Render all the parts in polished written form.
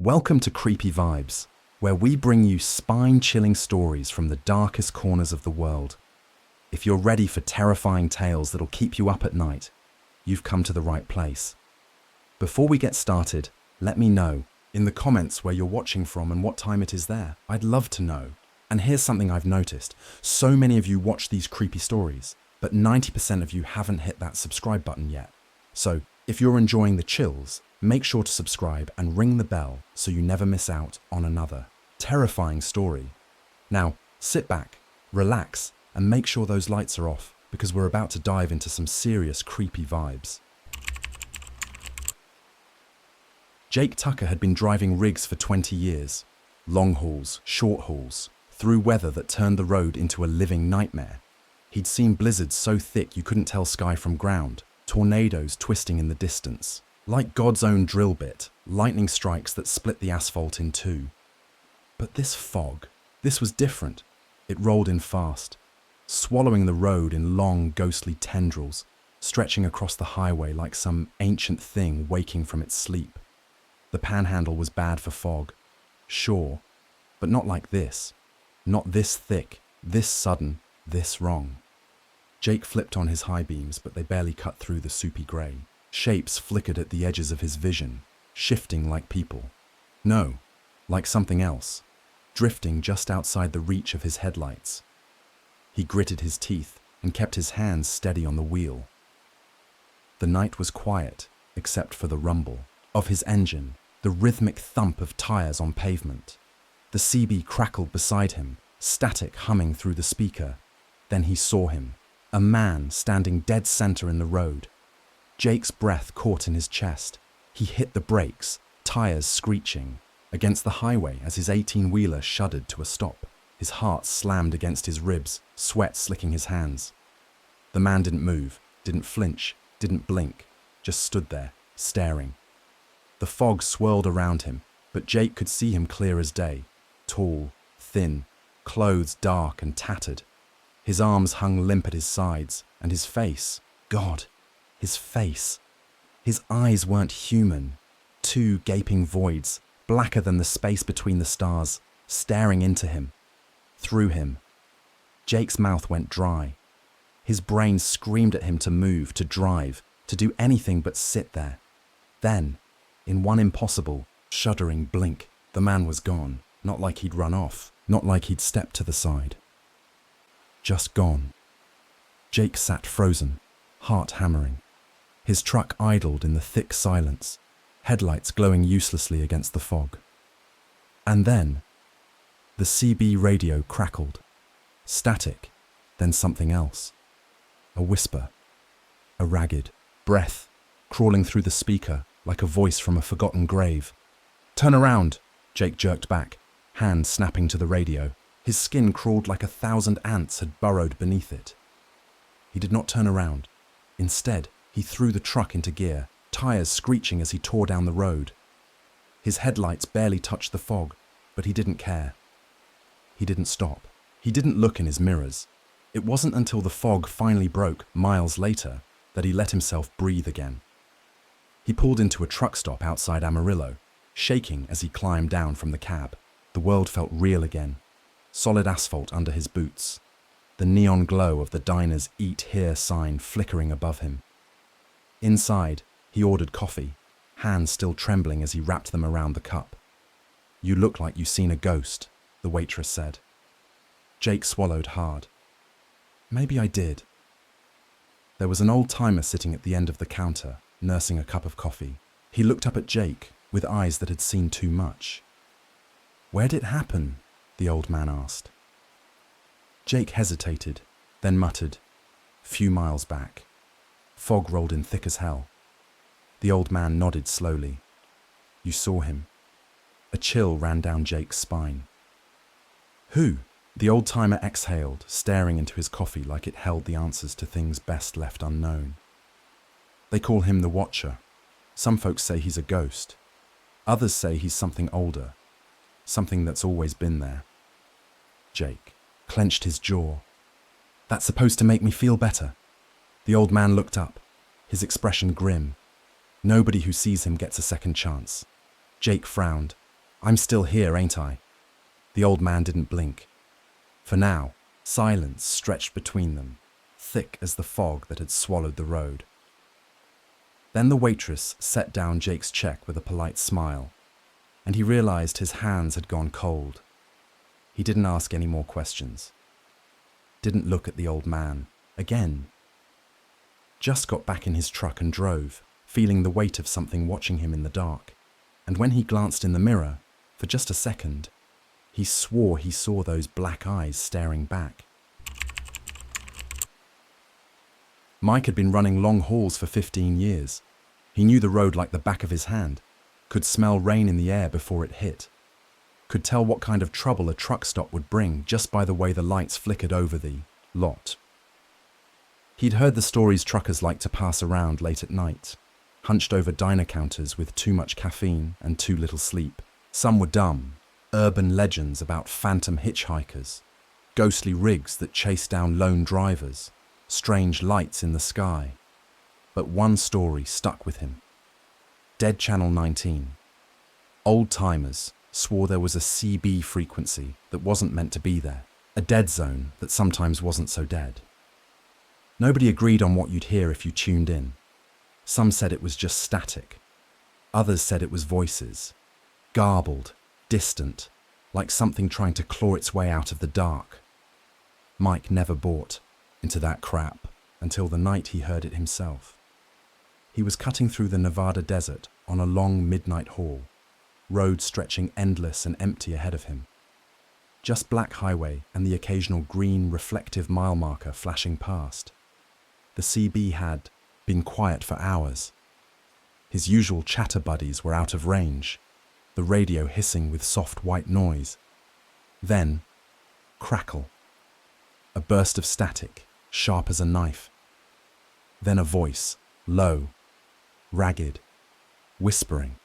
Welcome to Creepy Vibes, where we bring you spine-chilling stories from the darkest corners of the world. If you're ready for terrifying tales that'll keep you up at night, you've come to the right place. Before we get started, let me know in the comments where you're watching from and what time it is there. I'd love to know. And here's something I've noticed. So many of you watch these creepy stories, but 90% of you haven't hit that subscribe button yet. So, if you're enjoying the chills, make sure to subscribe and ring the bell so you never miss out on another terrifying story. Now, sit back, relax, and make sure those lights are off because we're about to dive into some serious creepy vibes. Jake Tucker had been driving rigs for 20 years. Long hauls, short hauls, through weather that turned the road into a living nightmare. He'd seen blizzards so thick you couldn't tell sky from ground, tornadoes twisting in the distance. Like God's own drill bit, lightning strikes that split the asphalt in two. But this fog, this was different. It rolled in fast, swallowing the road in long, ghostly tendrils, stretching across the highway like some ancient thing waking from its sleep. The panhandle was bad for fog, sure, but not like this. Not this thick, this sudden, this wrong. Jake flipped on his high beams, but they barely cut through the soupy grey. Shapes flickered at the edges of his vision, shifting like people. No, like something else, drifting just outside the reach of his headlights. He gritted his teeth and kept his hands steady on the wheel. The night was quiet, except for the rumble of his engine, the rhythmic thump of tires on pavement. The CB crackled beside him, static humming through the speaker. Then he saw him, a man standing dead center in the road. Jake's breath caught in his chest. He hit the brakes, tires screeching, against the highway as his 18-wheeler shuddered to a stop. His heart slammed against his ribs, sweat slicking his hands. The man didn't move, didn't flinch, didn't blink, just stood there, staring. The fog swirled around him, but Jake could see him clear as day. Tall, thin, clothes dark and tattered. His arms hung limp at his sides, and his face, God, his face. His eyes weren't human. Two gaping voids, blacker than the space between the stars, staring into him, through him. Jake's mouth went dry. His brain screamed at him to move, to drive, to do anything but sit there. Then, in one impossible, shuddering blink, the man was gone. Not like he'd run off, not like he'd stepped to the side. Just gone. Jake sat frozen, heart hammering. His truck idled in the thick silence, headlights glowing uselessly against the fog. And then, the CB radio crackled. Static, then something else. A whisper, a ragged breath crawling through the speaker like a voice from a forgotten grave. "Turn around," Jake jerked back, hand snapping to the radio. His skin crawled like 1,000 ants had burrowed beneath it. He did not turn around. Instead, he threw the truck into gear, tires screeching as he tore down the road. His headlights barely touched the fog, but he didn't care. He didn't stop. He didn't look in his mirrors. It wasn't until the fog finally broke, miles later, that he let himself breathe again. He pulled into a truck stop outside Amarillo, shaking as he climbed down from the cab. The world felt real again. Solid asphalt under his boots. The neon glow of the diner's Eat Here sign flickering above him. Inside, he ordered coffee, hands still trembling as he wrapped them around the cup. "You look like you've seen a ghost," the waitress said. Jake swallowed hard. Maybe I did. There was an old-timer sitting at the end of the counter, nursing a cup of coffee. He looked up at Jake with eyes that had seen too much. "Where'd it happen?" the old man asked. Jake hesitated, then muttered, "Few miles back." Fog rolled in thick as hell. The old man nodded slowly. "You saw him." A chill ran down Jake's spine. "Who?" The old-timer exhaled, staring into his coffee like it held the answers to things best left unknown. "They call him the Watcher. Some folks say he's a ghost. Others say he's something older, something that's always been there." Jake clenched his jaw. "That's supposed to make me feel better." The old man looked up, his expression grim. Nobody who sees him gets a second chance. Jake frowned. I'm still here, ain't I? The old man didn't blink. For now, silence stretched between them, thick as the fog that had swallowed the road. Then the waitress set down Jake's check with a polite smile, and he realized his hands had gone cold. He didn't ask any more questions. Didn't look at the old man again. Just got back in his truck and drove, feeling the weight of something watching him in the dark. And when he glanced in the mirror, for just a second, he swore he saw those black eyes staring back. Mike had been running long hauls for 15 years. He knew the road like the back of his hand, could smell rain in the air before it hit, could tell what kind of trouble a truck stop would bring just by the way the lights flickered over the lot. He'd heard the stories truckers like to pass around late at night, hunched over diner counters with too much caffeine and too little sleep. Some were dumb, urban legends about phantom hitchhikers, ghostly rigs that chase down lone drivers, strange lights in the sky. But one story stuck with him. Dead Channel 19. Old-timers swore there was a CB frequency that wasn't meant to be there, a dead zone that sometimes wasn't so dead. Nobody agreed on what you'd hear if you tuned in. Some said it was just static. Others said it was voices, garbled, distant, like something trying to claw its way out of the dark. Mike never bought into that crap until the night he heard it himself. He was cutting through the Nevada desert on a long midnight haul, road stretching endless and empty ahead of him. Just black highway and the occasional green reflective mile marker flashing past. The CB had been quiet for hours. His usual chatter buddies were out of range, the radio hissing with soft white noise. Then, crackle. A burst of static, sharp as a knife. Then a voice, low, ragged, whispering.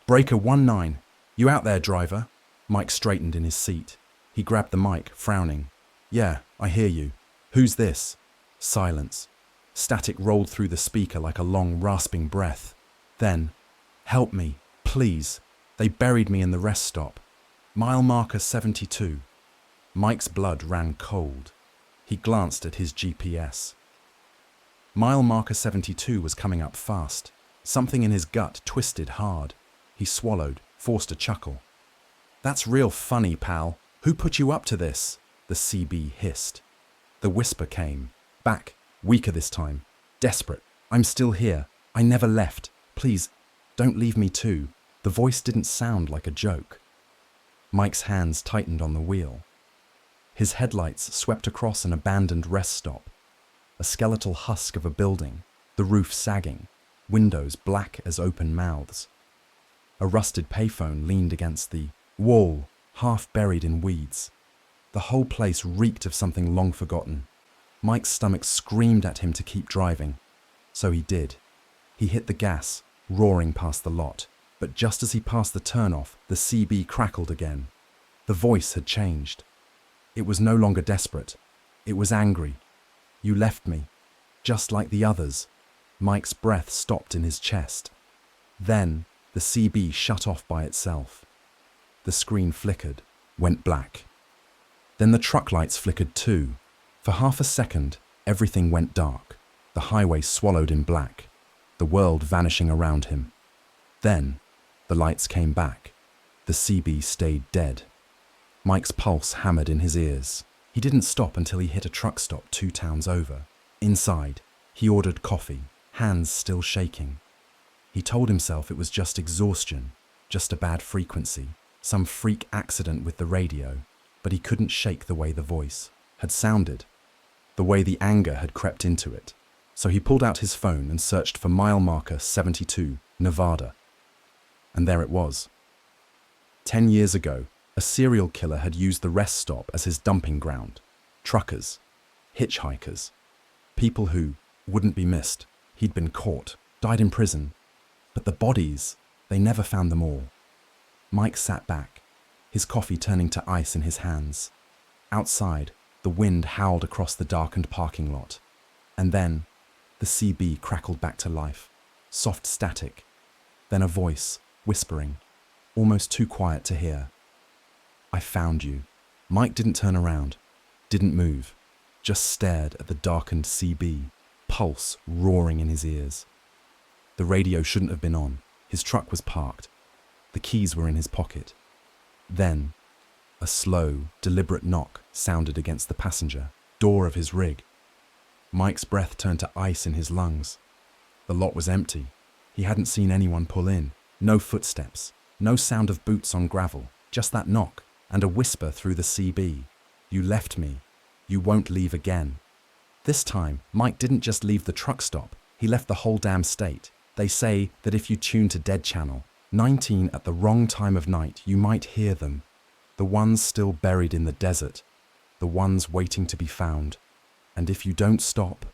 "Breaker 19, you out there, driver?" Mike straightened in his seat. He grabbed the mic, frowning. "Yeah, I hear you. Who's this?" Silence. Static rolled through the speaker like a long, rasping breath. Then, "Help me, please. They buried me in the rest stop. Mile marker 72. Mike's blood ran cold. He glanced at his GPS. Mile marker 72 was coming up fast. Something in his gut twisted hard. He swallowed, forced a chuckle. "That's real funny, pal. Who put you up to this?" the CB hissed. The whisper came, back, weaker this time. "Desperate. I'm still here. I never left. Please, don't leave me too." The voice didn't sound like a joke. Mike's hands tightened on the wheel. His headlights swept across an abandoned rest stop, a skeletal husk of a building, the roof sagging, windows black as open mouths. A rusted payphone leaned against the wall, half buried in weeds. The whole place reeked of something long forgotten. Mike's stomach screamed at him to keep driving. So he did. He hit the gas, roaring past the lot. But just as he passed the turnoff, the CB crackled again. The voice had changed. It was no longer desperate. It was angry. "You left me, just like the others." Mike's breath stopped in his chest. Then, the CB shut off by itself. The screen flickered, went black. Then the truck lights flickered too. For half a second, everything went dark. The highway swallowed in black, the world vanishing around him. Then, the lights came back. The CB stayed dead. Mike's pulse hammered in his ears. He didn't stop until he hit a truck stop 2 towns over. Inside, he ordered coffee, hands still shaking. He told himself it was just exhaustion, just a bad frequency, some freak accident with the radio, but he couldn't shake the way the voice had sounded, the way the anger had crept into it. So he pulled out his phone and searched for mile marker 72, Nevada. And there it was. 10 years ago, a serial killer had used the rest stop as his dumping ground. Truckers, hitchhikers, people who wouldn't be missed. He'd been caught, died in prison. But the bodies, they never found them all. Mike sat back, his coffee turning to ice in his hands. Outside, the wind howled across the darkened parking lot. And then, the CB crackled back to life. Soft static. Then a voice, whispering, almost too quiet to hear. "I found you." Mike didn't turn around, didn't move, just stared at the darkened CB, pulse roaring in his ears. The radio shouldn't have been on. His truck was parked. The keys were in his pocket. Then, a slow, deliberate knock sounded against the passenger door of his rig. Mike's breath turned to ice in his lungs. The lot was empty. He hadn't seen anyone pull in. No footsteps, no sound of boots on gravel, just that knock and a whisper through the CB. "You left me. You won't leave again." This time, Mike didn't just leave the truck stop. He left the whole damn state. They say that if you tune to Dead Channel 19 at the wrong time of night, you might hear them. The ones still buried in the desert. The ones waiting to be found. And if you don't stop,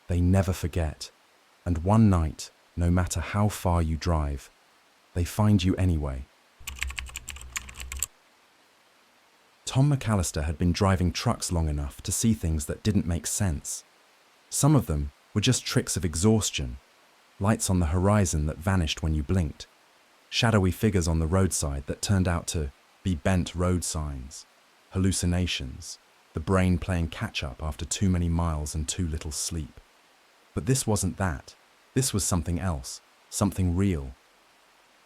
they never forget. And one night, no matter how far you drive, they find you anyway. Tom McAllister had been driving trucks long enough to see things that didn't make sense. Some of them were just tricks of exhaustion, lights on the horizon that vanished when you blinked, shadowy figures on the roadside that turned out to be bent road signs, hallucinations, the brain playing catch-up after too many miles and too little sleep. But this wasn't that. This was something else, something real.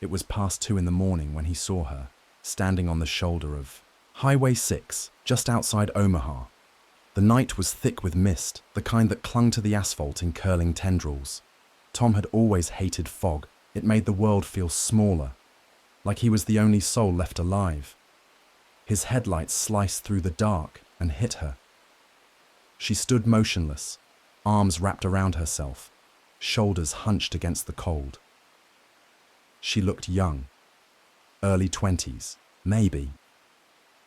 It was past 2 a.m. when he saw her, standing on the shoulder of Highway 6, just outside Omaha. The night was thick with mist, the kind that clung to the asphalt in curling tendrils. Tom had always hated fog. It made the world feel smaller, like he was the only soul left alive. His headlights sliced through the dark and hit her. She stood motionless, arms wrapped around herself, shoulders hunched against the cold. She looked young, early 20s, maybe.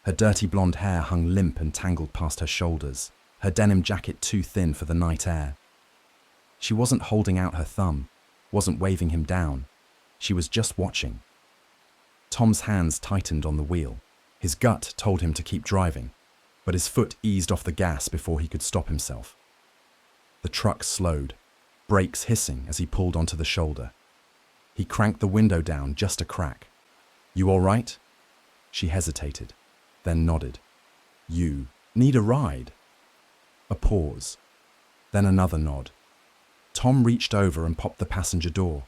Her dirty blonde hair hung limp and tangled past her shoulders, her denim jacket too thin for the night air. She wasn't holding out her thumb, wasn't waving him down. She was just watching. Tom's hands tightened on the wheel. His gut told him to keep driving, but his foot eased off the gas before he could stop himself. The truck slowed, brakes hissing as he pulled onto the shoulder. He cranked the window down just a crack. "You all right?" She hesitated, then nodded. "You need a ride?" A pause, then another nod. Tom reached over and popped the passenger door.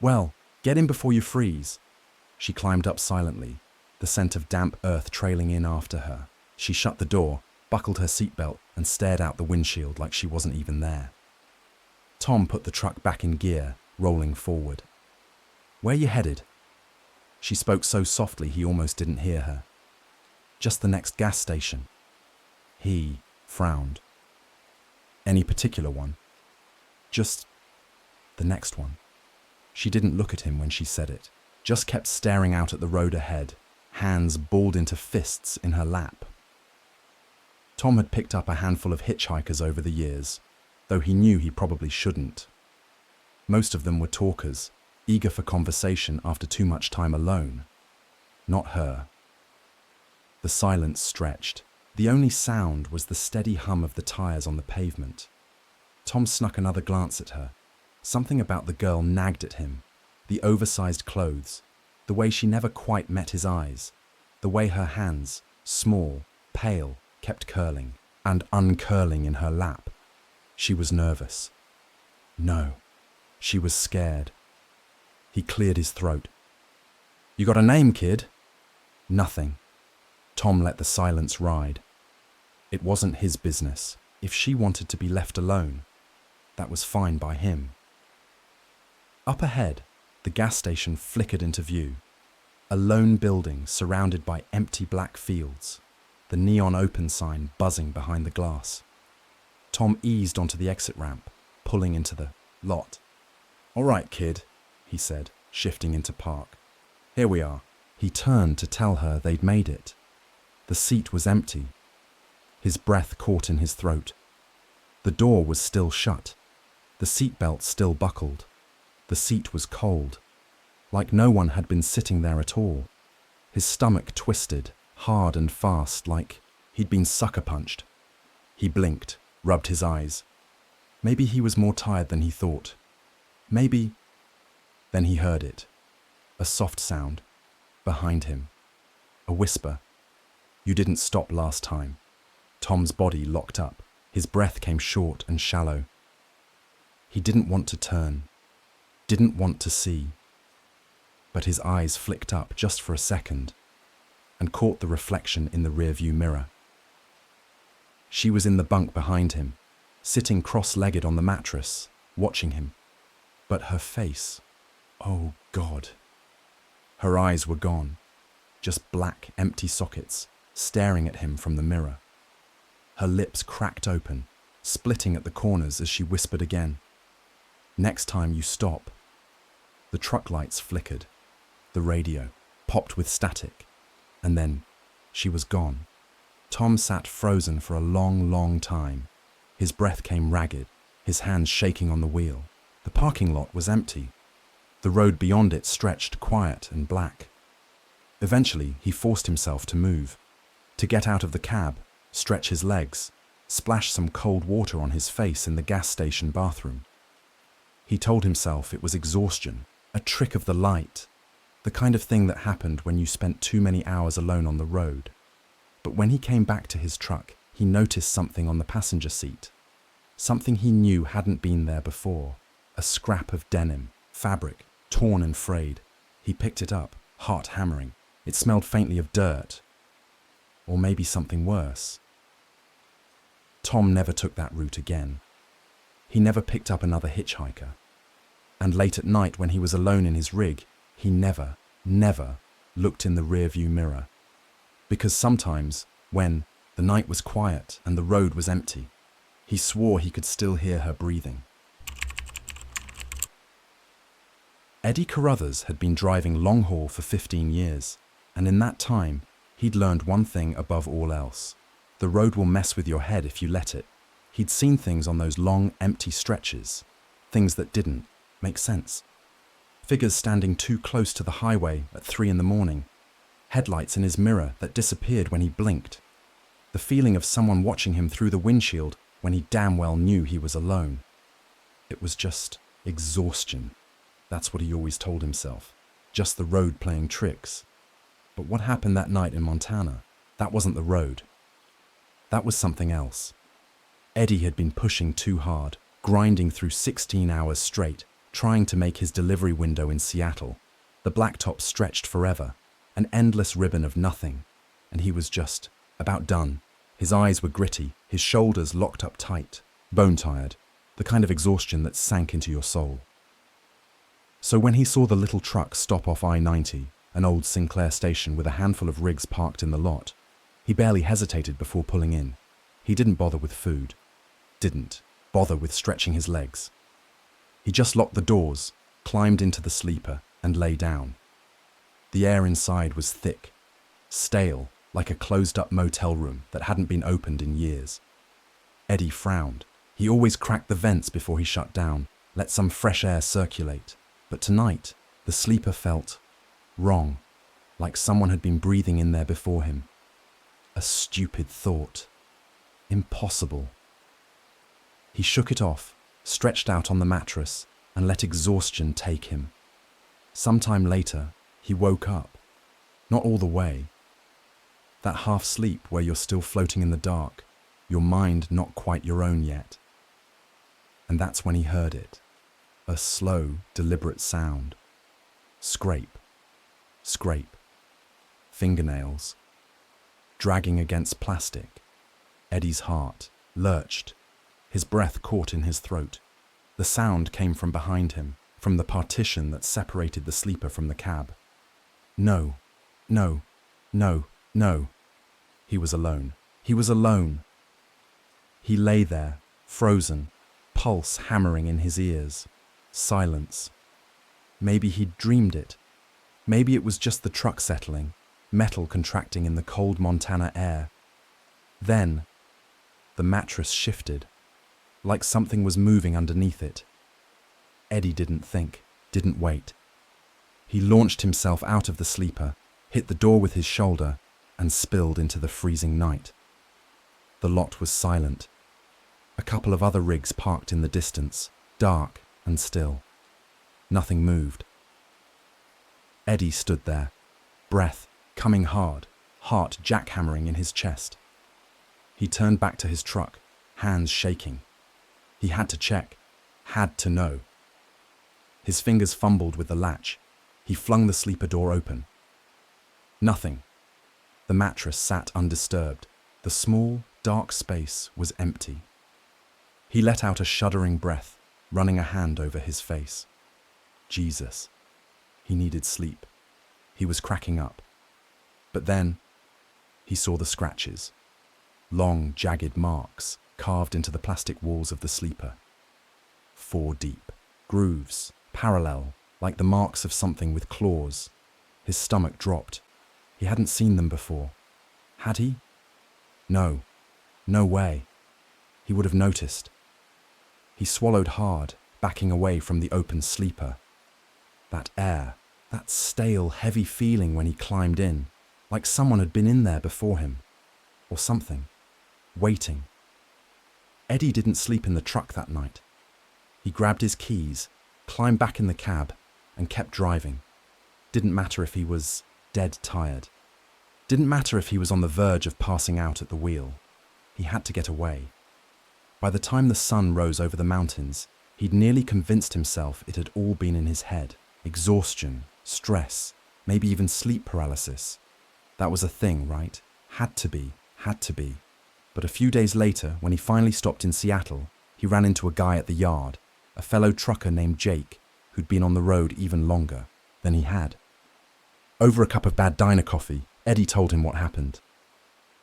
"Well, get in before you freeze." She climbed up silently, the scent of damp earth trailing in after her. She shut the door, buckled her seatbelt, and stared out the windshield like she wasn't even there. Tom put the truck back in gear, rolling forward. "Where you headed?" She spoke so softly he almost didn't hear her. "Just the next gas station." He frowned. "Any particular one?" "Just the next one." She didn't look at him when she said it, just kept staring out at the road ahead, hands balled into fists in her lap. Tom had picked up a handful of hitchhikers over the years, though he knew he probably shouldn't. Most of them were talkers, eager for conversation after too much time alone. Not her. The silence stretched. The only sound was the steady hum of the tires on the pavement. Tom snuck another glance at her. Something about the girl nagged at him. The oversized clothes, the way she never quite met his eyes, the way her hands, small, pale, kept curling and uncurling in her lap. She was nervous. No, she was scared. He cleared his throat. "You got a name, kid?" "Nothing." Tom let the silence ride. It wasn't his business. If she wanted to be left alone, that was fine by him. Up ahead, the gas station flickered into view. A lone building surrounded by empty black fields, the neon open sign buzzing behind the glass. Tom eased onto the exit ramp, pulling into the lot. "All right, kid," he said, shifting into park. "Here we are." He turned to tell her they'd made it. The seat was empty. His breath caught in his throat. The door was still shut. The seatbelt still buckled. The seat was cold, like no one had been sitting there at all. His stomach twisted, hard and fast, like he'd been sucker punched. He blinked, rubbed his eyes. Maybe he was more tired than he thought. Maybe. Then he heard it. A soft sound. Behind him. A whisper. "You didn't stop last time." Tom's body locked up. His breath came short and shallow. He didn't want to turn. Didn't want to see. But his eyes flicked up just for a second and caught the reflection in the rearview mirror. She was in the bunk behind him, sitting cross-legged on the mattress, watching him. But her face, oh God. Her eyes were gone, just black, empty sockets, staring at him from the mirror. Her lips cracked open, splitting at the corners as she whispered again, "Next time you stop." The truck lights flickered. The radio popped with static. And then she was gone. Tom sat frozen for a long, long time. His breath came ragged, his hands shaking on the wheel. The parking lot was empty. The road beyond it stretched quiet and black. Eventually, he forced himself to move, to get out of the cab, stretch his legs, splash some cold water on his face in the gas station bathroom. He told himself it was exhaustion, a trick of the light, the kind of thing that happened when you spent too many hours alone on the road. But when he came back to his truck, he noticed something on the passenger seat. Something he knew hadn't been there before. A scrap of denim, fabric, torn and frayed. He picked it up, heart hammering. It smelled faintly of dirt. Or maybe something worse. Tom never took that route again. He never picked up another hitchhiker. And late at night when he was alone in his rig, he never looked in the rearview mirror. Because sometimes, when the night was quiet and the road was empty, he swore he could still hear her breathing. Eddie Carruthers had been driving long haul for 15 years, and in that time, he'd learned one thing above all else. The road will mess with your head if you let it. He'd seen things on those long, empty stretches, things that didn't make sense. Figures standing too close to the highway at 3 a.m, headlights in his mirror that disappeared when he blinked, the feeling of someone watching him through the windshield when he damn well knew he was alone. It was just exhaustion. That's what he always told himself. Just the road playing tricks. But what happened that night in Montana? That wasn't the road. That was something else. Eddie had been pushing too hard, grinding through 16 hours straight, trying to make his delivery window in Seattle. The blacktop stretched forever, an endless ribbon of nothing, and he was just about done. His eyes were gritty, his shoulders locked up tight, bone-tired, the kind of exhaustion that sank into your soul. So when he saw the little truck stop off I-90, an old Sinclair station with a handful of rigs parked in the lot, he barely hesitated before pulling in. He didn't bother with food, didn't bother with stretching his legs. He just locked the doors, climbed into the sleeper, and lay down. The air inside was thick, stale, like a closed-up motel room that hadn't been opened in years. Eddie frowned. He always cracked the vents before he shut down, let some fresh air circulate. But tonight, the sleeper felt wrong, like someone had been breathing in there before him. A stupid thought. Impossible. He shook it off, stretched out on the mattress, and let exhaustion take him. Sometime later, he woke up. Not all the way. That half sleep where you're still floating in the dark, your mind not quite your own yet. And that's when he heard it. A slow, deliberate sound. Scrape. Scrape. Fingernails. Dragging against plastic. Eddie's heart lurched. His breath caught in his throat. The sound came from behind him, from the partition that separated the sleeper from the cab. No, no, no, no. He was alone. He was alone. He lay there, frozen, pulse hammering in his ears. Silence. Maybe he'd dreamed it. Maybe it was just the truck settling, metal contracting in the cold Montana air. Then, the mattress shifted, like something was moving underneath it. Eddie didn't think, didn't wait. He launched himself out of the sleeper, hit the door with his shoulder, and spilled into the freezing night. The lot was silent. A couple of other rigs parked in the distance, dark and still. Nothing moved. Eddie stood there, breath coming hard, heart jackhammering in his chest. He turned back to his truck, hands shaking. He had to check, had to know. His fingers fumbled with the latch. He flung the sleeper door open. Nothing. The mattress sat undisturbed. The small, dark space was empty. He let out a shuddering breath, running a hand over his face. Jesus. He needed sleep. He was cracking up. But then, he saw the scratches. Long, jagged marks carved into the plastic walls of the sleeper. 4 deep. Grooves, parallel, like the marks of something with claws. His stomach dropped. He hadn't seen them before. Had he? No. No way. He would have noticed. He swallowed hard, backing away from the open sleeper. That air, that stale, heavy feeling when he climbed in, like someone had been in there before him. Or something. Waiting. Eddie didn't sleep in the truck that night. He grabbed his keys, climbed back in the cab, and kept driving. Didn't matter if he was dead tired. Didn't matter if he was on the verge of passing out at the wheel. He had to get away. By the time the sun rose over the mountains, he'd nearly convinced himself it had all been in his head. Exhaustion, stress, maybe even sleep paralysis. That was a thing, right? Had to be. But a few days later, when he finally stopped in Seattle, he ran into a guy at the yard, a fellow trucker named Jake, who'd been on the road even longer than he had. Over a cup of bad diner coffee, Eddie told him what happened.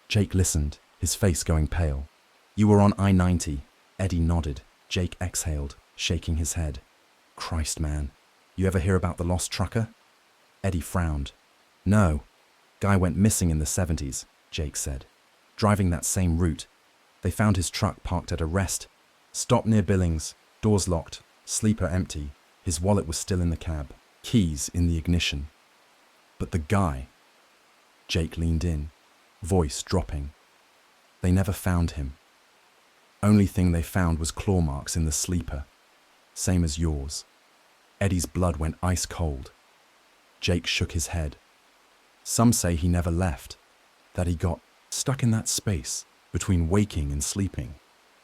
Jake listened, his face going pale. "You were on I-90. Eddie nodded. Jake exhaled, shaking his head. "Christ, man. You ever hear about the lost trucker?" Eddie frowned. "No. Guy went missing in the 70s, Jake said. Driving that same route. They found his truck parked at a rest. Stopped near Billings, doors locked, sleeper empty. His wallet was still in the cab, keys in the ignition. But the guy..." Jake leaned in, voice dropping. "They never found him. Only thing they found was claw marks in the sleeper. Same as yours." Eddie's blood went ice cold. Jake shook his head. "Some say he never left, that he got stuck in that space between waking and sleeping,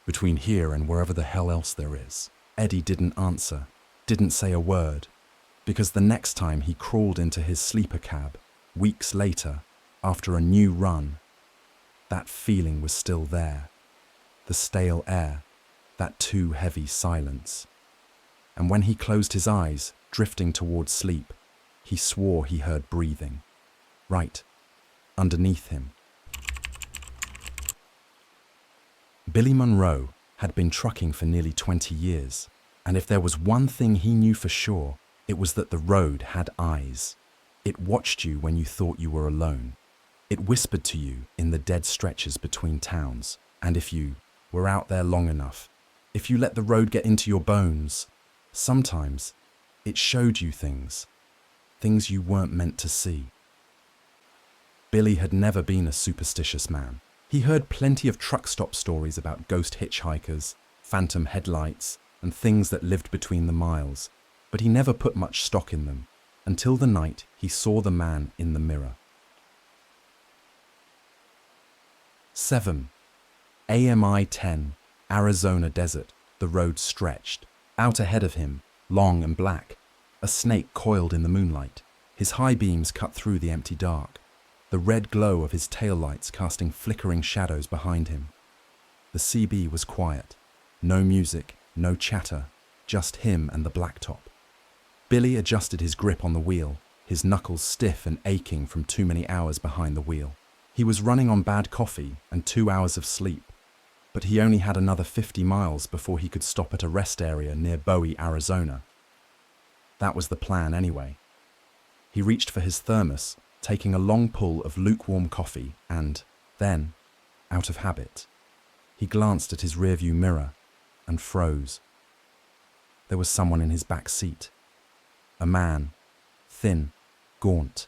between here and wherever the hell else there is." Eddie didn't answer, didn't say a word, because the next time he crawled into his sleeper cab, weeks later, after a new run, that feeling was still there. The stale air, that too heavy silence. And when he closed his eyes, drifting towards sleep, he swore he heard breathing. Right, underneath him. Billy Monroe had been trucking for nearly 20 years, and if there was one thing he knew for sure, it was that the road had eyes. It watched you when you thought you were alone. It whispered to you in the dead stretches between towns, and if you were out there long enough, if you let the road get into your bones, sometimes it showed you things you weren't meant to see. Billy had never been a superstitious man. He heard plenty of truck stop stories about ghost hitchhikers, phantom headlights, and things that lived between the miles, but he never put much stock in them, until the night he saw the man in the mirror. 7. AMI 10, Arizona desert. The road stretched. Out ahead of him, long and black, a snake coiled in the moonlight. His high beams cut through the empty dark, the red glow of his taillights casting flickering shadows behind him. The CB was quiet. No music, no chatter, just him and the blacktop. Billy adjusted his grip on the wheel, his knuckles stiff and aching from too many hours behind the wheel. He was running on bad coffee and 2 hours of sleep, but he only had another 50 miles before he could stop at a rest area near Bowie, Arizona. That was the plan anyway. He reached for his thermos, taking a long pull of lukewarm coffee, and then, out of habit, he glanced at his rearview mirror and froze. There was someone in his back seat. A man, thin, gaunt.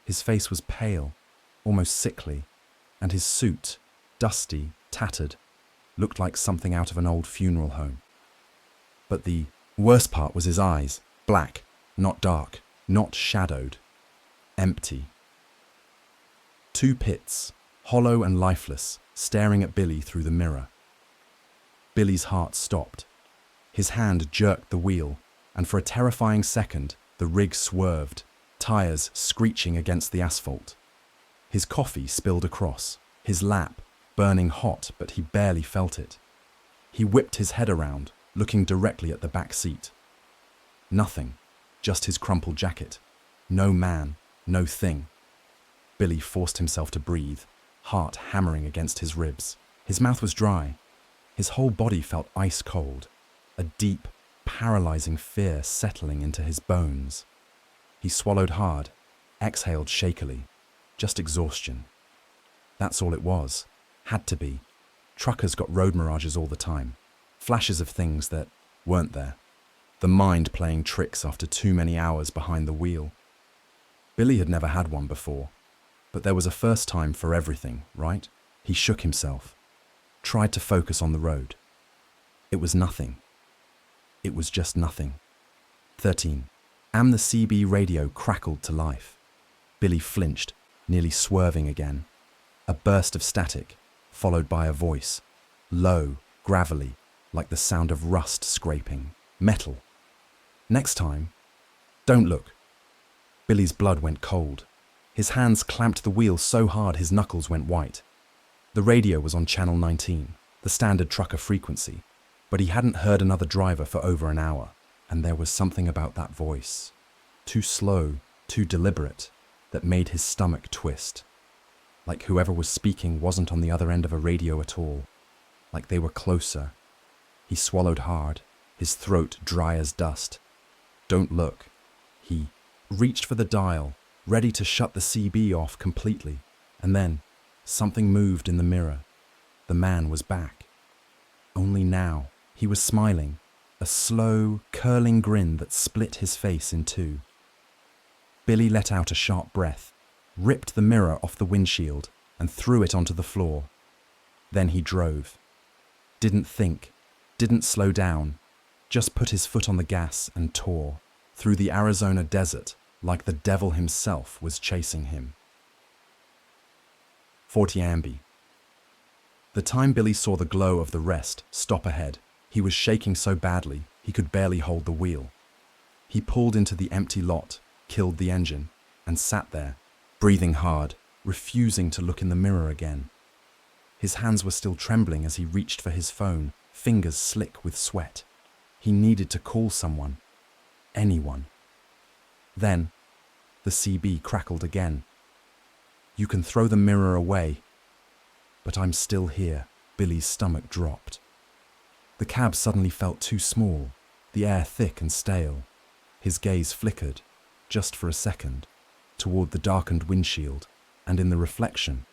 His face was pale, almost sickly, and his suit, dusty, tattered, looked like something out of an old funeral home. But the worst part was his eyes, black, not dark, not shadowed. Empty. Two pits, hollow and lifeless, staring at Billy through the mirror. Billy's heart stopped. His hand jerked the wheel, and for a terrifying second, the rig swerved, tires screeching against the asphalt. His coffee spilled across, his lap burning hot, but he barely felt it. He whipped his head around, looking directly at the back seat. Nothing, just his crumpled jacket. No man, no thing. Billy forced himself to breathe, heart hammering against his ribs. His mouth was dry. His whole body felt ice cold, a deep, paralyzing fear settling into his bones. He swallowed hard, exhaled shakily, just exhaustion. That's all it was, had to be. Truckers got road mirages all the time, flashes of things that weren't there. The mind playing tricks after too many hours behind the wheel. Billy had never had one before, but there was a first time for everything, right? He shook himself, tried to focus on the road. It was nothing. It was just nothing. 13. The CB radio crackled to life. Billy flinched, nearly swerving again. A burst of static, followed by a voice. Low, gravelly, like the sound of rust scraping. Metal. Next time, don't look. Billy's blood went cold. His hands clamped the wheel so hard his knuckles went white. The radio was on channel 19, the standard trucker frequency, but he hadn't heard another driver for over an hour, and there was something about that voice, too slow, too deliberate, that made his stomach twist. Like whoever was speaking wasn't on the other end of a radio at all, like they were closer. He swallowed hard, his throat dry as dust. Don't look. He reached for the dial, ready to shut the CB off completely, and then something moved in the mirror. The man was back. Only now, he was smiling, a slow, curling grin that split his face in two. Billy let out a sharp breath, ripped the mirror off the windshield, and threw it onto the floor. Then he drove. Didn't think, didn't slow down, just put his foot on the gas and tore through the Arizona desert like the devil himself was chasing him. 40 Ambi. The time Billy saw the glow of the rest stop ahead, he was shaking so badly he could barely hold the wheel. He pulled into the empty lot, killed the engine, and sat there, breathing hard, refusing to look in the mirror again. His hands were still trembling as he reached for his phone, fingers slick with sweat. He needed to call someone. Anyone. Then, the CB crackled again. You can throw the mirror away. But I'm still here. Billy's stomach dropped. The cab suddenly felt too small, the air thick and stale. His gaze flickered, just for a second, toward the darkened windshield, and in the reflection,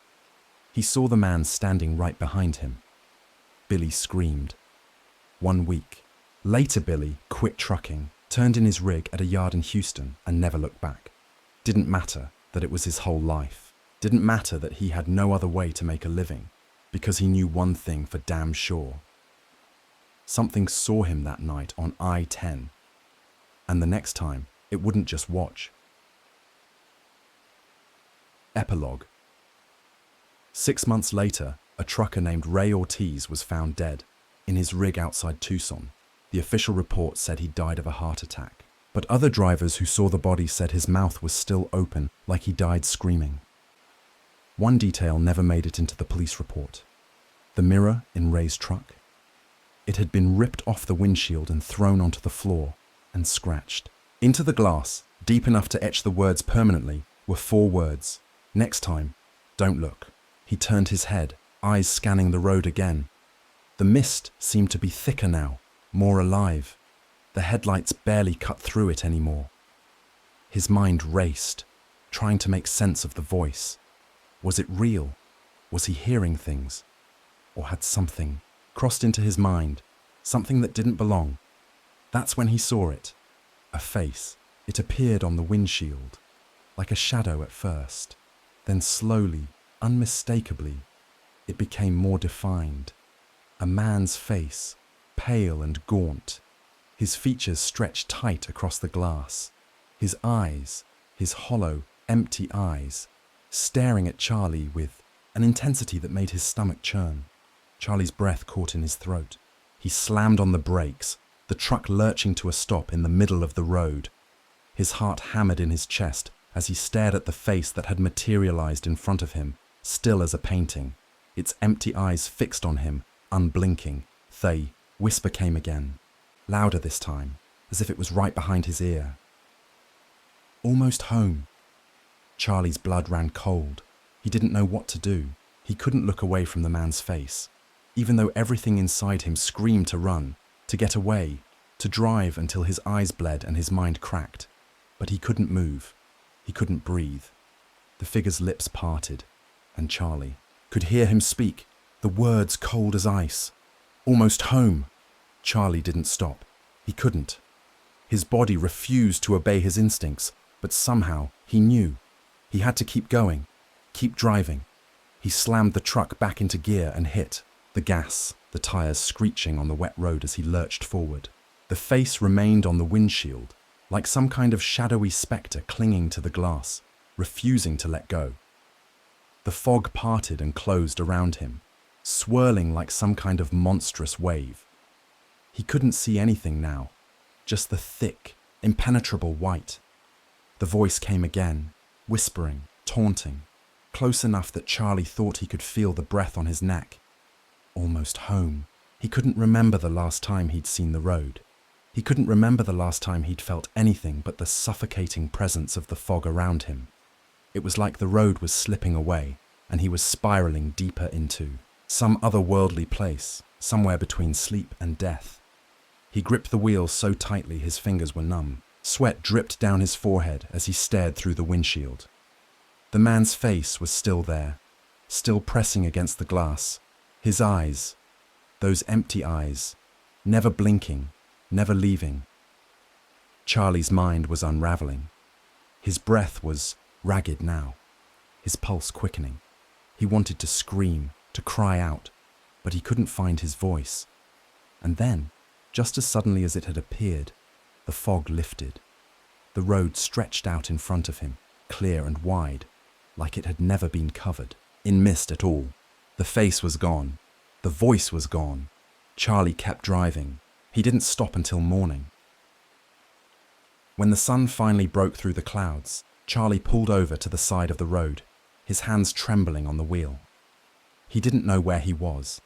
he saw the man standing right behind him. Billy screamed. 1 week. Later, Billy quit trucking, turned in his rig at a yard in Houston, and never looked back. Didn't matter that it was his whole life. Didn't matter that he had no other way to make a living, because he knew one thing for damn sure. Something saw him that night on I-10, and the next time, it wouldn't just watch. Epilogue. 6 months later, a trucker named Ray Ortiz was found dead in his rig outside Tucson. The official report said he died of a heart attack, but other drivers who saw the body said his mouth was still open, like he died screaming. One detail never made it into the police report. The mirror in Ray's truck. It had been ripped off the windshield and thrown onto the floor and scratched. Into the glass, deep enough to etch the words permanently, were 4 words. Next time, don't look. He turned his head, eyes scanning the road again. The mist seemed to be thicker now, more alive. The headlights barely cut through it anymore. His mind raced, trying to make sense of the voice. Was it real? Was he hearing things? Or had something crossed into his mind, something that didn't belong? That's when he saw it. A face. It appeared on the windshield, like a shadow at first. Then slowly, unmistakably, it became more defined. A man's face, pale and gaunt. His features stretched tight across the glass. His eyes, his hollow, empty eyes, staring at Charlie with an intensity that made his stomach churn. Charlie's breath caught in his throat. He slammed on the brakes, the truck lurching to a stop in the middle of the road. His heart hammered in his chest as he stared at the face that had materialized in front of him, still as a painting, its empty eyes fixed on him, unblinking. "They," whisper came again, louder this time, as if it was right behind his ear. "Almost home." Charlie's blood ran cold. He didn't know what to do. He couldn't look away from the man's face, even though everything inside him screamed to run, to get away, to drive until his eyes bled and his mind cracked. But he couldn't move. He couldn't breathe. The figure's lips parted, and Charlie could hear him speak, the words cold as ice. "Almost home." Charlie didn't stop. He couldn't. His body refused to obey his instincts, but somehow he knew. He had to keep going, keep driving. He slammed the truck back into gear and hit the gas, the tires screeching on the wet road as he lurched forward. The face remained on the windshield, like some kind of shadowy spectre clinging to the glass, refusing to let go. The fog parted and closed around him, swirling like some kind of monstrous wave. He couldn't see anything now, just the thick, impenetrable white. The voice came again, whispering, taunting, close enough that Charlie thought he could feel the breath on his neck. Almost home. He couldn't remember the last time he'd seen the road. He couldn't remember the last time he'd felt anything but the suffocating presence of the fog around him. It was like the road was slipping away, and he was spiraling deeper into some otherworldly place, somewhere between sleep and death. He gripped the wheel so tightly his fingers were numb. Sweat dripped down his forehead as he stared through the windshield. The man's face was still there, still pressing against the glass. His eyes, those empty eyes, never blinking, never leaving. Charlie's mind was unraveling. His breath was ragged now, his pulse quickening. He wanted to scream, to cry out, but he couldn't find his voice. And then, just as suddenly as it had appeared, the fog lifted. The road stretched out in front of him, clear and wide, like it had never been covered in mist at all. The face was gone. The voice was gone. Charlie kept driving. He didn't stop until morning. When the sun finally broke through the clouds, Charlie pulled over to the side of the road, his hands trembling on the wheel. He didn't know where he was.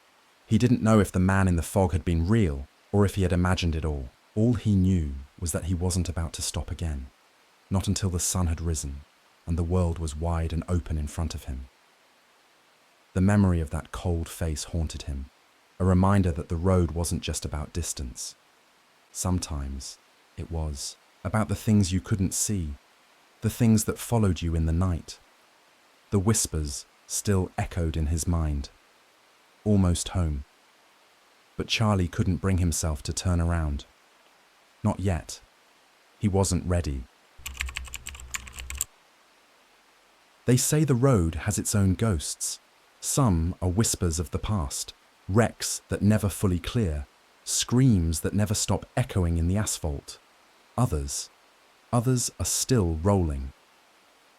He didn't know if the man in the fog had been real or if he had imagined it all. All he knew was that he wasn't about to stop again, not until the sun had risen and the world was wide and open in front of him. The memory of that cold face haunted him, a reminder that the road wasn't just about distance. Sometimes it was about the things you couldn't see, the things that followed you in the night. The whispers still echoed in his mind. Almost home. But Charlie couldn't bring himself to turn around. Not yet. He wasn't ready. They say the road has its own ghosts. Some are whispers of the past, wrecks that never fully clear, screams that never stop echoing in the asphalt. Others are still rolling.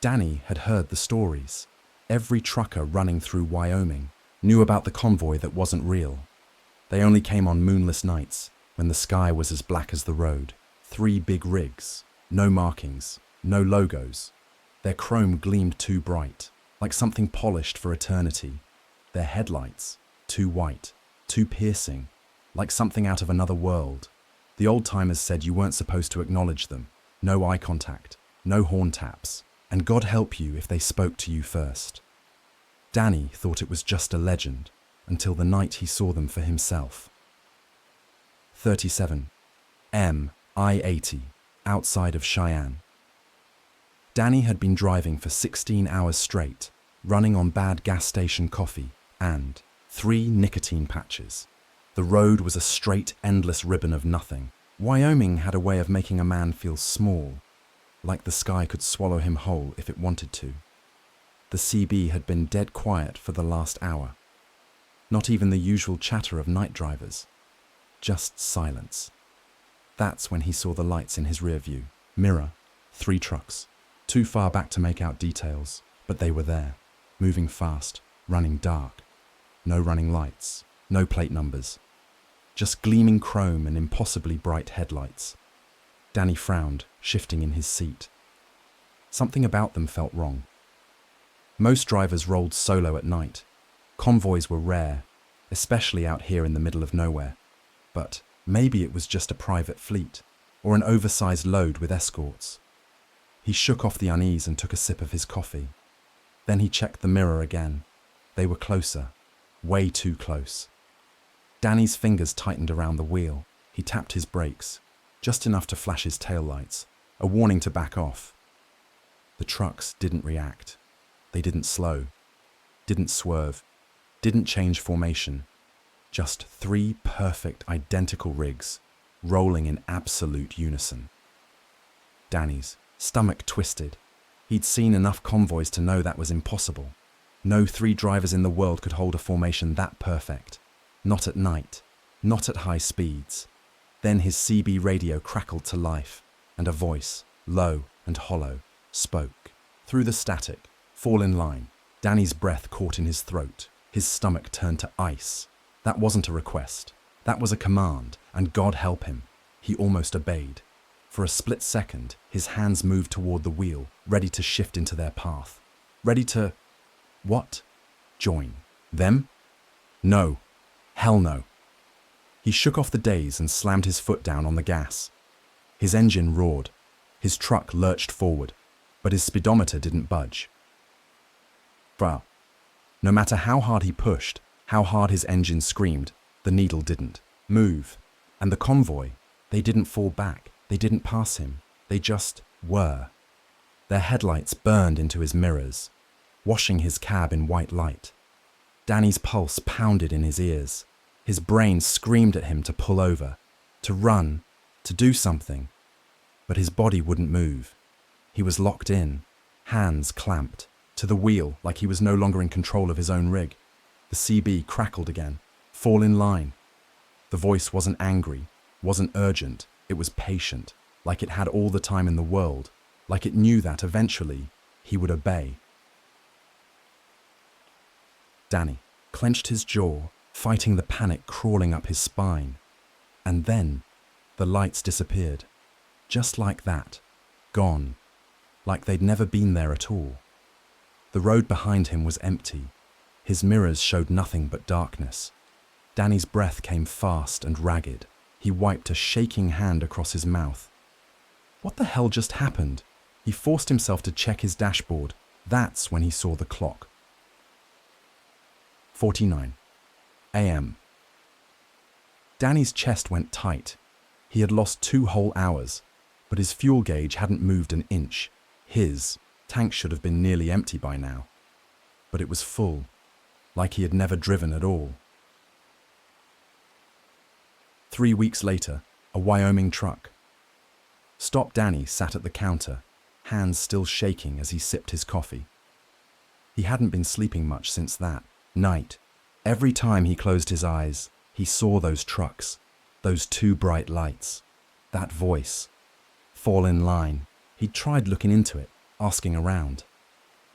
Danny had heard the stories. Every trucker running through Wyoming knew about the convoy that wasn't real. They only came on moonless nights, when the sky was as black as the road. 3 big rigs, no markings, no logos. Their chrome gleamed too bright, like something polished for eternity. Their headlights, too white, too piercing, like something out of another world. The old-timers said you weren't supposed to acknowledge them. No eye contact, no horn taps, and God help you if they spoke to you first. Danny thought it was just a legend, until the night he saw them for himself. 37. I-80, outside of Cheyenne. Danny had been driving for 16 hours straight, running on bad gas station coffee and 3 nicotine patches. The road was a straight, endless ribbon of nothing. Wyoming had a way of making a man feel small, like the sky could swallow him whole if it wanted to. The CB had been dead quiet for the last hour. Not even the usual chatter of night drivers. Just silence. That's when he saw the lights in his rear view mirror, 3 trucks. Too far back to make out details, but they were there, moving fast, running dark. No running lights, no plate numbers. Just gleaming chrome and impossibly bright headlights. Danny frowned, shifting in his seat. Something about them felt wrong. Most drivers rolled solo at night. Convoys were rare, especially out here in the middle of nowhere. But maybe it was just a private fleet, or an oversized load with escorts. He shook off the unease and took a sip of his coffee. Then he checked the mirror again. They were closer, way too close. Danny's fingers tightened around the wheel. He tapped his brakes, just enough to flash his taillights, a warning to back off. The trucks didn't react. They didn't slow, didn't swerve, didn't change formation. Just three perfect, identical rigs, rolling in absolute unison. Danny's stomach twisted. He'd seen enough convoys to know that was impossible. No three drivers in the world could hold a formation that perfect. Not at night, not at high speeds. Then his CB radio crackled to life, and a voice, low and hollow, spoke. Through the static, fall in line. Danny's breath caught in his throat. His stomach turned to ice. That wasn't a request. That was a command, and God help him. He almost obeyed. For a split second, his hands moved toward the wheel, ready to shift into their path. Ready to... what? Join. Them? No. Hell no. He shook off the daze and slammed his foot down on the gas. His engine roared. His truck lurched forward, but his speedometer didn't budge. Well, no matter how hard he pushed, how hard his engine screamed, the needle didn't move. And the convoy, they didn't fall back. They didn't pass him. They just were. Their headlights burned into his mirrors, washing his cab in white light. Danny's pulse pounded in his ears. His brain screamed at him to pull over, to run, to do something. But his body wouldn't move. He was locked in, hands clamped, to the wheel like he was no longer in control of his own rig. The CB crackled again. Fall in line. The voice wasn't angry, wasn't urgent. It was patient, like it had all the time in the world, like it knew that eventually he would obey. Danny clenched his jaw, fighting the panic crawling up his spine. And then the lights disappeared. Just like that. Gone. Like they'd never been there at all. The road behind him was empty. His mirrors showed nothing but darkness. Danny's breath came fast and ragged. He wiped a shaking hand across his mouth. What the hell just happened? He forced himself to check his dashboard. That's when he saw the clock. 49 a.m. Danny's chest went tight. He had lost 2 whole hours, but his fuel gauge hadn't moved an inch. His tank should have been nearly empty by now. But it was full, like he had never driven at all. 3 weeks later, a Wyoming truck. Stop Danny sat at the counter, hands still shaking as he sipped his coffee. He hadn't been sleeping much since that night. Every time he closed his eyes, he saw those trucks, those 2 bright lights, that voice. Fall in line. He'd tried looking into it, asking around.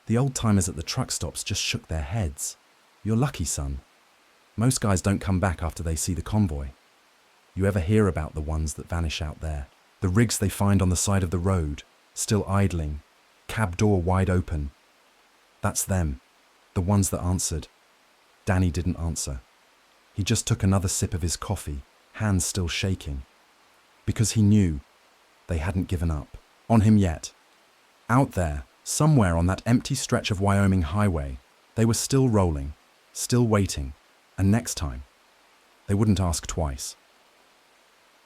The old-timers at the truck stops just shook their heads. You're lucky, son. Most guys don't come back after they see the convoy. You ever hear about the ones that vanish out there? The rigs they find on the side of the road, still idling, cab door wide open. That's them, the ones that answered. Danny didn't answer. He just took another sip of his coffee, hands still shaking. Because he knew they hadn't given up on him yet. Out there, somewhere on that empty stretch of Wyoming highway, they were still rolling, still waiting, and next time, they wouldn't ask twice.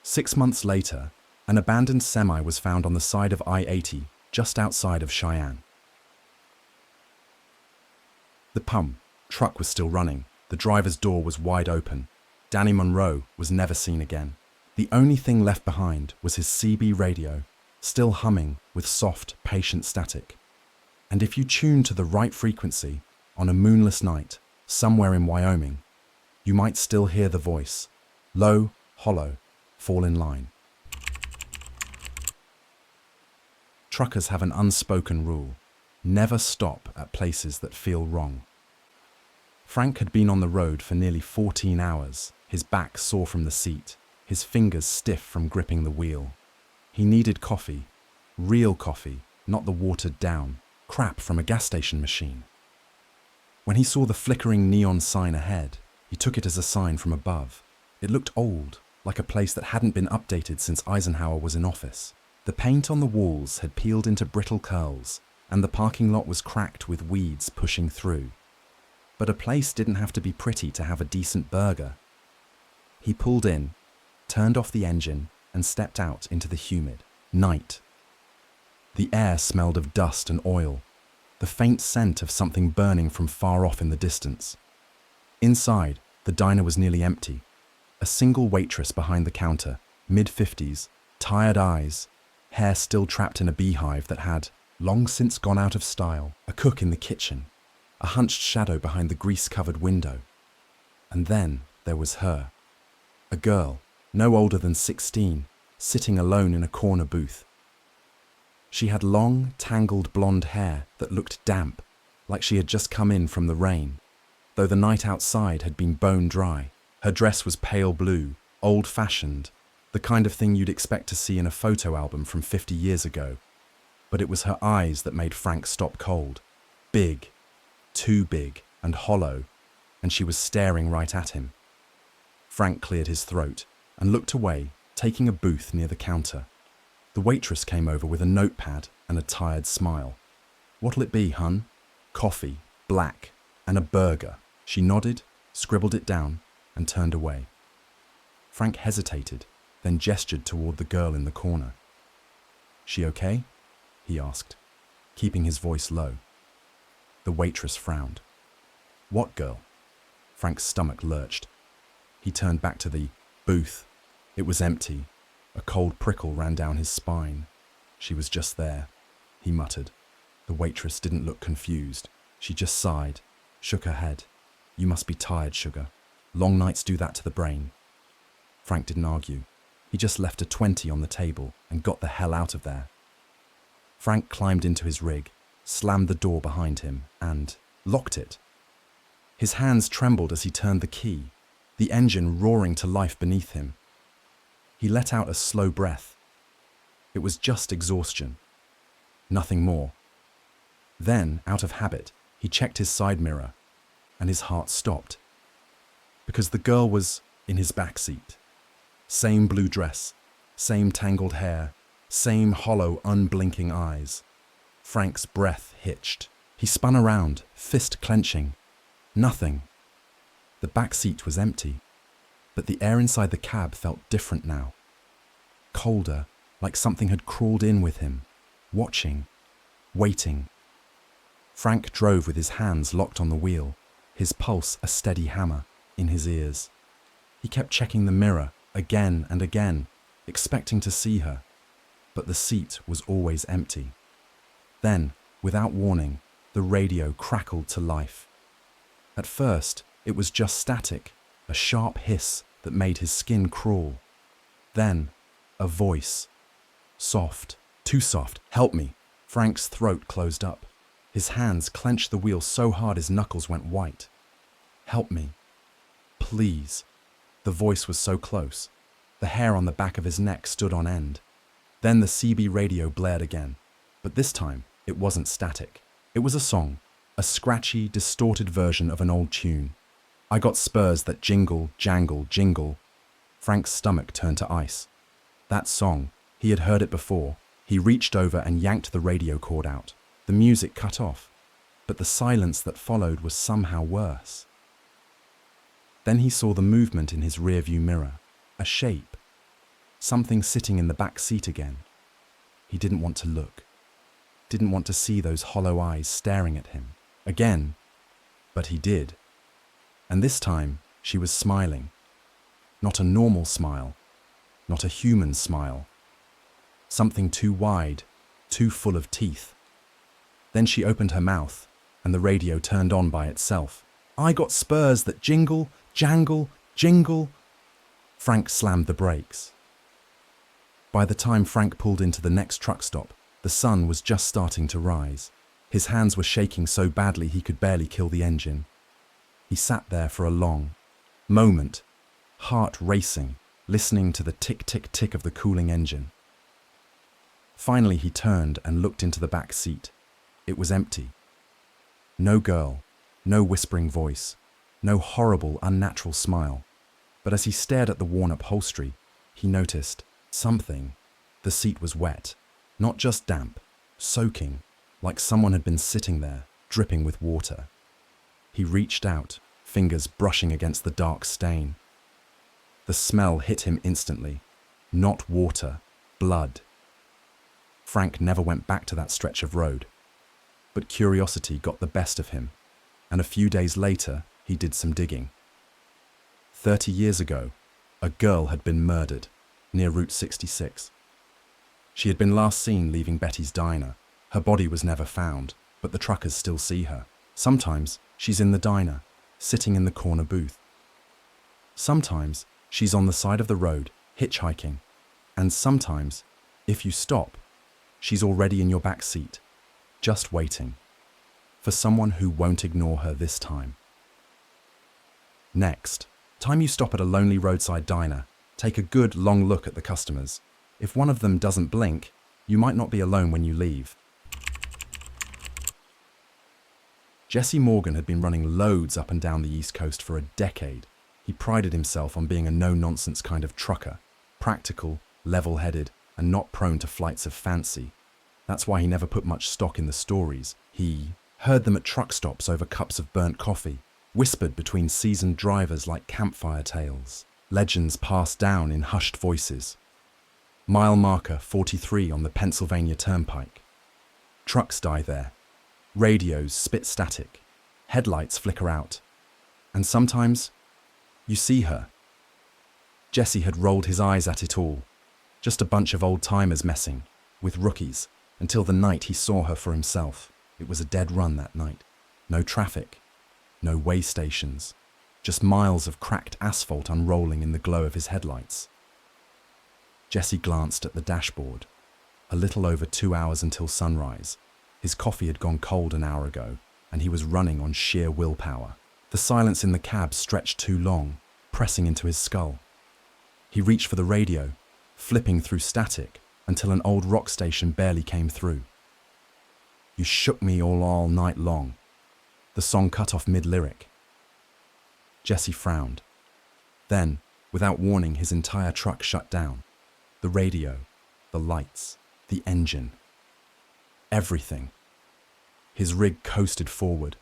6 months later, an abandoned semi was found on the side of I-80, just outside of Cheyenne. The truck was still running. The driver's door was wide open. Danny Monroe was never seen again. The only thing left behind was his CB radio, still humming with soft, patient static. And if you tuned to the right frequency, on a moonless night, somewhere in Wyoming, you might still hear the voice, low, hollow, fall in line. Truckers have an unspoken rule: never stop at places that feel wrong. Frank had been on the road for nearly 14 hours, his back sore from the seat, his fingers stiff from gripping the wheel. He needed coffee, real coffee, not the watered down crap from a gas station machine. When he saw the flickering neon sign ahead, he took it as a sign from above. It looked old, like a place that hadn't been updated since Eisenhower was in office. The paint on the walls had peeled into brittle curls, and the parking lot was cracked with weeds pushing through. But a place didn't have to be pretty to have a decent burger. He pulled in, turned off the engine, and stepped out into the humid night. The air smelled of dust and oil, the faint scent of something burning from far off in the distance. Inside, the diner was nearly empty. A single waitress behind the counter, mid-50s, tired eyes, hair still trapped in a beehive that had long since gone out of style, a cook in the kitchen, a hunched shadow behind the grease-covered window. And then there was her, a girl, no older than 16, sitting alone in a corner booth. She had long, tangled blonde hair that looked damp, like she had just come in from the rain, though the night outside had been bone dry. Her dress was pale blue, old-fashioned, the kind of thing you'd expect to see in a photo album from 50 years ago. But it was her eyes that made Frank stop cold. Big, too big and hollow, and she was staring right at him. Frank cleared his throat and looked away, taking a booth near the counter. The waitress came over with a notepad and a tired smile. "What'll it be, hun?" "Coffee, black, and a burger." She nodded, scribbled it down, and turned away. Frank hesitated, then gestured toward the girl in the corner. "She okay?" he asked, keeping his voice low. The waitress frowned. "What girl?" Frank's stomach lurched. He turned back to the booth. It was empty. A cold prickle ran down his spine. "She was just there," he muttered. The waitress didn't look confused. She just sighed, shook her head. "You must be tired, sugar. Long nights do that to the brain." Frank didn't argue. He just left a 20 on the table and got the hell out of there. Frank climbed into his rig, slammed the door behind him, and locked it. His hands trembled as he turned the key, the engine roaring to life beneath him. He let out a slow breath. It was just exhaustion. Nothing more. Then, out of habit, he checked his side mirror, and his heart stopped. Because the girl was in his backseat. Same blue dress, same tangled hair, same hollow, unblinking eyes. Frank's breath hitched. He spun around, fist clenching. Nothing. The back seat was empty, but the air inside the cab felt different now. Colder, like something had crawled in with him, watching, waiting. Frank drove with his hands locked on the wheel, his pulse a steady hammer in his ears. He kept checking the mirror again and again, expecting to see her, but the seat was always empty. Then, without warning, the radio crackled to life. At first, it was just static, a sharp hiss that made his skin crawl. Then, a voice. Soft, too soft. "Help me." Frank's throat closed up. His hands clenched the wheel so hard his knuckles went white. "Help me. Please." The voice was so close. The hair on the back of his neck stood on end. Then the CB radio blared again, but this time it wasn't static. It was a song, a scratchy, distorted version of an old tune. "I got spurs that jingle, jangle, jingle." Frank's stomach turned to ice. That song, he had heard it before. He reached over and yanked the radio cord out. The music cut off, but the silence that followed was somehow worse. Then he saw the movement in his rearview mirror, a shape, something sitting in the back seat again. He didn't want to look, didn't want to see those hollow eyes staring at him again, but he did. And this time, she was smiling. Not a normal smile, not a human smile. Something too wide, too full of teeth. Then she opened her mouth, and the radio turned on by itself. "I got spurs that jingle, jangle, jingle." Frank slammed the brakes. By the time Frank pulled into the next truck stop, The sun was just starting to rise. His hands were shaking so badly he could barely kill the engine. He sat there for a long moment, heart racing, listening to the tick-tick-tick of the cooling engine. Finally, he turned and looked into the back seat. It was empty. No girl, no whispering voice, no horrible, unnatural smile. But as he stared at the worn upholstery, he noticed something. The seat was wet, not just damp, soaking, like someone had been sitting there, dripping with water. He reached out, fingers brushing against the dark stain. The smell hit him instantly. Not water, blood. Frank never went back to that stretch of road. But curiosity got the best of him, and a few days later, he did some digging. 30 years ago, a girl had been murdered near Route 66. She had been last seen leaving Betty's diner. Her body was never found, but the truckers still see her. Sometimes she's in the diner, sitting in the corner booth. Sometimes she's on the side of the road, hitchhiking. And sometimes, if you stop, she's already in your back seat, just waiting for someone who won't ignore her this time. Next, time you stop at a lonely roadside diner, take a good long look at the customers. If one of them doesn't blink, you might not be alone when you leave. Jesse Morgan had been running loads up and down the East Coast for a decade. He prided himself on being a no-nonsense kind of trucker, practical, level-headed, and not prone to flights of fancy. That's why he never put much stock in the stories. He heard them at truck stops over cups of burnt coffee, whispered between seasoned drivers like campfire tales, legends passed down in hushed voices. Mile marker 43 on the Pennsylvania Turnpike. Trucks die there. Radios spit static. Headlights flicker out. And sometimes, you see her. Jesse had rolled his eyes at it all. Just a bunch of old-timers messing, with rookies, until the night he saw her for himself. It was a dead run that night. No traffic. No way stations. Just miles of cracked asphalt unrolling in the glow of his headlights. Jesse glanced at the dashboard. A little over 2 hours until sunrise. His coffee had gone cold an hour ago, and he was running on sheer willpower. The silence in the cab stretched too long, pressing into his skull. He reached for the radio, flipping through static until an old rock station barely came through. You shook me all night long. The song cut off mid-lyric. Jesse frowned. Then, without warning, his entire truck shut down. The radio, the lights, the engine. Everything. His rig coasted forward,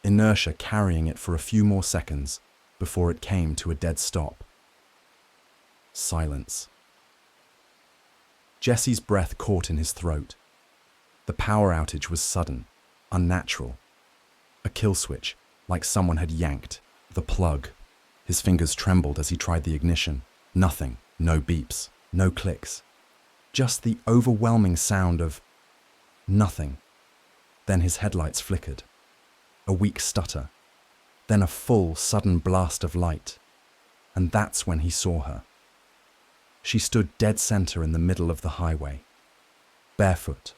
inertia carrying it for a few more seconds before it came to a dead stop. Silence. Jesse's breath caught in his throat. The power outage was sudden, unnatural. A kill switch, like someone had yanked the plug. His fingers trembled as he tried the ignition. Nothing, no beeps, no clicks. Just the overwhelming sound of nothing. Then his headlights flickered. A weak stutter. Then a full, sudden blast of light. And that's when he saw her. She stood dead center in the middle of the highway. Barefoot.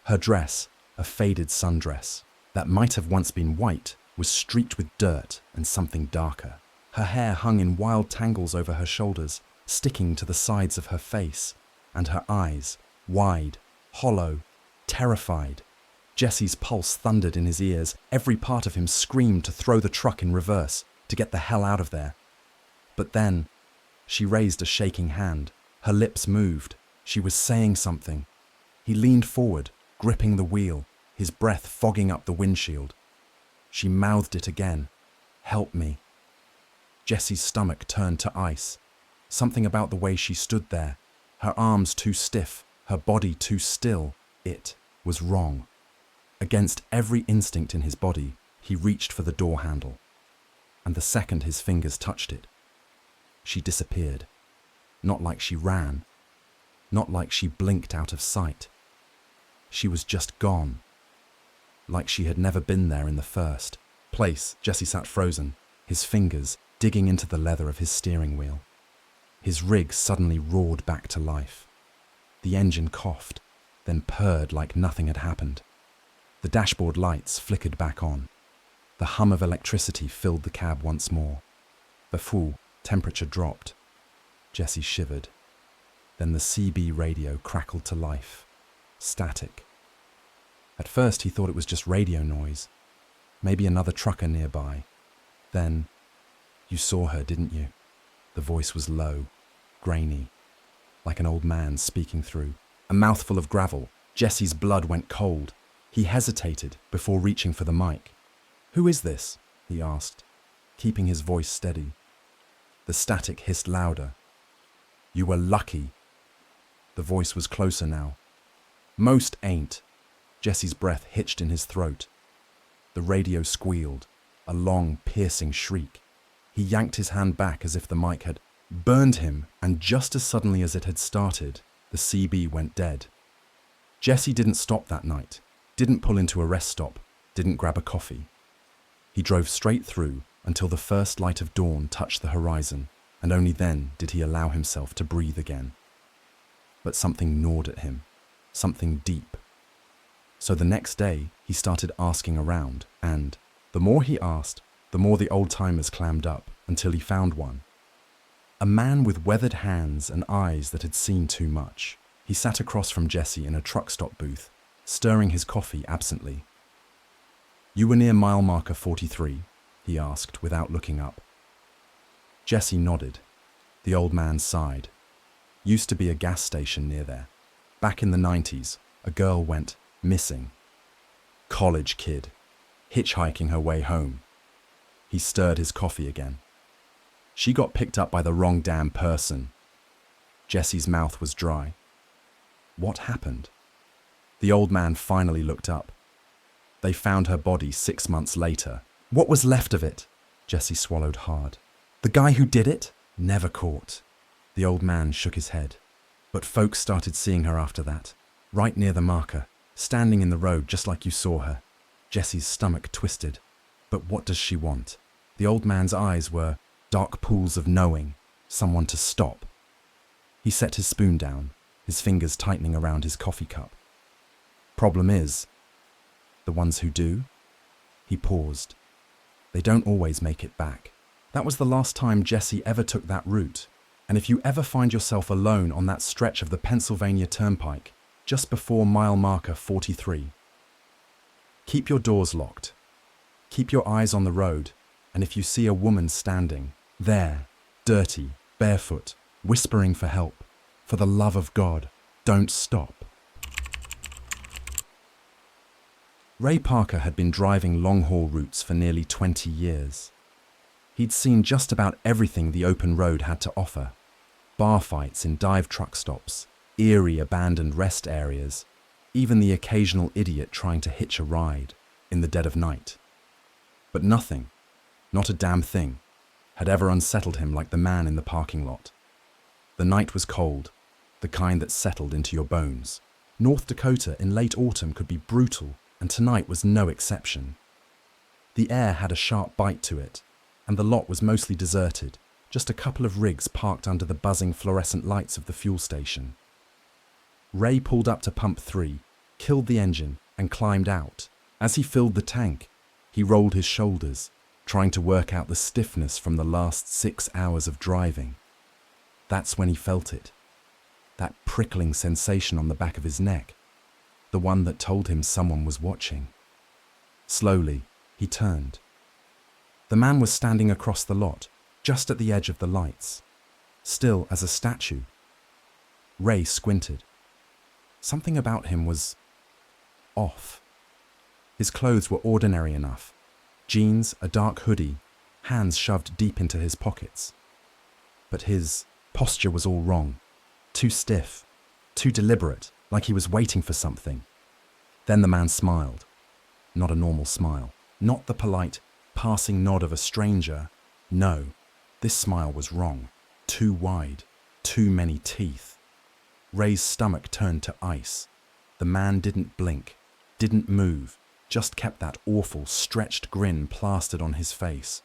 Her dress, a faded sundress, that might have once been white, was streaked with dirt and something darker. Her hair hung in wild tangles over her shoulders, sticking to the sides of her face, and her eyes, wide, hollow, terrified. Jesse's pulse thundered in his ears. Every part of him screamed to throw the truck in reverse, to get the hell out of there. But then, she raised a shaking hand. Her lips moved. She was saying something. He leaned forward, gripping the wheel, his breath fogging up the windshield. She mouthed it again. Help me. Jesse's stomach turned to ice. Something about the way she stood there, her arms too stiff, her body too still. It was wrong. Against every instinct in his body, he reached for the door handle. And the second his fingers touched it, she disappeared. Not like she ran. Not like she blinked out of sight. She was just gone. Like she had never been there in the first place. Jesse sat frozen, his fingers digging into the leather of his steering wheel. His rig suddenly roared back to life. The engine coughed. then purred like nothing had happened. The dashboard lights flickered back on. The hum of electricity filled the cab once more. The full temperature dropped. Jesse shivered. Then the CB radio crackled to life. Static. At first he thought it was just radio noise. Maybe another trucker nearby. Then, "You saw her, didn't you?" The voice was low, grainy, like an old man speaking through a mouthful of gravel. Jesse's blood went cold. He hesitated before reaching for the mic. "Who is this?" he asked, keeping his voice steady. The static hissed louder. "You were lucky." The voice was closer now. "Most ain't." Jesse's breath hitched in his throat. The radio squealed, a long, piercing shriek. He yanked his hand back as if the mic had burned him, and just as suddenly as it had started, the CB went dead. Jesse didn't stop that night, didn't pull into a rest stop, didn't grab a coffee. He drove straight through until the first light of dawn touched the horizon, and only then did he allow himself to breathe again. But something gnawed at him, something deep. So the next day, he started asking around, and the more he asked, the more the old-timers clammed up, until he found one. A man with weathered hands and eyes that had seen too much. He sat across from Jesse in a truck stop booth, stirring his coffee absently. "You were near mile marker 43, he asked without looking up. Jesse nodded. The old man sighed. Used to be a gas station near there. Back in the 90s, a girl went missing. College kid, hitchhiking her way home. He stirred his coffee again. She got picked up by the wrong damn person. Jesse's mouth was dry. What happened? The old man finally looked up. They found her body 6 months later. What was left of it? Jesse swallowed hard. The guy who did it? Never caught. The old man shook his head. But folks started seeing her after that, right near the marker, standing in the road just like you saw her. Jesse's stomach twisted. But what does she want? The old man's eyes were dark pools of knowing, someone to stop. He set his spoon down, his fingers tightening around his coffee cup. Problem is, the ones who do? He paused. They don't always make it back. That was the last time Jesse ever took that route. And if you ever find yourself alone on that stretch of the Pennsylvania Turnpike, just before mile marker 43, keep your doors locked. Keep your eyes on the road, and if you see a woman standing there, dirty, barefoot, whispering for help, for the love of God, don't stop. Ray Parker had been driving long-haul routes for nearly 20 years. He'd seen just about everything the open road had to offer. Bar fights in dive truck stops, eerie abandoned rest areas, even the occasional idiot trying to hitch a ride in the dead of night. But nothing, not a damn thing, had ever unsettled him like the man in the parking lot. The night was cold, the kind that settled into your bones. North Dakota in late autumn could be brutal, and tonight was no exception. The air had a sharp bite to it, and the lot was mostly deserted, just a couple of rigs parked under the buzzing fluorescent lights of the fuel station. Ray pulled up to pump 3, killed the engine, and climbed out. As he filled the tank, he rolled his shoulders, trying to work out the stiffness from the last 6 hours of driving. That's when he felt it. That prickling sensation on the back of his neck, the one that told him someone was watching. Slowly, he turned. The man was standing across the lot, just at the edge of the lights, still as a statue. Ray squinted. Something about him was off. His clothes were ordinary enough. Jeans, a dark hoodie, hands shoved deep into his pockets. But his posture was all wrong. Too stiff, too deliberate, like he was waiting for something. Then the man smiled. Not a normal smile. Not the polite, passing nod of a stranger. No, this smile was wrong. Too wide. Too many teeth. Ray's stomach turned to ice. The man didn't blink, didn't move, just kept that awful, stretched grin plastered on his face.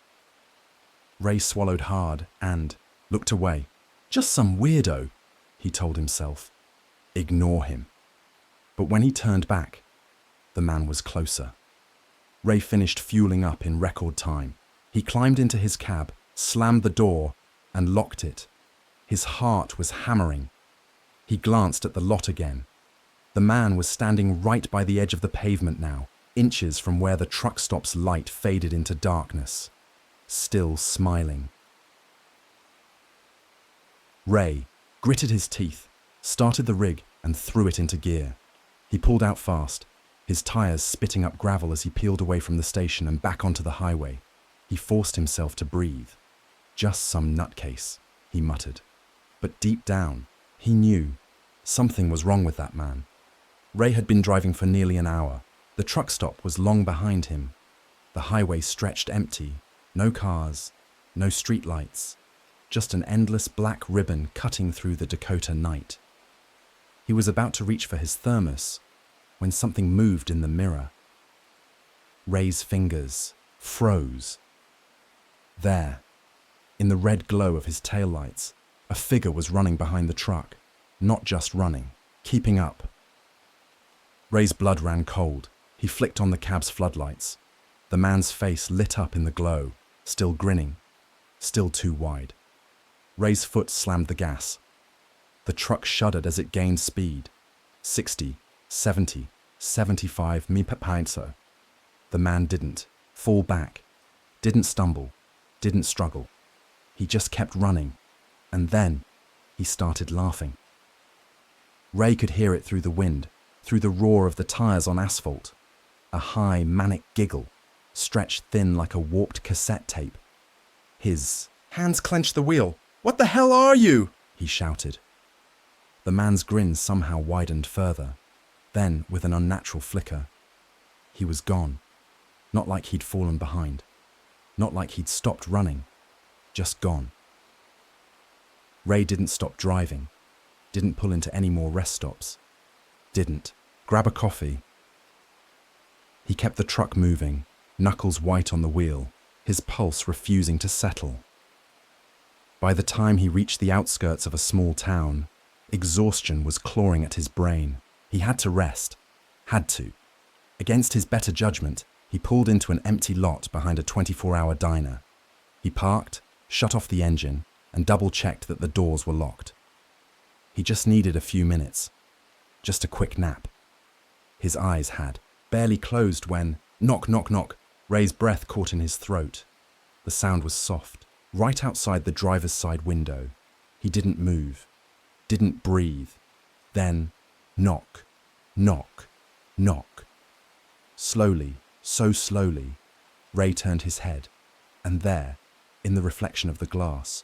Ray swallowed hard and looked away. Just some weirdo, he told himself. Ignore him. But when he turned back, the man was closer. Ray finished fueling up in record time. He climbed into his cab, slammed the door, and locked it. His heart was hammering. He glanced at the lot again. The man was standing right by the edge of the pavement now, inches from where the truck stop's light faded into darkness, still smiling. Ray gritted his teeth, started the rig, and threw it into gear. He pulled out fast, his tires spitting up gravel as he peeled away from the station and back onto the highway. He forced himself to breathe. Just some nutcase, he muttered. But deep down, he knew something was wrong with that man. Ray had been driving for nearly an hour. The truck stop was long behind him. The highway stretched empty. No cars, no streetlights, just an endless black ribbon cutting through the Dakota night. He was about to reach for his thermos when something moved in the mirror. Ray's fingers froze. There, in the red glow of his taillights, a figure was running behind the truck. Not just running, keeping up. Ray's blood ran cold. He flicked on the cab's floodlights. The man's face lit up in the glow, still grinning, still too wide. Ray's foot slammed the gas. The truck shuddered as it gained speed. 60, 70, 75 mph. The man didn't fall back, didn't stumble, didn't struggle. He just kept running, and then he started laughing. Ray could hear it through the wind, through the roar of the tires on asphalt. A high, manic giggle, stretched thin like a warped cassette tape. His hands clenched the wheel. "What the hell are you?" he shouted. The man's grin somehow widened further. Then, with an unnatural flicker, he was gone. Not like he'd fallen behind. Not like he'd stopped running. Just gone. Ray didn't stop driving. Didn't pull into any more rest stops. Didn't grab a coffee. He kept the truck moving, knuckles white on the wheel, his pulse refusing to settle. By the time he reached the outskirts of a small town, exhaustion was clawing at his brain. He had to rest. Had to. Against his better judgment, he pulled into an empty lot behind a 24-hour diner. He parked, shut off the engine, and double-checked that the doors were locked. He just needed a few minutes. Just a quick nap. His eyes had barely closed when, knock, knock, knock, Ray's breath caught in his throat. The sound was soft, right outside the driver's side window. He didn't move, didn't breathe. Then, knock, knock, knock. Slowly, so slowly, Ray turned his head, and there, in the reflection of the glass,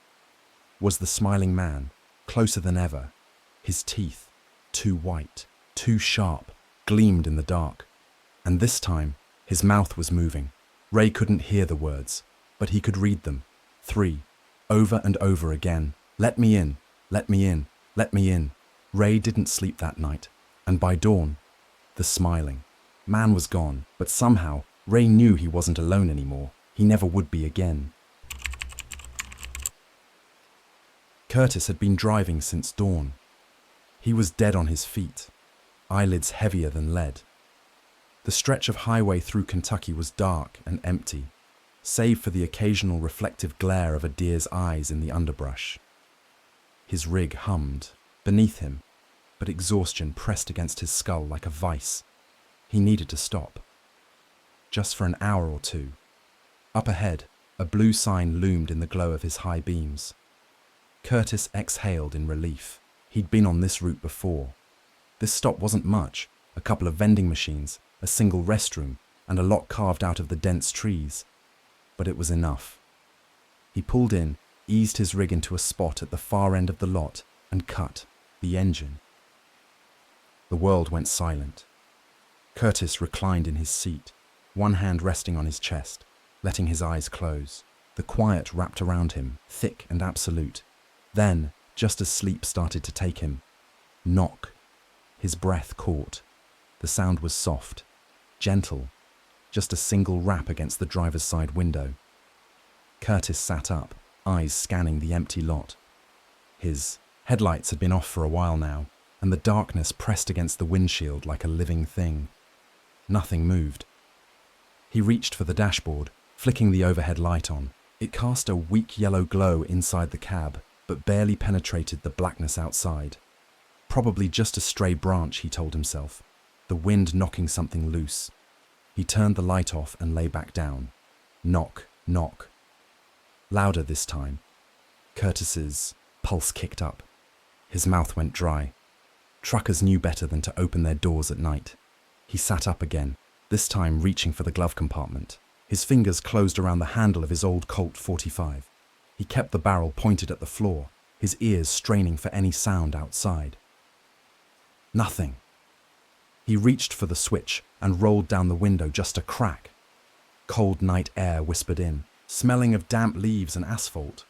was the smiling man, closer than ever. His teeth, too white, too sharp, gleamed in the dark. And this time, his mouth was moving. Ray couldn't hear the words, but he could read them. 3, over and over again. Let me in, let me in, let me in. Ray didn't sleep that night, and by dawn, the smiling man was gone, but somehow, Ray knew he wasn't alone anymore. He never would be again. Curtis had been driving since dawn. He was dead on his feet, eyelids heavier than lead. The stretch of highway through Kentucky was dark and empty, save for the occasional reflective glare of a deer's eyes in the underbrush. His rig hummed beneath him, but exhaustion pressed against his skull like a vice. He needed to stop. Just for an hour or two. Up ahead, a blue sign loomed in the glow of his high beams. Curtis exhaled in relief. He'd been on this route before. This stop wasn't much, a couple of vending machines, a single restroom, and a lot carved out of the dense trees. But it was enough. He pulled in, eased his rig into a spot at the far end of the lot, and cut the engine. The world went silent. Curtis reclined in his seat, one hand resting on his chest, letting his eyes close. The quiet wrapped around him, thick and absolute. Then, just as sleep started to take him, knock. His breath caught. The sound was soft, gentle, just a single rap against the driver's side window. Curtis sat up, eyes scanning the empty lot. His headlights had been off for a while now. and the darkness pressed against the windshield like a living thing. Nothing moved. He reached for the dashboard, flicking the overhead light on. It cast a weak yellow glow inside the cab, but barely penetrated the blackness outside. Probably just a stray branch, he told himself, the wind knocking something loose. He turned the light off and lay back down. Knock, knock. Louder this time. Curtis's pulse kicked up. His mouth went dry. Truckers knew better than to open their doors at night. He sat up again, this time reaching for the glove compartment. His fingers closed around the handle of his old Colt 45. He kept the barrel pointed at the floor, his ears straining for any sound outside. Nothing. He reached for the switch and rolled down the window just a crack. Cold night air whispered in, smelling of damp leaves and asphalt.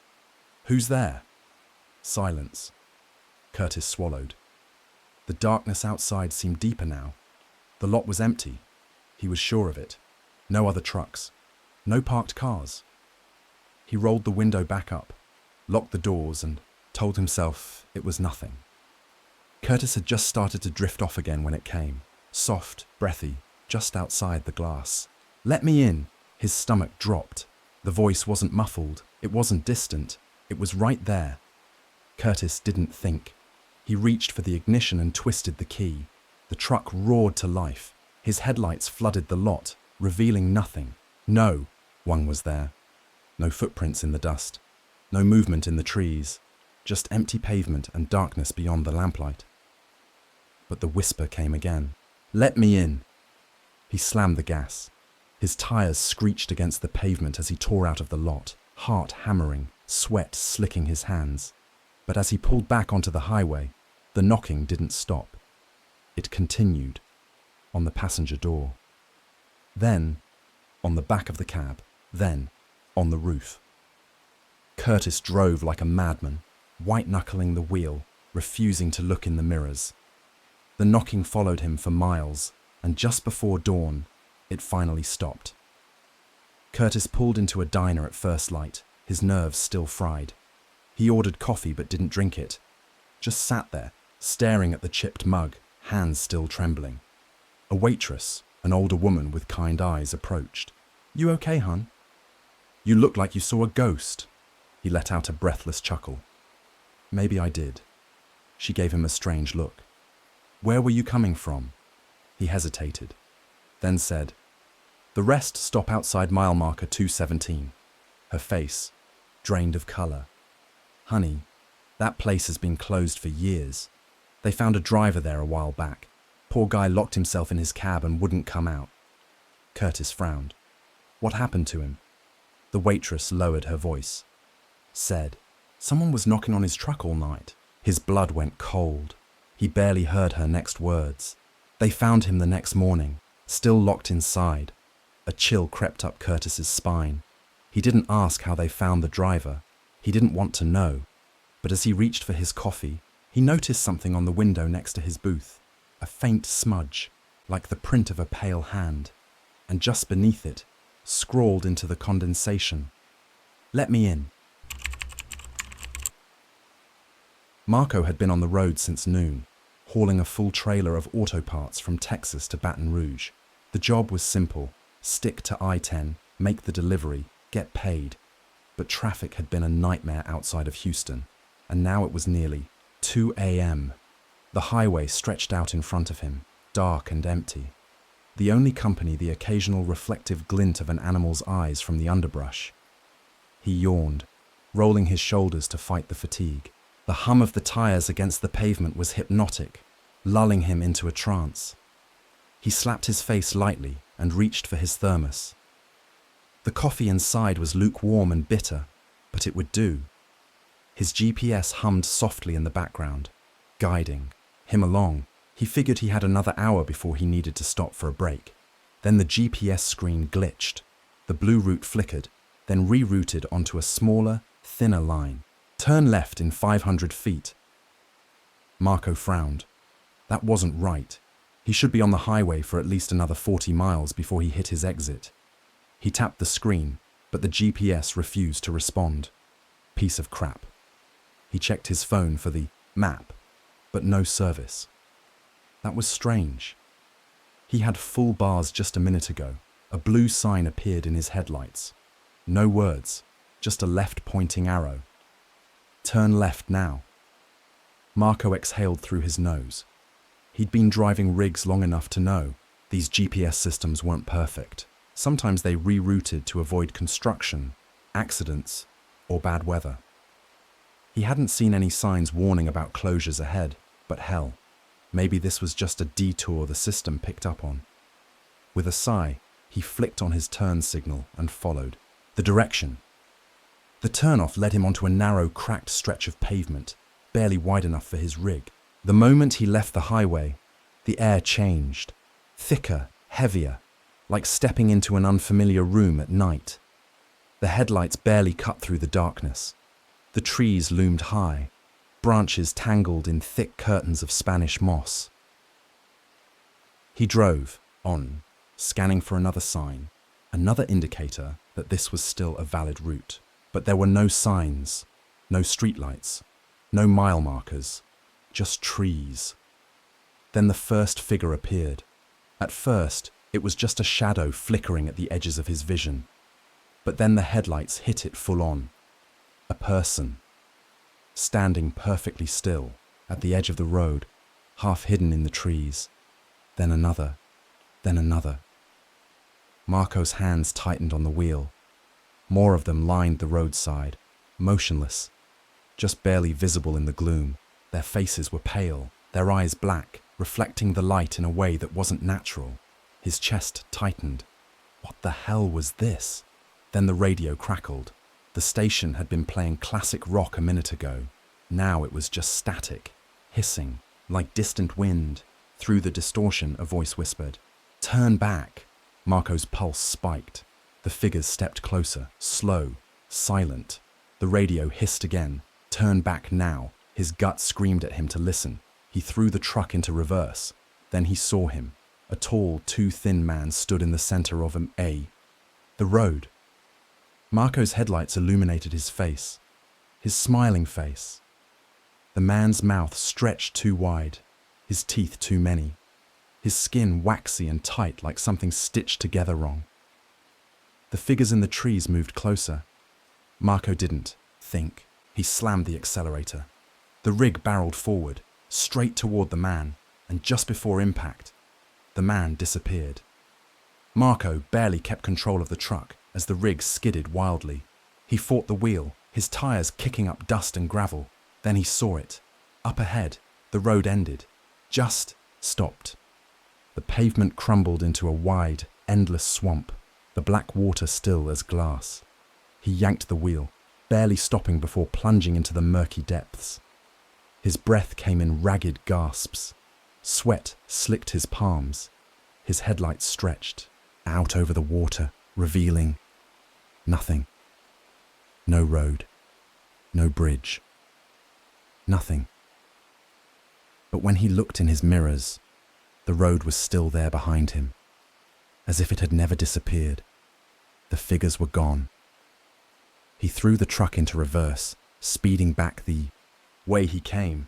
Who's there? Silence. Curtis swallowed. The darkness outside seemed deeper now. The lot was empty. He was sure of it. No other trucks. No parked cars. He rolled the window back up, locked the doors, and told himself it was nothing. Curtis had just started to drift off again when it came. Soft, breathy, just outside the glass. Let me in. His stomach dropped. The voice wasn't muffled. It wasn't distant. It was right there. Curtis didn't think. He reached for the ignition and twisted the key. The truck roared to life. His headlights flooded the lot, revealing nothing. No one was there. No footprints in the dust. No movement in the trees. Just empty pavement and darkness beyond the lamplight. But the whisper came again. Let me in. He slammed the gas. His tires screeched against the pavement as he tore out of the lot, heart hammering, sweat slicking his hands. But as he pulled back onto the highway, the knocking didn't stop. It continued, on the passenger door. Then, on the back of the cab. Then, on the roof. Curtis drove like a madman, white-knuckling the wheel, refusing to look in the mirrors. The knocking followed him for miles, and just before dawn, it finally stopped. Curtis pulled into a diner at first light, his nerves still fried. He ordered coffee but didn't drink it. Just sat there, staring at the chipped mug, hands still trembling. A waitress, an older woman with kind eyes, approached. You okay, hun? You look like you saw a ghost. He let out a breathless chuckle. Maybe I did. She gave him a strange look. Where were you coming from? He hesitated, then said, The rest stop outside mile marker 217. Her face, drained of colour. Honey, that place has been closed for years. They found a driver there a while back. Poor guy locked himself in his cab and wouldn't come out. Curtis frowned. What happened to him? The waitress lowered her voice. Said, someone was knocking on his truck all night. His blood went cold. He barely heard her next words. They found him the next morning, still locked inside. A chill crept up Curtis's spine. He didn't ask how they found the driver. He didn't want to know. But as he reached for his coffee, he noticed something on the window next to his booth. A faint smudge, like the print of a pale hand. And just beneath it, scrawled into the condensation, Let me in. Marco had been on the road since noon, hauling a full trailer of auto parts from Texas to Baton Rouge. The job was simple. Stick to I-10, make the delivery, get paid. But traffic had been a nightmare outside of Houston, and now it was nearly 2 a.m. The highway stretched out in front of him, dark and empty. The only company the occasional reflective glint of an animal's eyes from the underbrush. He yawned, rolling his shoulders to fight the fatigue. The hum of the tires against the pavement was hypnotic, lulling him into a trance. He slapped his face lightly and reached for his thermos. The coffee inside was lukewarm and bitter, but it would do. His GPS hummed softly in the background, guiding him along. He figured he had another hour before he needed to stop for a break. Then the GPS screen glitched. The blue route flickered, then rerouted onto a smaller, thinner line. Turn left in 500 feet. Marco frowned. That wasn't right. He should be on the highway for at least another 40 miles before he hit his exit. He tapped the screen, but the GPS refused to respond. Piece of crap. He checked his phone for the map. but no service. That was strange. He had full bars just a minute ago. A blue sign appeared in his headlights. No words, just a left-pointing arrow. Turn left now. Marco exhaled through his nose. He'd been driving rigs long enough to know these GPS systems weren't perfect. Sometimes they rerouted to avoid construction, accidents, or bad weather. He hadn't seen any signs warning about closures ahead, but hell, maybe this was just a detour the system picked up on. With a sigh, he flicked on his turn signal and followed the direction. The turnoff led him onto a narrow, cracked stretch of pavement, barely wide enough for his rig. The moment he left the highway, the air changed, thicker, heavier, like stepping into an unfamiliar room at night. The headlights barely cut through the darkness. The trees loomed high, branches tangled in thick curtains of Spanish moss. He drove on, scanning for another sign, another indicator that this was still a valid route. But there were no signs, no streetlights, no mile markers, just trees. Then the first figure appeared. At first, it was just a shadow flickering at the edges of his vision. But then the headlights hit it full on. A person, standing perfectly still at the edge of the road, half hidden in the trees. Then another, then another. Marco's hands tightened on the wheel. More of them lined the roadside, motionless, just barely visible in the gloom. Their faces were pale, their eyes black, reflecting the light in a way that wasn't natural. His chest tightened. What the hell was this? Then the radio crackled. The station had been playing classic rock a minute ago. Now it was just static, hissing, like distant wind. Through the distortion, a voice whispered, "Turn back." Marco's pulse spiked. The figures stepped closer, slow, silent. The radio hissed again. "Turn back now." His gut screamed at him to listen. He threw the truck into reverse. Then he saw him. A tall, too thin man stood in the center of the road. Marco's headlights illuminated his face, his smiling face. The man's mouth stretched too wide, his teeth too many, his skin waxy and tight like something stitched together wrong. The figures in the trees moved closer. Marco didn't think. He slammed the accelerator. The rig barreled forward, straight toward the man, and just before impact, the man disappeared. Marco barely kept control of the truck as the rig skidded wildly. He fought the wheel, his tires kicking up dust and gravel. Then he saw it. Up ahead, the road ended, just stopped. The pavement crumbled into a wide, endless swamp, the black water still as glass. He yanked the wheel, barely stopping before plunging into the murky depths. His breath came in ragged gasps. Sweat slicked his palms. His headlights stretched out over the water, revealing nothing. No road, no bridge, nothing. But when he looked in his mirrors, the road was still there behind him, as if it had never disappeared. The figures were gone. He threw the truck into reverse, speeding back the way he came.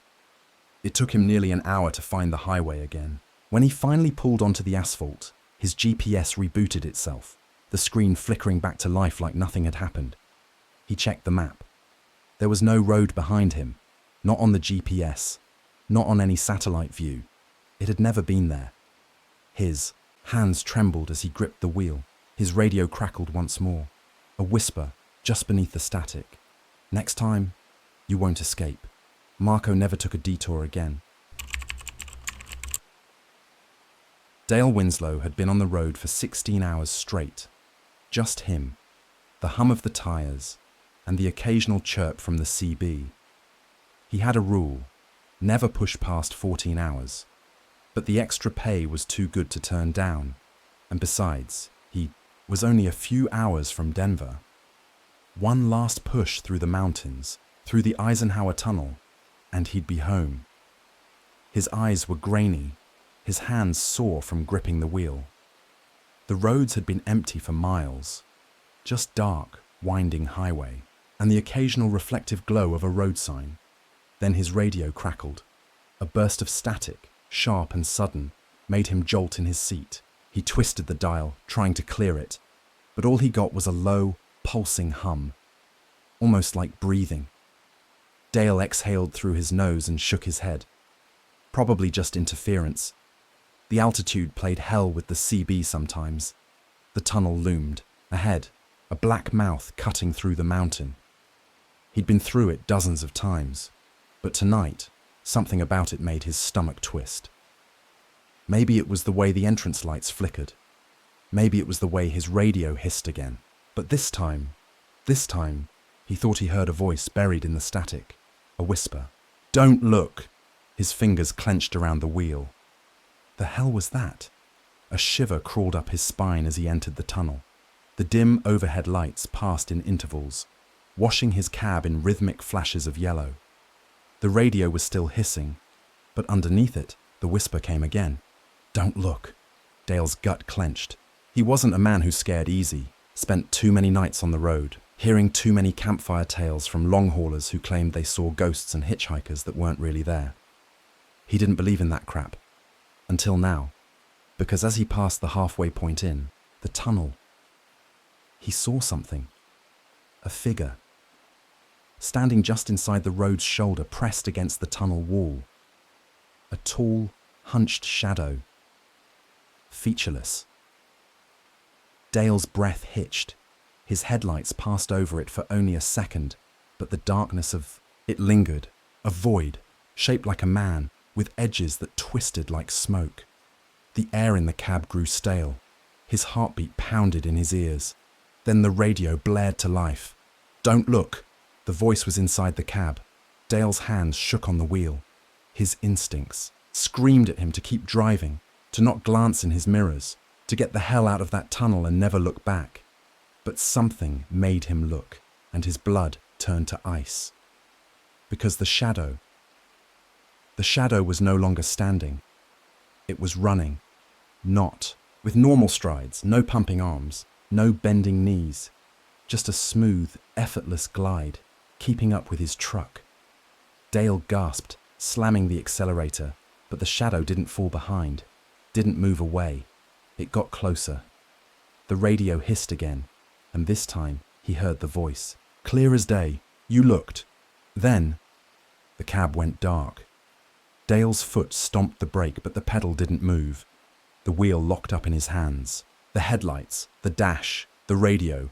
It took him nearly an hour to find the highway again. When he finally pulled onto the asphalt, his GPS rebooted itself, the screen flickering back to life like nothing had happened. He checked the map. There was no road behind him, not on the GPS, not on any satellite view. It had never been there. His hands trembled as he gripped the wheel. His radio crackled once more, a whisper just beneath the static. "Next time, you won't escape." Marco never took a detour again. Dale Winslow had been on the road for 16 hours straight. Just him, the hum of the tires, and the occasional chirp from the CB. He had a rule, never push past 14 hours. But the extra pay was too good to turn down. And besides, he was only a few hours from Denver. One last push through the mountains, through the Eisenhower Tunnel, and he'd be home. His eyes were grainy, his hands sore from gripping the wheel. The roads had been empty for miles, just dark, winding highway, and the occasional reflective glow of a road sign. Then his radio crackled. A burst of static, sharp and sudden, made him jolt in his seat. He twisted the dial, trying to clear it, but all he got was a low, pulsing hum, almost like breathing. Dale exhaled through his nose and shook his head. Probably just interference. The altitude played hell with the CB sometimes. The tunnel loomed. Ahead, a black mouth cutting through the mountain. He'd been through it dozens of times, but tonight, something about it made his stomach twist. Maybe it was the way the entrance lights flickered. Maybe it was the way his radio hissed again. But this time, he thought he heard a voice buried in the static. A whisper. "Don't look!" His fingers clenched around the wheel. The hell was that? A shiver crawled up his spine as he entered the tunnel. The dim overhead lights passed in intervals, washing his cab in rhythmic flashes of yellow. The radio was still hissing, but underneath it, the whisper came again. "Don't look." Dale's gut clenched. He wasn't a man who scared easy, spent too many nights on the road, hearing too many campfire tales from long haulers who claimed they saw ghosts and hitchhikers that weren't really there. He didn't believe in that crap. Until now. Because as he passed the halfway point in, the tunnel, he saw something. A figure. Standing just inside the road's shoulder, pressed against the tunnel wall. A tall, hunched shadow. Featureless. Dale's breath hitched. His headlights passed over it for only a second, but the darkness of it lingered. A void, shaped like a man, with edges that twisted like smoke. The air in the cab grew stale. His heartbeat pounded in his ears. Then the radio blared to life. "Don't look!" The voice was inside the cab. Dale's hands shook on the wheel. His instincts screamed at him to keep driving, to not glance in his mirrors, to get the hell out of that tunnel and never look back. But something made him look, and his blood turned to ice. Because the shadow was no longer standing. It was running. Not with normal strides, no pumping arms, no bending knees. Just a smooth, effortless glide, keeping up with his truck. Dale gasped, slamming the accelerator, but the shadow didn't fall behind, didn't move away. It got closer. The radio hissed again, and this time he heard the voice. "Clear as day. You looked." Then, the cab went dark. Dale's foot stomped the brake, but the pedal didn't move. The wheel locked up in his hands. The headlights, the dash, the radio,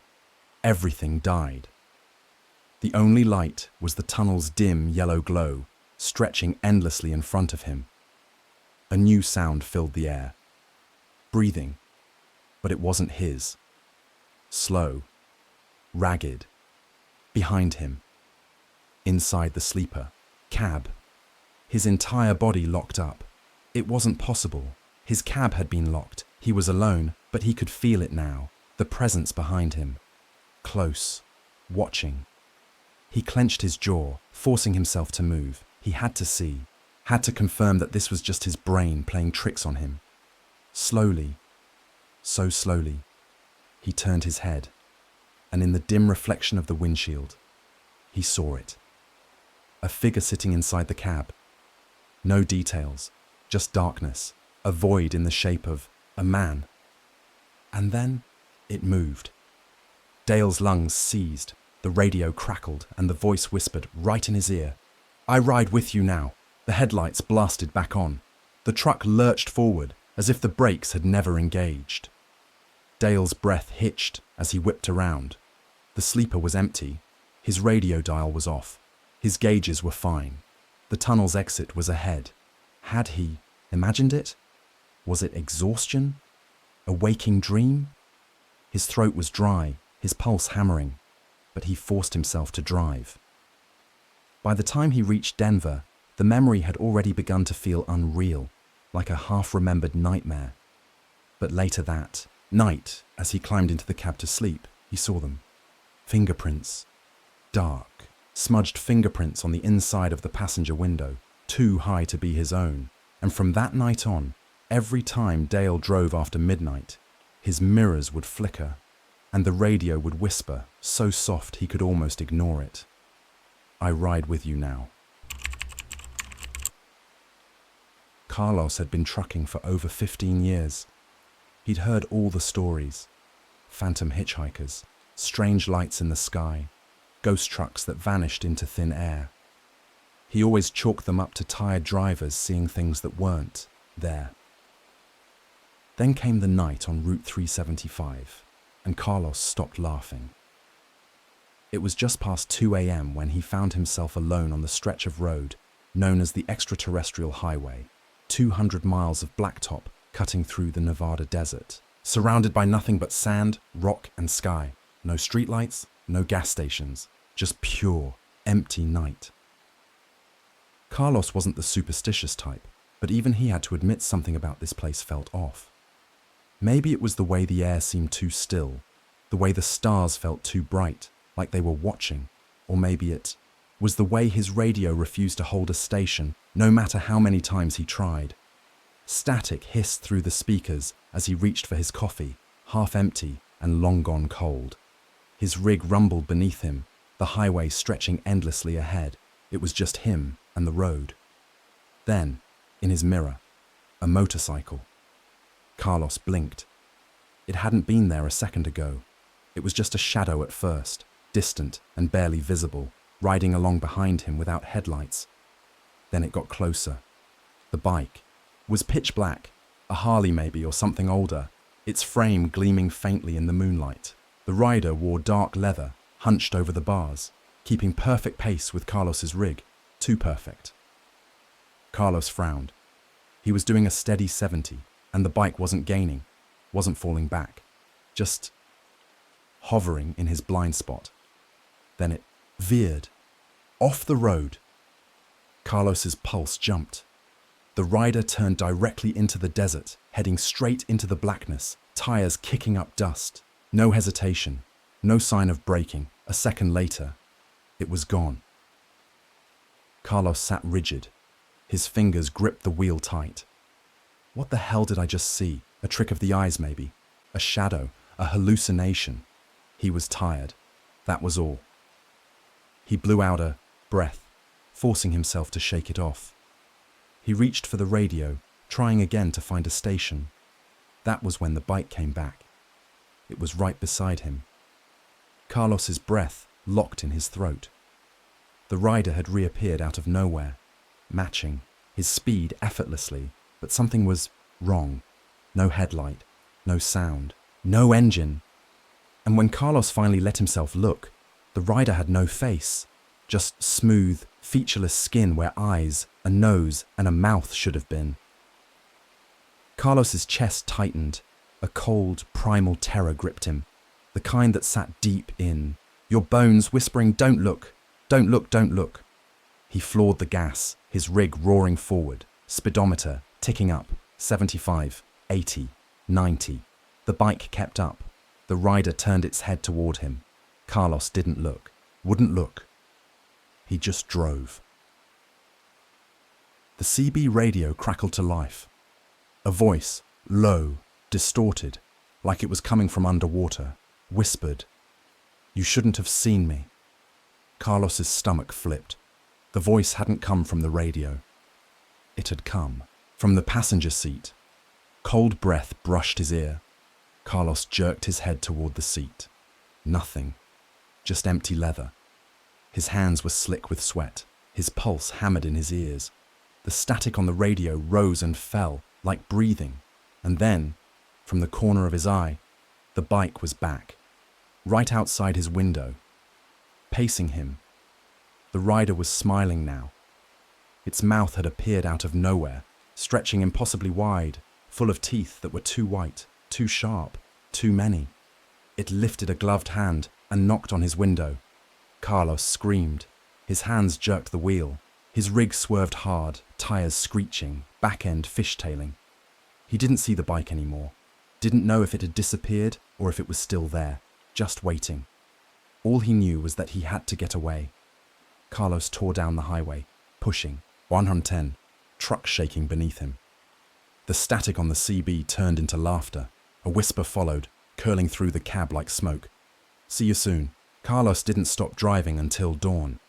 everything died. The only light was the tunnel's dim yellow glow, stretching endlessly in front of him. A new sound filled the air. Breathing, but it wasn't his. Slow, ragged. Behind him, inside the sleeper, cab. His entire body locked up. It wasn't possible. His cab had been locked. He was alone, but he could feel it now, the presence behind him. Close, watching. He clenched his jaw, forcing himself to move. He had to see, had to confirm that this was just his brain playing tricks on him. Slowly, so slowly, he turned his head, and in the dim reflection of the windshield, he saw it. A figure sitting inside the cab. No details, just darkness, a void in the shape of a man. And then it moved. Dale's lungs seized, the radio crackled, and the voice whispered right in his ear, "I ride with you now." The headlights blasted back on. The truck lurched forward, as if the brakes had never engaged. Dale's breath hitched as he whipped around. The sleeper was empty. His radio dial was off. His gauges were fine. The tunnel's exit was ahead. Had he imagined it? Was it exhaustion? A waking dream? His throat was dry, his pulse hammering, but he forced himself to drive. By the time he reached Denver, the memory had already begun to feel unreal, like a half-remembered nightmare. But later that night, as he climbed into the cab to sleep, he saw them. Fingerprints. Dark, smudged fingerprints on the inside of the passenger window, too high to be his own. And from that night on, every time Dale drove after midnight, his mirrors would flicker, and the radio would whisper, so soft he could almost ignore it. "I ride with you now." Carlos had been trucking for over 15 years. He'd heard all the stories. Phantom hitchhikers, strange lights in the sky, ghost trucks that vanished into thin air. He always chalked them up to tired drivers seeing things that weren't there. Then came the night on Route 375, and Carlos stopped laughing. It was just past 2 a.m. when he found himself alone on the stretch of road known as the Extraterrestrial Highway, 200 miles of blacktop cutting through the Nevada desert, surrounded by nothing but sand, rock, and sky. No streetlights, no gas stations, just pure, empty night. Carlos wasn't the superstitious type, but even he had to admit something about this place felt off. Maybe it was the way the air seemed too still, the way the stars felt too bright, like they were watching, or maybe it was the way his radio refused to hold a station, no matter how many times he tried. Static hissed through the speakers as he reached for his coffee, half empty and long gone cold. His rig rumbled beneath him, the highway stretching endlessly ahead. It was just him and the road. Then, in his mirror, a motorcycle. Carlos blinked. It hadn't been there a second ago. It was just a shadow at first, distant and barely visible, riding along behind him without headlights. Then it got closer. The bike was pitch black, a Harley maybe or something older, its frame gleaming faintly in the moonlight. The rider wore dark leather, hunched over the bars, keeping perfect pace with Carlos's rig, too perfect. Carlos frowned. He was doing a steady 70, and the bike wasn't gaining, wasn't falling back, just hovering in his blind spot. Then it veered, off the road. Carlos's pulse jumped. The rider turned directly into the desert, heading straight into the blackness, tires kicking up dust. No hesitation, no sign of braking. A second later, it was gone. Carlos sat rigid. His fingers gripped the wheel tight. What the hell did I just see? A trick of the eyes, maybe? A shadow? A hallucination? He was tired. That was all. He blew out a breath, forcing himself to shake it off. He reached for the radio, trying again to find a station. That was when the bike came back. It was right beside him. Carlos's breath locked in his throat. The rider had reappeared out of nowhere, matching his speed effortlessly, but something was wrong. No headlight, no sound, no engine. And when Carlos finally let himself look, the rider had no face, just smooth, featureless skin where eyes, a nose, and a mouth should have been. Carlos's chest tightened. A cold, primal terror gripped him, the kind that sat deep in your bones, whispering, "Don't look, don't look, don't look." He floored the gas, his rig roaring forward, speedometer ticking up, 75, 80, 90. The bike kept up. The rider turned its head toward him. Carlos didn't look, wouldn't look. He just drove. The CB radio crackled to life. A voice, low, distorted, like it was coming from underwater, whispered, "You shouldn't have seen me." Carlos's stomach flipped. The voice hadn't come from the radio. It had come from the passenger seat. Cold breath brushed his ear. Carlos jerked his head toward the seat. Nothing. Just empty leather. His hands were slick with sweat. His pulse hammered in his ears. The static on the radio rose and fell, like breathing. And then, from the corner of his eye, the bike was back, right outside his window, pacing him. The rider was smiling now. Its mouth had appeared out of nowhere, stretching impossibly wide, full of teeth that were too white, too sharp, too many. It lifted a gloved hand and knocked on his window. Carlos screamed. His hands jerked the wheel. His rig swerved hard, tires screeching, back end fishtailing. He didn't see the bike anymore. Didn't know if it had disappeared or if it was still there, just waiting. All he knew was that he had to get away. Carlos tore down the highway, pushing, 110, trucks shaking beneath him. The static on the CB turned into laughter. A whisper followed, curling through the cab like smoke. "See you soon." Carlos didn't stop driving until dawn.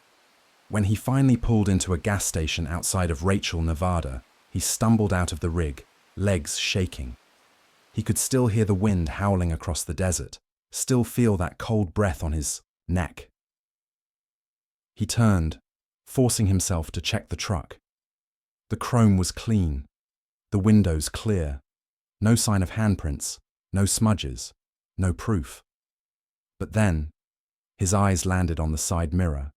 When he finally pulled into a gas station outside of Rachel, Nevada, He stumbled out of the rig, legs shaking. He could still hear the wind howling across the desert, still feel that cold breath on his neck. He turned, forcing himself to check the truck. The chrome was clean, the windows clear, no sign of handprints, no smudges, no proof. But then, his eyes landed on the side mirror.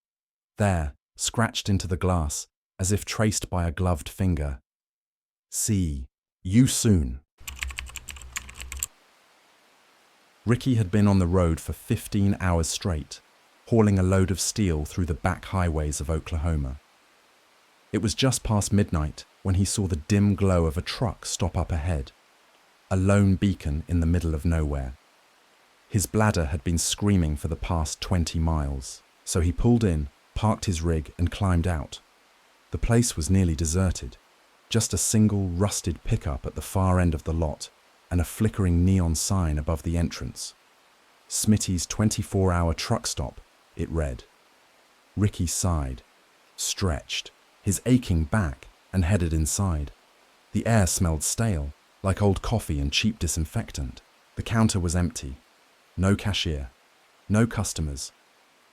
There, scratched into the glass, as if traced by a gloved finger. "See you soon." Ricky had been on the road for 15 hours straight, hauling a load of steel through the back highways of Oklahoma. It was just past midnight when he saw the dim glow of a truck stop up ahead, a lone beacon in the middle of nowhere. His bladder had been screaming for the past 20 miles, so he pulled in, parked his rig and climbed out. The place was nearly deserted, just a single rusted pickup at the far end of the lot and a flickering neon sign above the entrance. Smitty's 24-hour truck stop, it read. Ricky sighed, stretched, his aching back, and headed inside. The air smelled stale, like old coffee and cheap disinfectant. The counter was empty. No cashier, no customers,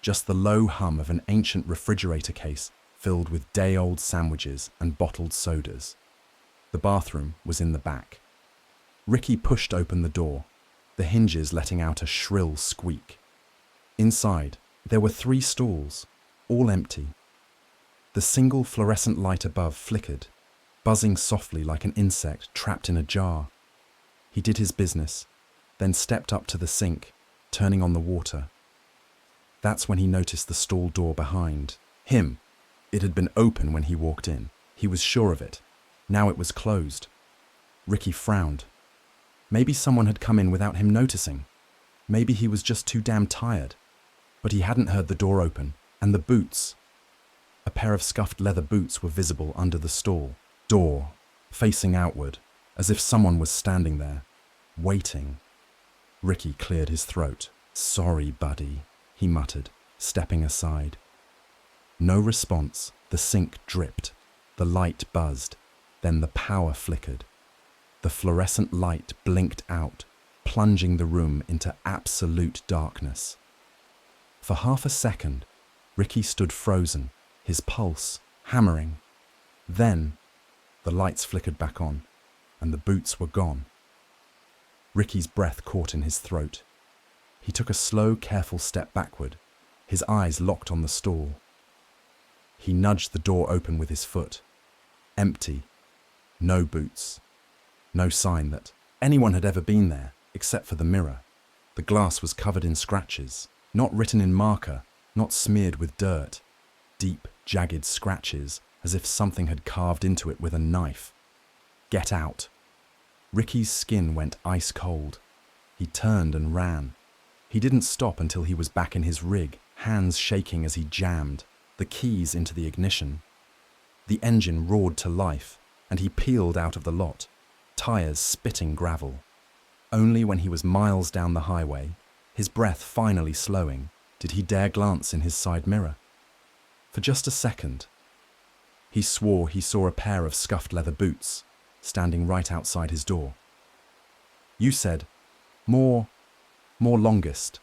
just the low hum of an ancient refrigerator case filled with day-old sandwiches and bottled sodas. The bathroom was in the back. Ricky pushed open the door, the hinges letting out a shrill squeak. Inside, there were 3 stalls, all empty. The single fluorescent light above flickered, buzzing softly like an insect trapped in a jar. He did his business, then stepped up to the sink, turning on the water. That's when he noticed the stall door behind him. It had been open when he walked in. He was sure of it. Now it was closed. Ricky frowned. Maybe someone had come in without him noticing. Maybe he was just too damn tired. But he hadn't heard the door open, and the boots. A pair of scuffed leather boots were visible under the stall door, facing outward, as if someone was standing there, waiting. Ricky cleared his throat. "Sorry, buddy," he muttered, stepping aside. No response. The sink dripped. The light buzzed. Then the power flickered. The fluorescent light blinked out, plunging the room into absolute darkness. For half a second, Ricky stood frozen, his pulse hammering. Then, the lights flickered back on, and the boots were gone. Ricky's breath caught in his throat. He took a slow, careful step backward, his eyes locked on the stall. He nudged the door open with his foot. Empty. No boots. No sign that anyone had ever been there, except for the mirror. The glass was covered in scratches, not written in marker, not smeared with dirt. Deep, jagged scratches, as if something had carved into it with a knife. "Get out." Ricky's skin went ice cold. He turned and ran. He didn't stop until he was back in his rig, hands shaking as he jammed the keys into the ignition. The engine roared to life, and he peeled out of the lot, tires spitting gravel. Only when he was miles down the highway, his breath finally slowing, did he dare glance in his side mirror. For just a second, he swore he saw a pair of scuffed leather boots standing right outside his door. "You said, more longest."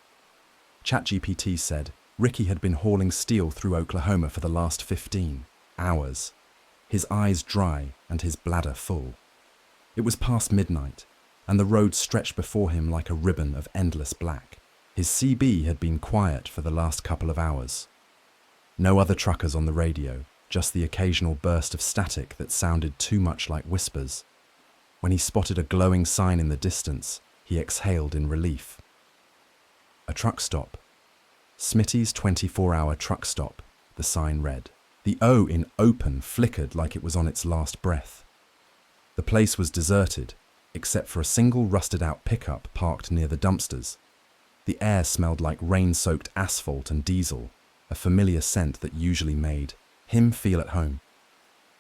ChatGPT said Ricky had been hauling steel through Oklahoma for the last 15 hours, his eyes dry and his bladder full. It was past midnight, and the road stretched before him like a ribbon of endless black. His CB had been quiet for the last couple of hours. No other truckers on the radio, just the occasional burst of static that sounded too much like whispers. When he spotted a glowing sign in the distance, he exhaled in relief. A truck stop. Smitty's 24-hour truck stop, the sign read. The O in open flickered like it was on its last breath. The place was deserted, except for a single rusted-out pickup parked near the dumpsters. The air smelled like rain-soaked asphalt and diesel, a familiar scent that usually made him feel at home.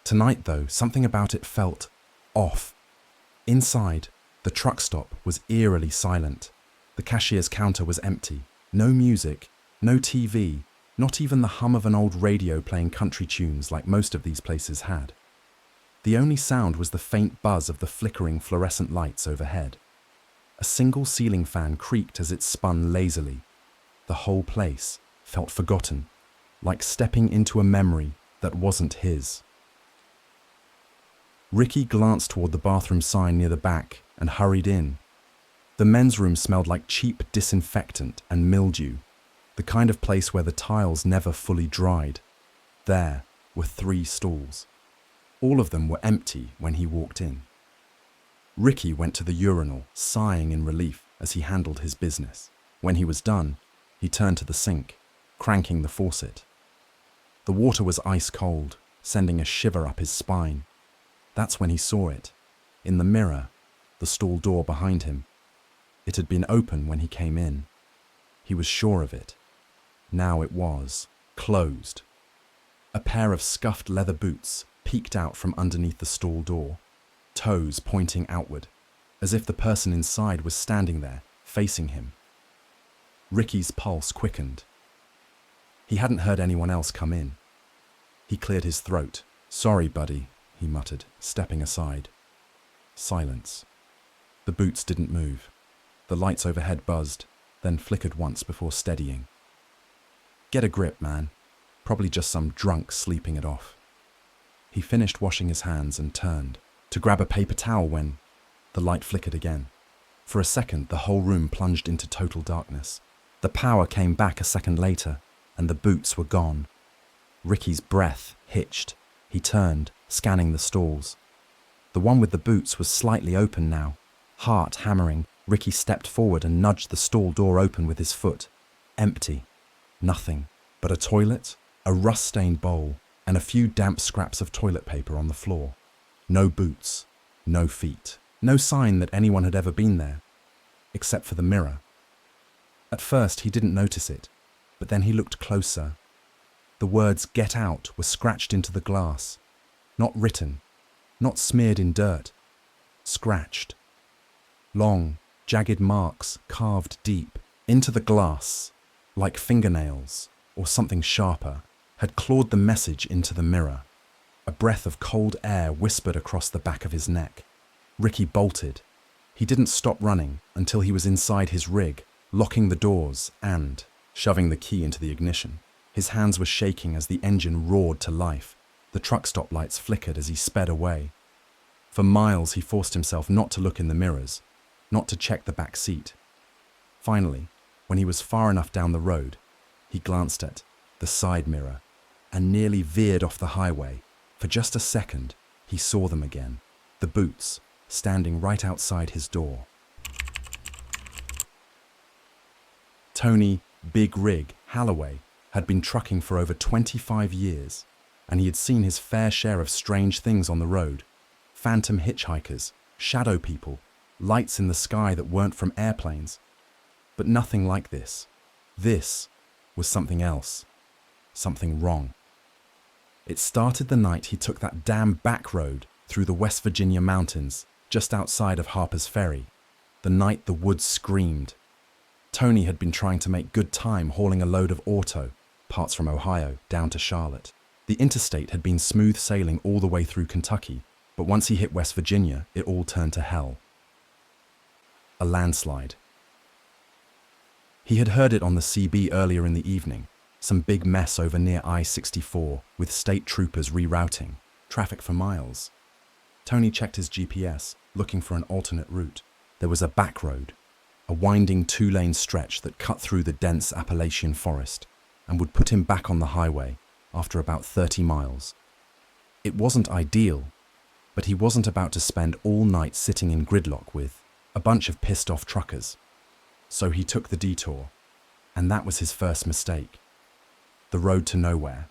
Tonight, though, something about it felt off. Inside, the truck stop was eerily silent. The cashier's counter was empty. No music, no TV, not even the hum of an old radio playing country tunes like most of these places had. The only sound was the faint buzz of the flickering fluorescent lights overhead. A single ceiling fan creaked as it spun lazily. The whole place felt forgotten, like stepping into a memory that wasn't his. Ricky glanced toward the bathroom sign near the back and hurried in. The men's room smelled like cheap disinfectant and mildew, the kind of place where the tiles never fully dried. There were 3 stalls. All of them were empty when he walked in. Ricky went to the urinal, sighing in relief as he handled his business. When he was done, he turned to the sink, cranking the faucet. The water was ice cold, sending a shiver up his spine. That's when he saw it. In the mirror, the stall door behind him. It had been open when he came in. He was sure of it. Now it was closed. A pair of scuffed leather boots peeked out from underneath the stall door, toes pointing outward, as if the person inside was standing there, facing him. Ricky's pulse quickened. He hadn't heard anyone else come in. He cleared his throat. "Sorry, buddy," he muttered, stepping aside. Silence. The boots didn't move. The lights overhead buzzed, then flickered once before steadying. "Get a grip, man. Probably just some drunk sleeping it off." He finished washing his hands and turned to grab a paper towel when the light flickered again. For a second, the whole room plunged into total darkness. The power came back a second later, and the boots were gone. Ricky's breath hitched. He turned, scanning the stalls. The one with the boots was slightly open now. Heart hammering, Ricky stepped forward and nudged the stall door open with his foot. Empty. Nothing but a toilet, a rust-stained bowl, and a few damp scraps of toilet paper on the floor. No boots, no feet, no sign that anyone had ever been there, except for the mirror. At first he didn't notice it, but then he looked closer. The words "Get out" were scratched into the glass. Not written, not smeared in dirt. Scratched. Long, jagged marks carved deep into the glass, like fingernails or something sharper, had clawed the message into the mirror. A breath of cold air whispered across the back of his neck. Ricky bolted. He didn't stop running until he was inside his rig, locking the doors and shoving the key into the ignition. His hands were shaking as the engine roared to life. The truck stop lights flickered as he sped away. For miles he forced himself not to look in the mirrors, not to check the back seat. Finally, when he was far enough down the road, he glanced at the side mirror and nearly veered off the highway. For just a second, he saw them again, the boots standing right outside his door. Tony Big Rig Halloway had been trucking for over 25 years, and he had seen his fair share of strange things on the road. Phantom hitchhikers, shadow people, lights in the sky that weren't from airplanes. But nothing like this. This was something else. Something wrong. It started the night he took that damn back road through the West Virginia mountains, just outside of Harper's Ferry. The night the woods screamed. Tony had been trying to make good time hauling a load of auto, parts from Ohio, down to Charlotte. The interstate had been smooth sailing all the way through Kentucky, but once he hit West Virginia, it all turned to hell. A landslide. He had heard it on the CB earlier in the evening, some big mess over near I-64 with state troopers rerouting, traffic for miles. Tony checked his GPS, looking for an alternate route. There was a back road, a winding 2-lane stretch that cut through the dense Appalachian forest and would put him back on the highway after about 30 miles. It wasn't ideal, but he wasn't about to spend all night sitting in gridlock with a bunch of pissed-off truckers. So he took the detour, and that was his first mistake. The road to nowhere.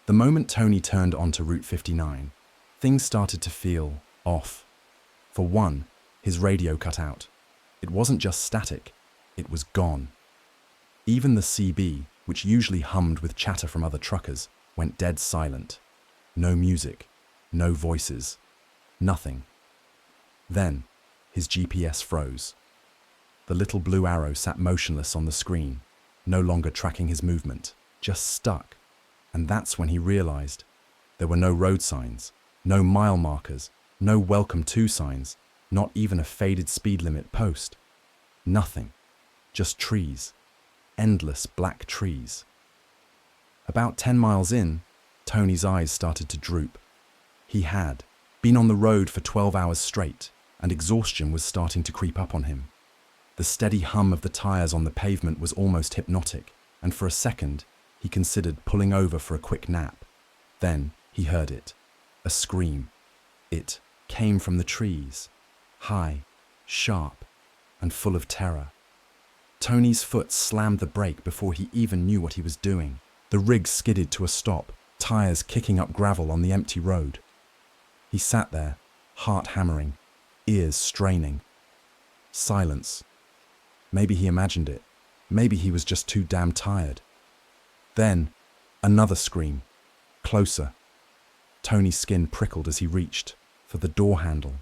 The moment Tony turned onto Route 59, things started to feel off. For one, his radio cut out. It wasn't just static, it was gone. Even the CB, which usually hummed with chatter from other truckers, went dead silent. No music, no voices, nothing. Then, his GPS froze. The little blue arrow sat motionless on the screen, no longer tracking his movement, just stuck. And that's when he realized there were no road signs, No mile markers, no welcome to signs, not even a faded speed limit post. Nothing. Just trees. Endless black trees. About 10 miles in, Tony's eyes started to droop. He had been on the road for 12 hours straight, and exhaustion was starting to creep up on him. The steady hum of the tires on the pavement was almost hypnotic, and for a second, he considered pulling over for a quick nap. Then he heard it. A scream. It came from the trees, high, sharp, and full of terror. Tony's foot slammed the brake before he even knew what he was doing. The rig skidded to a stop, tires kicking up gravel on the empty road. He sat there, heart hammering, ears straining. Silence. Maybe he imagined it. Maybe he was just too damn tired. Then, another scream. Closer. Tony's skin prickled as he reached for the door handle,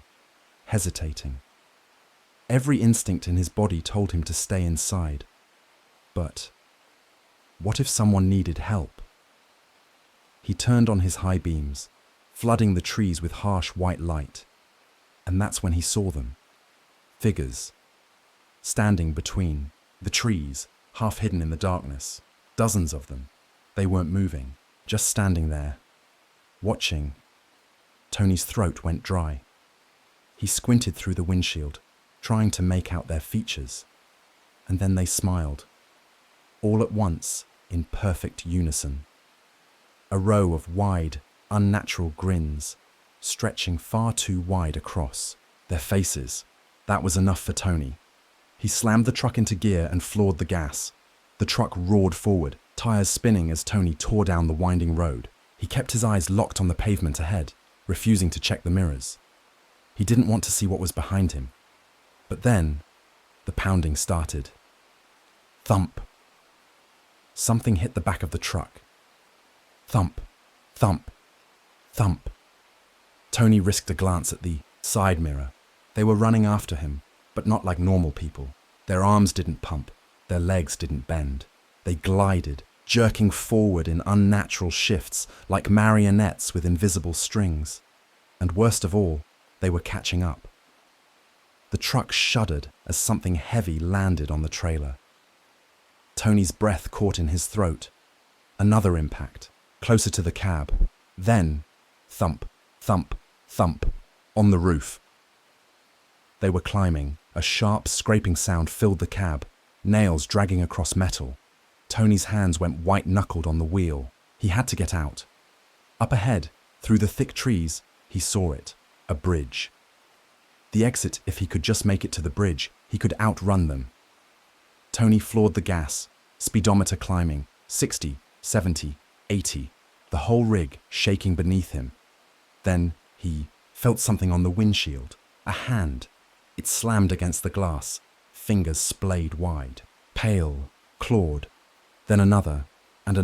hesitating. Every instinct in his body told him to stay inside. But what if someone needed help? He turned on his high beams, flooding the trees with harsh white light. And that's when he saw them. Figures. Standing between the trees, half hidden in the darkness. Dozens of them. They weren't moving, just standing there, watching. Tony's throat went dry. He squinted through the windshield, trying to make out their features. And then they smiled. All at once, in perfect unison. A row of wide, unnatural grins, stretching far too wide across their faces. That was enough for Tony. He slammed the truck into gear and floored the gas. The truck roared forward, tires spinning as Tony tore down the winding road. He kept his eyes locked on the pavement ahead, refusing to check the mirrors. He didn't want to see what was behind him. But then, the pounding started. Thump. Something hit the back of the truck. Thump, thump, thump. Tony risked a glance at the side mirror. They were running after him, but not like normal people. Their arms didn't pump, their legs didn't bend. They glided, jerking forward in unnatural shifts like marionettes with invisible strings. And worst of all, they were catching up. The truck shuddered as something heavy landed on the trailer. Tony's breath caught in his throat. Another impact, closer to the cab. Then, thump, thump, thump, on the roof. They were climbing. A sharp scraping sound filled the cab, nails dragging across metal. Tony's hands went white-knuckled on the wheel. He had to get out. Up ahead, through the thick trees, he saw it. A bridge. The exit, if he could just make it to the bridge, he could outrun them. Tony floored the gas, speedometer climbing, 60, 70, 80, the whole rig shaking beneath him. Then he felt something on the windshield, a hand. It slammed against the glass, fingers splayed wide, pale, clawed. Then another, and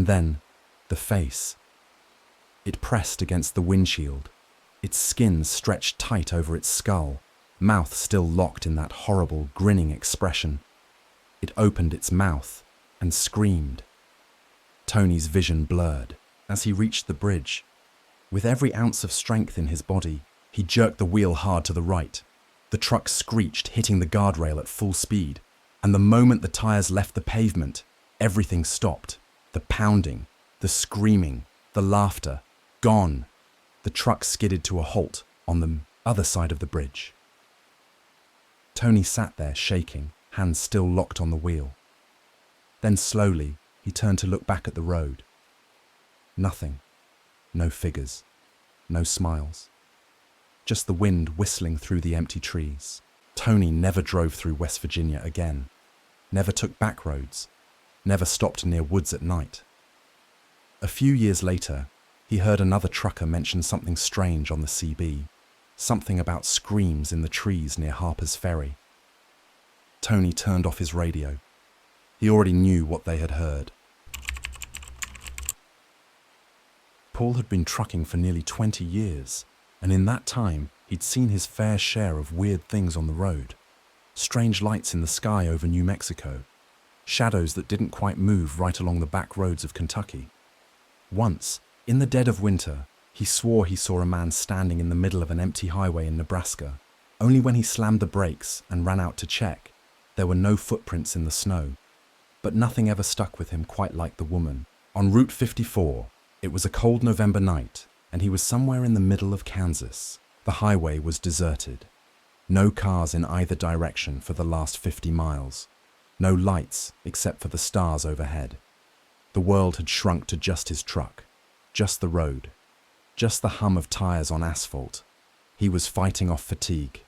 then the face. It pressed against the windshield, its skin stretched tight over its skull, mouth still locked in that horrible, grinning expression. It opened its mouth and screamed. Tony's vision blurred as he reached the bridge. With every ounce of strength in his body, he jerked the wheel hard to the right. The truck screeched, hitting the guardrail at full speed, and the moment the tires left the pavement, everything stopped. The pounding, the screaming, the laughter, gone. The truck skidded to a halt on the other side of the bridge. Tony sat there shaking, hands still locked on the wheel. Then slowly, he turned to look back at the road. Nothing. No figures. No smiles. Just the wind whistling through the empty trees. Tony never drove through West Virginia again. Never took back roads. Never stopped near woods at night. A few years later, he heard another trucker mention something strange on the CB. Something about screams in the trees near Harper's Ferry. Tony turned off his radio. He already knew what they had heard. Paul had been trucking for nearly 20 years, and in that time, he'd seen his fair share of weird things on the road. Strange lights in the sky over New Mexico. Shadows that didn't quite move right along the back roads of Kentucky. Once, in the dead of winter, He swore he saw a man standing in the middle of an empty highway in Nebraska. Only when he slammed the brakes and ran out to check, there were no footprints in the snow. But nothing ever stuck with him quite like the woman. On Route 54, it was a cold November night, and he was somewhere in the middle of Kansas. The highway was deserted. No cars in either direction for the last 50 miles. No lights except for the stars overhead. The world had shrunk to just his truck, just the road, just the hum of tires on asphalt. He was fighting off fatigue,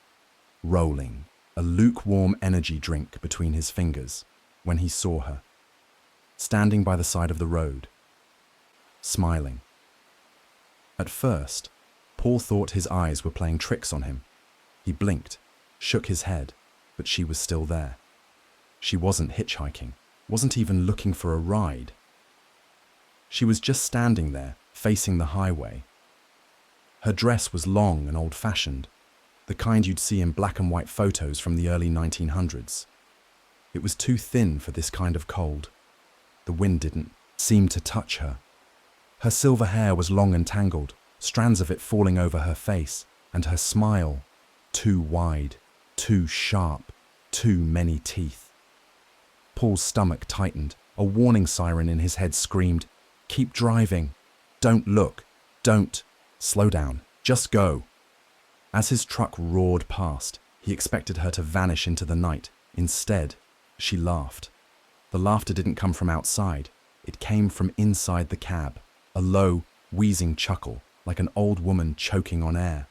rolling, a lukewarm energy drink between his fingers, when he saw her, standing by the side of the road, smiling. At first, Paul thought his eyes were playing tricks on him. He blinked, shook his head, but she was still there. She wasn't hitchhiking, wasn't even looking for a ride. She was just standing there, facing the highway. Her dress was long and old-fashioned, the kind you'd see in black and white photos from the early 1900s. It was too thin for this kind of cold. The wind didn't seem to touch her. Her silver hair was long and tangled, strands of it falling over her face, and her smile, too wide, too sharp, too many teeth. Paul's stomach tightened. A warning siren in his head screamed, "Keep driving. Don't look. Don't. Slow down. Just go." As his truck roared past, he expected her to vanish into the night. Instead, she laughed. The laughter didn't come from outside. It came from inside the cab, a low, wheezing chuckle, like an old woman choking on air.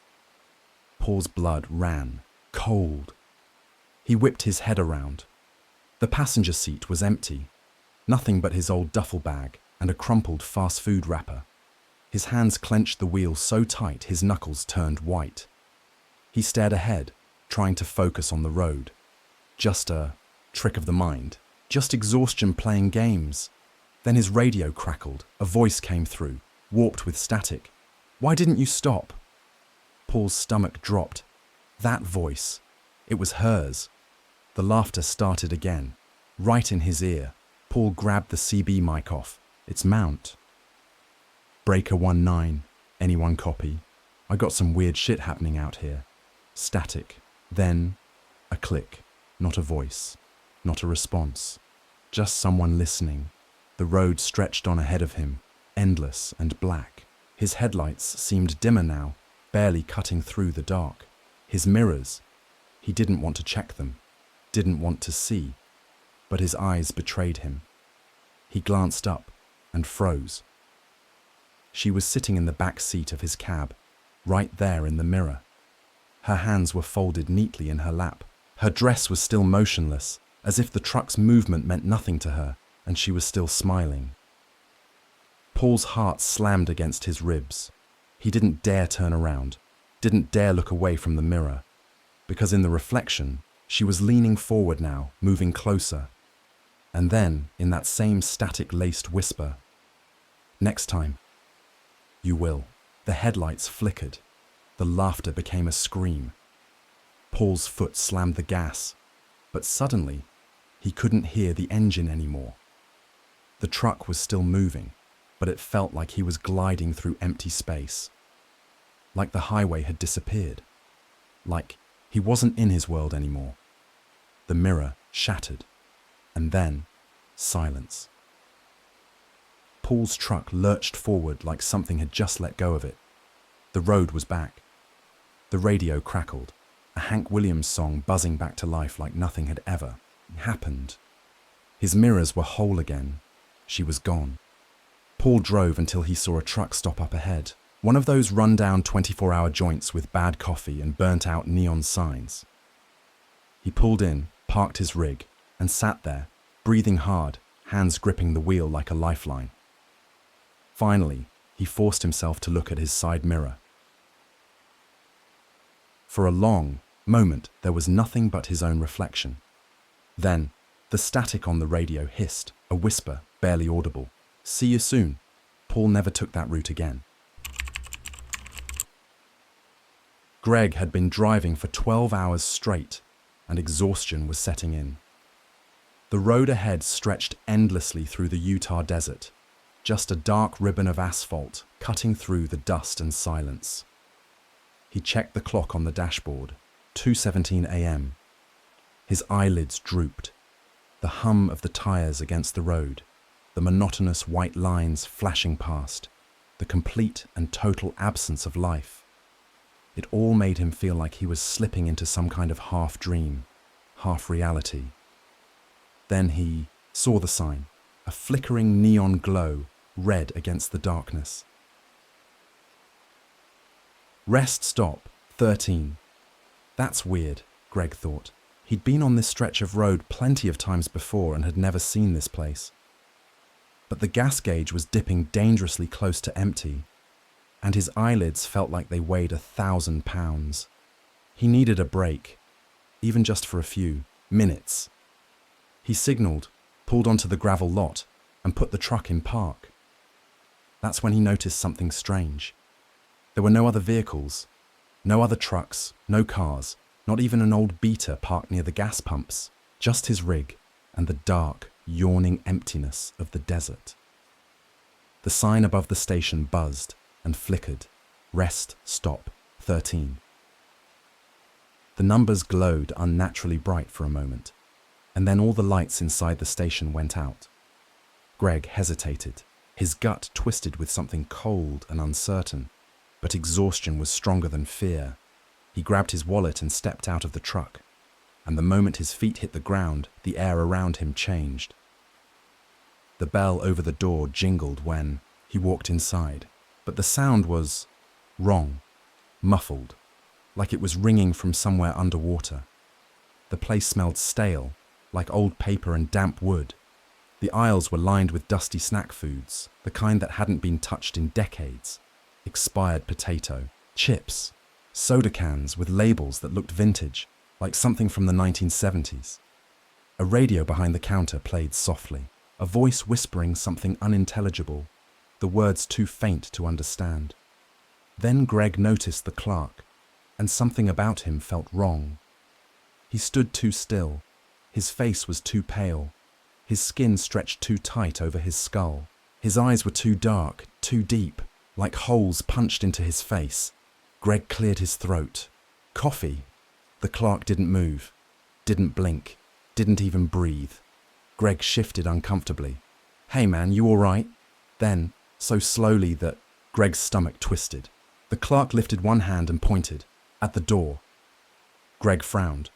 Paul's blood ran, cold. He whipped his head around. The passenger seat was empty. Nothing but his old duffel bag and a crumpled fast food wrapper. His hands clenched the wheel so tight his knuckles turned white. He stared ahead, trying to focus on the road. Just a trick of the mind. Just exhaustion playing games. Then his radio crackled. A voice came through, warped with static. "Why didn't you stop?" Paul's stomach dropped. That voice. It was hers. The laughter started again. Right in his ear. Paul grabbed the CB mic off. It's Mount. "Breaker 19. Anyone copy? I got some weird shit happening out here." Static. Then a click. Not a voice. Not a response. Just someone listening. The road stretched on ahead of him, endless and black. His headlights seemed dimmer now, barely cutting through the dark. His mirrors. He didn't want to check them. Didn't want to see. But his eyes betrayed him. He glanced up and froze. She was sitting in the back seat of his cab, right there in the mirror. Her hands were folded neatly in her lap. Her dress was still motionless, as if the truck's movement meant nothing to her, and she was still smiling. Paul's heart slammed against his ribs. He didn't dare turn around, didn't dare look away from the mirror, because in the reflection, she was leaning forward now, moving closer. And then, in that same static-laced whisper, "Next time, you will." The headlights flickered. The laughter became a scream. Paul's foot slammed the gas, but suddenly, he couldn't hear the engine anymore. The truck was still moving, but it felt like he was gliding through empty space. Like the highway had disappeared. Like he wasn't in his world anymore. The mirror shattered, and then silence. Paul's truck lurched forward like something had just let go of it. The road was back. The radio crackled, a Hank Williams song buzzing back to life like nothing had ever happened. His mirrors were whole again. She was gone. Paul drove until he saw a truck stop up ahead, one of those run-down 24-hour joints with bad coffee and burnt-out neon signs. He pulled in, parked his rig, and sat there, breathing hard, hands gripping the wheel like a lifeline. Finally, he forced himself to look at his side mirror. For a long moment, there was nothing but his own reflection. Then, the static on the radio hissed, a whisper, barely audible. "See you soon." Paul never took that route again. Greg had been driving for 12 hours straight, and exhaustion was setting in. The road ahead stretched endlessly through the Utah desert. just a dark ribbon of asphalt cutting through the dust and silence. He checked the clock on the dashboard, 2:17 a.m. His eyelids drooped. The hum of the tires against the road, the monotonous white lines flashing past, the complete and total absence of life. It all made him feel like he was slipping into some kind of half-dream, half-reality. Then he saw the sign, a flickering neon glow, red against the darkness. Rest stop, 13. That's weird, Greg thought. He'd been on this stretch of road plenty of times before and had never seen this place. But the gas gauge was dipping dangerously close to empty, and his eyelids felt like they weighed 1,000 pounds. He needed a break, even just for a few minutes. He signaled, pulled onto the gravel lot, and put the truck in park. That's when he noticed something strange. There were no other vehicles, no other trucks, no cars, not even an old beater parked near the gas pumps, just his rig and the dark, yawning emptiness of the desert. The sign above the station buzzed and flickered. Rest stop, 13. The numbers glowed unnaturally bright for a moment, and then all the lights inside the station went out. Greg hesitated, his gut twisted with something cold and uncertain, but exhaustion was stronger than fear. He grabbed his wallet and stepped out of the truck, and the moment his feet hit the ground, the air around him changed. The bell over the door jingled when he walked inside, but the sound was wrong, muffled, like it was ringing from somewhere underwater. The place smelled stale, like old paper and damp wood. The aisles were lined with dusty snack foods, the kind that hadn't been touched in decades. Expired potato, chips, soda cans with labels that looked vintage, like something from the 1970s. A radio behind the counter played softly, a voice whispering something unintelligible, the words too faint to understand. Then Greg noticed the clerk, and something about him felt wrong. He stood too still, his face was too pale, his skin stretched too tight over his skull, his eyes were too dark, too deep, like holes punched into his face. Greg cleared his throat. Coffee. The clerk didn't move, didn't blink, didn't even breathe. Greg shifted uncomfortably. "Hey man, you all right?" Then, so slowly that Greg's stomach twisted, the clerk lifted one hand and pointed at the door. Greg frowned.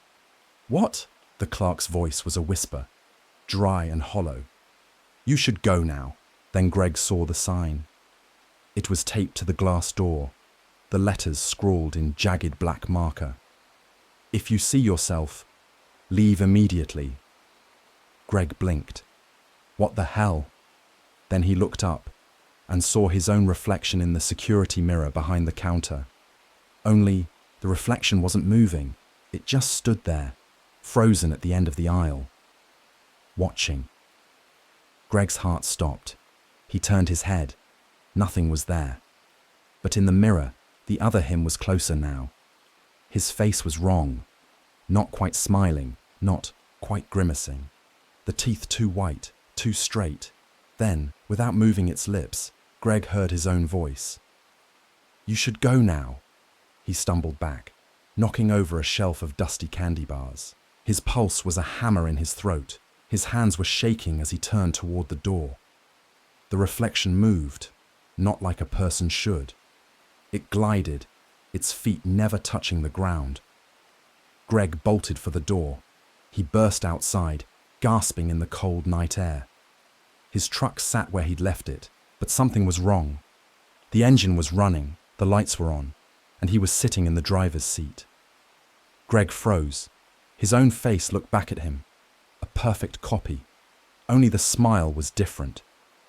"What?" The clerk's voice was a whisper, dry and hollow. "You should go now." Then Greg saw the sign. It was taped to the glass door, the letters scrawled in jagged black marker. "If you see yourself, leave immediately." Greg blinked. What the hell? Then he looked up and saw his own reflection in the security mirror behind the counter. Only the reflection wasn't moving. It just stood there, frozen at the end of the aisle, watching. Greg's heart stopped. He turned his head. Nothing was there. But in the mirror, the other him was closer now. His face was wrong. Not quite smiling, not quite grimacing. The teeth too white, too straight. Then, without moving its lips, Greg heard his own voice. "You should go now." He stumbled back, knocking over a shelf of dusty candy bars. His pulse was a hammer in his throat. His hands were shaking as he turned toward the door. The reflection moved, not like a person should. It glided, its feet never touching the ground. Greg bolted for the door. He burst outside, gasping in the cold night air. His truck sat where he'd left it, but something was wrong. The engine was running, the lights were on, and he was sitting in the driver's seat. Greg froze. His own face looked back at him. A perfect copy. Only the smile was different.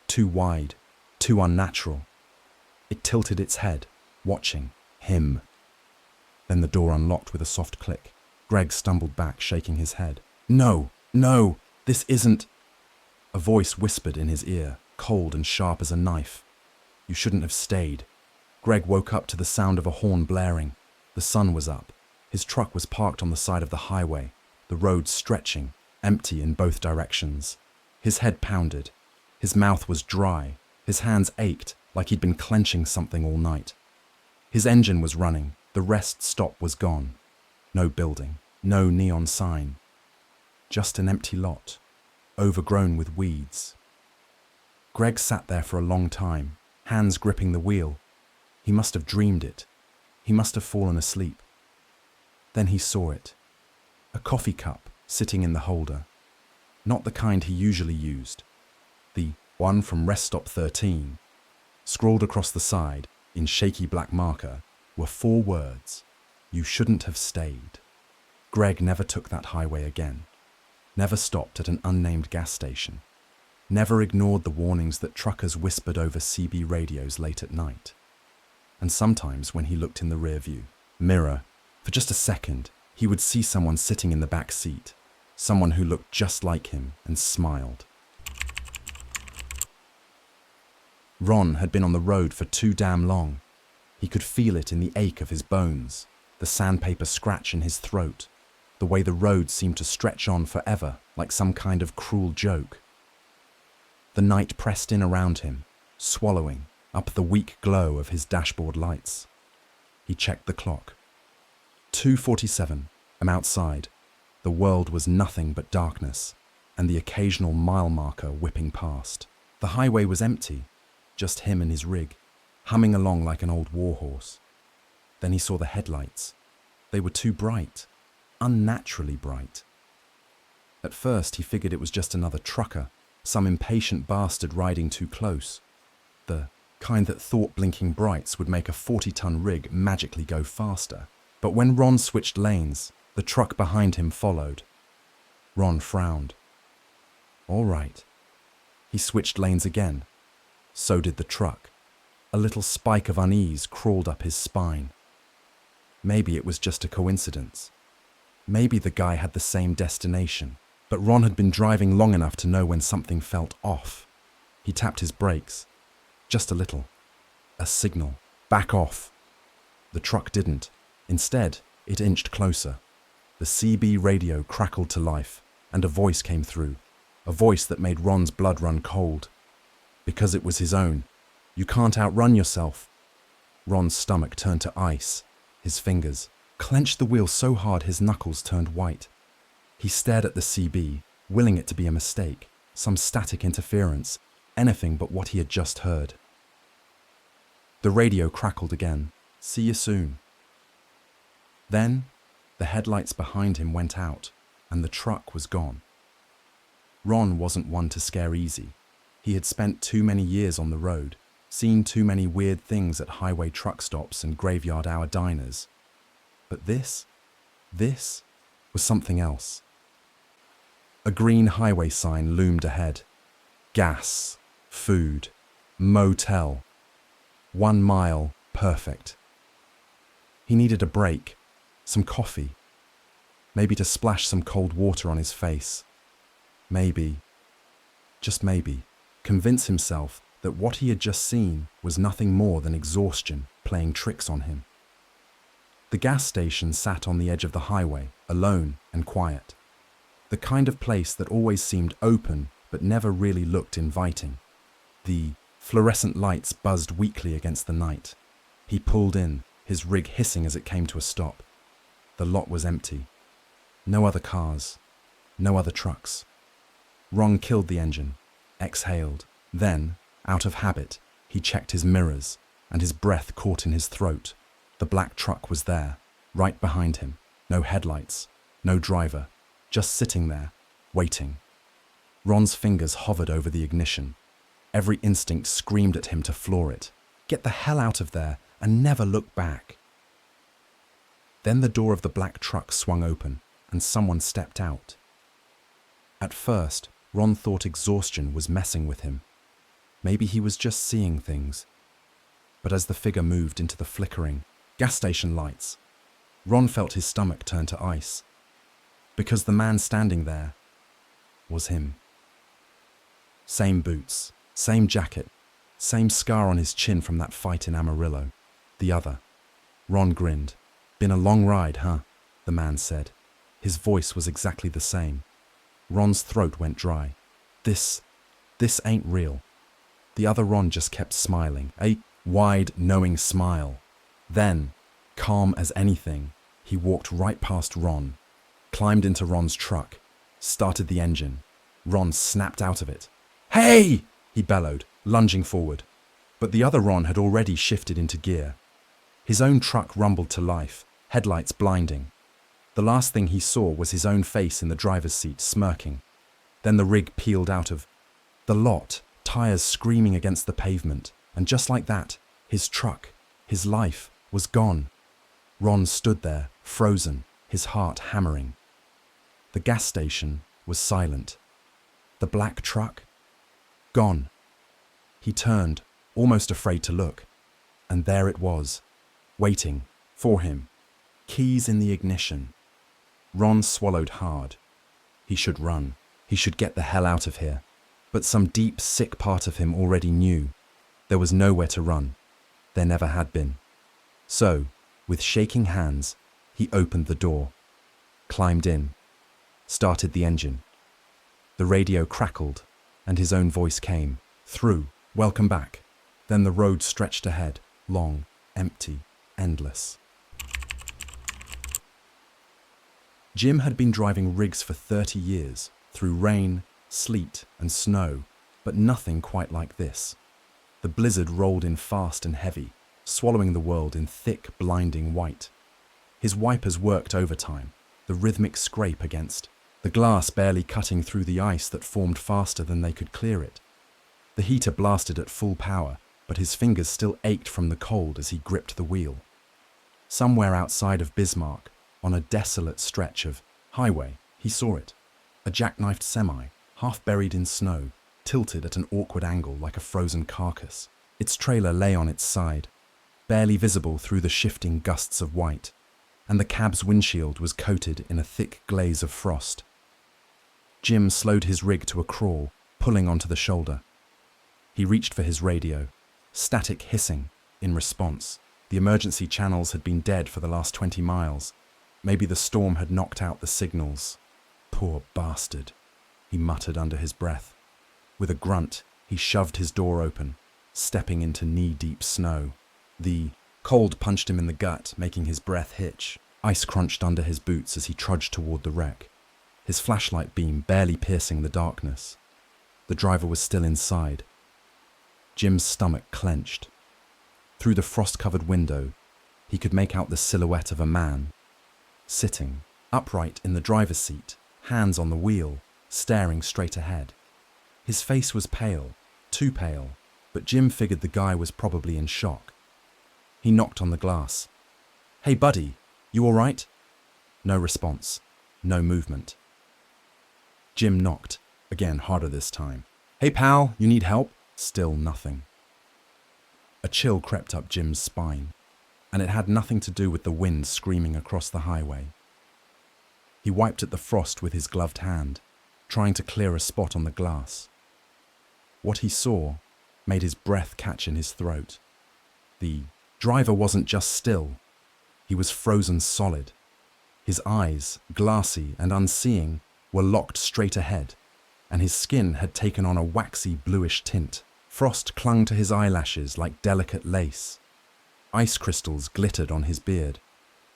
Too wide, too unnatural. It tilted its head, watching him. Then the door unlocked with a soft click. Greg stumbled back, shaking his head. "No, no, this isn't..." A voice whispered in his ear, cold and sharp as a knife. "You shouldn't have stayed." Greg woke up to the sound of a horn blaring. The sun was up. His truck was parked on the side of the highway, the road stretching, empty in both directions. His head pounded. His mouth was dry, His hands ached like he'd been clenching something all night. His engine was running, the rest stop was gone. No building, no neon sign. Just an empty lot, overgrown with weeds. Greg sat there for a long time, hands gripping the wheel. He must have dreamed it. He must have fallen asleep. Then he saw it. A coffee cup sitting in the holder. Not the kind he usually used. The one from Rest Stop 13. Scrawled across the side, in shaky black marker, were 4 words. You shouldn't have stayed. Greg never took that highway again. Never stopped at an unnamed gas station. Never ignored the warnings that truckers whispered over CB radios late at night. And sometimes when he looked in the rearview mirror, for just a second, he would see someone sitting in the back seat, someone who looked just like him and smiled. Ron had been on the road for too damn long. He could feel it in the ache of his bones, the sandpaper scratch in his throat, the way the road seemed to stretch on forever like some kind of cruel joke. The night pressed in around him, swallowing up the weak glow of his dashboard lights. He checked the clock. 2:47, I'm outside. The world was nothing but darkness, and the occasional mile marker whipping past. The highway was empty, just him and his rig, humming along like an old warhorse. Then he saw the headlights. They were too bright, unnaturally bright. At first he figured it was just another trucker, some impatient bastard riding too close. The kind that thought blinking brights would make a 40-ton rig magically go faster. But when Ron switched lanes, the truck behind him followed. Ron frowned. All right. He switched lanes again. So did the truck. A little spike of unease crawled up his spine. Maybe it was just a coincidence. Maybe the guy had the same destination, but Ron had been driving long enough to know when something felt off. He tapped his brakes. Just a little. A signal. Back off. The truck didn't. Instead, it inched closer. The CB radio crackled to life, and a voice came through. A voice that made Ron's blood run cold. Because it was his own. You can't outrun yourself. Ron's stomach turned to ice. His fingers clenched the wheel so hard his knuckles turned white. He stared at the CB, willing it to be a mistake, some static interference, anything but what he had just heard. The radio crackled again. See you soon. Then, the headlights behind him went out, and the truck was gone. Ron wasn't one to scare easy. He had spent too many years on the road, seen too many weird things at highway truck stops and graveyard hour diners. But this was something else. A green highway sign loomed ahead. Gas, food, motel. 1 mile, perfect. He needed a break, some coffee, maybe to splash some cold water on his face. Maybe, just maybe, convince himself that what he had just seen was nothing more than exhaustion playing tricks on him. The gas station sat on the edge of the highway, alone and quiet. The kind of place that always seemed open but never really looked inviting. The fluorescent lights buzzed weakly against the night. He pulled in, his rig hissing as it came to a stop. The lot was empty. No other cars. No other trucks. Ron killed the engine, exhaled. Then, out of habit, he checked his mirrors, and his breath caught in his throat. The black truck was there, right behind him. No headlights, no driver, just sitting there, waiting. Ron's fingers hovered over the ignition. Every instinct screamed at him to floor it. Get the hell out of there and never look back. Then the door of the black truck swung open, and someone stepped out. At first, Ron thought exhaustion was messing with him. Maybe he was just seeing things. But as the figure moved into the flickering gas station lights, Ron felt his stomach turn to ice. Because the man standing there was him. Same boots, same jacket, same scar on his chin from that fight in Amarillo. The other. Ron grinned. Been a long ride, huh? The man said. His voice was exactly the same. Ron's throat went dry. This ain't real. The other Ron just kept smiling, a wide, knowing smile. Then, calm as anything, he walked right past Ron, climbed into Ron's truck, started the engine. Ron snapped out of it. "Hey!" he bellowed, lunging forward. But the other Ron had already shifted into gear. His own truck rumbled to life, headlights blinding. The last thing he saw was his own face in the driver's seat, smirking. Then the rig peeled out of the lot, tires screaming against the pavement, and just like that, his truck, his life, was gone. Ron stood there, frozen, his heart hammering. The gas station was silent. The black truck? Gone. He turned, almost afraid to look, and there it was, waiting for him. Keys in the ignition. Ron swallowed hard. He should run. He should get the hell out of here. But some deep, sick part of him already knew there was nowhere to run. There never had been. So, with shaking hands, he opened the door, climbed in, started the engine. The radio crackled, and his own voice came through, "Welcome back." Then the road stretched ahead, long, empty, endless. Jim had been driving rigs for 30 years, through rain, sleet, and snow, but nothing quite like this. The blizzard rolled in fast and heavy, swallowing the world in thick, blinding white. His wipers worked overtime, the rhythmic scrape against the glass barely cutting through the ice that formed faster than they could clear it. The heater blasted at full power, but his fingers still ached from the cold as he gripped the wheel. Somewhere outside of Bismarck, on a desolate stretch of highway, he saw it. A jackknifed semi, half buried in snow, tilted at an awkward angle like a frozen carcass. Its trailer lay on its side, barely visible through the shifting gusts of white, and the cab's windshield was coated in a thick glaze of frost. Jim slowed his rig to a crawl, pulling onto the shoulder. He reached for his radio, static hissing in response. The emergency channels had been dead for the last 20 miles. Maybe the storm had knocked out the signals. Poor bastard, he muttered under his breath. With a grunt, he shoved his door open, stepping into knee-deep snow. The cold punched him in the gut, making his breath hitch. Ice crunched under his boots as he trudged toward the wreck, his flashlight beam barely piercing the darkness. The driver was still inside. Jim's stomach clenched. Through the frost-covered window, he could make out the silhouette of a man, sitting, upright in the driver's seat, hands on the wheel, staring straight ahead. His face was pale, too pale, but Jim figured the guy was probably in shock. He knocked on the glass. "Hey buddy, you all right?" No response, no movement. Jim knocked, again harder this time. "Hey pal, you need help?" Still nothing. A chill crept up Jim's spine, and it had nothing to do with the wind screaming across the highway. He wiped at the frost with his gloved hand, trying to clear a spot on the glass. What he saw made his breath catch in his throat. The driver wasn't just still, he was frozen solid. His eyes, glassy and unseeing, were locked straight ahead, and his skin had taken on a waxy bluish tint. Frost clung to his eyelashes like delicate lace. Ice crystals glittered on his beard.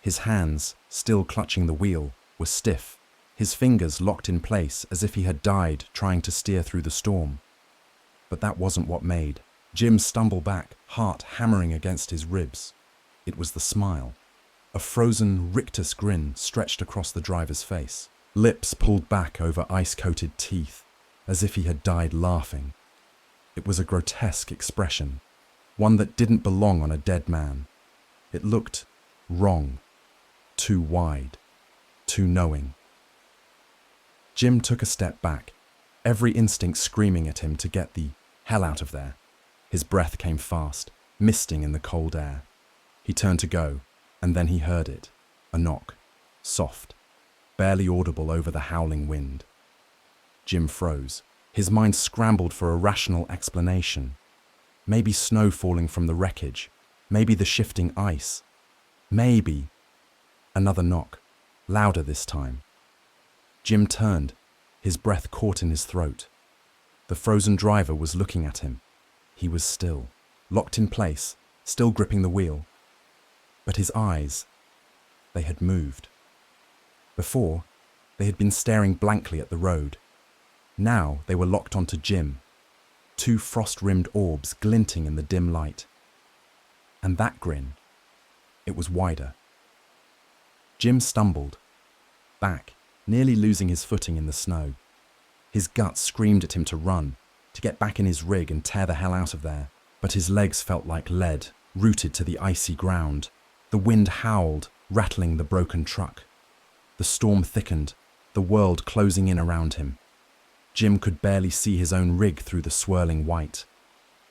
His hands, still clutching the wheel, were stiff, his fingers locked in place as if he had died trying to steer through the storm. But that wasn't what made Jim stumble back, heart hammering against his ribs. It was the smile. A frozen, rictus grin stretched across the driver's face, lips pulled back over ice-coated teeth, as if he had died laughing. It was a grotesque expression, one that didn't belong on a dead man. It looked wrong, too wide, too knowing. Jim took a step back, every instinct screaming at him to get the hell out of there. His breath came fast, misting in the cold air. He turned to go, and then he heard it, a knock, soft, barely audible over the howling wind. Jim froze. His mind scrambled for a rational explanation. Maybe snow falling from the wreckage, maybe the shifting ice, maybe. Another knock, louder this time. Jim turned, his breath caught in his throat. The frozen driver was looking at him. He was still, locked in place, still gripping the wheel. But his eyes, they had moved. Before, they had been staring blankly at the road. Now they were locked onto Jim, two frost-rimmed orbs glinting in the dim light. And that grin, it was wider. Jim stumbled, back, nearly losing his footing in the snow. His guts screamed at him to run, to get back in his rig and tear the hell out of there, but his legs felt like lead, rooted to the icy ground. The wind howled, rattling the broken truck. The storm thickened, the world closing in around him. Jim could barely see his own rig through the swirling white.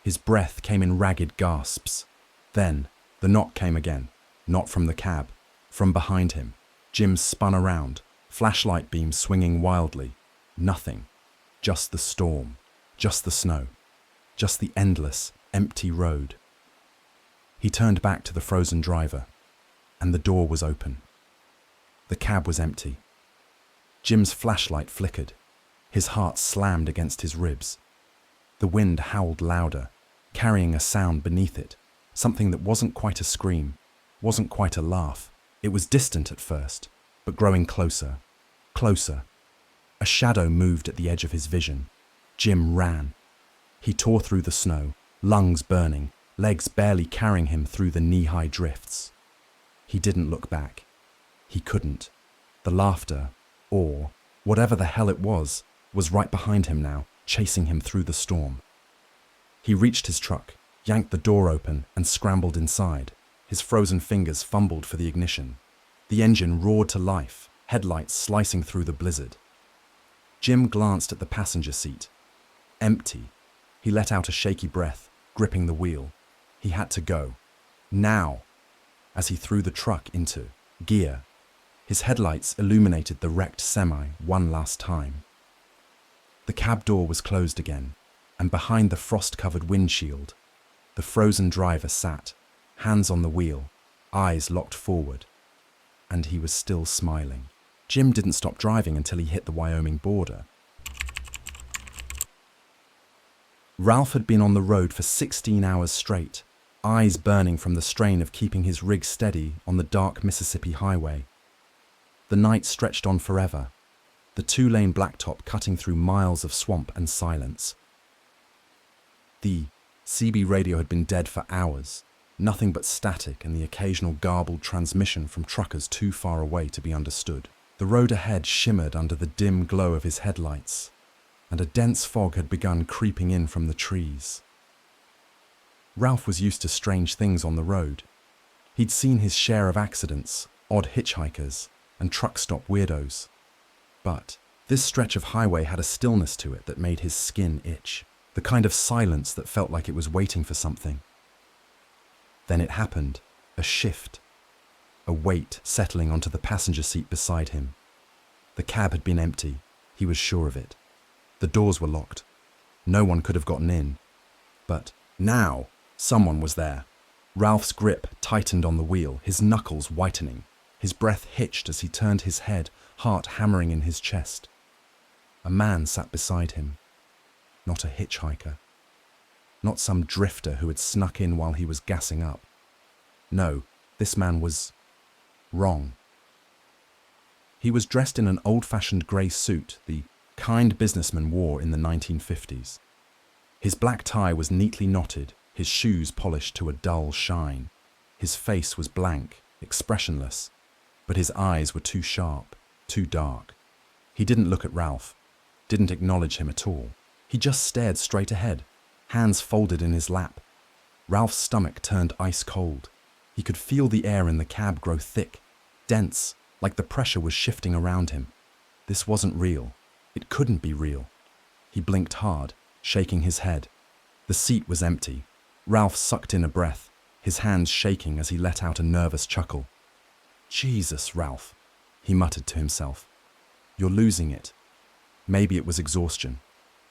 His breath came in ragged gasps. Then, the knock came again, not from the cab, from behind him. Jim spun around, flashlight beam swinging wildly. Nothing. Just the storm. Just the snow. Just the endless, empty road. He turned back to the frozen driver, and the door was open. The cab was empty. Jim's flashlight flickered. His heart slammed against his ribs. The wind howled louder, carrying a sound beneath it, something that wasn't quite a scream, wasn't quite a laugh. It was distant at first, but growing closer, closer. A shadow moved at the edge of his vision. Jim ran. He tore through the snow, lungs burning, legs barely carrying him through the knee-high drifts. He didn't look back. He couldn't. The laughter, or whatever the hell it was right behind him now, chasing him through the storm. He reached his truck, yanked the door open, and scrambled inside. His frozen fingers fumbled for the ignition. The engine roared to life, headlights slicing through the blizzard. Jim glanced at the passenger seat. Empty. He let out a shaky breath, gripping the wheel. He had to go. Now. As he threw the truck into gear, his headlights illuminated the wrecked semi one last time. The cab door was closed again, and behind the frost-covered windshield, the frozen driver sat, hands on the wheel, eyes locked forward. And he was still smiling. Jim didn't stop driving until he hit the Wyoming border. Ralph had been on the road for 16 hours straight, eyes burning from the strain of keeping his rig steady on the dark Mississippi highway. The night stretched on forever, the two-lane blacktop cutting through miles of swamp and silence. The CB radio had been dead for hours, nothing but static and the occasional garbled transmission from truckers too far away to be understood. The road ahead shimmered under the dim glow of his headlights, and a dense fog had begun creeping in from the trees. Ralph was used to strange things on the road. He'd seen his share of accidents, odd hitchhikers, and truck stop weirdos. But this stretch of highway had a stillness to it that made his skin itch, the kind of silence that felt like it was waiting for something. Then it happened, a shift, a weight settling onto the passenger seat beside him. The cab had been empty, he was sure of it. The doors were locked. No one could have gotten in. But now, someone was there. Ralph's grip tightened on the wheel, his knuckles whitening. His breath hitched as he turned his head, heart hammering in his chest. A man sat beside him. Not a hitchhiker. Not some drifter who had snuck in while he was gassing up. No, this man was wrong. He was dressed in an old-fashioned grey suit the kind businessman wore in the 1950s. His black tie was neatly knotted, his shoes polished to a dull shine. His face was blank, expressionless, but his eyes were too sharp, too dark. He didn't look at Ralph, didn't acknowledge him at all. He just stared straight ahead, hands folded in his lap. Ralph's stomach turned ice cold. He could feel the air in the cab grow thick, dense, like the pressure was shifting around him. This wasn't real. It couldn't be real. He blinked hard, shaking his head. The seat was empty. Ralph sucked in a breath, his hands shaking as he let out a nervous chuckle. Jesus, Ralph, he muttered to himself. You're losing it. Maybe it was exhaustion,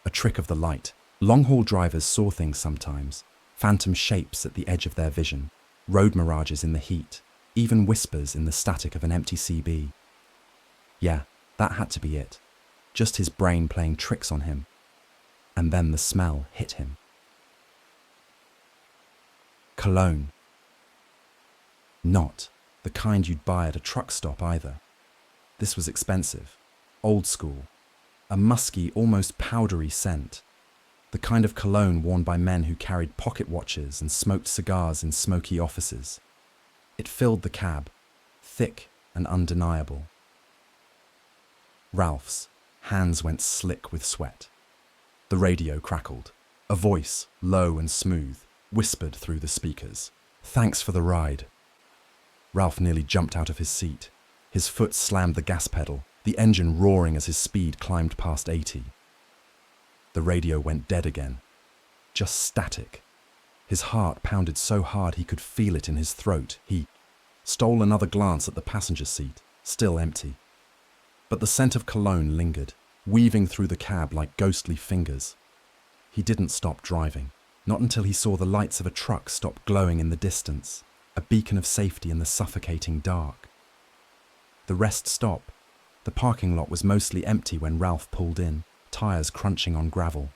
a trick of the light. Long-haul drivers saw things sometimes, phantom shapes at the edge of their vision, road mirages in the heat, even whispers in the static of an empty CB. Yeah, that had to be it. Just his brain playing tricks on him. And then the smell hit him. Cologne. Not the kind you'd buy at a truck stop either. This was expensive, old school, a musky, almost powdery scent. The kind of cologne worn by men who carried pocket watches and smoked cigars in smoky offices. It filled the cab, thick and undeniable. Ralph's hands went slick with sweat. The radio crackled. A voice, low and smooth, whispered through the speakers. "Thanks for the ride." Ralph nearly jumped out of his seat. His foot slammed the gas pedal, the engine roaring as his speed climbed past 80. The radio went dead again. Just static. His heart pounded so hard he could feel it in his throat. He stole another glance at the passenger seat, still empty. But the scent of cologne lingered, weaving through the cab like ghostly fingers. He didn't stop driving, not until he saw the lights of a truck stop glowing in the distance, a beacon of safety in the suffocating dark. The rest stop. The parking lot was mostly empty when Ralph pulled in, tires crunching on gravel.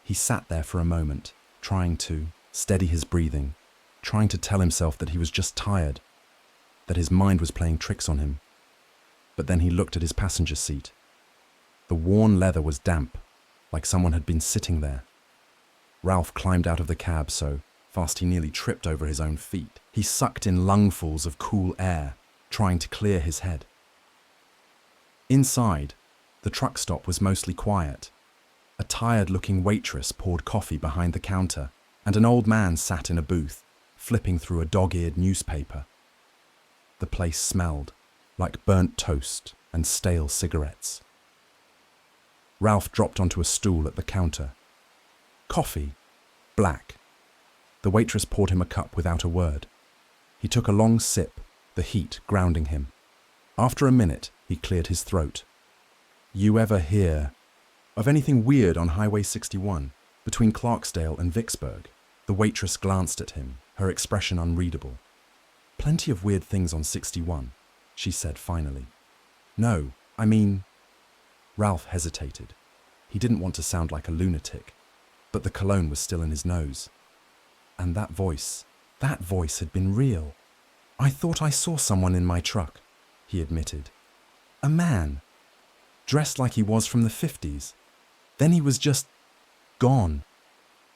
He sat there for a moment, trying to steady his breathing, trying to tell himself that he was just tired, that his mind was playing tricks on him. But then he looked at his passenger seat. The worn leather was damp, like someone had been sitting there. Ralph climbed out of the cab so fast he nearly tripped over his own feet. He sucked in lungfuls of cool air, trying to clear his head. Inside, the truck stop was mostly quiet. A tired-looking waitress poured coffee behind the counter, and an old man sat in a booth, flipping through a dog-eared newspaper. The place smelled like burnt toast and stale cigarettes. Ralph dropped onto a stool at the counter. Coffee. Black. The waitress poured him a cup without a word. He took a long sip, the heat grounding him. After a minute, he cleared his throat. "You ever hear of anything weird on Highway 61, between Clarksdale and Vicksburg?" The waitress glanced at him, her expression unreadable. "Plenty of weird things on 61, she said finally. "No, I mean..." Ralph hesitated. He didn't want to sound like a lunatic, but the cologne was still in his nose. And that voice had been real. "I thought I saw someone in my truck," he admitted. "A man, dressed like he was from the 50s. Then he was just gone."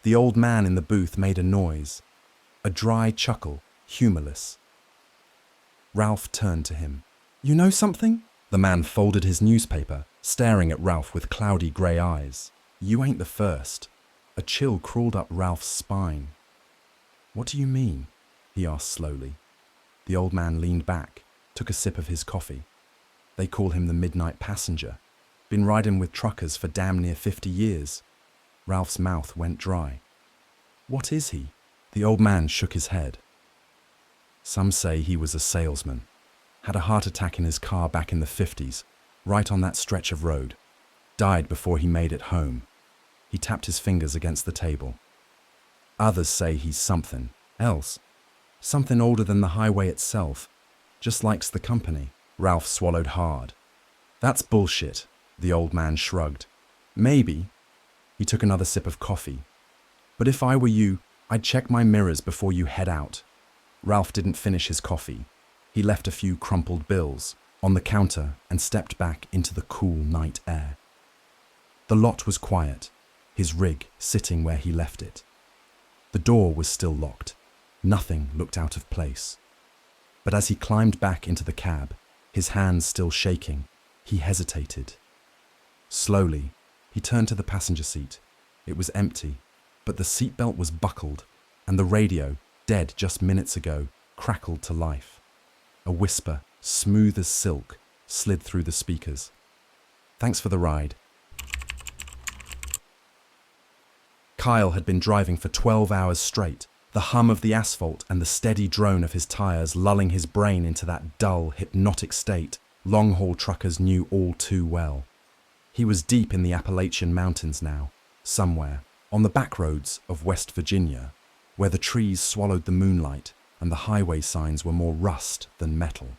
The old man in the booth made a noise, a dry chuckle, humorless. Ralph turned to him. "You know something?" The man folded his newspaper, staring at Ralph with cloudy grey eyes. "You ain't the first." A chill crawled up Ralph's spine. "What do you mean?" he asked slowly. The old man leaned back, took a sip of his coffee. "They call him the Midnight Passenger. Been riding with truckers for damn near 50 years. Ralph's mouth went dry. "What is he?" The old man shook his head. "Some say he was a salesman. Had a heart attack in his car back in the 50s, right on that stretch of road. Died before he made it home." He tapped his fingers against the table. "Others say he's something else. Something older than the highway itself. Just likes the company." Ralph swallowed hard. "That's bullshit," the old man shrugged. "Maybe." He took another sip of coffee. "But if I were you, I'd check my mirrors before you head out." Ralph didn't finish his coffee. He left a few crumpled bills on the counter and stepped back into the cool night air. The lot was quiet, his rig sitting where he left it. The door was still locked. Nothing looked out of place. But as he climbed back into the cab, his hands still shaking, he hesitated. Slowly, he turned to the passenger seat. It was empty, but the seatbelt was buckled, and the radio, dead just minutes ago, crackled to life. A whisper, smooth as silk, slid through the speakers. "Thanks for the ride." Kyle had been driving for 12 hours straight, the hum of the asphalt and the steady drone of his tires lulling his brain into that dull, hypnotic state long-haul truckers knew all too well. He was deep in the Appalachian Mountains now, somewhere, on the backroads of West Virginia, where the trees swallowed the moonlight and the highway signs were more rust than metal.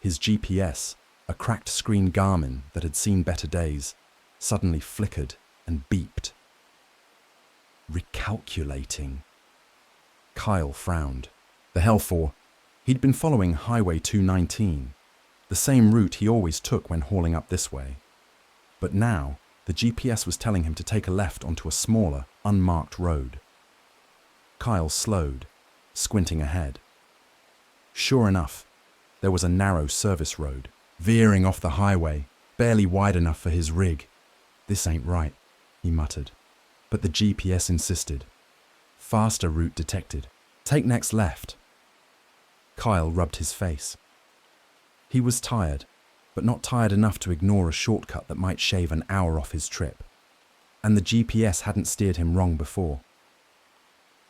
His GPS, a cracked screen Garmin that had seen better days, suddenly flickered and beeped. Recalculating. Kyle frowned. The hell for? He'd been following Highway 219, the same route he always took when hauling up this way. But now, the GPS was telling him to take a left onto a smaller, unmarked road. Kyle slowed, squinting ahead. Sure enough, there was a narrow service road, veering off the highway, barely wide enough for his rig. This ain't right, he muttered. But the GPS insisted. Faster route detected. Take next left. Kyle rubbed his face. He was tired, but not tired enough to ignore a shortcut that might shave an hour off his trip. And the GPS hadn't steered him wrong before.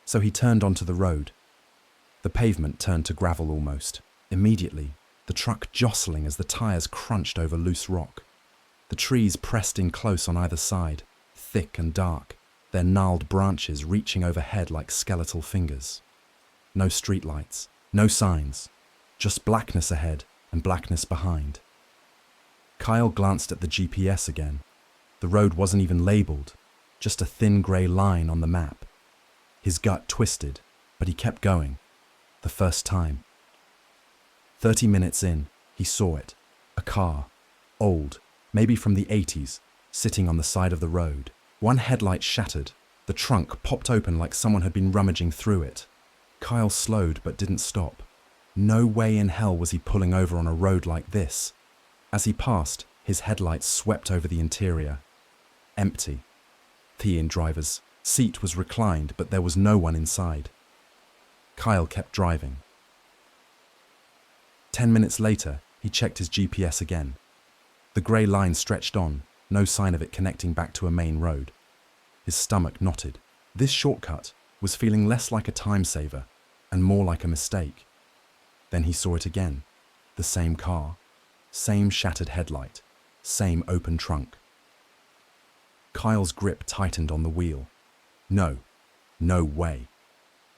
So he turned onto the road. The pavement turned to gravel almost. Immediately, the truck jostling as the tires crunched over loose rock. The trees pressed in close on either side, thick and dark, their gnarled branches reaching overhead like skeletal fingers. No streetlights, no signs, just blackness ahead and blackness behind. Kyle glanced at the GPS again. The road wasn't even labelled, just a thin grey line on the map. His gut twisted, but he kept going. The first time. 30 minutes in, he saw it. A car, old, maybe from the 80s, sitting on the side of the road. One headlight shattered. The trunk popped open like someone had been rummaging through it. Kyle slowed but didn't stop. No way in hell was he pulling over on a road like this. As he passed, his headlights swept over the interior. Empty. The driver's seat was reclined, but there was no one inside. Kyle kept driving. 10 minutes later, he checked his GPS again. The grey line stretched on, no sign of it connecting back to a main road. His stomach knotted. This shortcut was feeling less like a time saver and more like a mistake. Then he saw it again. The same car, same shattered headlight, same open trunk. Kyle's grip tightened on the wheel. No way.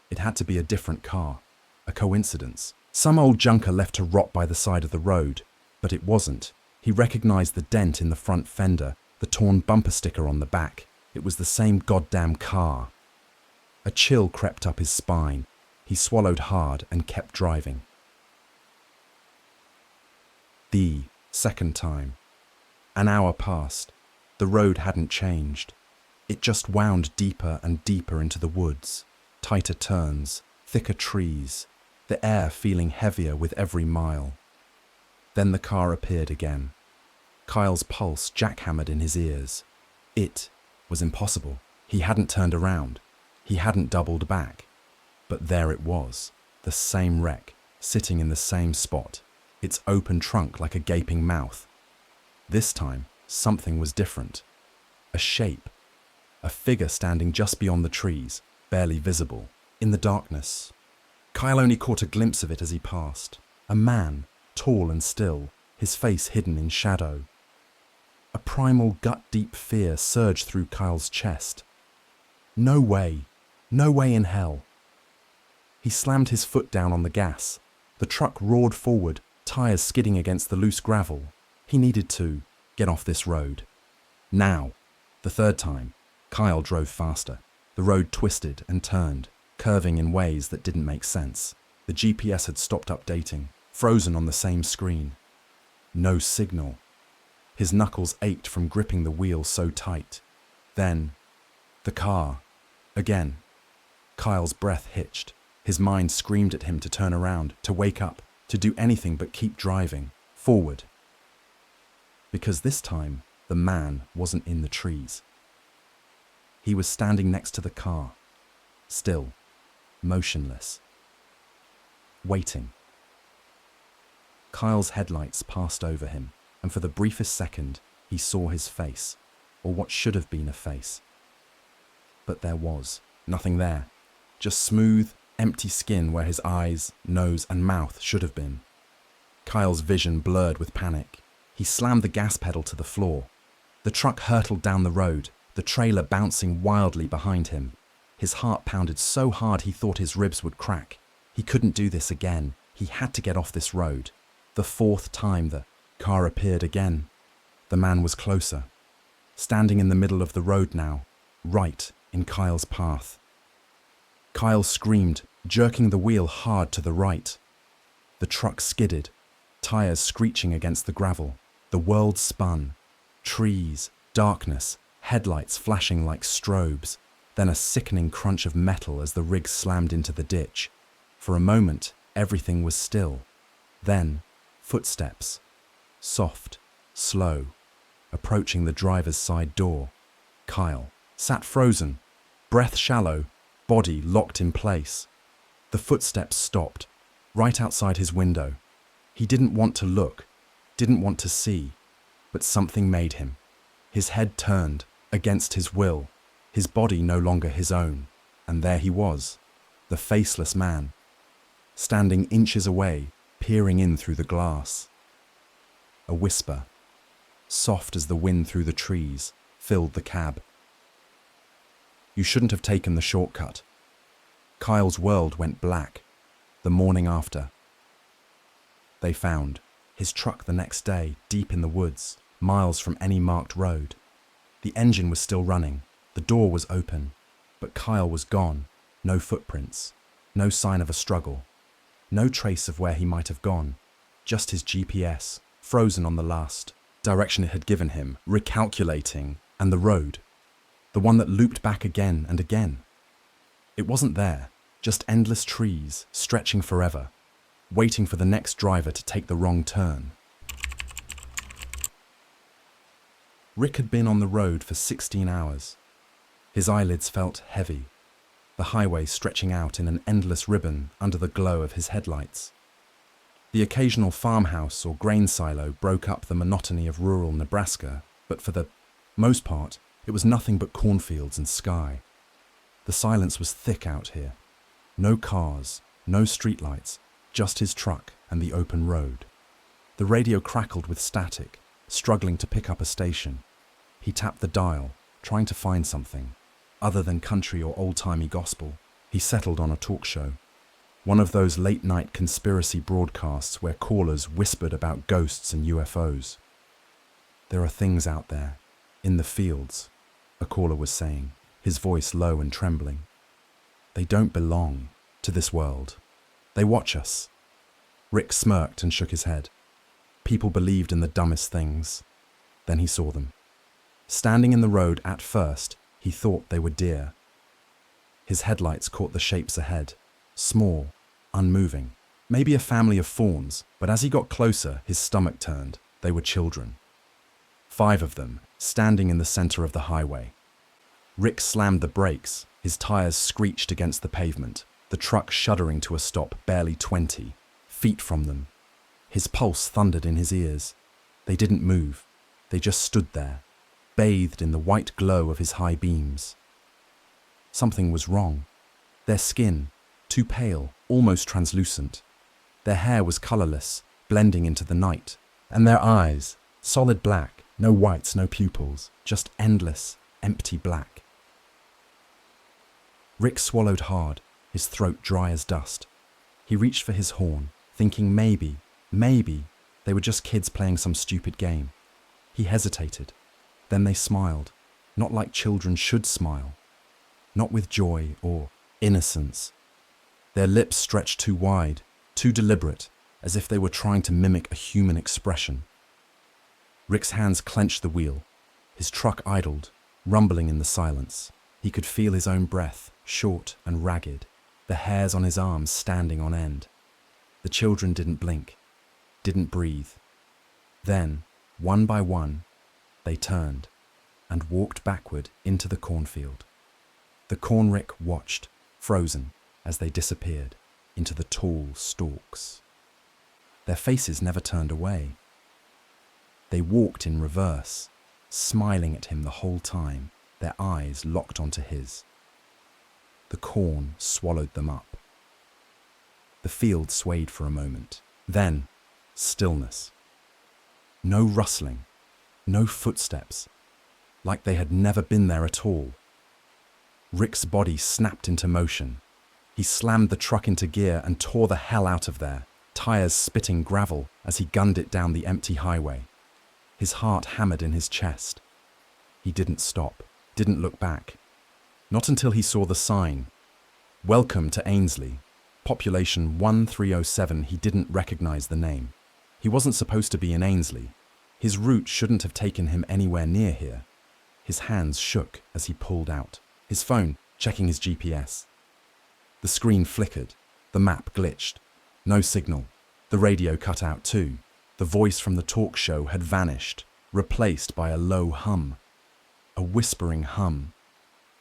It had to be a different car, a coincidence. Some old junker left to rot by the side of the road, but it wasn't. He recognized the dent in the front fender, the torn bumper sticker on the back. It was the same goddamn car. A chill crept up his spine. He swallowed hard and kept driving. The second time. An hour passed. The road hadn't changed. It just wound deeper and deeper into the woods. Tighter turns, thicker trees, the air feeling heavier with every mile. Then the car appeared again. Kyle's pulse jackhammered in his ears. It was impossible. He hadn't turned around. He hadn't doubled back. But there it was, the same wreck, sitting in the same spot, its open trunk like a gaping mouth. This time, something was different. A shape. A figure standing just beyond the trees, barely visible, in the darkness. Kyle only caught a glimpse of it as he passed. A man, tall and still, his face hidden in shadow. A primal gut-deep fear surged through Kyle's chest. No way in hell. He slammed his foot down on the gas. The truck roared forward, tires skidding against the loose gravel. He needed to get off this road. Now. The third time, Kyle drove faster. The road twisted and turned, curving in ways that didn't make sense. The GPS had stopped updating, frozen on the same screen. No signal. His knuckles ached from gripping the wheel so tight. Then, the car. Again. Kyle's breath hitched. His mind screamed at him to turn around, to wake up, to do anything but keep driving, forward. Because this time, the man wasn't in the trees. He was standing next to the car, still, motionless, waiting. Kyle's headlights passed over him, and for the briefest second, he saw his face, or what should have been a face. But there was nothing there, just smooth, empty skin where his eyes, nose, and mouth should have been. Kyle's vision blurred with panic. He slammed the gas pedal to the floor. The truck hurtled down the road, the trailer bouncing wildly behind him. His heart pounded so hard he thought his ribs would crack. He couldn't do this again. He had to get off this road. The fourth time the car appeared again. The man was closer, standing in the middle of the road now, right in Kyle's path. Kyle screamed, jerking the wheel hard to the right. The truck skidded, tires screeching against the gravel. The world spun. Trees, darkness, headlights flashing like strobes, then a sickening crunch of metal as the rig slammed into the ditch. For a moment, everything was still. Then, footsteps. Soft, slow, approaching the driver's side door. Kyle sat frozen, breath shallow, body locked in place. The footsteps stopped, right outside his window. He didn't want to look, didn't want to see, but something made him. His head turned, against his will, his body no longer his own, and there he was, the faceless man, standing inches away, peering in through the glass. A whisper, soft as the wind through the trees, filled the cab. You shouldn't have taken the shortcut. Kyle's world went black, the morning after. They found his truck the next day, deep in the woods, miles from any marked road. The engine was still running, the door was open, but Kyle was gone. No footprints, no sign of a struggle, no trace of where he might have gone, just his GPS, frozen on the last direction it had given him, recalculating, and the road, the one that looped back again and again. It wasn't there, just endless trees, stretching forever, waiting for the next driver to take the wrong turn. Rick had been on the road for 16 hours. His eyelids felt heavy, the highway stretching out in an endless ribbon under the glow of his headlights. The occasional farmhouse or grain silo broke up the monotony of rural Nebraska, but for the most part, it was nothing but cornfields and sky. The silence was thick out here. No cars, no streetlights, just his truck and the open road. The radio crackled with static, struggling to pick up a station. He tapped the dial, trying to find something, other than country or old-timey gospel. He settled on a talk show. One of those late-night conspiracy broadcasts where callers whispered about ghosts and UFOs. There are things out there, in the fields, a caller was saying, his voice low and trembling. They don't belong to this world. They watch us. Rick smirked and shook his head. People believed in the dumbest things. Then he saw them. Standing in the road at first, he thought they were deer. His headlights caught the shapes ahead, small, unmoving. Maybe a family of fawns, but as he got closer, his stomach turned. They were children. 5 of them, standing in the center of the highway. Rick slammed the brakes. His tires screeched against the pavement, the truck shuddering to a stop barely 20 feet from them. His pulse thundered in his ears. They didn't move. They just stood there, bathed in the white glow of his high beams. Something was wrong. Their skin, too pale, almost translucent. Their hair was colorless, blending into the night. And their eyes, solid black, no whites, no pupils, just endless, empty black. Rick swallowed hard, his throat dry as dust. He reached for his horn, thinking maybe they were just kids playing some stupid game. He hesitated. Then they smiled, not like children should smile. Not with joy or innocence. Their lips stretched too wide, too deliberate, as if they were trying to mimic a human expression. Rick's hands clenched the wheel. His truck idled, rumbling in the silence. He could feel his own breath, short and ragged, the hairs on his arms standing on end. The children didn't blink, didn't breathe. Then, one by one, they turned and walked backward into the cornfield. The corn Rick watched, frozen, as they disappeared into the tall stalks. Their faces never turned away. They walked in reverse, smiling at him the whole time, their eyes locked onto his. The corn swallowed them up. The field swayed for a moment. Then, stillness. No rustling, no footsteps, like they had never been there at all. Rick's body snapped into motion. He slammed the truck into gear and tore the hell out of there, tires spitting gravel as he gunned it down the empty highway. His heart hammered in his chest. He didn't stop, didn't look back. Not until he saw the sign, "Welcome to Ainsley," Population 1307, he didn't recognize the name. He wasn't supposed to be in Ainsley. His route shouldn't have taken him anywhere near here. His hands shook as he pulled out his phone, checking his GPS. The screen flickered. The map glitched. No signal. The radio cut out too. The voice from the talk show had vanished, replaced by a low hum. A whispering hum,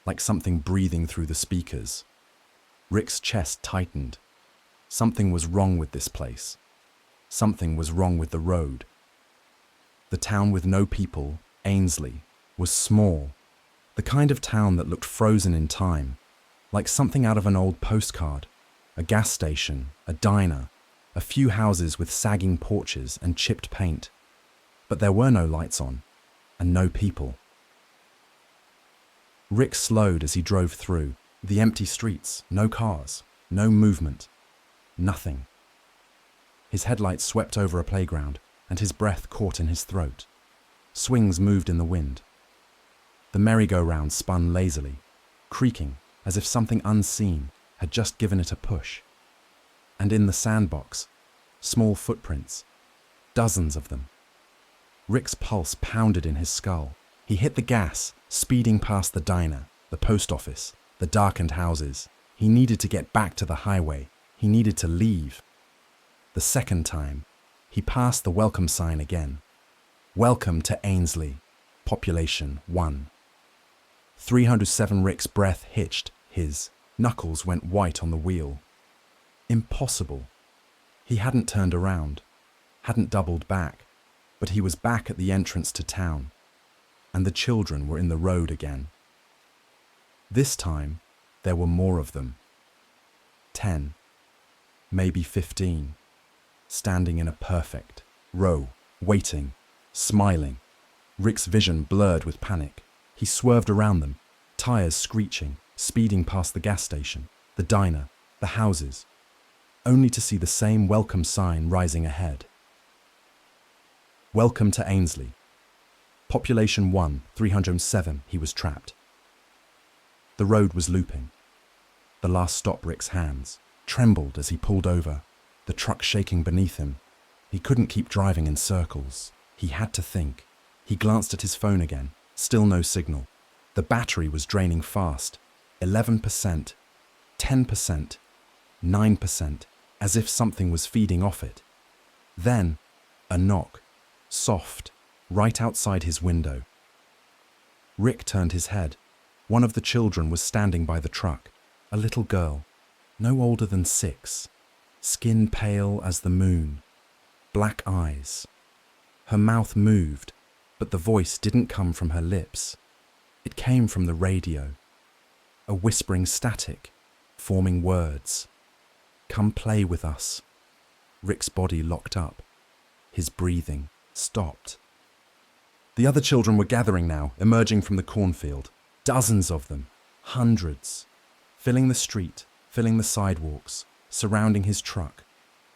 like something breathing through the speakers. Rick's chest tightened. Something was wrong with this place. Something was wrong with the road. The town with no people, Ainsley, was small. The kind of town that looked frozen in time, like something out of an old postcard. A gas station, a diner, a few houses with sagging porches and chipped paint. But there were no lights on, and no people. Rick slowed as he drove through. The empty streets, no cars, no movement, nothing. His headlights swept over a playground, and his breath caught in his throat. Swings moved in the wind. The merry-go-round spun lazily, creaking as if something unseen had just given it a push. And in the sandbox, small footprints, dozens of them. Rick's pulse pounded in his skull. He hit the gas, speeding past the diner, the post office, the darkened houses. He needed to get back to the highway. He needed to leave. The second time, he passed the welcome sign again. Welcome to Ainsley, population 1. 307. Rick's breath hitched. His knuckles went white on the wheel. Impossible. He hadn't turned around, hadn't doubled back, but he was back at the entrance to town, and the children were in the road again. This time, there were more of them. 10, maybe 15, standing in a perfect row, waiting, smiling. Rick's vision blurred with panic. He swerved around them, tires screeching, speeding past the gas station, the diner, the houses, only to see the same welcome sign rising ahead. Welcome to Ainsley. Population 1, 307, he was trapped. The road was looping. The last stop, Rick's hands trembled as he pulled over, the truck shaking beneath him. He couldn't keep driving in circles. He had to think. He glanced at his phone again. Still no signal. The battery was draining fast. 11%, 10%, 9%, as if something was feeding off it. Then, a knock, soft, right outside his window. Rick turned his head. One of the children was standing by the truck, a little girl, no older than 6, skin pale as the moon, black eyes. Her mouth moved, but the voice didn't come from her lips. It came from the radio, a whispering static, forming words. Come play with us. Rick's body locked up. His breathing stopped. The other children were gathering now, emerging from the cornfield. Dozens of them, hundreds, filling the street, filling the sidewalks, surrounding his truck,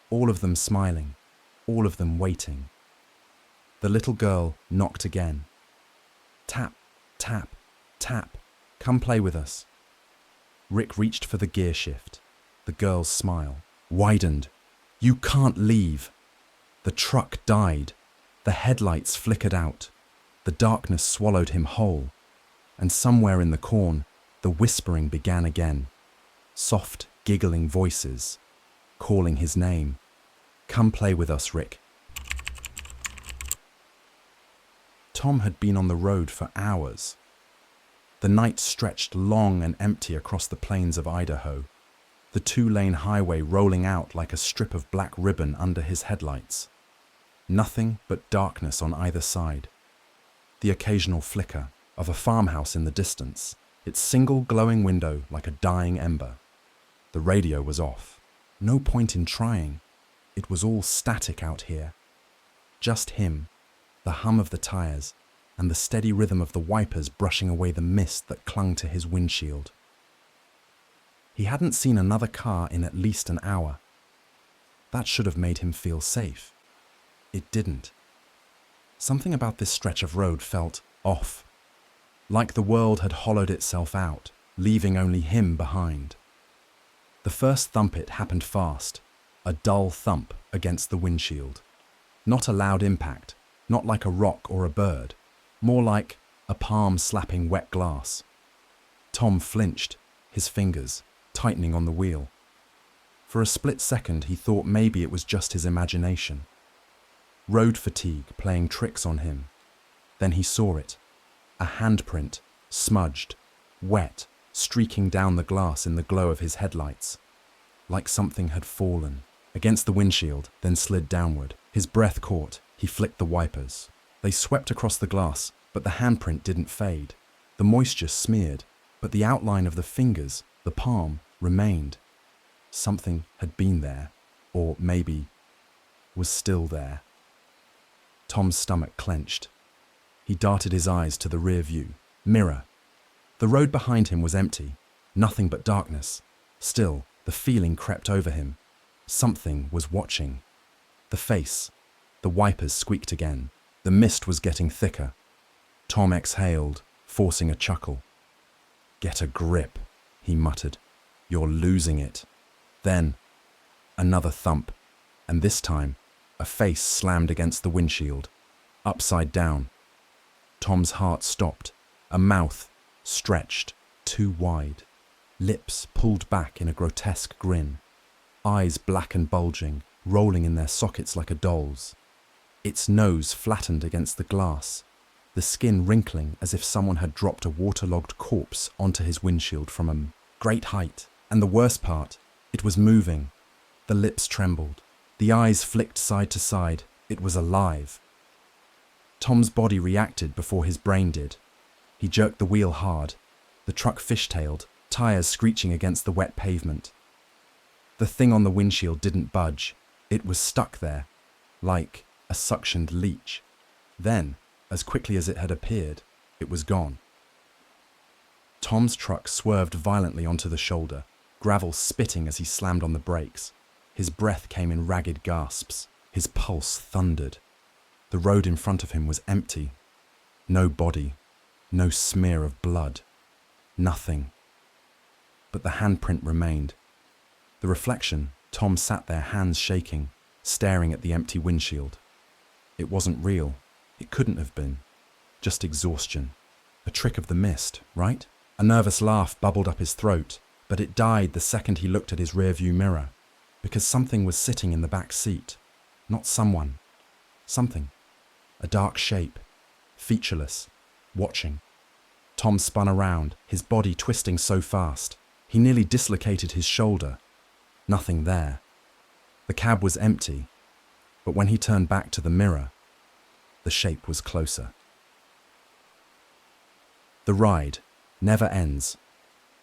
all of them smiling, all of them waiting. The little girl knocked again. Tap, tap, tap, come play with us. Rick reached for the gear shift. The girl's smile widened. You can't leave. The truck died. The headlights flickered out. The darkness swallowed him whole. And somewhere in the corn, the whispering began again. Soft, giggling voices, calling his name. Come play with us, Rick. Tom had been on the road for hours. The night stretched long and empty across the plains of Idaho, the 2-lane highway rolling out like a strip of black ribbon under his headlights. Nothing but darkness on either side. The occasional flicker of a farmhouse in the distance, its single glowing window like a dying ember. The radio was off. No point in trying. It was all static out here. Just him, the hum of the tires, and the steady rhythm of the wipers brushing away the mist that clung to his windshield. He hadn't seen another car in at least an hour. That should have made him feel safe. It didn't. Something about this stretch of road felt off, like the world had hollowed itself out, leaving only him behind. The first thump it happened fast, a dull thump against the windshield. Not a loud impact, not like a rock or a bird, more like a palm slapping wet glass. Tom flinched, his fingers tightening on the wheel. For a split second he thought maybe it was just his imagination. Road fatigue playing tricks on him. Then he saw it, a handprint, smudged, wet, streaking down the glass in the glow of his headlights. Like something had fallen against the windshield, then slid downward. His breath caught, he flicked the wipers. They swept across the glass, but the handprint didn't fade. The moisture smeared, but the outline of the fingers, the palm, remained. Something had been there, or maybe was still there. Tom's stomach clenched. He darted his eyes to the rear view mirror. The road behind him was empty, nothing but darkness. Still, the feeling crept over him. Something was watching. The face. The wipers squeaked again. The mist was getting thicker. Tom exhaled, forcing a chuckle. "Get a grip," he muttered. "You're losing it." Then, another thump, and this time, a face slammed against the windshield, upside down. Tom's heart stopped, a mouth stretched too wide, lips pulled back in a grotesque grin, eyes black and bulging, rolling in their sockets like a doll's. Its nose flattened against the glass, the skin wrinkling as if someone had dropped a waterlogged corpse onto his windshield from a great height. And the worst part, it was moving. The lips trembled. The eyes flicked side to side. It was alive. Tom's body reacted before his brain did. He jerked the wheel hard. The truck fishtailed, tires screeching against the wet pavement. The thing on the windshield didn't budge. It was stuck there, like a suctioned leech. Then, as quickly as it had appeared, it was gone. Tom's truck swerved violently onto the shoulder, gravel spitting as he slammed on the brakes. His breath came in ragged gasps. His pulse thundered. The road in front of him was empty. No body, no smear of blood, nothing. But the handprint remained. The reflection, Tom sat there, hands shaking, staring at the empty windshield. It wasn't real. It couldn't have been. Just exhaustion. A trick of the mist, right? A nervous laugh bubbled up his throat, but it died the second he looked at his rearview mirror, because something was sitting in the back seat. Not someone. Something. A dark shape. Featureless. Watching. Tom spun around, his body twisting so fast. He nearly dislocated his shoulder. Nothing there. The cab was empty, but when he turned back to the mirror, the shape was closer. The ride never ends.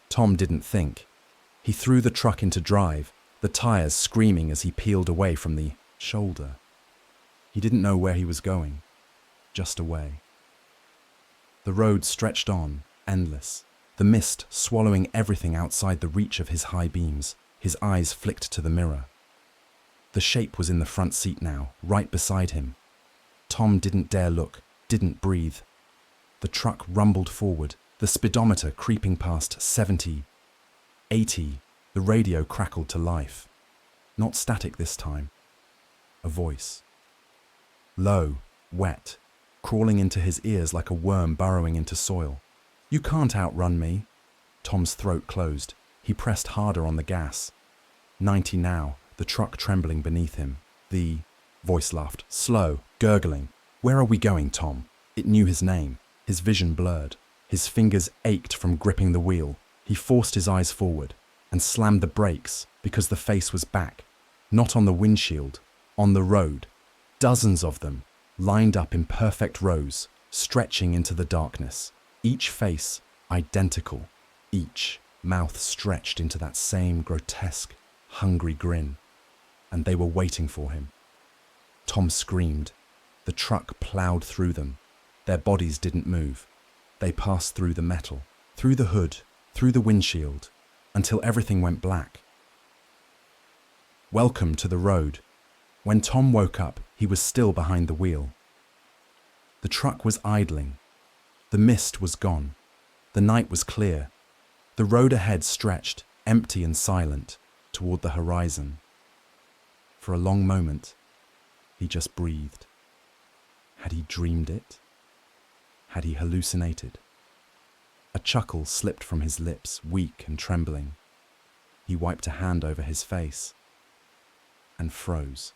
Tom didn't think. He threw the truck into drive, the tires screaming as he peeled away from the shoulder. He didn't know where he was going, just away. The road stretched on, endless, the mist swallowing everything outside the reach of his high beams. His eyes flicked to the mirror. The shape was in the front seat now, right beside him. Tom didn't dare look, didn't breathe. The truck rumbled forward, the speedometer creeping past 70, 80. The radio crackled to life. Not static this time. A voice. Low, wet, crawling into his ears like a worm burrowing into soil. "You can't outrun me." Tom's throat closed. He pressed harder on the gas. 90 now, the truck trembling beneath him. The voice laughed, slow, gurgling. "Where are we going, Tom?" It knew his name. His vision blurred. His fingers ached from gripping the wheel. He forced his eyes forward and slammed the brakes because the face was back. Not on the windshield, on the road. Dozens of them, lined up in perfect rows, stretching into the darkness. Each face identical. Each mouth stretched into that same grotesque, hungry grin. And they were waiting for him. Tom screamed. The truck plowed through them. Their bodies didn't move. They passed through the metal, through the hood, through the windshield, until everything went black. Welcome to the road. When Tom woke up, he was still behind the wheel. The truck was idling. The mist was gone. The night was clear. The road ahead stretched, empty and silent. toward the horizon. For a long moment, he just breathed. Had he dreamed it? Had he hallucinated? A chuckle slipped from his lips, weak and trembling. He wiped a hand over his face and froze.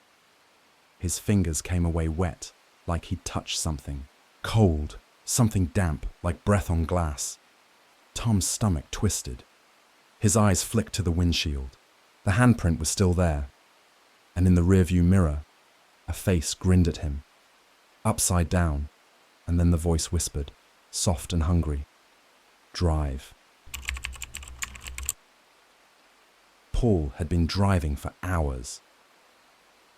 His fingers came away wet, like he'd touched something. Cold, something damp, like breath on glass. Tom's stomach twisted. His eyes flicked to the windshield. The handprint was still there, and in the rearview mirror, a face grinned at him, upside down, and then the voice whispered, soft and hungry, "Drive." Paul had been driving for hours.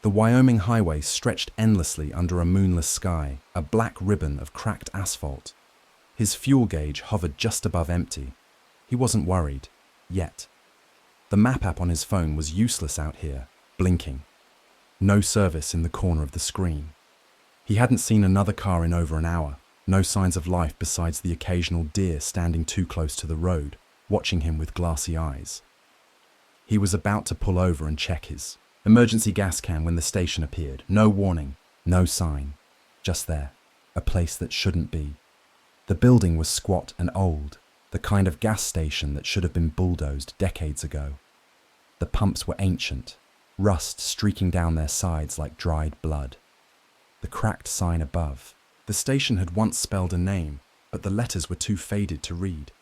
The Wyoming highway stretched endlessly under a moonless sky, a black ribbon of cracked asphalt. His fuel gauge hovered just above empty. He wasn't worried, yet. The map app on his phone was useless out here, blinking. No service in the corner of the screen. He hadn't seen another car in over an hour, no signs of life besides the occasional deer standing too close to the road, watching him with glassy eyes. He was about to pull over and check his emergency gas can when the station appeared. No warning, no sign. Just there, a place that shouldn't be. The building was squat and old, the kind of gas station that should have been bulldozed decades ago. The pumps were ancient, rust streaking down their sides like dried blood. The cracked sign above. The station had once spelled a name, but the letters were too faded to read.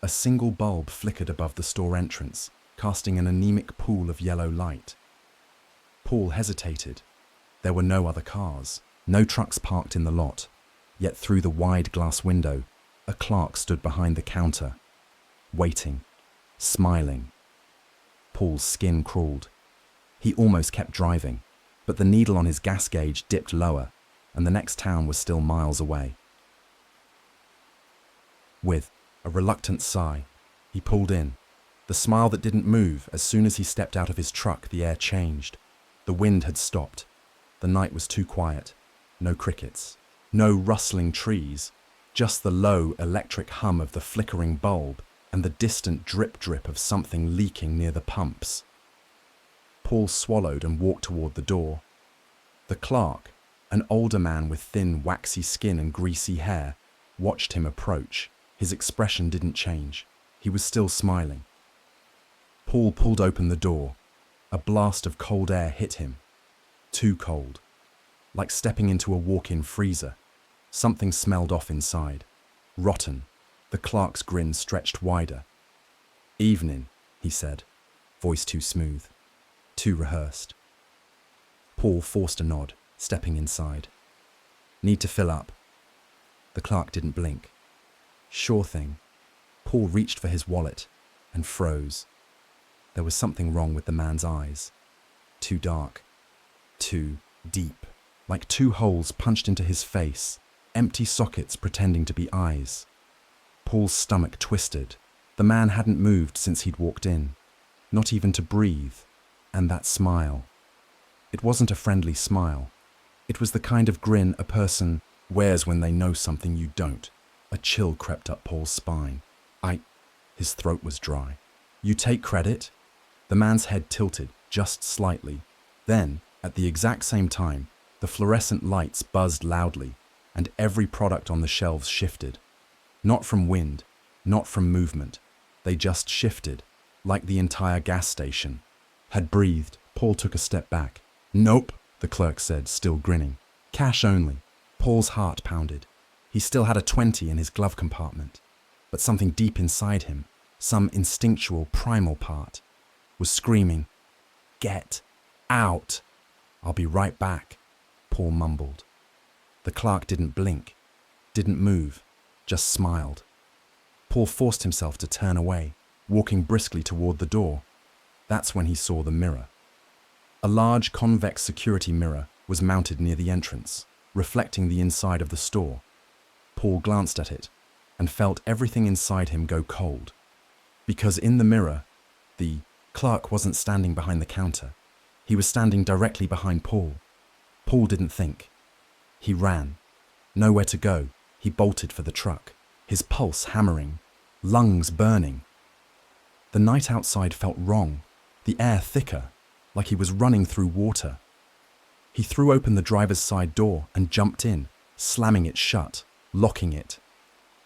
A single bulb flickered above the store entrance, casting an anemic pool of yellow light. Paul hesitated. There were no other cars, no trucks parked in the lot, yet through the wide glass window, a clerk stood behind the counter, waiting, smiling. Paul's skin crawled. He almost kept driving, but the needle on his gas gauge dipped lower, and the next town was still miles away. With a reluctant sigh, he pulled in. The smile that didn't move. As soon as he stepped out of his truck, the air changed. The wind had stopped. The night was too quiet. No crickets. No rustling trees. Just the low electric hum of the flickering bulb and the distant drip-drip of something leaking near the pumps. Paul swallowed and walked toward the door. The clerk, an older man with thin, waxy skin and greasy hair, watched him approach. His expression didn't change. He was still smiling. Paul pulled open the door. A blast of cold air hit him. Too cold. Like stepping into a walk-in freezer. Something smelled off inside. Rotten. The clerk's grin stretched wider. "Evening," he said, voice too smooth, too rehearsed. Paul forced a nod, stepping inside. "Need to fill up." The clerk didn't blink. "Sure thing." Paul reached for his wallet and froze. There was something wrong with the man's eyes. Too dark. Too deep. Like two holes punched into his face, empty sockets pretending to be eyes. Paul's stomach twisted. The man hadn't moved since he'd walked in. Not even to breathe. And that smile. It wasn't a friendly smile. It was the kind of grin a person wears when they know something you don't. A chill crept up Paul's spine. His throat was dry. "You take credit?" The man's head tilted, just slightly. Then, at the exact same time, the fluorescent lights buzzed loudly, and every product on the shelves shifted. Not from wind, not from movement. They just shifted, like the entire gas station had breathed. Paul took a step back. "Nope," the clerk said, still grinning. "Cash only." Paul's heart pounded. He still had a 20 in his glove compartment, but something deep inside him, some instinctual, primal part, was screaming, "Get out!" "I'll be right back," Paul mumbled. The clerk didn't blink, didn't move, just smiled. Paul forced himself to turn away, walking briskly toward the door. That's when he saw the mirror. A large convex security mirror was mounted near the entrance, reflecting the inside of the store. Paul glanced at it and felt everything inside him go cold. Because in the mirror, the clerk wasn't standing behind the counter. He was standing directly behind Paul. Paul didn't think. He ran. Nowhere to go, he bolted for the truck, his pulse hammering, lungs burning. The night outside felt wrong. the air thicker, like he was running through water. He threw open the driver's side door and jumped in, slamming it shut, locking it.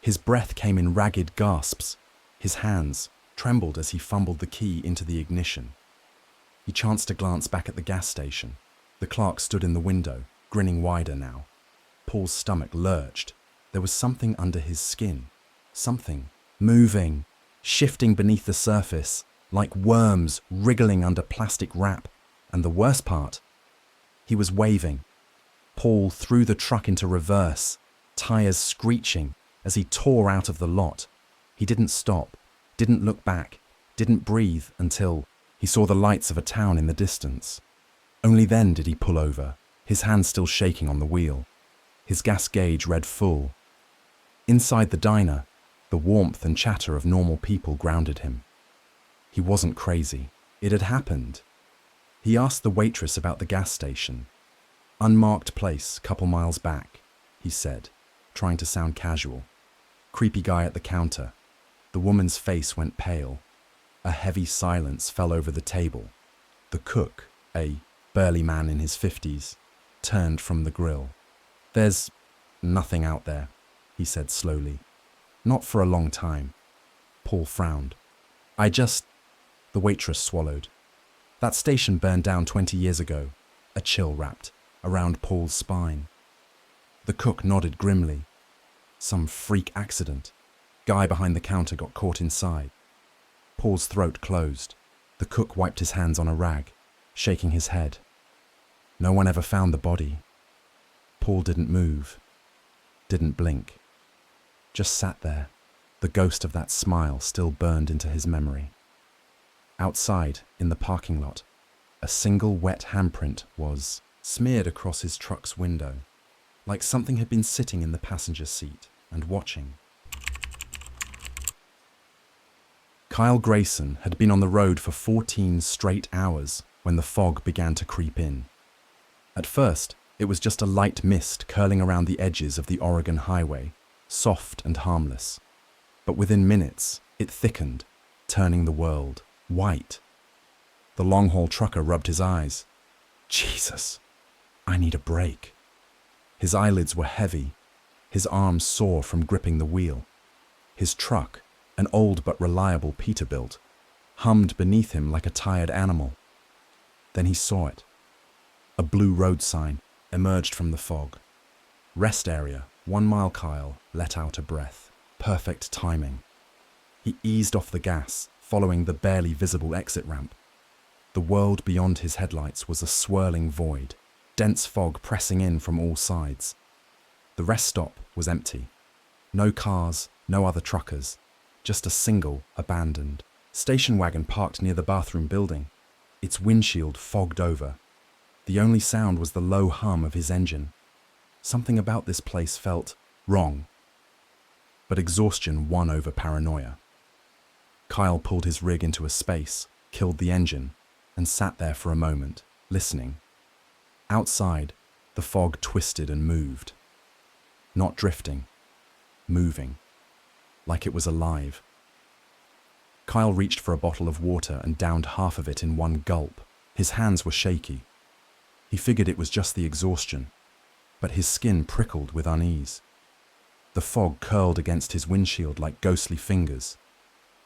His breath came in ragged gasps. His hands trembled as he fumbled the key into the ignition. He chanced to glance back at the gas station. The clerk stood in the window, grinning wider now. Paul's stomach lurched. There was something under his skin. Something moving, shifting beneath the surface, like worms wriggling under plastic wrap. And the worst part, he was waving. Paul threw the truck into reverse, tires screeching as he tore out of the lot. He didn't stop, didn't look back, didn't breathe until he saw the lights of a town in the distance. Only then did he pull over, his hand still shaking on the wheel. His gas gauge read full. Inside the diner, the warmth and chatter of normal people grounded him. He wasn't crazy. It had happened. He asked the waitress about the gas station. Unmarked place, couple miles back, he said, trying to sound casual. Creepy guy at the counter. The woman's face went pale. A heavy silence fell over the table. The cook, a burly man in his 50s, turned from the grill. There's nothing out there, he said slowly. Not for a long time. Paul frowned. The waitress swallowed. That station burned down 20 years ago. A chill wrapped around Paul's spine. The cook nodded grimly. Some freak accident. Guy behind the counter got caught inside. Paul's throat closed. The cook wiped his hands on a rag, shaking his head. No one ever found the body. Paul didn't move, didn't blink. Just sat there. The ghost of that smile still burned into his memory. Outside, in the parking lot, a single wet handprint was smeared across his truck's window, like something had been sitting in the passenger seat and watching. Kyle Grayson had been on the road for 14 straight hours when the fog began to creep in. At first, it was just a light mist curling around the edges of the Oregon highway, soft and harmless. But within minutes, it thickened, turning the world white. The long-haul trucker rubbed his eyes. Jesus, I need a break. His eyelids were heavy, his arms sore from gripping the wheel. His truck, an old but reliable Peterbilt, hummed beneath him like a tired animal. Then he saw it. A blue road sign emerged from the fog. Rest area, 1 mile. Kyle let out a breath. Perfect timing. He eased off the gas, following the barely visible exit ramp. The world beyond his headlights was a swirling void, dense fog pressing in from all sides. The rest stop was empty. No cars, no other truckers, just a single, abandoned station wagon parked near the bathroom building, its windshield fogged over. The only sound was the low hum of his engine. Something about this place felt wrong. But exhaustion won over paranoia. Kyle pulled his rig into a space, killed the engine, and sat there for a moment, listening. Outside, the fog twisted and moved. Not drifting, moving, like it was alive. Kyle reached for a bottle of water and downed half of it in one gulp. His hands were shaky. He figured it was just the exhaustion, but his skin prickled with unease. The fog curled against his windshield like ghostly fingers.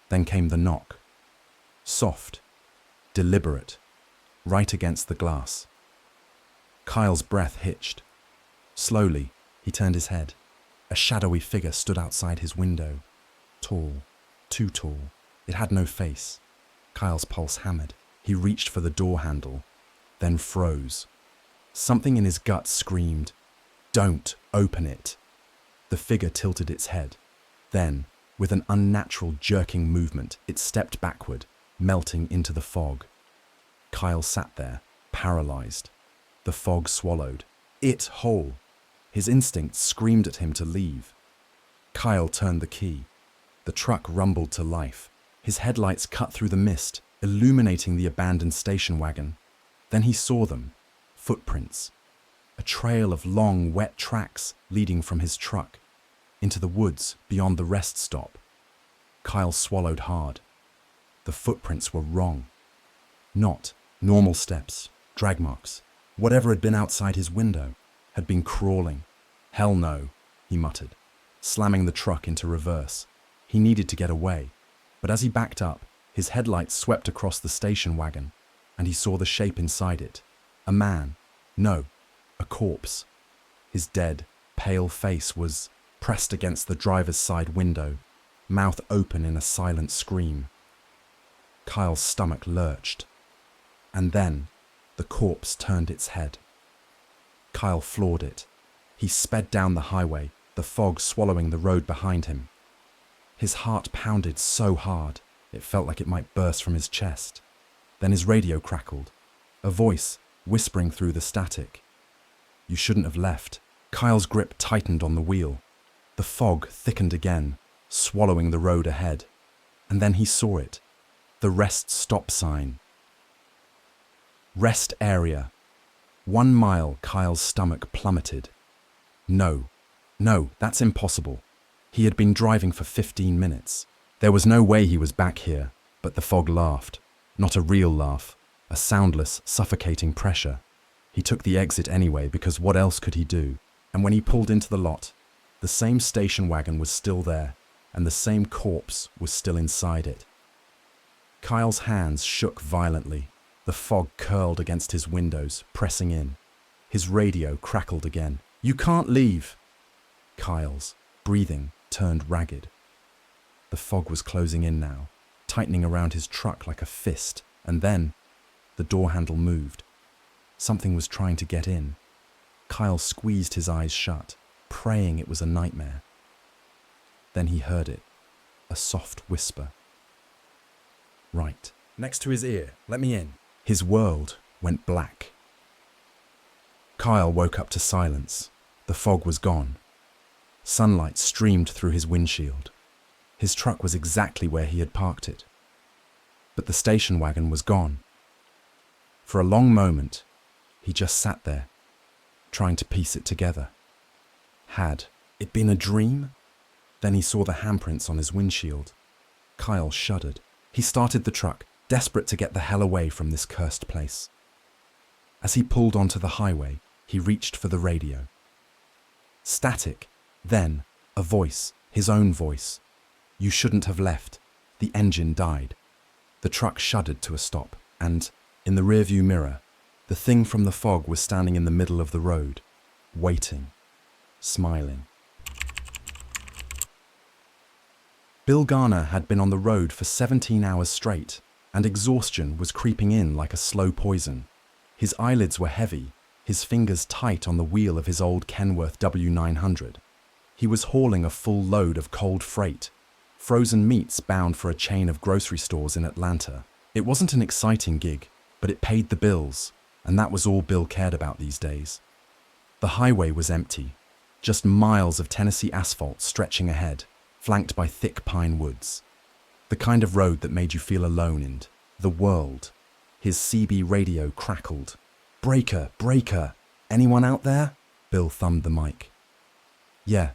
Then came the knock. Soft, deliberate, right against the glass. Kyle's breath hitched. Slowly, he turned his head. A shadowy figure stood outside his window. Tall, too tall. It had no face. Kyle's pulse hammered. He reached for the door handle, then froze. Something in his gut screamed, "Don't open it." The figure tilted its head. Then, with an unnatural jerking movement, it stepped backward, melting into the fog. Kyle sat there, paralyzed. The fog swallowed. It whole. His instincts screamed at him to leave. Kyle turned the key. The truck rumbled to life. His headlights cut through the mist, illuminating the abandoned station wagon. Then he saw them. Footprints. A trail of long, wet tracks leading from his truck into the woods beyond the rest stop. Kyle swallowed hard. The footprints were wrong. Not normal steps, drag marks. Whatever had been outside his window had been crawling. Hell no, he muttered, slamming the truck into reverse. He needed to get away, but as he backed up, his headlights swept across the station wagon, and he saw the shape inside it. A man. No, a corpse. His dead, pale face was pressed against the driver's side window, mouth open in a silent scream. Kyle's stomach lurched. And then, the corpse turned its head. Kyle floored it. He sped down the highway, the fog swallowing the road behind him. His heart pounded so hard, it felt like it might burst from his chest. Then his radio crackled, a voice whispering through the static. You shouldn't have left. Kyle's grip tightened on the wheel. The fog thickened again, swallowing the road ahead. And then he saw it. The rest stop sign. Rest area. 1 mile. Kyle's stomach plummeted. No, that's impossible. He had been driving for 15 minutes. There was no way he was back here, but the fog laughed. Not a real laugh, a soundless, suffocating pressure. He took the exit anyway because what else could he do? And when he pulled into the lot, the same station wagon was still there, and the same corpse was still inside it. Kyle's hands shook violently. The fog curled against his windows, pressing in. His radio crackled again. You can't leave. Kyle's breathing turned ragged. The fog was closing in now, tightening around his truck like a fist, and then the door handle moved. Something was trying to get in. Kyle squeezed his eyes shut, praying it was a nightmare. Then he heard it, a soft whisper. Right, next to his ear, let me in. His world went black. Kyle woke up to silence. The fog was gone. Sunlight streamed through his windshield. His truck was exactly where he had parked it. But the station wagon was gone. For a long moment, he just sat there, trying to piece it together. Had it been a dream? Then he saw the handprints on his windshield. Kyle shuddered. He started the truck, desperate to get the hell away from this cursed place. As he pulled onto the highway, he reached for the radio. Static. Then, a voice, his own voice. You shouldn't have left. The engine died. The truck shuddered to a stop, and, in the rearview mirror, the thing from the fog was standing in the middle of the road, waiting, smiling. Bill Garner had been on the road for 17 hours straight, and exhaustion was creeping in like a slow poison. His eyelids were heavy, his fingers tight on the wheel of his old Kenworth W900. He was hauling a full load of cold freight, frozen meats bound for a chain of grocery stores in Atlanta. It wasn't an exciting gig, but it paid the bills, and that was all Bill cared about these days. The highway was empty, just miles of Tennessee asphalt stretching ahead, flanked by thick pine woods. The kind of road that made you feel alone in the world. His CB radio crackled. Breaker, breaker, anyone out there? Bill thumbed the mic. Yeah,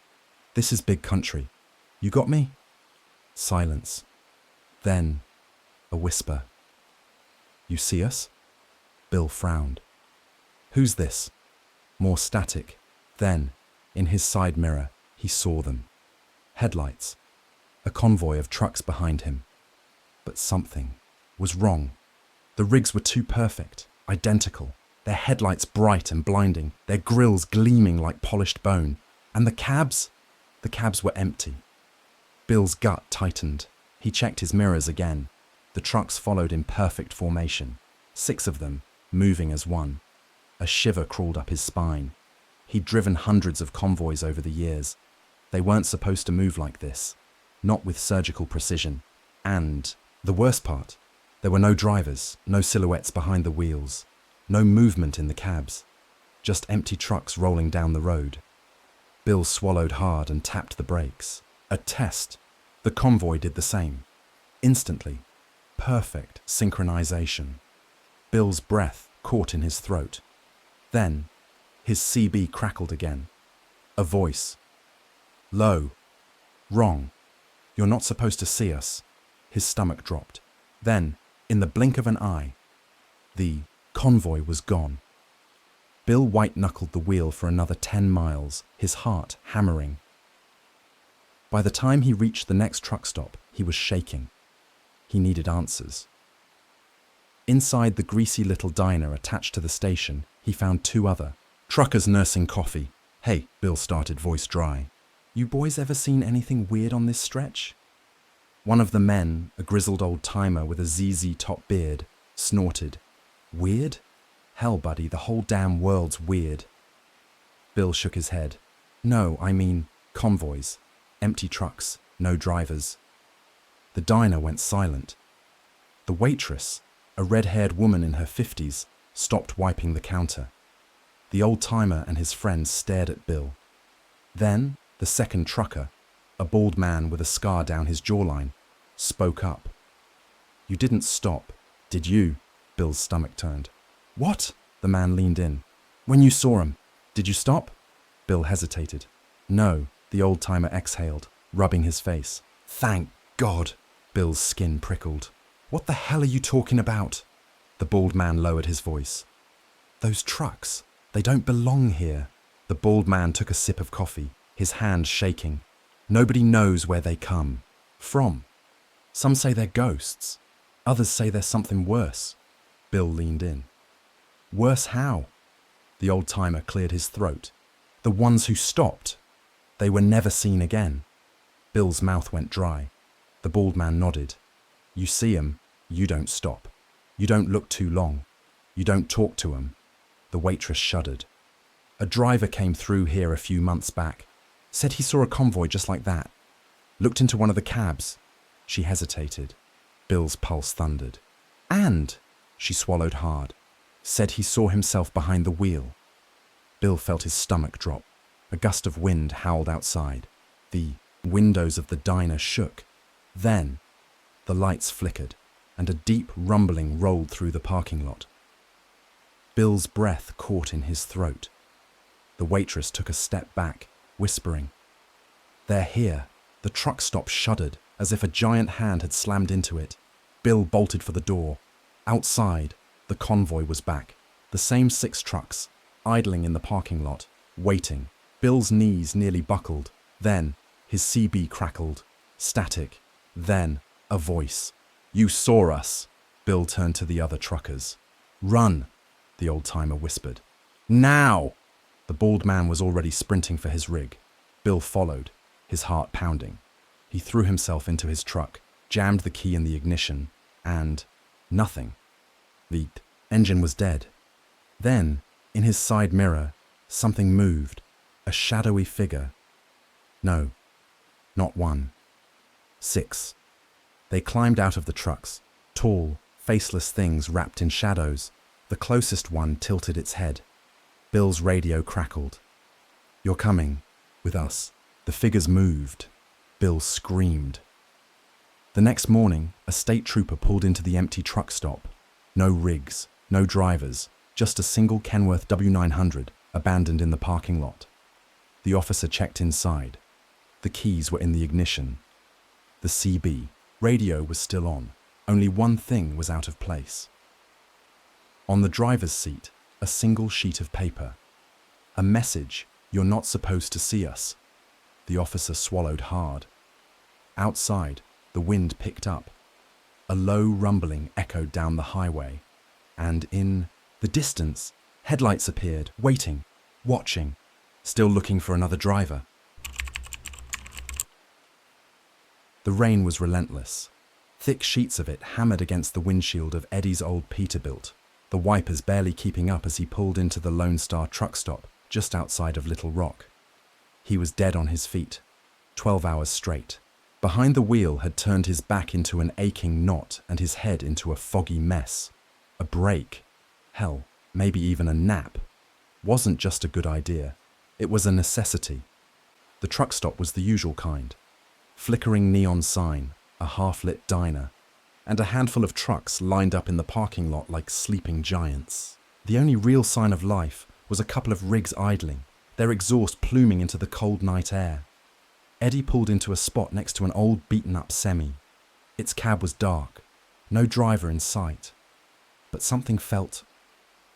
this is big country. You got me? Silence. Then, a whisper. You see us? Bill frowned. Who's this? More static. Then, in his side mirror, he saw them. Headlights. A convoy of trucks behind him. But something was wrong. The rigs were too perfect, identical. Their headlights bright and blinding, their grills gleaming like polished bone. And the cabs? The cabs were empty. Bill's gut tightened. He checked his mirrors again. The trucks followed in perfect formation. 6 of them, moving as one. A shiver crawled up his spine. He'd driven hundreds of convoys over the years. They weren't supposed to move like this. Not with surgical precision. And, the worst part, there were no drivers, no silhouettes behind the wheels, no movement in the cabs. Just empty trucks rolling down the road. Bill swallowed hard and tapped the brakes. A test. The convoy did the same. Instantly. Perfect synchronization. Bill's breath caught in his throat. Then, his CB crackled again. A voice. Low. Wrong. You're not supposed to see us. His stomach dropped. Then, in the blink of an eye, The convoy was gone. Bill white-knuckled the wheel for another 10 miles, his heart hammering. By the time he reached the next truck stop, he was shaking. He needed answers. Inside the greasy little diner attached to the station, he found 2 other truckers nursing coffee. "Hey," Bill started, voice dry. "You boys ever seen anything weird on this stretch?" One of the men, a grizzled old-timer with a ZZ top beard, snorted. "Weird? Hell, buddy, the whole damn world's weird." Bill shook his head. "No, I mean convoys. Empty trucks, no drivers." The diner went silent. The waitress, a red-haired woman in her 50s, stopped wiping the counter. The old-timer and his friends stared at Bill. Then, the second trucker, a bald man with a scar down his jawline, spoke up. "You didn't stop, did you?" Bill's stomach turned. "What?" The man leaned in. "When you saw him, did you stop?" Bill hesitated. "No," the old-timer exhaled, rubbing his face. "Thank God!" Bill's skin prickled. "What the hell are you talking about?" The bald man lowered his voice. "Those trucks, they don't belong here." The bald man took a sip of coffee, his hand shaking. "Nobody knows where they come from. Some say they're ghosts. Others say there's something worse." Bill leaned in. "Worse how?" The old-timer cleared his throat. "The ones who stopped. They were never seen again." Bill's mouth went dry. The bald man nodded. "You see 'em, you don't stop. You don't look too long. You don't talk to 'em." The waitress shuddered. "A driver came through here a few months back. Said he saw a convoy just like that. Looked into one of the cabs." She hesitated. Bill's pulse thundered. "And," she swallowed hard, "said he saw himself behind the wheel." Bill felt his stomach drop. A gust of wind howled outside. The windows of the diner shook. Then, the lights flickered, and a deep rumbling rolled through the parking lot. Bill's breath caught in his throat. The waitress took a step back, whispering, "They're here." The truck stop shuddered, as if a giant hand had slammed into it. Bill bolted for the door. Outside, the convoy was back. The same 6 trucks, idling in the parking lot, waiting. Bill's knees nearly buckled. Then, his CB crackled. Static. Then, a voice. "You saw us." Bill turned to the other truckers. "Run," the old-timer whispered. "Now!" The bald man was already sprinting for his rig. Bill followed, his heart pounding. He threw himself into his truck, jammed the key in the ignition, and nothing. The engine was dead. Then, in his side mirror, something moved, a shadowy figure. No, not 1. 6. They climbed out of the trucks, tall, faceless things wrapped in shadows. The closest one tilted its head. Bill's radio crackled. "You're coming, with us." The figures moved. Bill screamed. The next morning, a state trooper pulled into the empty truck stop. No rigs, no drivers, just a single Kenworth W900 abandoned in the parking lot. The officer checked inside. The keys were in the ignition. The CB radio was still on. Only one thing was out of place. On the driver's seat, a single sheet of paper. A message, "You're not supposed to see us." The officer swallowed hard. Outside, the wind picked up. A low rumbling echoed down the highway, and in the distance, headlights appeared, waiting, watching, still looking for another driver. The rain was relentless. Thick sheets of it hammered against the windshield of Eddie's old Peterbilt, the wipers barely keeping up as he pulled into the Lone Star truck stop just outside of Little Rock. He was dead on his feet, 12 hours straight. Behind the wheel had turned his back into an aching knot and his head into a foggy mess. A break, hell, maybe even a nap, wasn't just a good idea. It was a necessity. The truck stop was the usual kind. Flickering neon sign, a half-lit diner, and a handful of trucks lined up in the parking lot like sleeping giants. The only real sign of life was a couple of rigs idling, their exhaust pluming into the cold night air. Eddie pulled into a spot next to an old beaten-up semi. Its cab was dark, no driver in sight. But something felt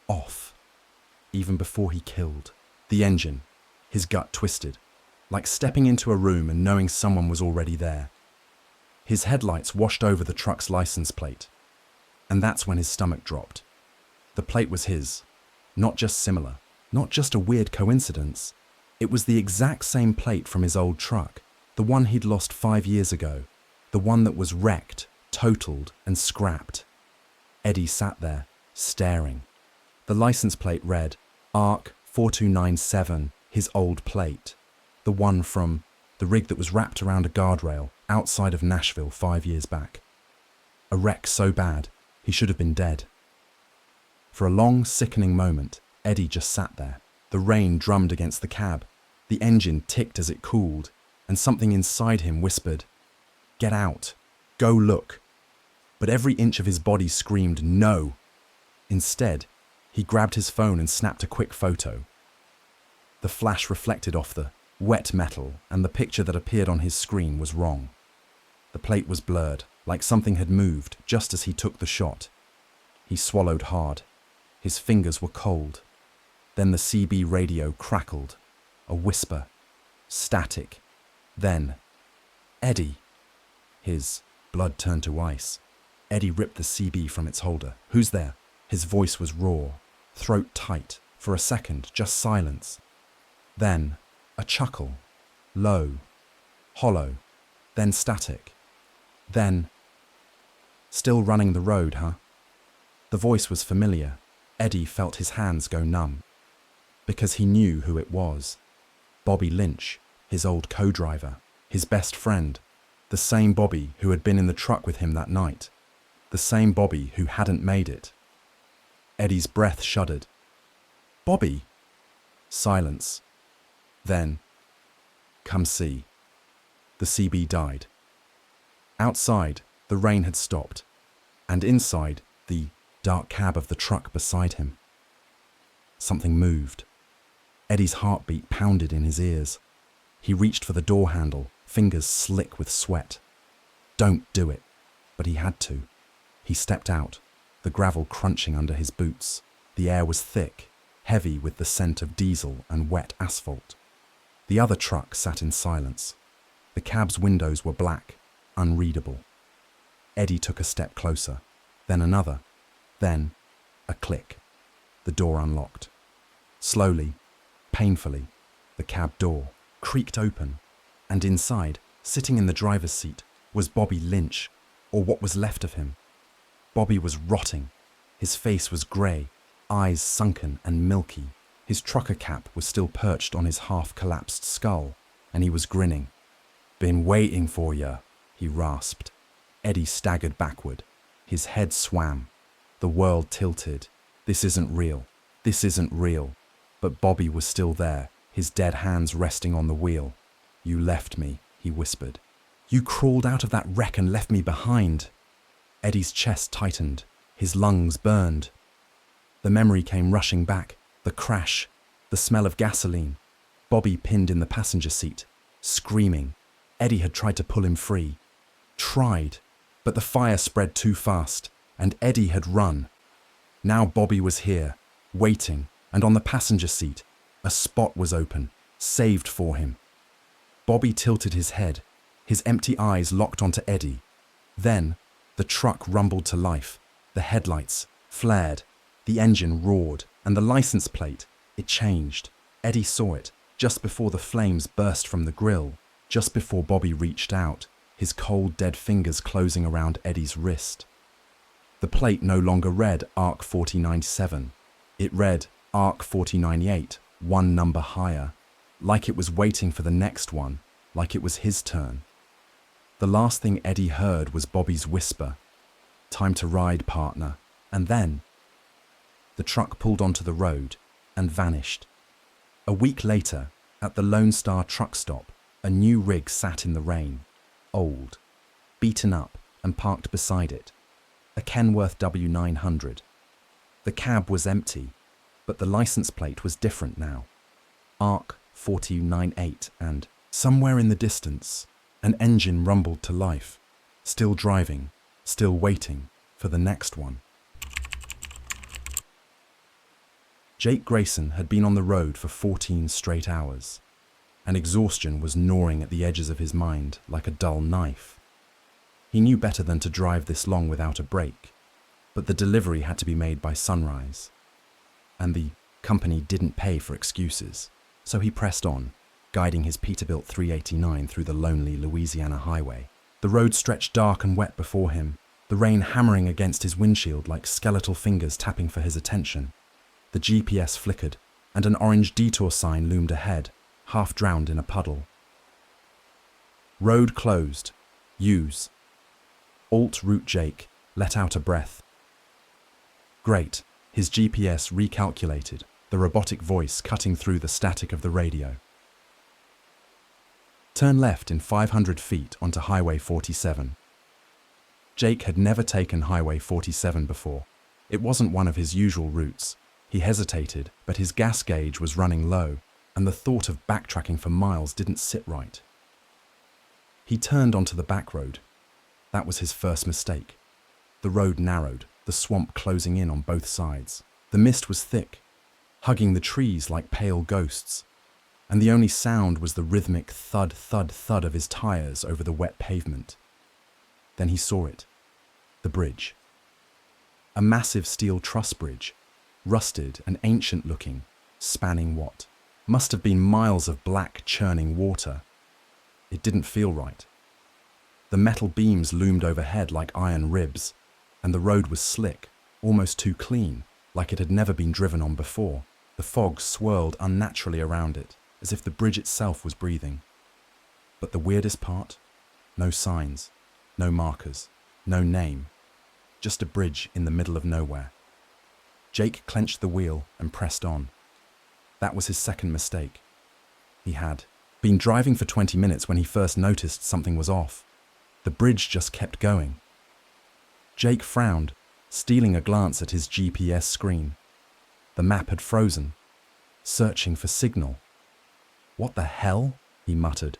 off, even before he killed. The engine, his gut twisted, like stepping into a room and knowing someone was already there. His headlights washed over the truck's license plate, and that's when his stomach dropped. The plate was his, not just similar, not just a weird coincidence. It was the exact same plate from his old truck, the one he'd lost 5 years ago, the one that was wrecked, totaled, and scrapped. Eddie sat there, staring. The license plate read, ARC 4297, his old plate. The one from the rig that was wrapped around a guardrail outside of Nashville 5 years back. A wreck so bad, he should have been dead. For a long, sickening moment, Eddie just sat there. The rain drummed against the cab. The engine ticked as it cooled, and something inside him whispered, "Get out. Go look." But every inch of his body screamed no. Instead, he grabbed his phone and snapped a quick photo. The flash reflected off the wet metal, and the picture that appeared on his screen was wrong. The plate was blurred, like something had moved just as he took the shot. He swallowed hard. His fingers were cold. Then the CB radio crackled. A whisper. Static. Then, "Eddie." His blood turned to ice. Eddie ripped the CB from its holder. "Who's there?" His voice was raw, throat tight. For a second, just silence. Then, a chuckle. Low. Hollow. Then static. Then, "Still running the road, huh?" The voice was familiar. Eddie felt his hands go numb. Because he knew who it was. Bobby Lynch, his old co-driver, his best friend. The same Bobby who had been in the truck with him that night. The same Bobby who hadn't made it. Eddie's breath shuddered. "Bobby?" Silence. Then, "Come see." The CB died. Outside, the rain had stopped, and inside, the dark cab of the truck beside him. Something moved. Eddie's heartbeat pounded in his ears. He reached for the door handle, fingers slick with sweat. Don't do it, but he had to. He stepped out, the gravel crunching under his boots. The air was thick, heavy with the scent of diesel and wet asphalt. The other truck sat in silence. The cab's windows were black, unreadable. Eddie took a step closer, then another, then a click. The door unlocked. Slowly, painfully, the cab door creaked open, and inside, sitting in the driver's seat, was Bobby Lynch, or what was left of him. Bobby was rotting. His face was grey, eyes sunken and milky. His trucker cap was still perched on his half-collapsed skull, and he was grinning. "Been waiting for ya," he rasped. Eddie staggered backward. His head swam. The world tilted. This isn't real. This isn't real. But Bobby was still there, his dead hands resting on the wheel. "You left me," he whispered. "You crawled out of that wreck and left me behind." Eddie's chest tightened. His lungs burned. The memory came rushing back. The crash, the smell of gasoline. Bobby pinned in the passenger seat, screaming. Eddie had tried to pull him free. Tried, but the fire spread too fast, and Eddie had run. Now Bobby was here, waiting, and on the passenger seat, a spot was open, saved for him. Bobby tilted his head, his empty eyes locked onto Eddie. Then, the truck rumbled to life. The headlights flared, the engine roared, and the license plate, it changed. Eddie saw it, just before the flames burst from the grill, just before Bobby reached out, his cold, dead fingers closing around Eddie's wrist. The plate no longer read ARC 4097. It read ARC 4098, one number higher, like it was waiting for the next one, like it was his turn. The last thing Eddie heard was Bobby's whisper, "Time to ride, partner," and then the truck pulled onto the road and vanished. A week later, at the Lone Star truck stop, a new rig sat in the rain, old, beaten up, and parked beside it, a Kenworth W900. The cab was empty, but the license plate was different now. ARC 4298, and somewhere in the distance, an engine rumbled to life, still driving, still waiting for the next one. Jake Grayson had been on the road for 14 straight hours, and exhaustion was gnawing at the edges of his mind like a dull knife. He knew better than to drive this long without a break, but the delivery had to be made by sunrise, and the company didn't pay for excuses, so he pressed on, guiding his Peterbilt 389 through the lonely Louisiana highway. The road stretched dark and wet before him, the rain hammering against his windshield like skeletal fingers tapping for his attention. The GPS flickered, and an orange detour sign loomed ahead, half drowned in a puddle. Road closed. Use. Alt route Jake let out a breath. Great. His GPS recalculated, the robotic voice cutting through the static of the radio. Turn left in 500 feet onto Highway 47. Jake had never taken Highway 47 before. It wasn't one of his usual routes. He hesitated, but his gas gauge was running low, and the thought of backtracking for miles didn't sit right. He turned onto the back road. That was his first mistake. The road narrowed, the swamp closing in on both sides. The mist was thick, hugging the trees like pale ghosts, and the only sound was the rhythmic thud, thud, thud of his tires over the wet pavement. Then he saw it. The bridge. A massive steel truss bridge, rusted and ancient-looking, spanning what must have been miles of black, churning water. It didn't feel right. The metal beams loomed overhead like iron ribs, and the road was slick, almost too clean, like it had never been driven on before. The fog swirled unnaturally around it, as if the bridge itself was breathing. But the weirdest part? No signs, no markers, no name, just a bridge in the middle of nowhere. Jake clenched the wheel and pressed on. That was his second mistake. He had been driving for 20 minutes when he first noticed something was off. The bridge just kept going. Jake frowned, stealing a glance at his GPS screen. The map had frozen, searching for signal. "What the hell?" he muttered.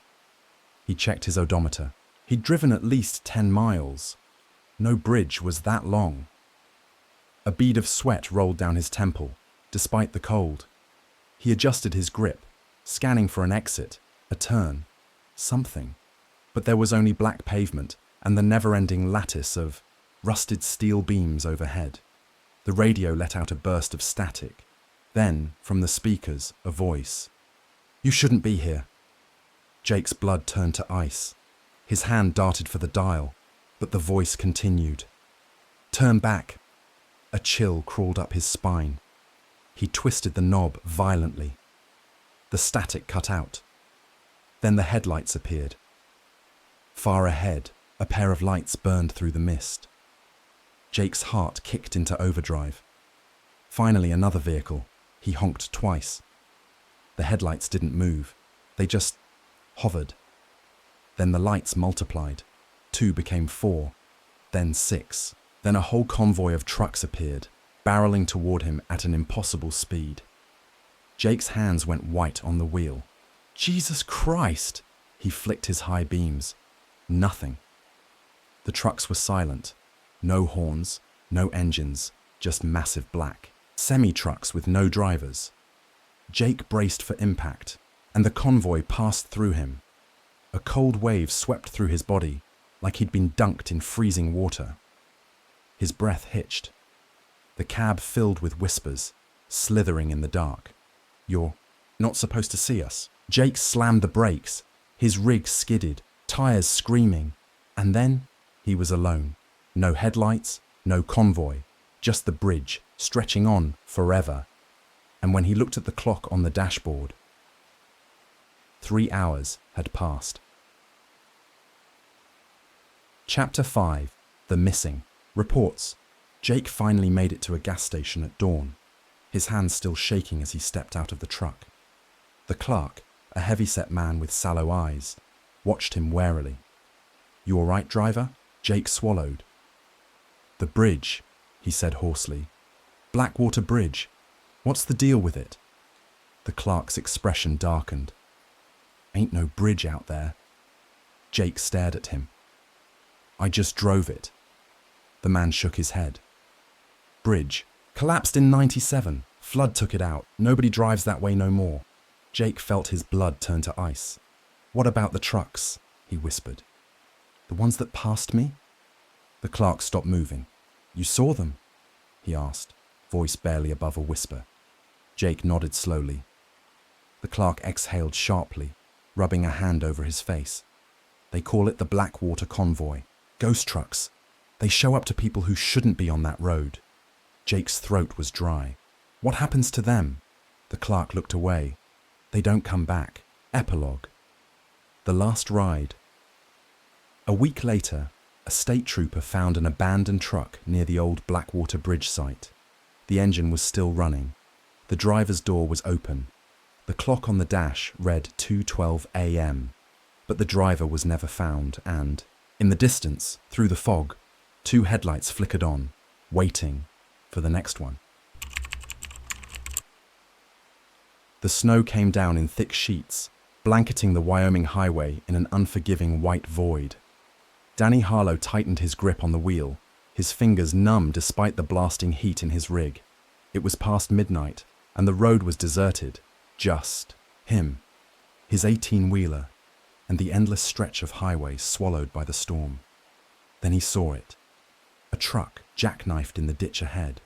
He checked his odometer. He'd driven at least 10 miles. No bridge was that long. A bead of sweat rolled down his temple, despite the cold. He adjusted his grip, scanning for an exit, a turn, something. But there was only black pavement and the never-ending lattice of rusted steel beams overhead. The radio let out a burst of static. Then, from the speakers, a voice. "You shouldn't be here." Jake's blood turned to ice. His hand darted for the dial, but the voice continued. "Turn back." A chill crawled up his spine. He twisted the knob violently. The static cut out. Then the headlights appeared. Far ahead, a pair of lights burned through the mist. Jake's heart kicked into overdrive. Finally, another vehicle. He honked twice. The headlights didn't move. They just hovered. Then the lights multiplied. 2 became 4, then 6. Then a whole convoy of trucks appeared, barreling toward him at an impossible speed. Jake's hands went white on the wheel. "Jesus Christ!" He flicked his high beams. Nothing. The trucks were silent. No horns, no engines, just massive black. Semi-trucks with no drivers. Jake braced for impact, and the convoy passed through him. A cold wave swept through his body, like he'd been dunked in freezing water. His breath hitched. The cab filled with whispers, slithering in the dark. "You're not supposed to see us." Jake slammed the brakes. His rig skidded, tires screaming. And then he was alone. No headlights, no convoy, just the bridge, stretching on forever. And when he looked at the clock on the dashboard, 3 hours had passed. Chapter 5. The Missing. Reports. Jake finally made it to a gas station at dawn, his hands still shaking as he stepped out of the truck. The clerk, a heavy-set man with sallow eyes, watched him warily. "You all right, driver?" Jake swallowed. "The bridge," he said hoarsely. "Blackwater Bridge. What's the deal with it?" The clerk's expression darkened. "Ain't no bridge out there." Jake stared at him. "I just drove it." The man shook his head. "Bridge. Collapsed in 97. Flood took it out. Nobody drives that way no more. Jake felt his blood turn to ice. What about the trucks? He whispered. The ones that passed me? The clerk stopped moving. You saw them? He asked, voice barely above a whisper. Jake nodded slowly. The clerk exhaled sharply, rubbing a hand over his face. They call it the Blackwater Convoy. Ghost trucks. They show up to people who shouldn't be on that road. Jake's throat was dry. What happens to them? The clerk looked away. They don't come back. Epilogue. The last ride. A week later, a state trooper found an abandoned truck near the old Blackwater Bridge site. The engine was still running. The driver's door was open. The clock on the dash read 2:12 a.m., but the driver was never found and, in the distance, through the fog, 2 headlights flickered on, waiting for the next one. The snow came down in thick sheets, blanketing the Wyoming highway in an unforgiving white void. Danny Harlow tightened his grip on the wheel, his fingers numb despite the blasting heat in his rig. It was past midnight, and the road was deserted. Just him, his 18-wheeler, and the endless stretch of highway swallowed by the storm. Then he saw it. A truck jackknifed in the ditch ahead,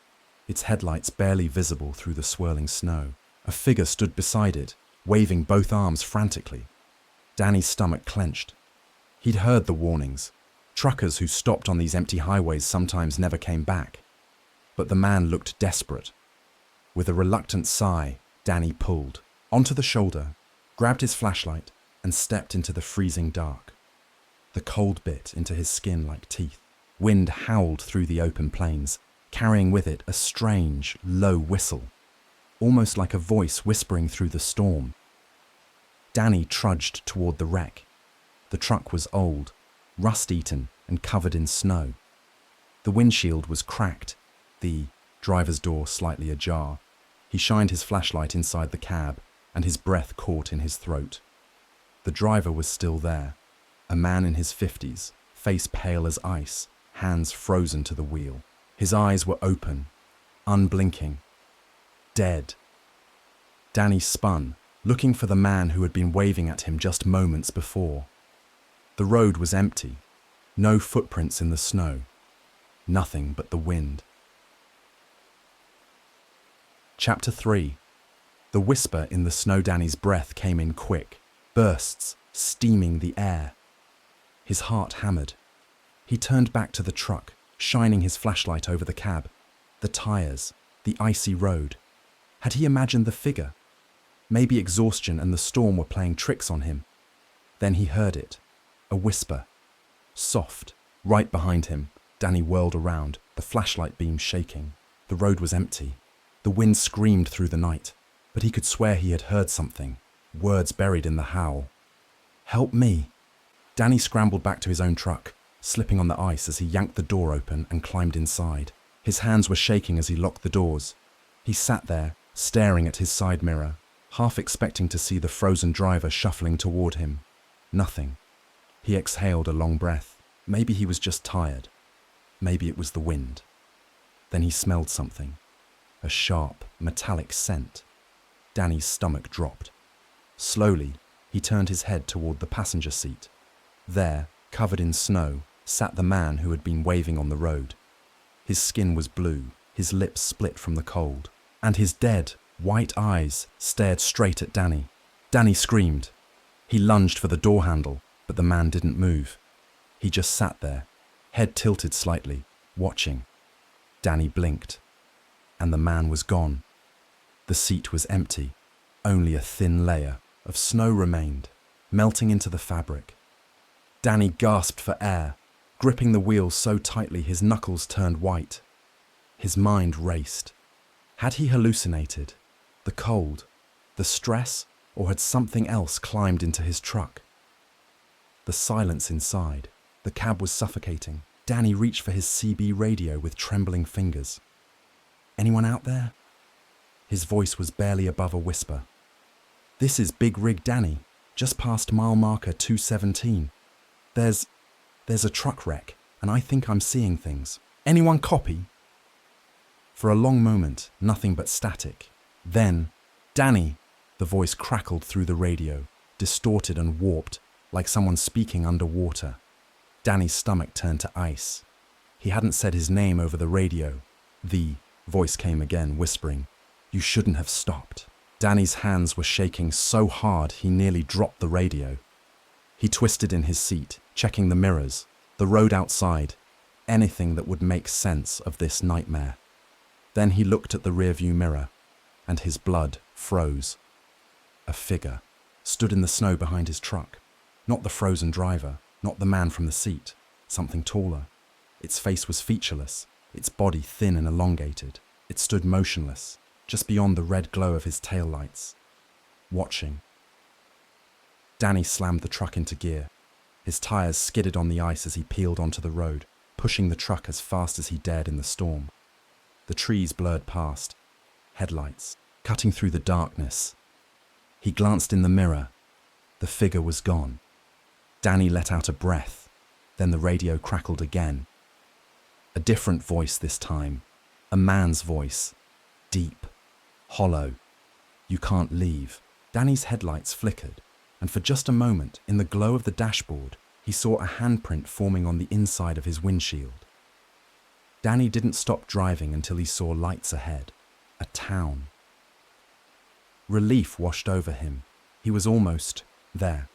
its headlights barely visible through the swirling snow. A figure stood beside it, waving both arms frantically. Danny's stomach clenched. He'd heard the warnings. Truckers who stopped on these empty highways sometimes never came back. But the man looked desperate. With a reluctant sigh, Danny pulled onto the shoulder, grabbed his flashlight, and stepped into the freezing dark. The cold bit into his skin like teeth. Wind howled through the open plains, carrying with it a strange, low whistle, almost like a voice whispering through the storm. Danny trudged toward the wreck. The truck was old, rust-eaten and covered in snow. The windshield was cracked, the driver's door slightly ajar. He shined his flashlight inside the cab, and his breath caught in his throat. The driver was still there, a man in his 50s, face pale as ice, hands frozen to the wheel. His eyes were open, unblinking, dead. Danny spun, looking for the man who had been waving at him just moments before. The road was empty, no footprints in the snow, nothing but the wind. Chapter 3. The whisper in the snow. Danny's breath came in quick, bursts, steaming the air. His heart hammered. He turned back to the truck, shining his flashlight over the cab, the tires, the icy road. Had he imagined the figure? Maybe exhaustion and the storm were playing tricks on him. Then he heard it, a whisper, soft, right behind him. Danny whirled around, the flashlight beam shaking. The road was empty. The wind screamed through the night, but he could swear he had heard something, words buried in the howl. Help me. Danny scrambled back to his own truck, slipping on the ice as he yanked the door open and climbed inside. His hands were shaking as he locked the doors. He sat there, staring at his side mirror, half expecting to see the frozen driver shuffling toward him. Nothing. He exhaled a long breath. Maybe he was just tired. Maybe it was the wind. Then he smelled something. A sharp, metallic scent. Danny's stomach dropped. Slowly, he turned his head toward the passenger seat. There, covered in snow, sat the man who had been waving on the road. His skin was blue, his lips split from the cold, and his dead, white eyes stared straight at Danny. Danny screamed. He lunged for the door handle, but the man didn't move. He just sat there, head tilted slightly, watching. Danny blinked, and the man was gone. The seat was empty. Only a thin layer of snow remained, melting into the fabric. Danny gasped for air, gripping the wheel so tightly his knuckles turned white. His mind raced. Had he hallucinated? The cold, the stress, or had something else climbed into his truck? The silence inside. The cab was suffocating. Danny reached for his CB radio with trembling fingers. Anyone out there? His voice was barely above a whisper. This is Big Rig Danny, just past mile marker 217. There's a truck wreck, and I think I'm seeing things. Anyone copy? For a long moment, nothing but static. Then, "Danny!" The voice crackled through the radio, distorted and warped, like someone speaking underwater. Danny's stomach turned to ice. He hadn't said his name over the radio. The voice came again, whispering, "You shouldn't have stopped." Danny's hands were shaking so hard he nearly dropped the radio. He twisted in his seat, checking the mirrors, the road outside, anything that would make sense of this nightmare. Then he looked at the rearview mirror, and his blood froze. A figure stood in the snow behind his truck. Not the frozen driver, not the man from the seat, something taller. Its face was featureless, its body thin and elongated. It stood motionless, just beyond the red glow of his taillights, watching. Danny slammed the truck into gear. His tires skidded on the ice as he peeled onto the road, pushing the truck as fast as he dared in the storm. The trees blurred past, headlights cutting through the darkness. He glanced in the mirror. The figure was gone. Danny let out a breath. Then the radio crackled again. A different voice this time. A man's voice. Deep. Hollow. "You can't leave." Danny's headlights flickered, and for just a moment, in the glow of the dashboard, he saw a handprint forming on the inside of his windshield. Danny didn't stop driving until he saw lights ahead. A town. Relief washed over him. He was almost there.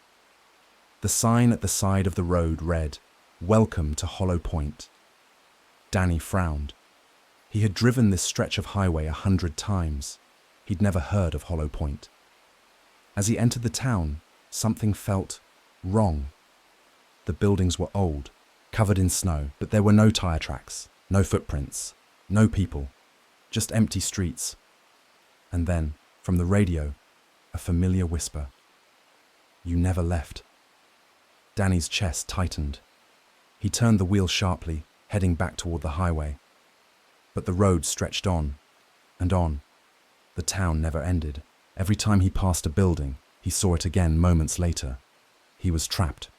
The sign at the side of the road read, "Welcome to Hollow Point." Danny frowned. He had driven this stretch of highway 100 times. He'd never heard of Hollow Point. As he entered the town, something felt wrong. The buildings were old, covered in snow, but there were no tire tracks, no footprints, no people, just empty streets. And then, from the radio, a familiar whisper. "You never left." Danny's chest tightened. He turned the wheel sharply, heading back toward the highway. But the road stretched on, and on. The town never ended. Every time he passed a building, he saw it again moments later. He was trapped.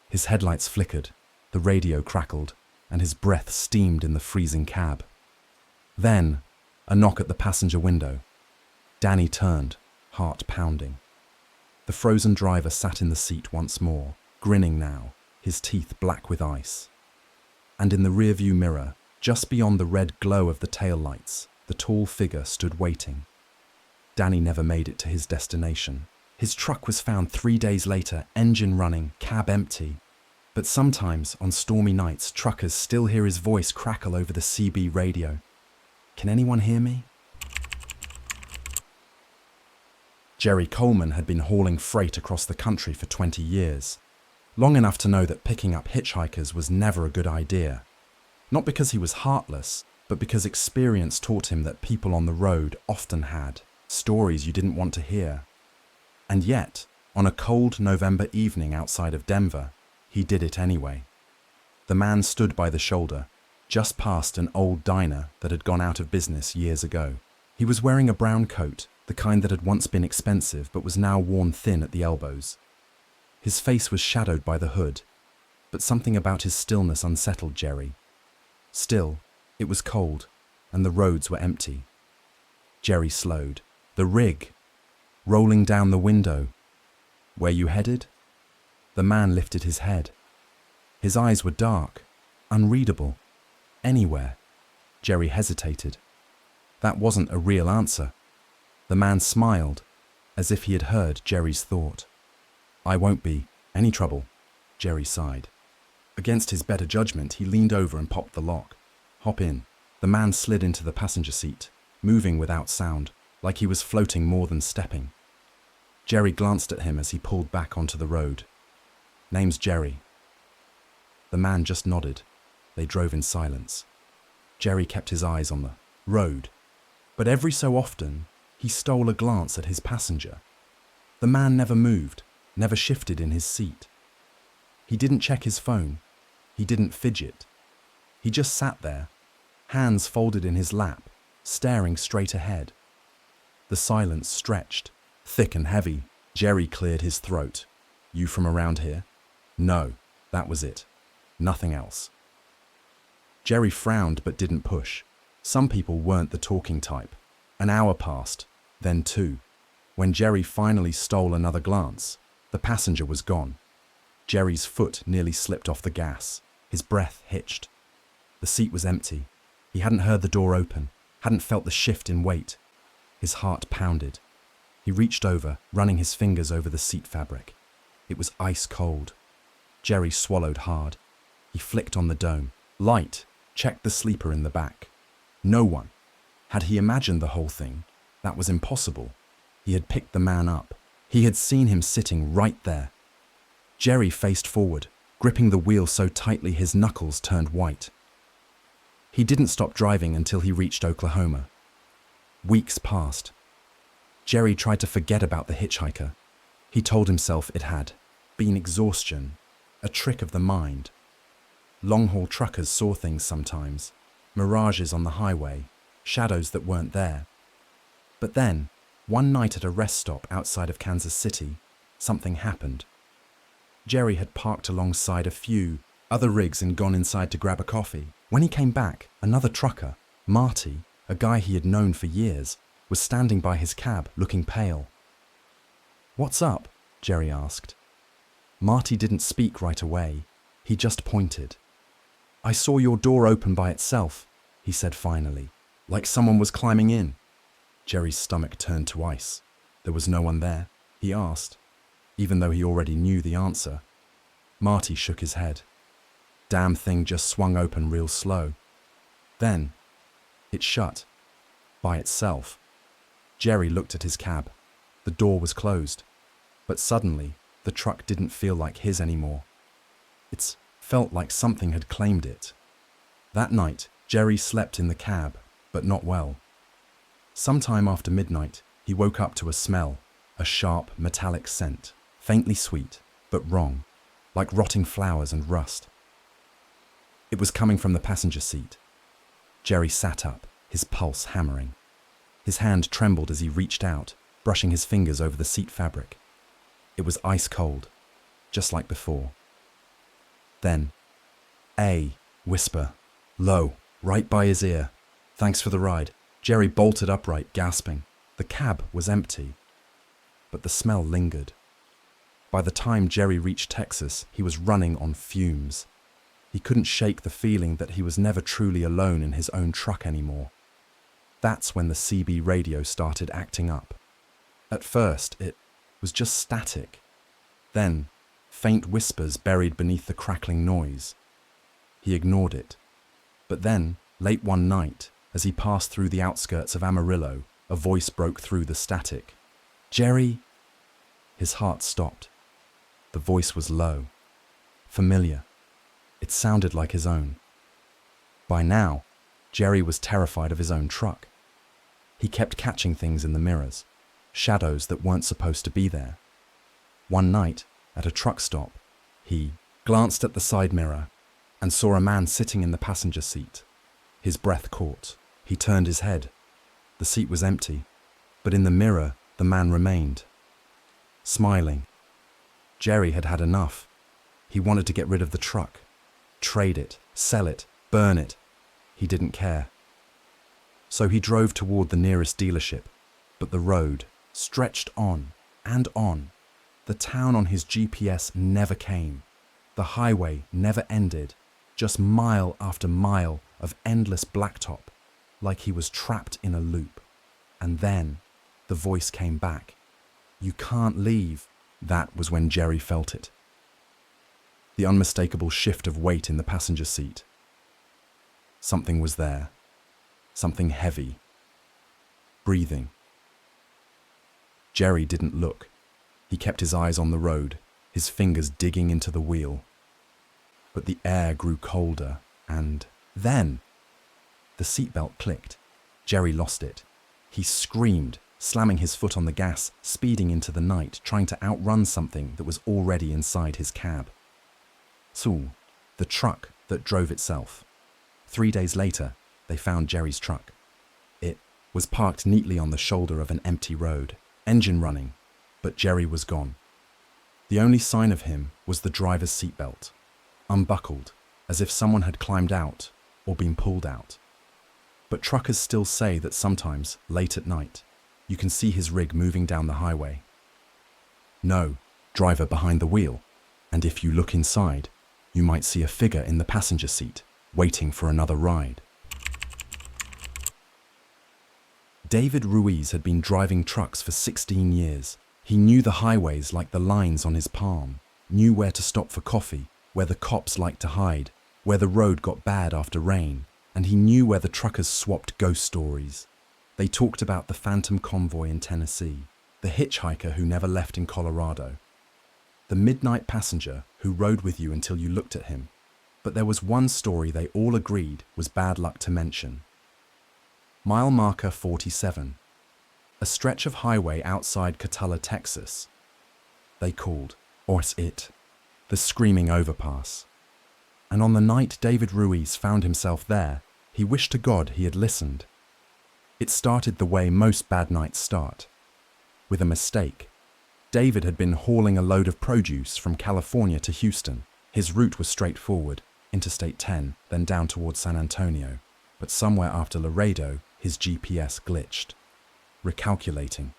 His headlights flickered, the radio crackled, and his breath steamed in the freezing cab. Then, a knock at the passenger window. Danny turned, heart pounding. The frozen driver sat in the seat once more, grinning now, his teeth black with ice. And in the rearview mirror, just beyond the red glow of the taillights, the tall figure stood waiting. Danny never made it to his destination. His truck was found 3 days later, engine running, cab empty. But sometimes, on stormy nights, truckers still hear his voice crackle over the CB radio. "Can anyone hear me?" Jerry Coleman had been hauling freight across the country for 20 years, long enough to know that picking up hitchhikers was never a good idea. Not because he was heartless, but because experience taught him that people on the road often had stories you didn't want to hear. And yet, on a cold November evening outside of Denver, he did it anyway. The man stood by the shoulder, just past an old diner that had gone out of business years ago. He was wearing a brown coat, the kind that had once been expensive but was now worn thin at the elbows. His face was shadowed by the hood, but something about his stillness unsettled Jerry. Still, it was cold, and the roads were empty. Jerry slowed. The rig, rolling down the window. "Where you headed?" The man lifted his head. His eyes were dark, unreadable. "Anywhere." Jerry hesitated. That wasn't a real answer. The man smiled, as if he had heard Jerry's thought. "I won't be any trouble," Jerry sighed. Against his better judgment, he leaned over and popped the lock. "Hop in." The man slid into the passenger seat, moving without sound, like he was floating more than stepping. Jerry glanced at him as he pulled back onto the road. "Name's Jerry." The man just nodded. They drove in silence. Jerry kept his eyes on the road, but every so often, he stole a glance at his passenger. The man never moved, never shifted in his seat. He didn't check his phone. He didn't fidget. He just sat there, hands folded in his lap, staring straight ahead. The silence stretched, thick and heavy. Jerry cleared his throat. "You from around here?" "No," that was it. Nothing else. Jerry frowned but didn't push. Some people weren't the talking type. An hour passed, then two. When Jerry finally stole another glance, the passenger was gone. Jerry's foot nearly slipped off the gas. His breath hitched. The seat was empty. He hadn't heard the door open, hadn't felt the shift in weight. His heart pounded. He reached over, running his fingers over the seat fabric. It was ice cold. Jerry swallowed hard. He flicked on the dome. Light, checked the sleeper in the back. No one. Had he imagined the whole thing? That was impossible. He had picked the man up. He had seen him sitting right there. Jerry faced forward, gripping the wheel so tightly his knuckles turned white. He didn't stop driving until he reached Oklahoma. Weeks passed. Jerry tried to forget about the hitchhiker. He told himself it had been exhaustion, a trick of the mind. Long-haul truckers saw things sometimes, mirages on the highway, shadows that weren't there. But then, one night at a rest stop outside of Kansas City, something happened. Jerry had parked alongside a few other rigs and gone inside to grab a coffee. When he came back, another trucker, Marty, a guy he had known for years, was standing by his cab, looking pale. "What's up?" Jerry asked. Marty didn't speak right away. He just pointed. "I saw your door open by itself," he said finally, "like someone was climbing in." Jerry's stomach turned to ice. There was no one there, he asked, even though he already knew the answer. Marty shook his head. Damn thing just swung open real slow. Then, it shut. By itself. Jerry looked at his cab. The door was closed. But suddenly, the truck didn't feel like his anymore. It felt like something had claimed it. That night, Jerry slept in the cab, but not well. Sometime after midnight, he woke up to a smell, a sharp, metallic scent, faintly sweet, but wrong, like rotting flowers and rust. It was coming from the passenger seat. Jerry sat up, his pulse hammering. His hand trembled as he reached out, brushing his fingers over the seat fabric. It was ice cold, just like before. Then, "A," whisper, low, right by his ear. "Thanks for the ride." Jerry bolted upright, gasping. The cab was empty, but the smell lingered. By the time Jerry reached Texas, he was running on fumes. He couldn't shake the feeling that he was never truly alone in his own truck anymore. That's when the CB radio started acting up. At first, it was just static. Then, faint whispers buried beneath the crackling noise. He ignored it. But then, late one night, as he passed through the outskirts of Amarillo, a voice broke through the static. "Jerry?" His heart stopped. The voice was low, familiar. It sounded like his own. By now, Jerry was terrified of his own truck. He kept catching things in the mirrors, shadows that weren't supposed to be there. One night, at a truck stop, he glanced at the side mirror and saw a man sitting in the passenger seat. His breath caught. He turned his head. The seat was empty, but in the mirror, the man remained, smiling. Jerry had had enough. He wanted to get rid of the truck. Trade it, sell it, burn it. He didn't care. So he drove toward the nearest dealership, but the road stretched on and on. The town on his GPS never came. The highway never ended, just mile after mile of endless blacktop, like he was trapped in a loop. And then the voice came back. "You can't leave." That was when Jerry felt it. The unmistakable shift of weight in the passenger seat. Something was there. Something heavy. Breathing. Jerry didn't look. He kept his eyes on the road, his fingers digging into the wheel. But the air grew colder, and then the seatbelt clicked. Jerry lost it. He screamed, slamming his foot on the gas, speeding into the night, trying to outrun something that was already inside his cab. So, the truck that drove itself. 3 days later, they found Jerry's truck. It was parked neatly on the shoulder of an empty road, engine running, but Jerry was gone. The only sign of him was the driver's seatbelt, unbuckled, as if someone had climbed out or been pulled out. But truckers still say that sometimes, late at night, you can see his rig moving down the highway. No, driver behind the wheel, and if you look inside, you might see a figure in the passenger seat, waiting for another ride. David Ruiz had been driving trucks for 16 years. He knew the highways like the lines on his palm, knew where to stop for coffee, where the cops liked to hide, where the road got bad after rain, and he knew where the truckers swapped ghost stories. They talked about the phantom convoy in Tennessee, the hitchhiker who never left in Colorado, the midnight passenger who rode with you until you looked at him. But there was one story they all agreed was bad luck to mention. Mile marker 47, a stretch of highway outside Catala, Texas. They called, or it, the Screaming Overpass. And on the night David Ruiz found himself there, he wished to God he had listened. It started the way most bad nights start, with a mistake. David had been hauling a load of produce from California to Houston. His route was straightforward, Interstate 10, then down towards San Antonio. But somewhere after Laredo, his GPS glitched. Recalculating.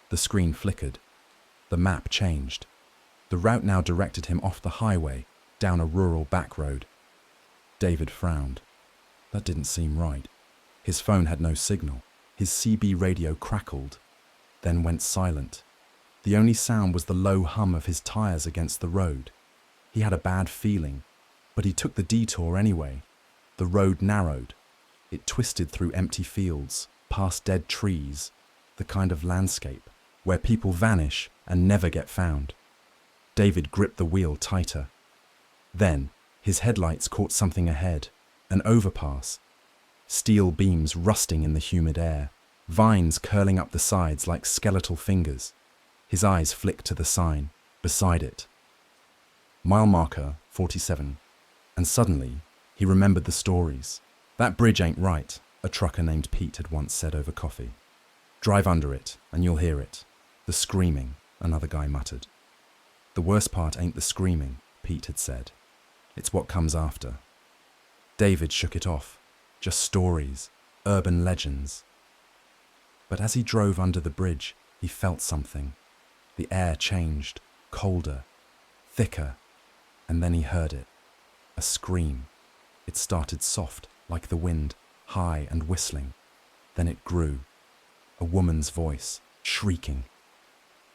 The screen flickered. The map changed. The route now directed him off the highway, down a rural back road. David frowned. That didn't seem right. His phone had no signal. His CB radio crackled, then went silent. The only sound was the low hum of his tires against the road. He had a bad feeling, but he took the detour anyway. The road narrowed. It twisted through empty fields, past dead trees, the kind of landscape where people vanish and never get found. David gripped the wheel tighter. Then, his headlights caught something ahead, an overpass. Steel beams rusting in the humid air, vines curling up the sides like skeletal fingers. His eyes flicked to the sign, beside it. Mile marker 47. And suddenly, he remembered the stories. That bridge ain't right, a trucker named Pete had once said over coffee. Drive under it, and you'll hear it. The screaming, another guy muttered. The worst part ain't the screaming, Pete had said. It's what comes after. David shook it off. Just stories, urban legends. But as he drove under the bridge, he felt something. The air changed, colder, thicker, and then he heard it. A scream. It started soft, like the wind, high and whistling. Then it grew. A woman's voice, shrieking.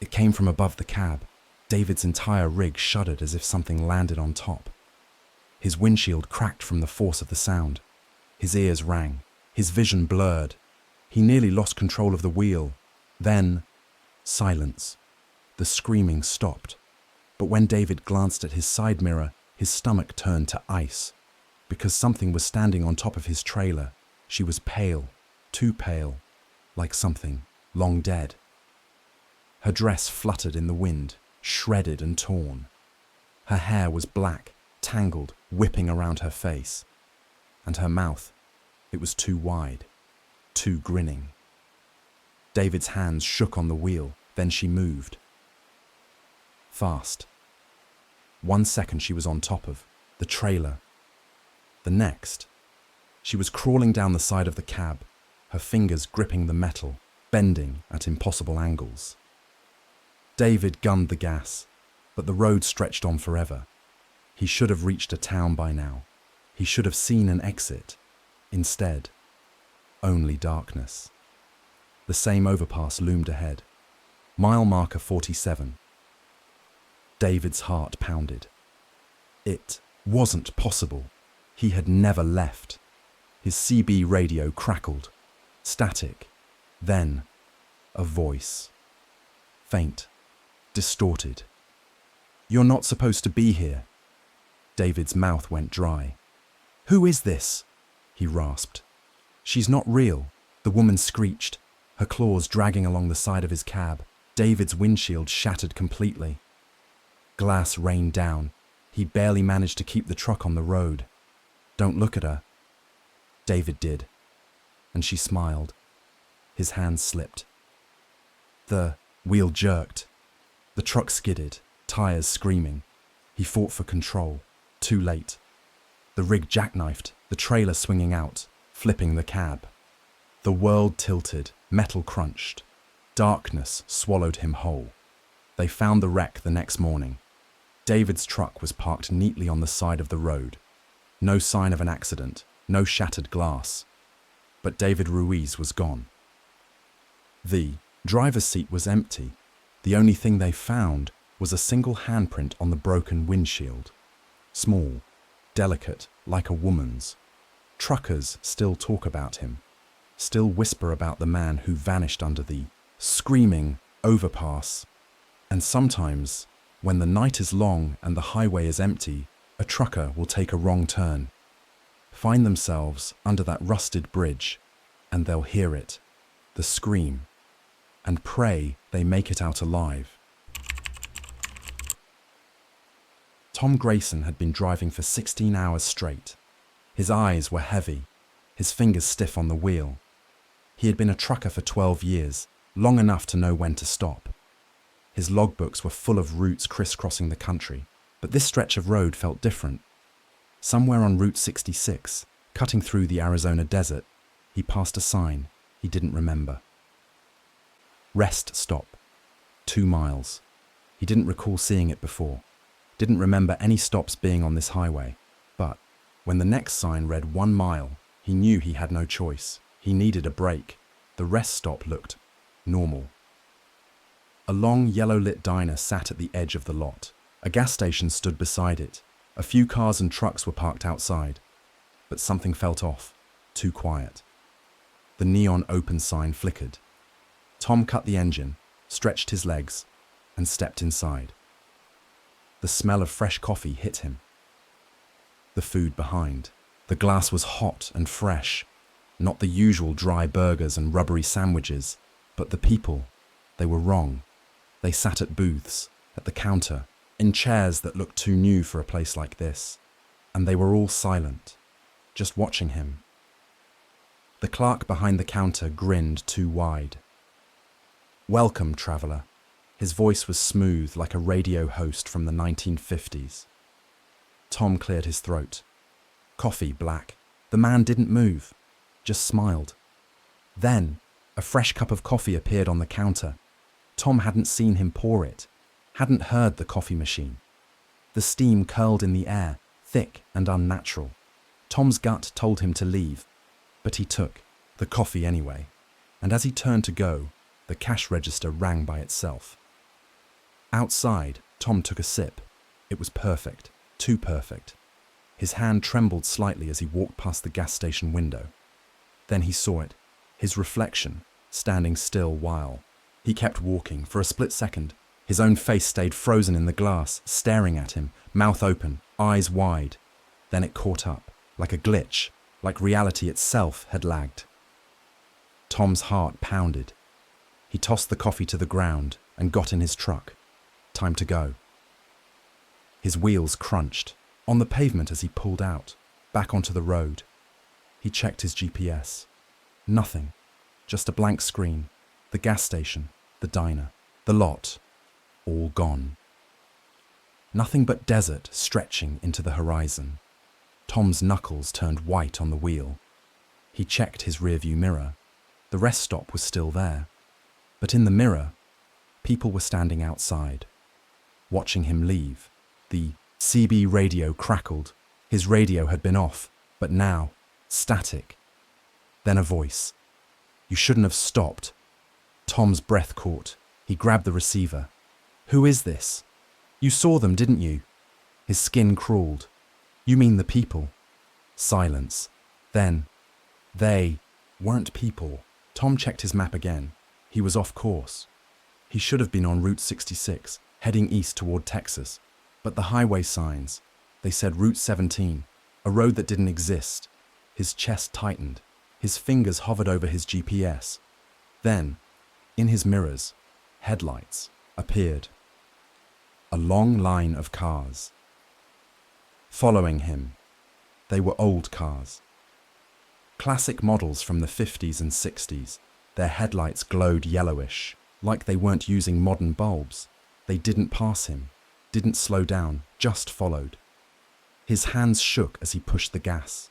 It came from above the cab. David's entire rig shuddered as if something landed on top. His windshield cracked from the force of the sound. His ears rang. His vision blurred. He nearly lost control of the wheel. Then, silence. The screaming stopped. But when David glanced at his side mirror, his stomach turned to ice. Because something was standing on top of his trailer. She was pale, too pale, like something long dead. Her dress fluttered in the wind, shredded and torn. Her hair was black, tangled, whipping around her face. And her mouth, it was too wide, too grinning. David's hands shook on the wheel, then she moved. Fast. 1 second she was on top of the trailer. The next, she was crawling down the side of the cab, her fingers gripping the metal, bending at impossible angles. David gunned the gas, but the road stretched on forever. He should have reached a town by now. He should have seen an exit. Instead, only darkness. The same overpass loomed ahead. Mile marker 47. David's heart pounded. It wasn't possible. He had never left. His CB radio crackled. Static. Then, a voice. Faint. Distorted. You're not supposed to be here. David's mouth went dry. Who is this? He rasped. She's not real, the woman screeched, her claws dragging along the side of his cab. David's windshield shattered completely. Glass rained down. He barely managed to keep the truck on the road. Don't look at her. David did, and she smiled. His hand slipped. The wheel jerked. The truck skidded, tires screaming. He fought for control. Too late. The rig jackknifed, the trailer swinging out. flipping the cab. The world tilted, metal crunched. Darkness swallowed him whole. They found the wreck the next morning. David's truck was parked neatly on the side of the road. No sign of an accident, no shattered glass. But David Ruiz was gone. The driver's seat was empty. The only thing they found was a single handprint on the broken windshield. Small, delicate, like a woman's. Truckers still talk about him, still whisper about the man who vanished under the screaming overpass. And sometimes, when the night is long and the highway is empty, a trucker will take a wrong turn, find themselves under that rusted bridge, and they'll hear it, the scream, and pray they make it out alive. Tom Grayson had been driving for 16 hours straight. His eyes were heavy, his fingers stiff on the wheel. He had been a trucker for 12 years, long enough to know when to stop. His logbooks were full of routes crisscrossing the country, but this stretch of road felt different. Somewhere on Route 66, cutting through the Arizona desert, he passed a sign he didn't remember. Rest stop. 2 miles. He didn't recall seeing it before. Didn't remember any stops being on this highway. But when the next sign read 1 mile, he knew he had no choice. He needed a break. The rest stop looked normal. A long, yellow-lit diner sat at the edge of the lot. A gas station stood beside it. A few cars and trucks were parked outside. But something felt off. Too quiet. The neon open sign flickered. Tom cut the engine, stretched his legs, and stepped inside. The smell of fresh coffee hit him. The food behind. The glass was hot and fresh. Not the usual dry burgers and rubbery sandwiches, but the people. They were wrong. They sat at booths, at the counter, in chairs that looked too new for a place like this. And they were all silent, just watching him. The clerk behind the counter grinned too wide. "Welcome, traveller." His voice was smooth like a radio host from the 1950s. Tom cleared his throat. Coffee black. The man didn't move, just smiled. Then, a fresh cup of coffee appeared on the counter. Tom hadn't seen him pour it, hadn't heard the coffee machine. The steam curled in the air, thick and unnatural. Tom's gut told him to leave, but he took the coffee anyway. And as he turned to go, the cash register rang by itself. Outside, Tom took a sip. It was perfect, too perfect. His hand trembled slightly as he walked past the gas station window. Then he saw it, his reflection, standing still while. He kept walking. For a split second, his own face stayed frozen in the glass, staring at him, mouth open, eyes wide. Then it caught up, like a glitch, like reality itself had lagged. Tom's heart pounded. He tossed the coffee to the ground and got in his truck. Time to go. His wheels crunched on the pavement as he pulled out, back onto the road. He checked his GPS. Nothing. Just a blank screen. The gas station, the diner, the lot. All gone. Nothing but desert stretching into the horizon. Tom's knuckles turned white on the wheel. He checked his rearview mirror. The rest stop was still there. But in the mirror, people were standing outside, watching him leave. The CB radio crackled. His radio had been off, but now, static. Then a voice. "You shouldn't have stopped." Tom's breath caught. He grabbed the receiver. "Who is this? You saw them, didn't you?" His skin crawled. "You mean the people?" Silence. Then, they weren't people. Tom checked his map again. He was off course. He should have been on Route 66, heading east toward Texas. But the highway signs, they said Route 17, a road that didn't exist. His chest tightened. His fingers hovered over his GPS. Then, in his mirrors, headlights appeared. A long line of cars. Following him, they were old cars. Classic models from the 50s and 60s. Their headlights glowed yellowish, like they weren't using modern bulbs. They didn't pass him, didn't slow down, just followed. His hands shook as he pushed the gas.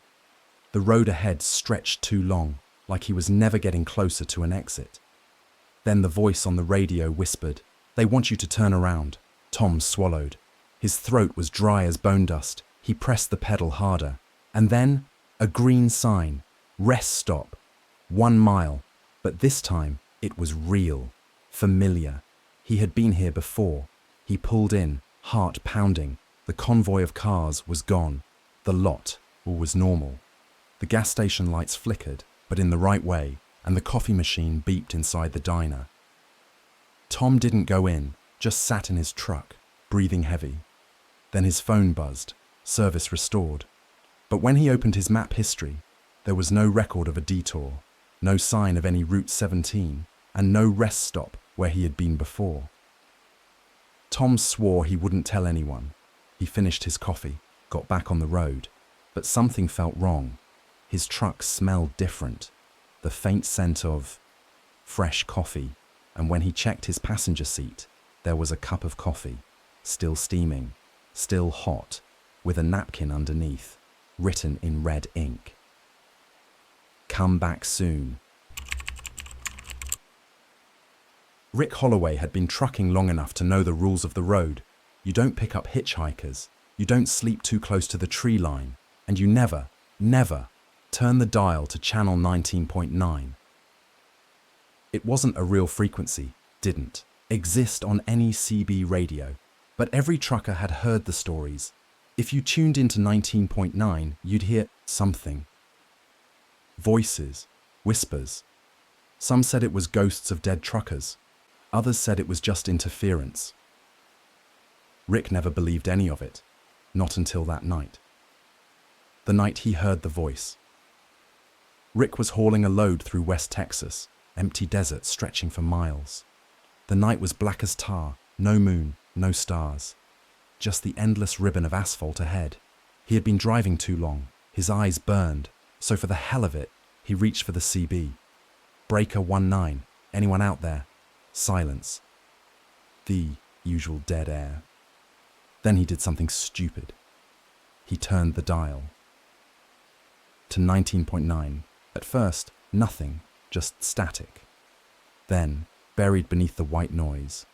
The road ahead stretched too long, like he was never getting closer to an exit. Then the voice on the radio whispered, "They want you to turn around." Tom swallowed. His throat was dry as bone dust. He pressed the pedal harder. And then, a green sign. Rest stop. 1 mile. But this time, it was real. Familiar. He had been here before. He pulled in, heart pounding. The convoy of cars was gone. The lot was normal. The gas station lights flickered, but in the right way, and the coffee machine beeped inside the diner. Tom didn't go in, just sat in his truck, breathing heavy. Then his phone buzzed, service restored. But when he opened his map history, there was no record of a detour, no sign of any Route 17, and no rest stop where he had been before. Tom swore he wouldn't tell anyone. He finished his coffee, got back on the road, but something felt wrong. His truck smelled different, the faint scent of fresh coffee, and when he checked his passenger seat, there was a cup of coffee, still steaming, still hot, with a napkin underneath, written in red ink. "Come back soon." Rick Holloway had been trucking long enough to know the rules of the road. You don't pick up hitchhikers, you don't sleep too close to the tree line, and you never, never turn the dial to channel 19.9. It wasn't a real frequency, didn't exist on any CB radio, but every trucker had heard the stories. If you tuned into 19.9, you'd hear something. Voices, whispers. Some said it was ghosts of dead truckers. Others said it was just interference. Rick never believed any of it, not until that night. The night he heard the voice. Rick was hauling a load through West Texas, empty desert stretching for miles. The night was black as tar, no moon, no stars. Just the endless ribbon of asphalt ahead. He had been driving too long, his eyes burned, so for the hell of it, he reached for the CB. Breaker 19, anyone out there? Silence. The usual dead air. Then he did something stupid. He turned the dial. To 19.9. At first, nothing, just static. Then, buried beneath the white noise,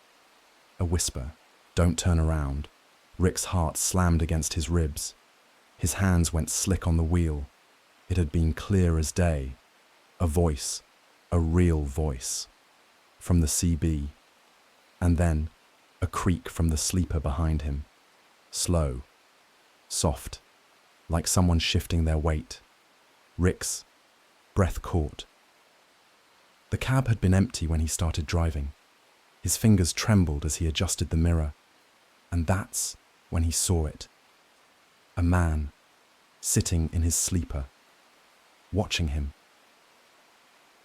a whisper, "Don't turn around." Rick's heart slammed against his ribs. His hands went slick on the wheel. It had been clear as day. A voice, a real voice, from the CB. And then, a creak from the sleeper behind him. Slow, soft, like someone shifting their weight. Rick's breath caught. The cab had been empty when he started driving. His fingers trembled as he adjusted the mirror. And that's when he saw it. A man, sitting in his sleeper, watching him.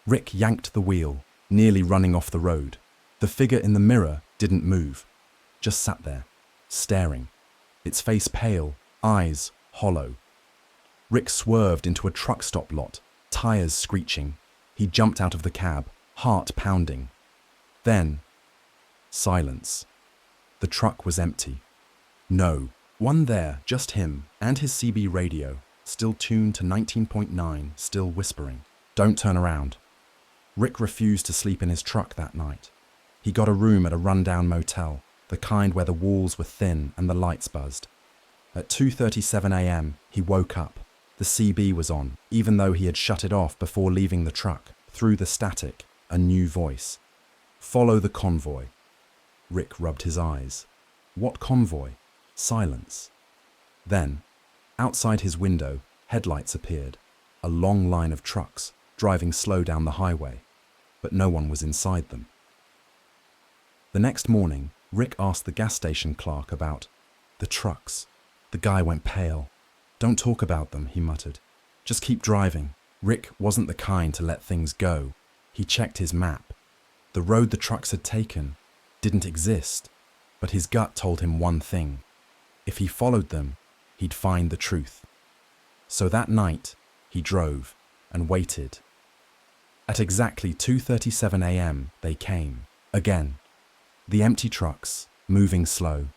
Rick yanked the wheel, nearly running off the road. The figure in the mirror didn't move, just sat there, staring, its face pale, eyes hollow. Rick swerved into a truck stop lot, tires screeching. He jumped out of the cab, heart pounding. Then, silence. The truck was empty. No one there, just him and his CB radio, still tuned to 19.9, still whispering, "Don't turn around." Rick refused to sleep in his truck that night. He got a room at a rundown motel, the kind where the walls were thin and the lights buzzed. At 2:37 a.m., he woke up. The CB was on, even though he had shut it off before leaving the truck. Through the static, a new voice. "Follow the convoy." Rick rubbed his eyes. What convoy? Silence. Then, outside his window, headlights appeared. A long line of trucks, driving slow down the highway. But no one was inside them. The next morning, Rick asked the gas station clerk about the trucks. The guy went pale. "Don't talk about them," he muttered. "Just keep driving." Rick wasn't the kind to let things go. He checked his map. The road the trucks had taken didn't exist, but his gut told him one thing. If he followed them, he'd find the truth. So that night, he drove and waited. At exactly 2:37 a.m., they came. Again. The empty trucks, moving slow.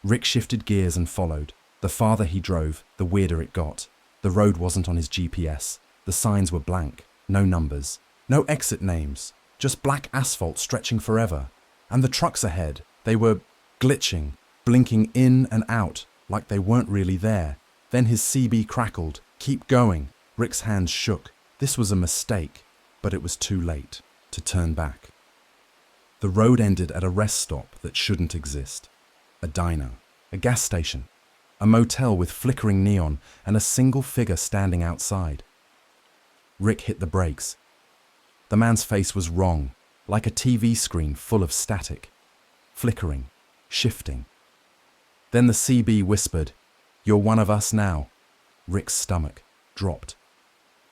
Rick shifted gears and followed. The farther he drove, the weirder it got. The road wasn't on his GPS. The signs were blank. No numbers. No exit names. Just black asphalt stretching forever. And the trucks ahead, they were glitching, blinking in and out like they weren't really there. Then his CB crackled. Keep going. Rick's hands shook. This was a mistake, but it was too late to turn back. The road ended at a rest stop that shouldn't exist. A diner, a gas station, a motel with flickering neon and a single figure standing outside. Rick hit the brakes. The man's face was wrong, like a TV screen full of static, flickering, shifting. Then the CB whispered, "You're one of us now." Rick's stomach dropped,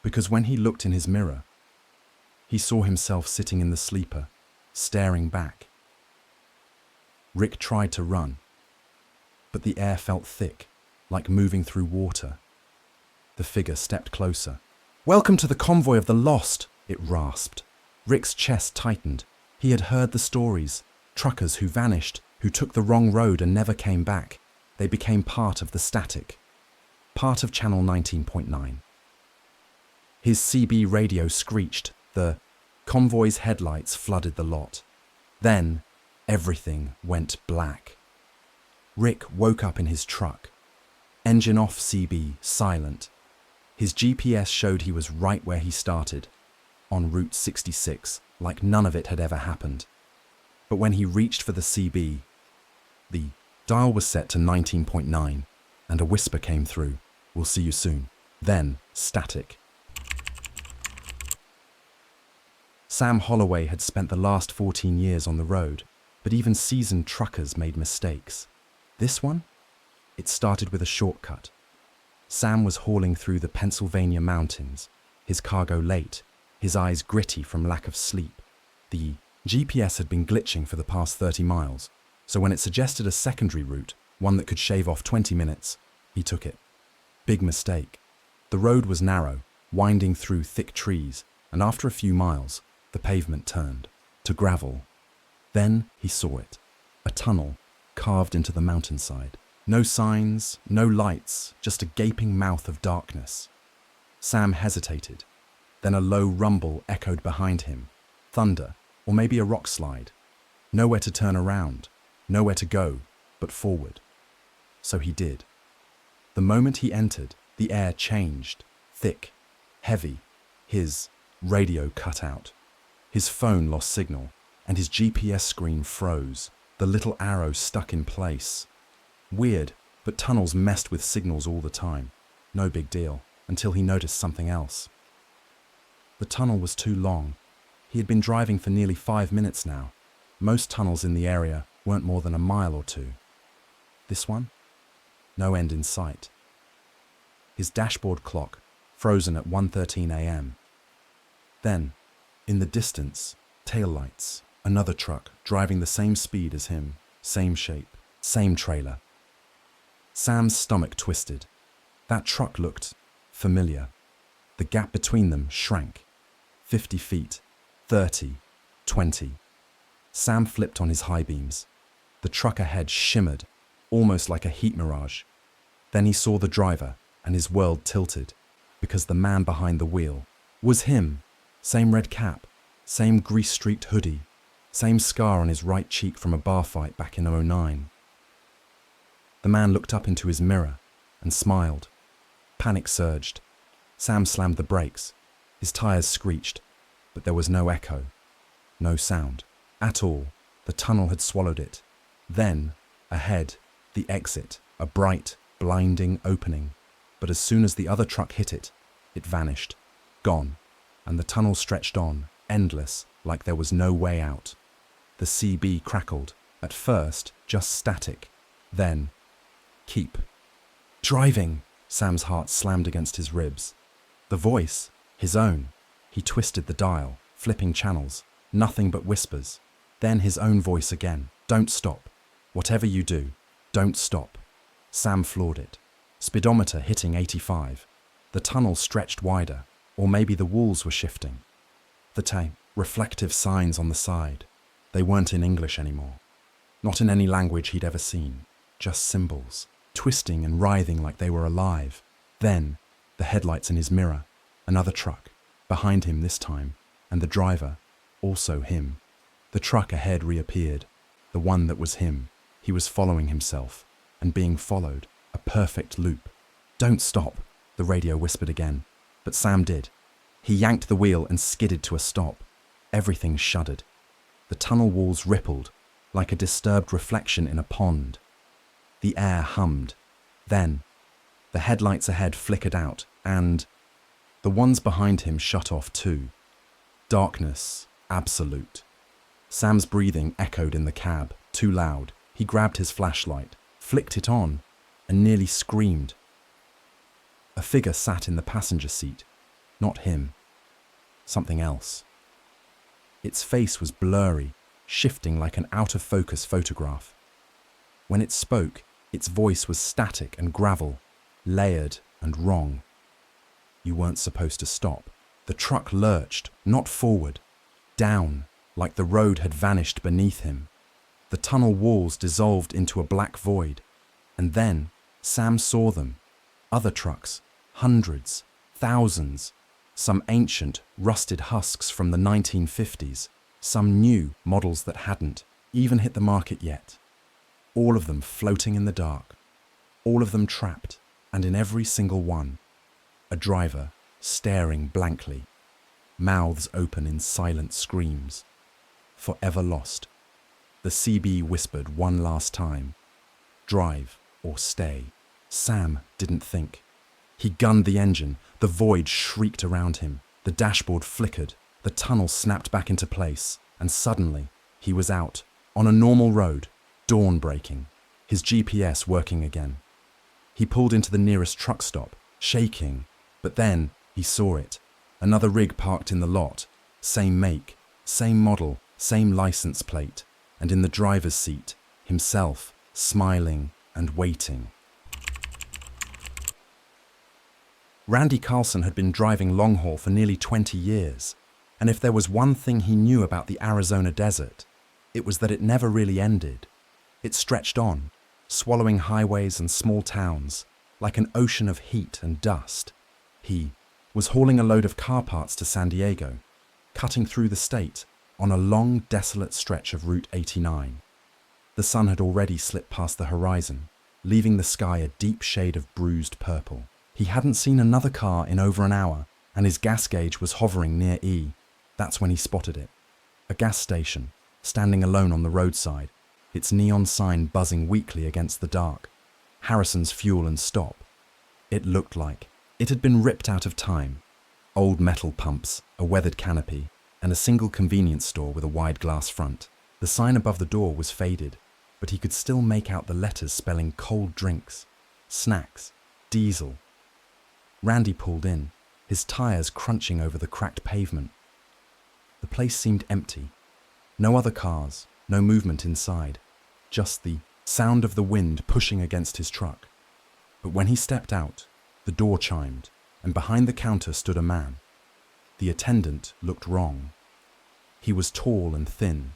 because when he looked in his mirror, he saw himself sitting in the sleeper, staring back. Rick tried to run, but the air felt thick, like moving through water. The figure stepped closer. "Welcome to the convoy of the lost," it rasped. Rick's chest tightened. He had heard the stories, truckers who vanished, who took the wrong road and never came back. They became part of the static, part of Channel 19.9. His CB radio screeched. The convoy's headlights flooded the lot. Then, everything went black. Rick woke up in his truck. Engine off, CB, silent. His GPS showed he was right where he started, on Route 66, like none of it had ever happened. But when he reached for the CB, the dial was set to 19.9, and a whisper came through, "We'll see you soon." Then, static. Sam Holloway had spent the last 14 years on the road, but even seasoned truckers made mistakes. This one? It started with a shortcut. Sam was hauling through the Pennsylvania mountains, his cargo late, his eyes gritty from lack of sleep. The GPS had been glitching for the past 30 miles, so when it suggested a secondary route, one that could shave off 20 minutes, he took it. Big mistake. The road was narrow, winding through thick trees, and after a few miles, the pavement turned to gravel. Then he saw it, a tunnel carved into the mountainside. No signs, no lights, just a gaping mouth of darkness. Sam hesitated. Then a low rumble echoed behind him. Thunder, or maybe a rock slide. Nowhere to turn around, nowhere to go, but forward. So he did. The moment he entered, the air changed, thick, heavy. His radio cut out. His phone lost signal, and his GPS screen froze. The little arrow stuck in place. Weird, but tunnels messed with signals all the time. No big deal, until he noticed something else. The tunnel was too long. He had been driving for nearly 5 minutes now. Most tunnels in the area weren't more than a mile or two. This one? No end in sight. His dashboard clock frozen at 1:13 a.m. Then, in the distance, taillights, another truck driving the same speed as him, same shape, same trailer. Sam's stomach twisted. That truck looked familiar. The gap between them shrank. 50 feet, 30, 20. Sam flipped on his high beams. The truck ahead shimmered, almost like a heat mirage. Then he saw the driver, and his world tilted, because the man behind the wheel was him. Same red cap, same grease-streaked hoodie, same scar on his right cheek from a bar fight back in '09. The man looked up into his mirror and smiled. Panic surged. Sam slammed the brakes. His tires screeched, but there was no echo, no sound at all. The tunnel had swallowed it. Then, ahead, the exit, a bright, blinding opening. But as soon as the other truck hit it, it vanished, gone, and the tunnel stretched on, endless, like there was no way out. The CB crackled, at first just static, then, keep driving. Sam's heart slammed against his ribs. The voice, his own. He twisted the dial, flipping channels, nothing but whispers. Then his own voice again. "Don't stop. Whatever you do, don't stop." Sam floored it. Speedometer hitting 85. The tunnel stretched wider, or maybe the walls were shifting. The reflective signs on the side. They weren't in English anymore. Not in any language he'd ever seen. Just symbols, twisting and writhing like they were alive. Then, the headlights in his mirror, another truck, behind him this time, and the driver, also him. The truck ahead reappeared, the one that was him. He was following himself, and being followed, a perfect loop. "Don't stop," the radio whispered again, but Sam did. He yanked the wheel and skidded to a stop. Everything shuddered. The tunnel walls rippled, like a disturbed reflection in a pond. The air hummed. Then, the headlights ahead flickered out, and the ones behind him shut off too. Darkness, absolute. Sam's breathing echoed in the cab, too loud. He grabbed his flashlight, flicked it on, and nearly screamed. A figure sat in the passenger seat. Not him. Something else. Its face was blurry, shifting like an out-of-focus photograph. When it spoke, its voice was static and gravel, layered and wrong. You weren't supposed to stop. The truck lurched, not forward, down, like the road had vanished beneath him. The tunnel walls dissolved into a black void. And then, Sam saw them. Other trucks, hundreds, thousands. Some ancient, rusted husks from the 1950s. Some new models that hadn't even hit the market yet. All of them floating in the dark. All of them trapped, and in every single one, a driver staring blankly, mouths open in silent screams. Forever lost. The CB whispered one last time, "Drive or stay." Sam didn't think. He gunned the engine, the void shrieked around him, the dashboard flickered, the tunnel snapped back into place, and suddenly he was out, on a normal road, dawn breaking, his GPS working again. He pulled into the nearest truck stop, shaking, but then he saw it. Another rig parked in the lot, same make, same model, same license plate, and in the driver's seat, himself, smiling and waiting. Randy Carlson had been driving long haul for nearly 20 years, and if there was one thing he knew about the Arizona desert, it was that it never really ended. It stretched on, swallowing highways and small towns, like an ocean of heat and dust. He was hauling a load of car parts to San Diego, cutting through the state on a long, desolate stretch of Route 89. The sun had already slipped past the horizon, leaving the sky a deep shade of bruised purple. He hadn't seen another car in over an hour, and his gas gauge was hovering near E. That's when he spotted it. A gas station, standing alone on the roadside, its neon sign buzzing weakly against the dark. Harrison's Fuel and Stop. It looked like it had been ripped out of time. Old metal pumps, a weathered canopy, and a single convenience store with a wide glass front. The sign above the door was faded, but he could still make out the letters spelling cold drinks, snacks, diesel. Randy pulled in, his tires crunching over the cracked pavement. The place seemed empty. No other cars, no movement inside, just the sound of the wind pushing against his truck. But when he stepped out, the door chimed, and behind the counter stood a man. The attendant looked wrong. He was tall and thin,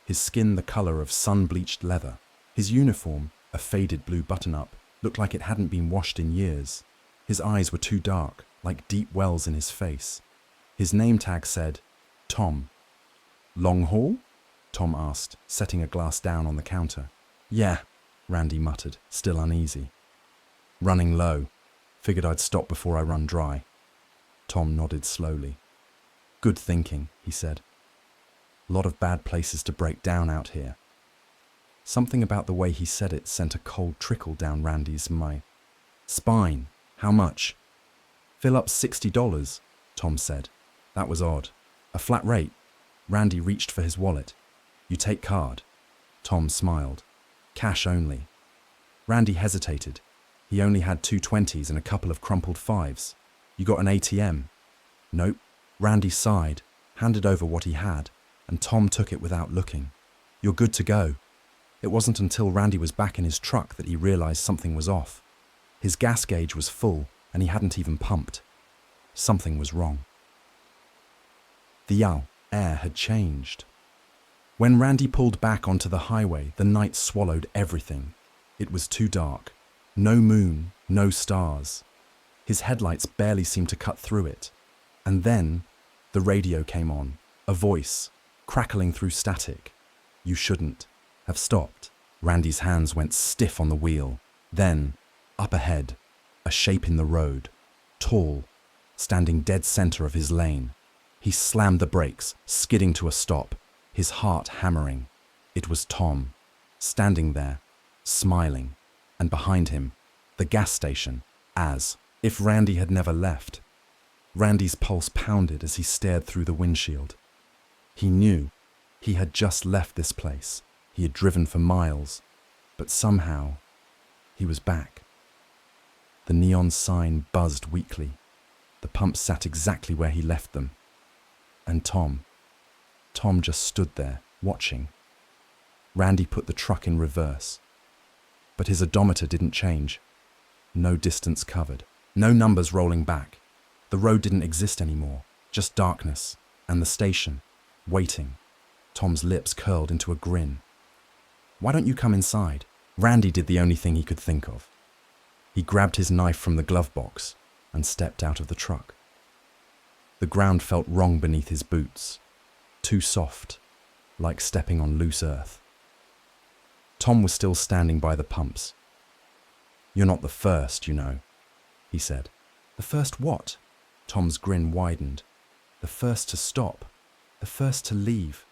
his skin the color of sun-bleached leather. His uniform, a faded blue button-up, looked like it hadn't been washed in years. His eyes were too dark, like deep wells in his face. His name tag said, Tom. "Long haul?" Tom asked, setting a glass down on the counter. "Yeah," Randy muttered, still uneasy. "Running low. Figured I'd stop before I run dry." Tom nodded slowly. "Good thinking," he said. "A lot of bad places to break down out here." Something about the way he said it sent a cold trickle down Randy's spine. "How much?" "Fill up $60, Tom said. That was odd. A flat rate. Randy reached for his wallet. "You take card?" Tom smiled. "Cash only." Randy hesitated. He only had 2 20s and a couple of crumpled 5s. "You got an ATM?" "Nope." Randy sighed, handed over what he had, and Tom took it without looking. "You're good to go." It wasn't until Randy was back in his truck that he realized something was off. His gas gauge was full, and he hadn't even pumped. Something was wrong. The air had changed. When Randy pulled back onto the highway, the night swallowed everything. It was too dark. No moon, no stars. His headlights barely seemed to cut through it. And then the radio came on, a voice, crackling through static. "You shouldn't have stopped." Randy's hands went stiff on the wheel. Then, up ahead, a shape in the road, tall, standing dead center of his lane. He slammed the brakes, skidding to a stop, his heart hammering. It was Tom, standing there, smiling, and behind him, the gas station, as if Randy had never left. Randy's pulse pounded as he stared through the windshield. He knew he had just left this place. He had driven for miles, but somehow he was back. The neon sign buzzed weakly. The pumps sat exactly where he left them. And Tom just stood there, watching. Randy put the truck in reverse. But his odometer didn't change. No distance covered. No numbers rolling back. The road didn't exist anymore. Just darkness. And the station, waiting. Tom's lips curled into a grin. "Why don't you come inside?" Randy did the only thing he could think of. He grabbed his knife from the glove box and stepped out of the truck. The ground felt wrong beneath his boots. Too soft, like stepping on loose earth. Tom was still standing by the pumps. "You're not the first, you know," he said. "The first what?" Tom's grin widened. "The first to stop. The first to leave."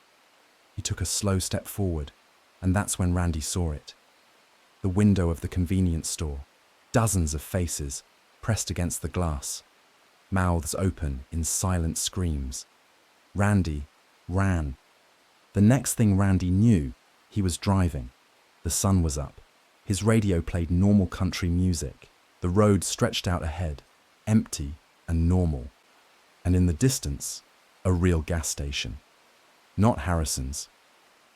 He took a slow step forward, and that's when Randy saw it. The window of the convenience store. Dozens of faces pressed against the glass. Mouths open in silent screams. Randy ran. The next thing Randy knew, he was driving. The sun was up. His radio played normal country music. The road stretched out ahead, empty and normal. And in the distance, a real gas station. Not Harrison's,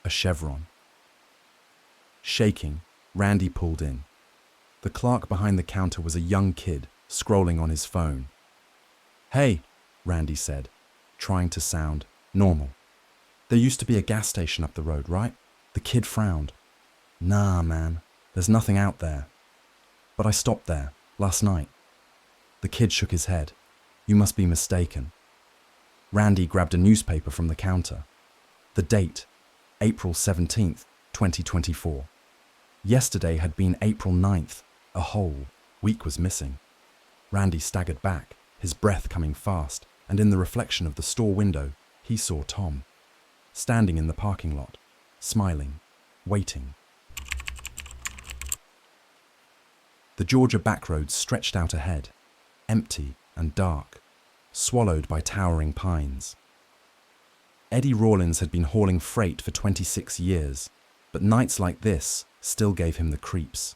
a Chevron. Shaking, Randy pulled in. The clerk behind the counter was a young kid, scrolling on his phone. "Hey," Randy said, trying to sound normal. "There used to be a gas station up the road, right?" The kid frowned. "Nah, man, there's nothing out there. But I stopped there, last night." The kid shook his head. "You must be mistaken." Randy grabbed a newspaper from the counter. The date, April 17th, 2024. Yesterday had been April 9th. A whole week was missing. Randy staggered back, his breath coming fast, and in the reflection of the store window, he saw Tom, standing in the parking lot, smiling, waiting. The Georgia backroads stretched out ahead, empty and dark, swallowed by towering pines. Eddie Rawlins had been hauling freight for 26 years, but nights like this still gave him the creeps.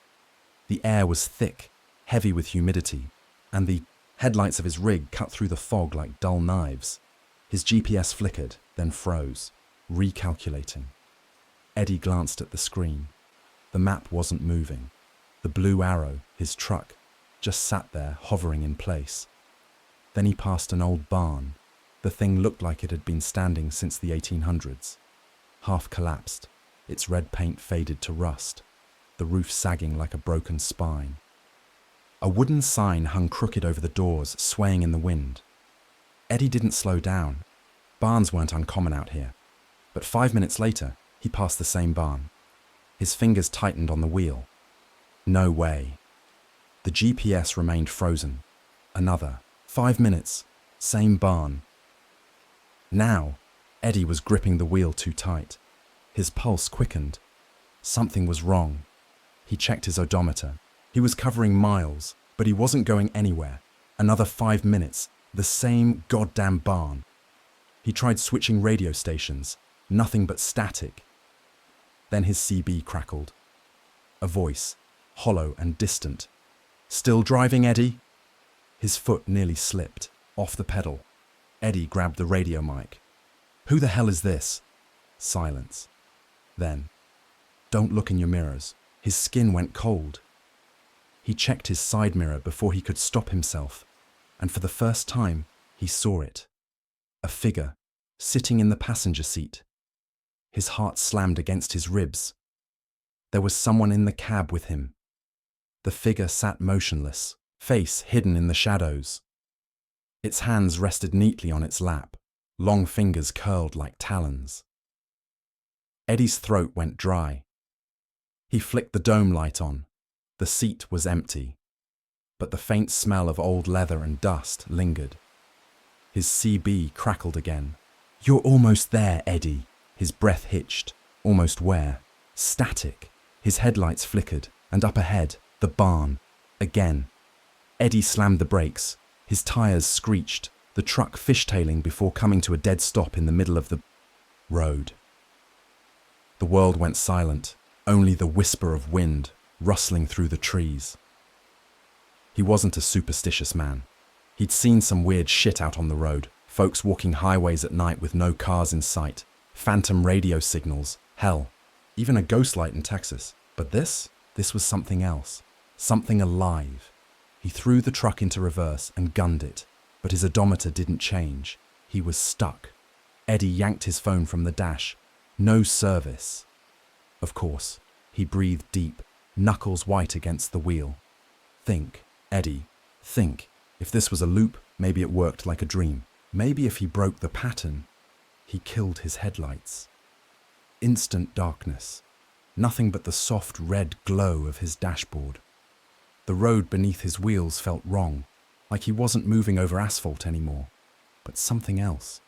The air was thick, heavy with humidity, and the headlights of his rig cut through the fog like dull knives. His GPS flickered, then froze, recalculating. Eddie glanced at the screen. The map wasn't moving. The blue arrow, his truck, just sat there hovering in place. Then he passed an old barn. The thing looked like it had been standing since the 1800s. Half collapsed, its red paint faded to rust, the roof sagging like a broken spine. A wooden sign hung crooked over the doors, swaying in the wind. Eddie didn't slow down. Barns weren't uncommon out here. But 5 minutes later, he passed the same barn. His fingers tightened on the wheel. No way. The GPS remained frozen. Another 5 minutes, same barn. Now, Eddie was gripping the wheel too tight. His pulse quickened. Something was wrong. He checked his odometer. He was covering miles, but he wasn't going anywhere. Another 5 minutes, the same goddamn barn. He tried switching radio stations, nothing but static. Then his CB crackled. A voice, hollow and distant. "Still driving, Eddie?" His foot nearly slipped, off the pedal. Eddie grabbed the radio mic. "Who the hell is this?" Silence. Then, "Don't look in your mirrors." His skin went cold. He checked his side mirror before he could stop himself, and for the first time, he saw it. A figure, sitting in the passenger seat. His heart slammed against his ribs. There was someone in the cab with him. The figure sat motionless, face hidden in the shadows. Its hands rested neatly on its lap, long fingers curled like talons. Eddie's throat went dry. He flicked the dome light on. The seat was empty, but the faint smell of old leather and dust lingered. His CB crackled again. "You're almost there, Eddie." His breath hitched. Almost where? Static. His headlights flickered, and up ahead, the barn. Again. Eddie slammed the brakes. His tires screeched, the truck fishtailing before coming to a dead stop in the middle of the road. The world went silent, only the whisper of wind rustling through the trees. He wasn't a superstitious man. He'd seen some weird shit out on the road, folks walking highways at night with no cars in sight, phantom radio signals, hell, even a ghost light in Texas. But this was something else, something alive. He threw the truck into reverse and gunned it, but his odometer didn't change. He was stuck. Eddie yanked his phone from the dash. No service. Of course, he breathed deep, knuckles white against the wheel. Think, Eddie, think. If this was a loop, maybe it worked like a dream. Maybe if he broke the pattern, he killed his headlights. Instant darkness. Nothing but the soft red glow of his dashboard. The road beneath his wheels felt wrong, like he wasn't moving over asphalt anymore, but something else.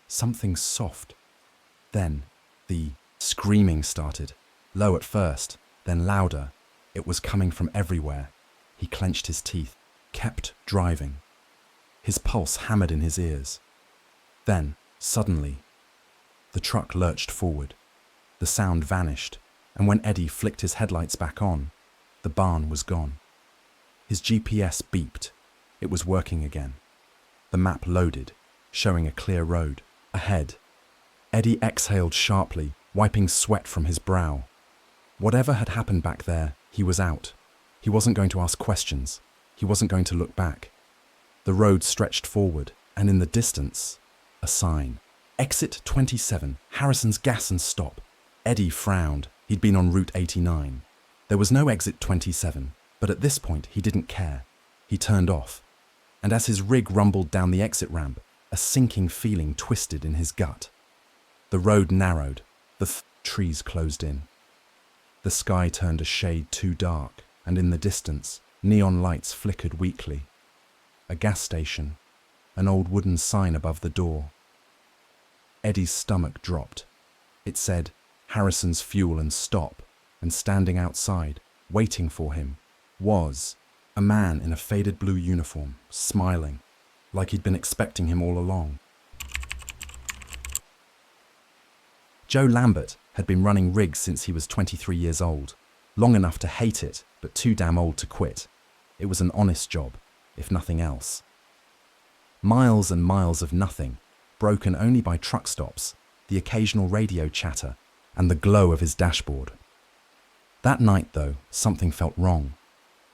Something soft. Then, the screaming started, low at first, then louder. It was coming from everywhere. He clenched his teeth, kept driving. His pulse hammered in his ears. Then, suddenly, the truck lurched forward. The sound vanished, and when Eddie flicked his headlights back on, the barn was gone. His GPS beeped. It was working again. The map loaded, showing a clear road. Ahead. Eddie exhaled sharply, wiping sweat from his brow. Whatever had happened back there, he was out. He wasn't going to ask questions. He wasn't going to look back. The road stretched forward, and in the distance, a sign. Exit 27, Harrison's Gas and Stop. Eddie frowned. He'd been on Route 89. There was no exit 27, but at this point he didn't care. He turned off. And as his rig rumbled down the exit ramp, a sinking feeling twisted in his gut. The road narrowed. The trees closed in. The sky turned a shade too dark, and in the distance, neon lights flickered weakly. A gas station, an old wooden sign above the door. Eddie's stomach dropped. It said, Harrison's Fuel and Stop, and standing outside, waiting for him, was a man in a faded blue uniform, smiling, like he'd been expecting him all along. Joe Lambert had been running rigs since he was 23 years old, long enough to hate it, but too damn old to quit. It was an honest job, if nothing else. Miles and miles of nothing, broken only by truck stops, the occasional radio chatter, and the glow of his dashboard. That night, though, something felt wrong.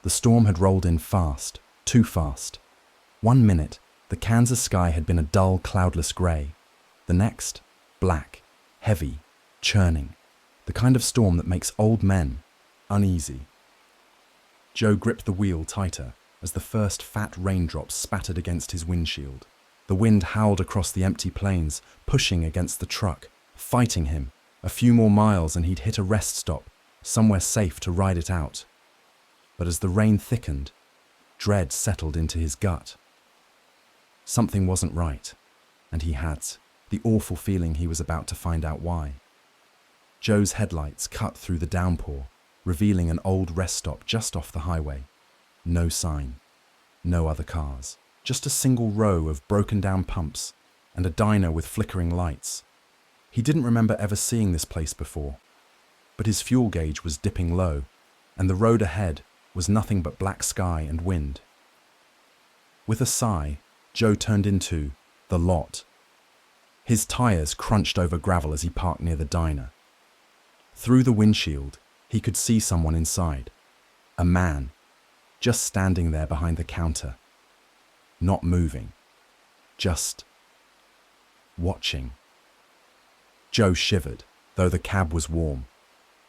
The storm had rolled in fast, too fast. 1 minute, the Kansas sky had been a dull, cloudless grey. The next, black, heavy, churning. The kind of storm that makes old men uneasy. Joe gripped the wheel tighter as the first fat raindrops spattered against his windshield. The wind howled across the empty plains, pushing against the truck, fighting him. A few more miles and he'd hit a rest stop, somewhere safe to ride it out. But as the rain thickened, dread settled into his gut. Something wasn't right, and he had the awful feeling he was about to find out why. Joe's headlights cut through the downpour, revealing an old rest stop just off the highway. No sign, no other cars, just a single row of broken-down pumps and a diner with flickering lights. He didn't remember ever seeing this place before, but his fuel gauge was dipping low, and the road ahead was nothing but black sky and wind. With a sigh, Joe turned into the lot. His tires crunched over gravel as he parked near the diner. Through the windshield, he could see someone inside. A man, just standing there behind the counter. Not moving. Just watching. Joe shivered, though the cab was warm.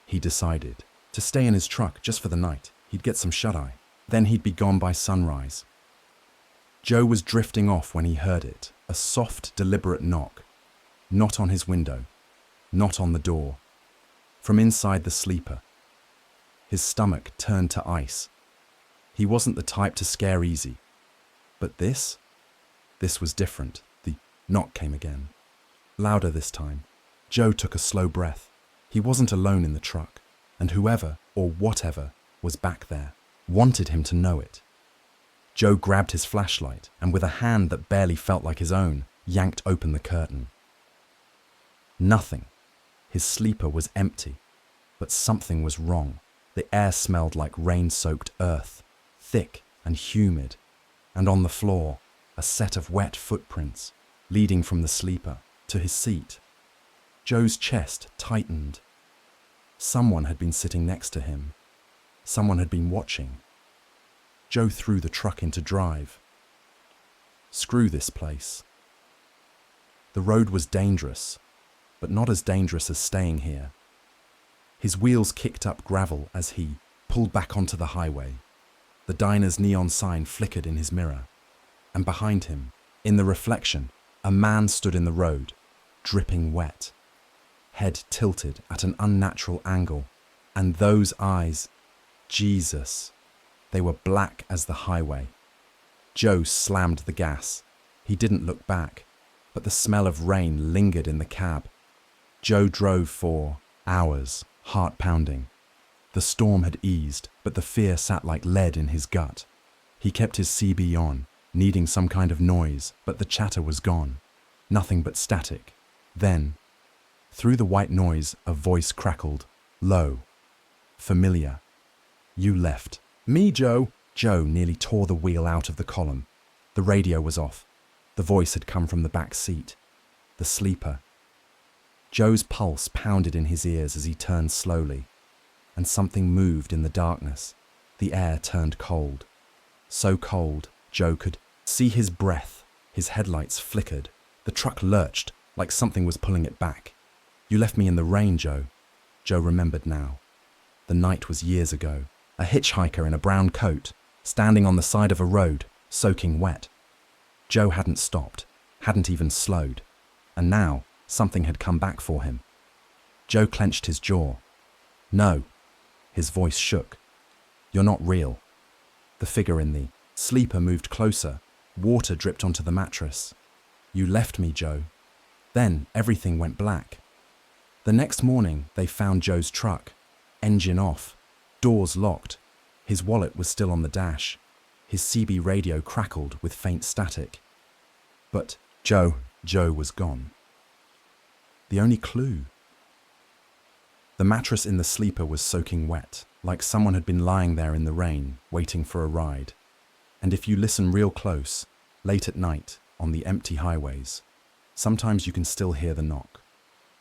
He decided to stay in his truck just for the night. He'd get some shut-eye. Then he'd be gone by sunrise. Joe was drifting off when he heard it, a soft, deliberate knock. Not on his window, not on the door. From inside the sleeper. His stomach turned to ice. He wasn't the type to scare easy. But this was different. The knock came again. Louder this time. Joe took a slow breath. He wasn't alone in the truck, and whoever or whatever was back there wanted him to know it. Joe grabbed his flashlight and with a hand that barely felt like his own, yanked open the curtain. Nothing. His sleeper was empty, but something was wrong. The air smelled like rain-soaked earth, thick and humid, and on the floor, a set of wet footprints leading from the sleeper to his seat. Joe's chest tightened. Someone had been sitting next to him. Someone had been watching. Joe threw the truck into drive. Screw this place. The road was dangerous, but not as dangerous as staying here. His wheels kicked up gravel as he pulled back onto the highway. The diner's neon sign flickered in his mirror, and behind him, in the reflection, a man stood in the road, dripping wet, head tilted at an unnatural angle, and those eyes, Jesus, they were black as the highway. Joe slammed the gas. He didn't look back, but the smell of rain lingered in the cab. Joe drove for hours, heart pounding. The storm had eased, but the fear sat like lead in his gut. He kept his CB on, needing some kind of noise, but the chatter was gone. Nothing but static. Then, through the white noise, a voice crackled, low, familiar. "You left." "Me, Joe." Joe nearly tore the wheel out of the column. The radio was off. The voice had come from the back seat. The sleeper. Joe's pulse pounded in his ears as he turned slowly, and something moved in the darkness. The air turned cold. So cold, Joe could see his breath. His headlights flickered. The truck lurched, like something was pulling it back. "You left me in the rain, Joe." Joe remembered now. The night was years ago. A hitchhiker in a brown coat, standing on the side of a road, soaking wet. Joe hadn't stopped, hadn't even slowed, and now something had come back for him. Joe clenched his jaw. "No." His voice shook. "You're not real." The figure in the sleeper moved closer. Water dripped onto the mattress. "You left me, Joe." Then everything went black. The next morning, they found Joe's truck, engine off, doors locked. His wallet was still on the dash. His CB radio crackled with faint static. But Joe was gone. The only clue. The mattress in the sleeper was soaking wet, like someone had been lying there in the rain, waiting for a ride. And if you listen real close, late at night, on the empty highways, sometimes you can still hear the knock.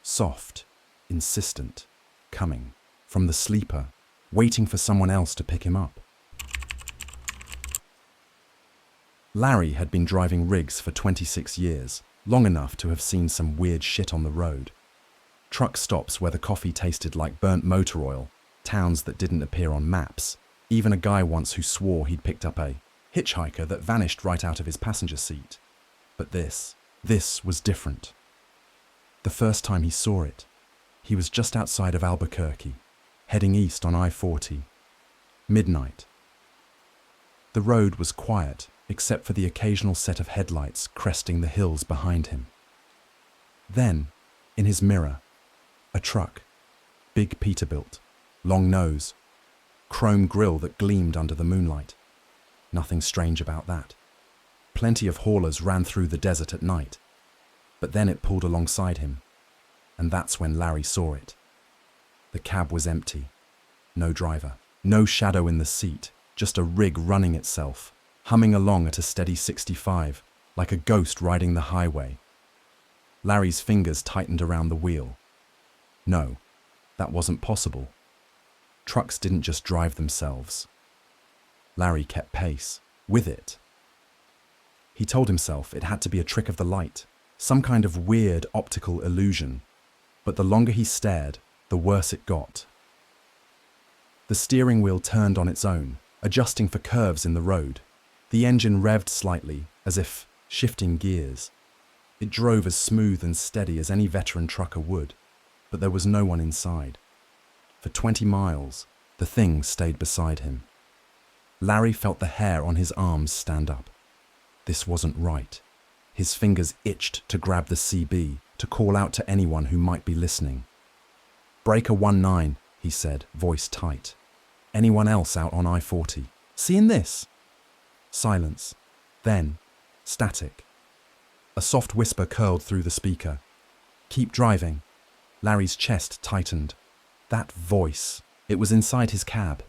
Soft, insistent, coming from the sleeper, waiting for someone else to pick him up. Larry had been driving rigs for 26 years, long enough to have seen some weird shit on the road. Truck stops where the coffee tasted like burnt motor oil, towns that didn't appear on maps, even a guy once who swore he'd picked up a hitchhiker that vanished right out of his passenger seat. But this was different. The first time he saw it, he was just outside of Albuquerque, heading east on I-40. Midnight. The road was quiet, except for the occasional set of headlights cresting the hills behind him. Then, in his mirror, a truck, big Peterbilt, long nose, chrome grille that gleamed under the moonlight. Nothing strange about that. Plenty of haulers ran through the desert at night, but then it pulled alongside him, and that's when Larry saw it. The cab was empty. No driver. No shadow in the seat. Just a rig running itself, humming along at a steady 65, like a ghost riding the highway. Larry's fingers tightened around the wheel. No, that wasn't possible. Trucks didn't just drive themselves. Larry kept pace, with it. He told himself it had to be a trick of the light, some kind of weird optical illusion. But the longer he stared, the worse it got. The steering wheel turned on its own, adjusting for curves in the road. The engine revved slightly, as if shifting gears. It drove as smooth and steady as any veteran trucker would, but there was no one inside. For 20 miles, the thing stayed beside him. Larry felt the hair on his arms stand up. This wasn't right. His fingers itched to grab the CB, to call out to anyone who might be listening. "Breaker 19, he said, voice tight. "Anyone else out on I-40? Seeing this?" Silence. Then, static. A soft whisper curled through the speaker. "Keep driving." Larry's chest tightened. That voice. It was inside his cab.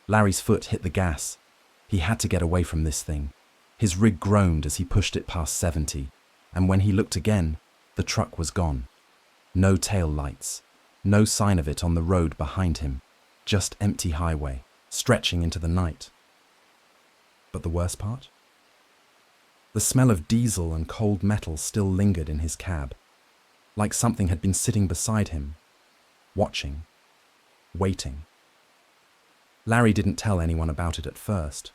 Larry's foot hit the gas. He had to get away from this thing. His rig groaned as he pushed it past 70, and when he looked again, the truck was gone. No tail lights. No sign of it on the road behind him. Just empty highway, stretching into the night. But the worst part? The smell of diesel and cold metal still lingered in his cab, like something had been sitting beside him, watching, waiting. Larry didn't tell anyone about it at first,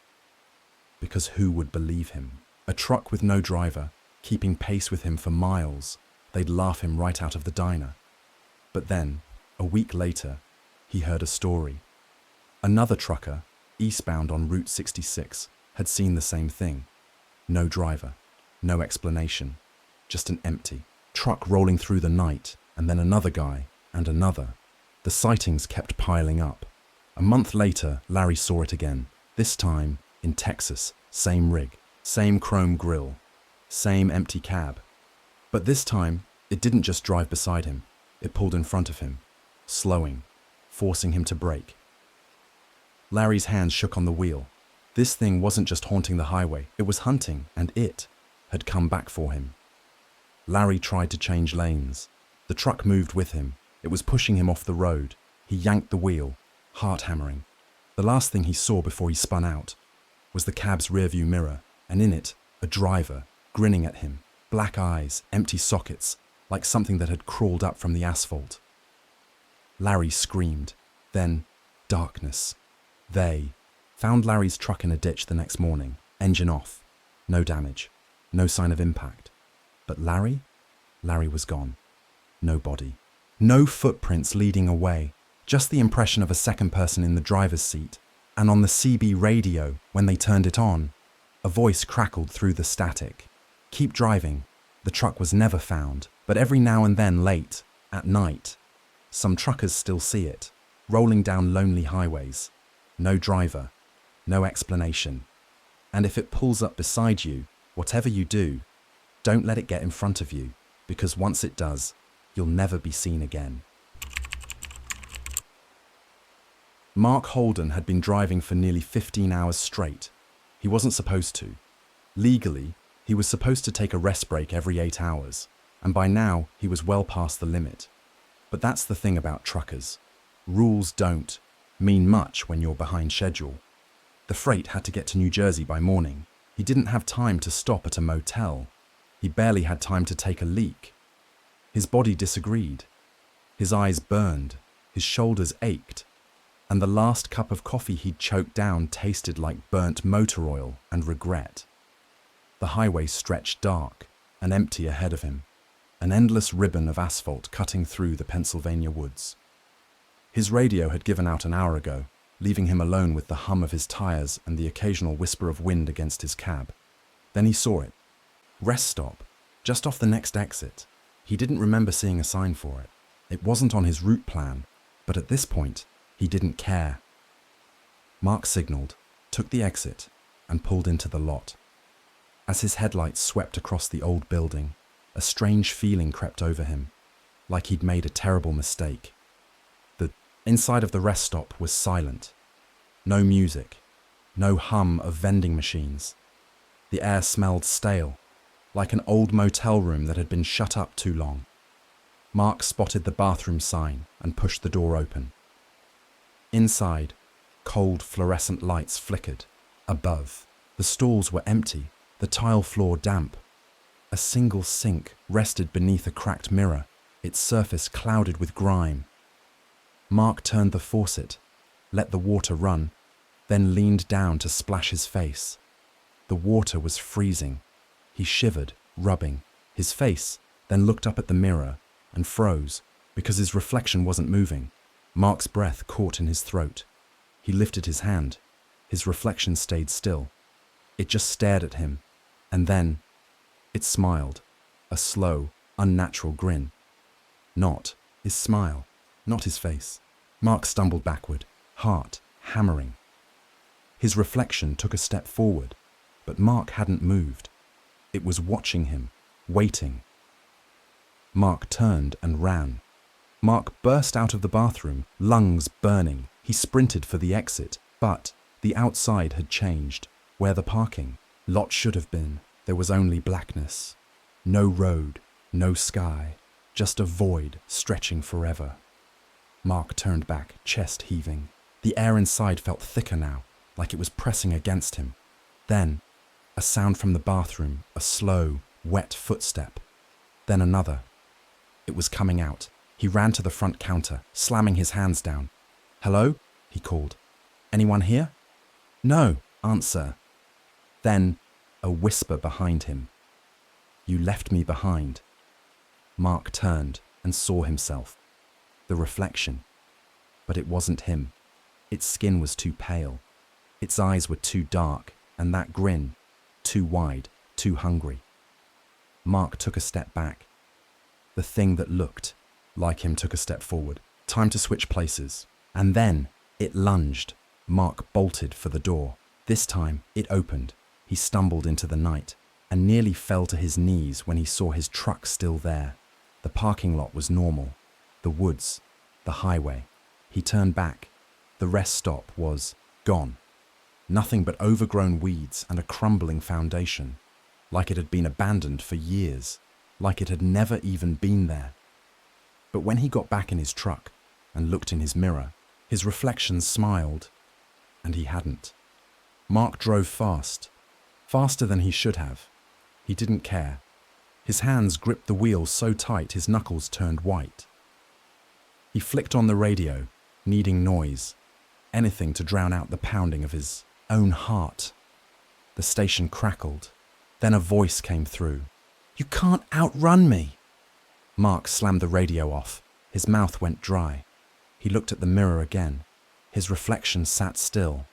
because who would believe him? A truck with no driver, keeping pace with him for miles. They'd laugh him right out of the diner. But then, a week later, he heard a story. Another trucker, eastbound on Route 66, had seen the same thing. No driver, no explanation, just an empty truck rolling through the night, and then another guy, and another. The sightings kept piling up. A month later, Larry saw it again, this time in Texas, same rig, same chrome grille, same empty cab. But this time, it didn't just drive beside him, it pulled in front of him, slowing, forcing him to brake. Larry's hands shook on the wheel. This thing wasn't just haunting the highway, it was hunting, and it had come back for him. Larry tried to change lanes. The truck moved with him. It was pushing him off the road. He yanked the wheel, heart hammering. The last thing he saw before he spun out was the cab's rearview mirror, and in it, a driver, grinning at him, black eyes, empty sockets, like something that had crawled up from the asphalt. Larry screamed. Then, darkness. They found Larry's truck in a ditch the next morning, engine off. No damage, no sign of impact. But Larry? Larry was gone. No body. No footprints leading away, just the impression of a second person in the driver's seat. And on the CB radio, when they turned it on, a voice crackled through the static. "Keep driving." The truck was never found, but every now and then late, at night, some truckers still see it, rolling down lonely highways. No driver, no explanation. And if it pulls up beside you, whatever you do, don't let it get in front of you, because once it does, you'll never be seen again. Mark Holden had been driving for nearly 15 hours straight. He wasn't supposed to. Legally, he was supposed to take a rest break every 8 hours, and by now he was well past the limit. But that's the thing about truckers. Rules don't mean much when you're behind schedule. The freight had to get to New Jersey by morning. He didn't have time to stop at a motel. He barely had time to take a leak. His body disagreed. His eyes burned. His shoulders ached. And the last cup of coffee he'd choked down tasted like burnt motor oil and regret. The highway stretched dark and empty ahead of him, an endless ribbon of asphalt cutting through the Pennsylvania woods. His radio had given out an hour ago, leaving him alone with the hum of his tires and the occasional whisper of wind against his cab. Then he saw it. Rest stop, just off the next exit. He didn't remember seeing a sign for it. It wasn't on his route plan, but at this point, he didn't care. Mark signaled, took the exit, and pulled into the lot. As his headlights swept across the old building, a strange feeling crept over him, like he'd made a terrible mistake. The inside of the rest stop was silent. No music, no hum of vending machines. The air smelled stale, like an old motel room that had been shut up too long. Mark spotted the bathroom sign and pushed the door open. Inside, cold fluorescent lights flickered. Above, the stalls were empty, the tile floor damp. A single sink rested beneath a cracked mirror, its surface clouded with grime. Mark turned the faucet, let the water run, then leaned down to splash his face. The water was freezing. He shivered, rubbing his face, then looked up at the mirror and froze because his reflection wasn't moving. Mark's breath caught in his throat. He lifted his hand. His reflection stayed still. It just stared at him, and then it smiled, a slow, unnatural grin. Not his smile, not his face. Mark stumbled backward, heart hammering. His reflection took a step forward, but Mark hadn't moved. It was watching him, waiting. Mark turned and ran. Mark burst out of the bathroom, lungs burning. He sprinted for the exit, but the outside had changed. Where the parking lot should have been, there was only blackness. No road, no sky, just a void stretching forever. Mark turned back, chest heaving. The air inside felt thicker now, like it was pressing against him. Then, a sound from the bathroom, a slow, wet footstep. Then another. It was coming out. He ran to the front counter, slamming his hands down. "Hello?" he called. "Anyone here?" "No, answer." Then, a whisper behind him. "You left me behind." Mark turned and saw himself. The reflection. But it wasn't him. Its skin was too pale. Its eyes were too dark, and that grin, too wide, too hungry. Mark took a step back. The thing that looked like him took a step forward. Time to switch places. And then it lunged. Mark bolted for the door. This time it opened. He stumbled into the night and nearly fell to his knees when he saw his truck still there. The parking lot was normal. The woods, the highway. He turned back. The rest stop was gone. Nothing but overgrown weeds and a crumbling foundation, like it had been abandoned for years, like it had never even been there. But when he got back in his truck and looked in his mirror, his reflection smiled, and he hadn't. Mark drove fast, faster than he should have. He didn't care. His hands gripped the wheel so tight his knuckles turned white. He flicked on the radio, needing noise, anything to drown out the pounding of his own heart. The station crackled. Then a voice came through. "You can't outrun me!" Mark slammed the radio off. His mouth went dry. He looked at the mirror again. His reflection sat still.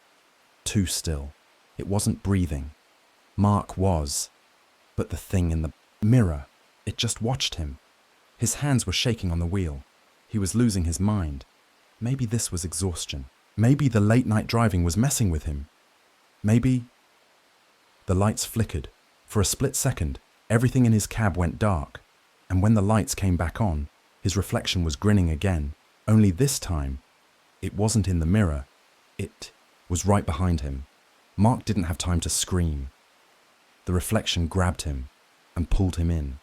Too still. It wasn't breathing. Mark was. But the thing in the mirror, it just watched him. His hands were shaking on the wheel. He was losing his mind. Maybe this was exhaustion. Maybe the late-night driving was messing with him. Maybe... The lights flickered. For a split second, everything in his cab went dark. And when the lights came back on, his reflection was grinning again. Only this time, it wasn't in the mirror. It was right behind him. Mark didn't have time to scream. The reflection grabbed him and pulled him in.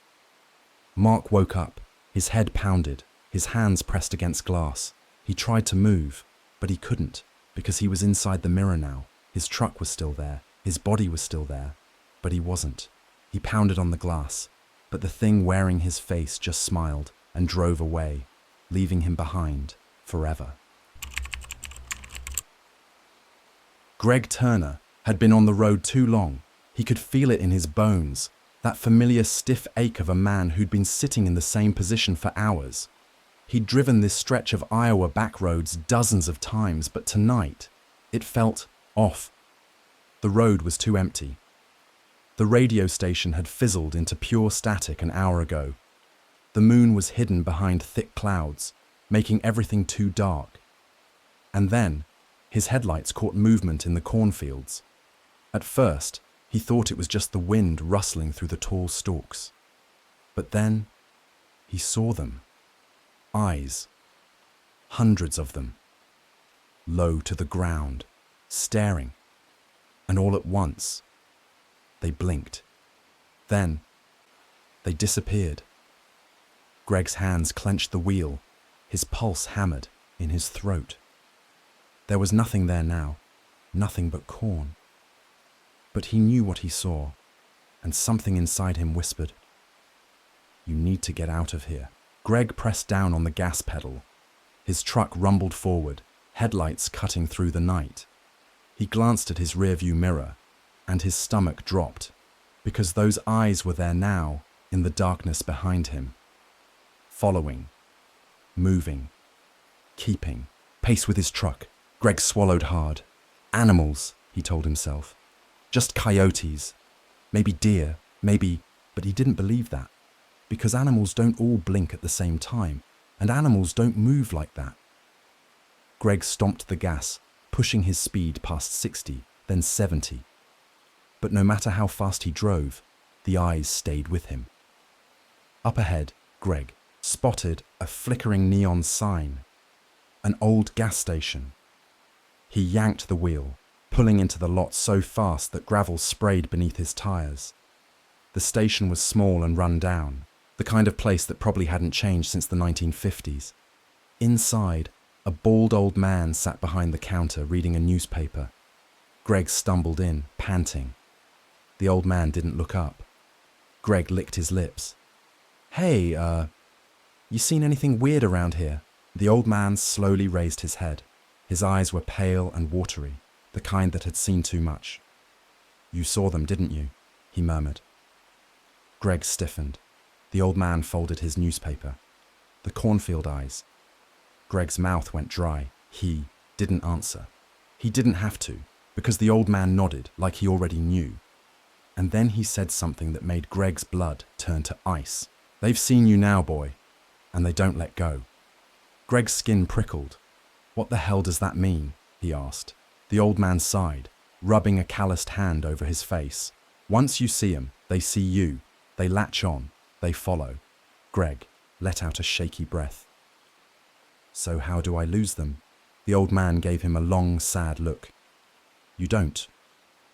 Mark woke up. His head pounded. His hands pressed against glass. He tried to move, but he couldn't because he was inside the mirror now. His truck was still there. His body was still there, but he wasn't. He pounded on the glass, but the thing wearing his face just smiled and drove away, leaving him behind forever. Greg Turner had been on the road too long. He could feel it in his bones, that familiar stiff ache of a man who'd been sitting in the same position for hours. He'd driven this stretch of Iowa back roads dozens of times, but tonight, it felt off. The road was too empty. The radio station had fizzled into pure static an hour ago. The moon was hidden behind thick clouds, making everything too dark. And then, his headlights caught movement in the cornfields. At first, he thought it was just the wind rustling through the tall stalks. But then, he saw them. Eyes. Hundreds of them. Low to the ground, staring. And all at once, they blinked. Then, they disappeared. Greg's hands clenched the wheel, his pulse hammered in his throat. There was nothing there now, nothing but corn. But he knew what he saw, and something inside him whispered, "You need to get out of here." Greg pressed down on the gas pedal. His truck rumbled forward, headlights cutting through the night. He glanced at his rearview mirror, and his stomach dropped, because those eyes were there now, in the darkness behind him. Following, moving, keeping pace with his truck. Greg swallowed hard. Animals, he told himself. Just coyotes. Maybe deer, maybe, but he didn't believe that. Because animals don't all blink at the same time, and animals don't move like that. Greg stomped the gas, pushing his speed past 60, then 70. But no matter how fast he drove, the eyes stayed with him. Up ahead, Greg spotted a flickering neon sign. An old gas station. He yanked the wheel, pulling into the lot so fast that gravel sprayed beneath his tires. The station was small and run down, the kind of place that probably hadn't changed since the 1950s. Inside, a bald old man sat behind the counter reading a newspaper. Greg stumbled in, panting. The old man didn't look up. Greg licked his lips. "Hey, you seen anything weird around here?" The old man slowly raised his head. His eyes were pale and watery, the kind that had seen too much. "You saw them, didn't you?" he murmured. Greg stiffened. The old man folded his newspaper. The cornfield eyes. Greg's mouth went dry. He didn't answer. He didn't have to, because the old man nodded like he already knew. And then he said something that made Greg's blood turn to ice. "They've seen you now, boy, and they don't let go." Greg's skin prickled. "What the hell does that mean?" he asked. The old man sighed, rubbing a calloused hand over his face. "Once you see 'em, they see you. They latch on. They follow." Greg let out a shaky breath. "So how do I lose them?" The old man gave him a long, sad look. "You don't."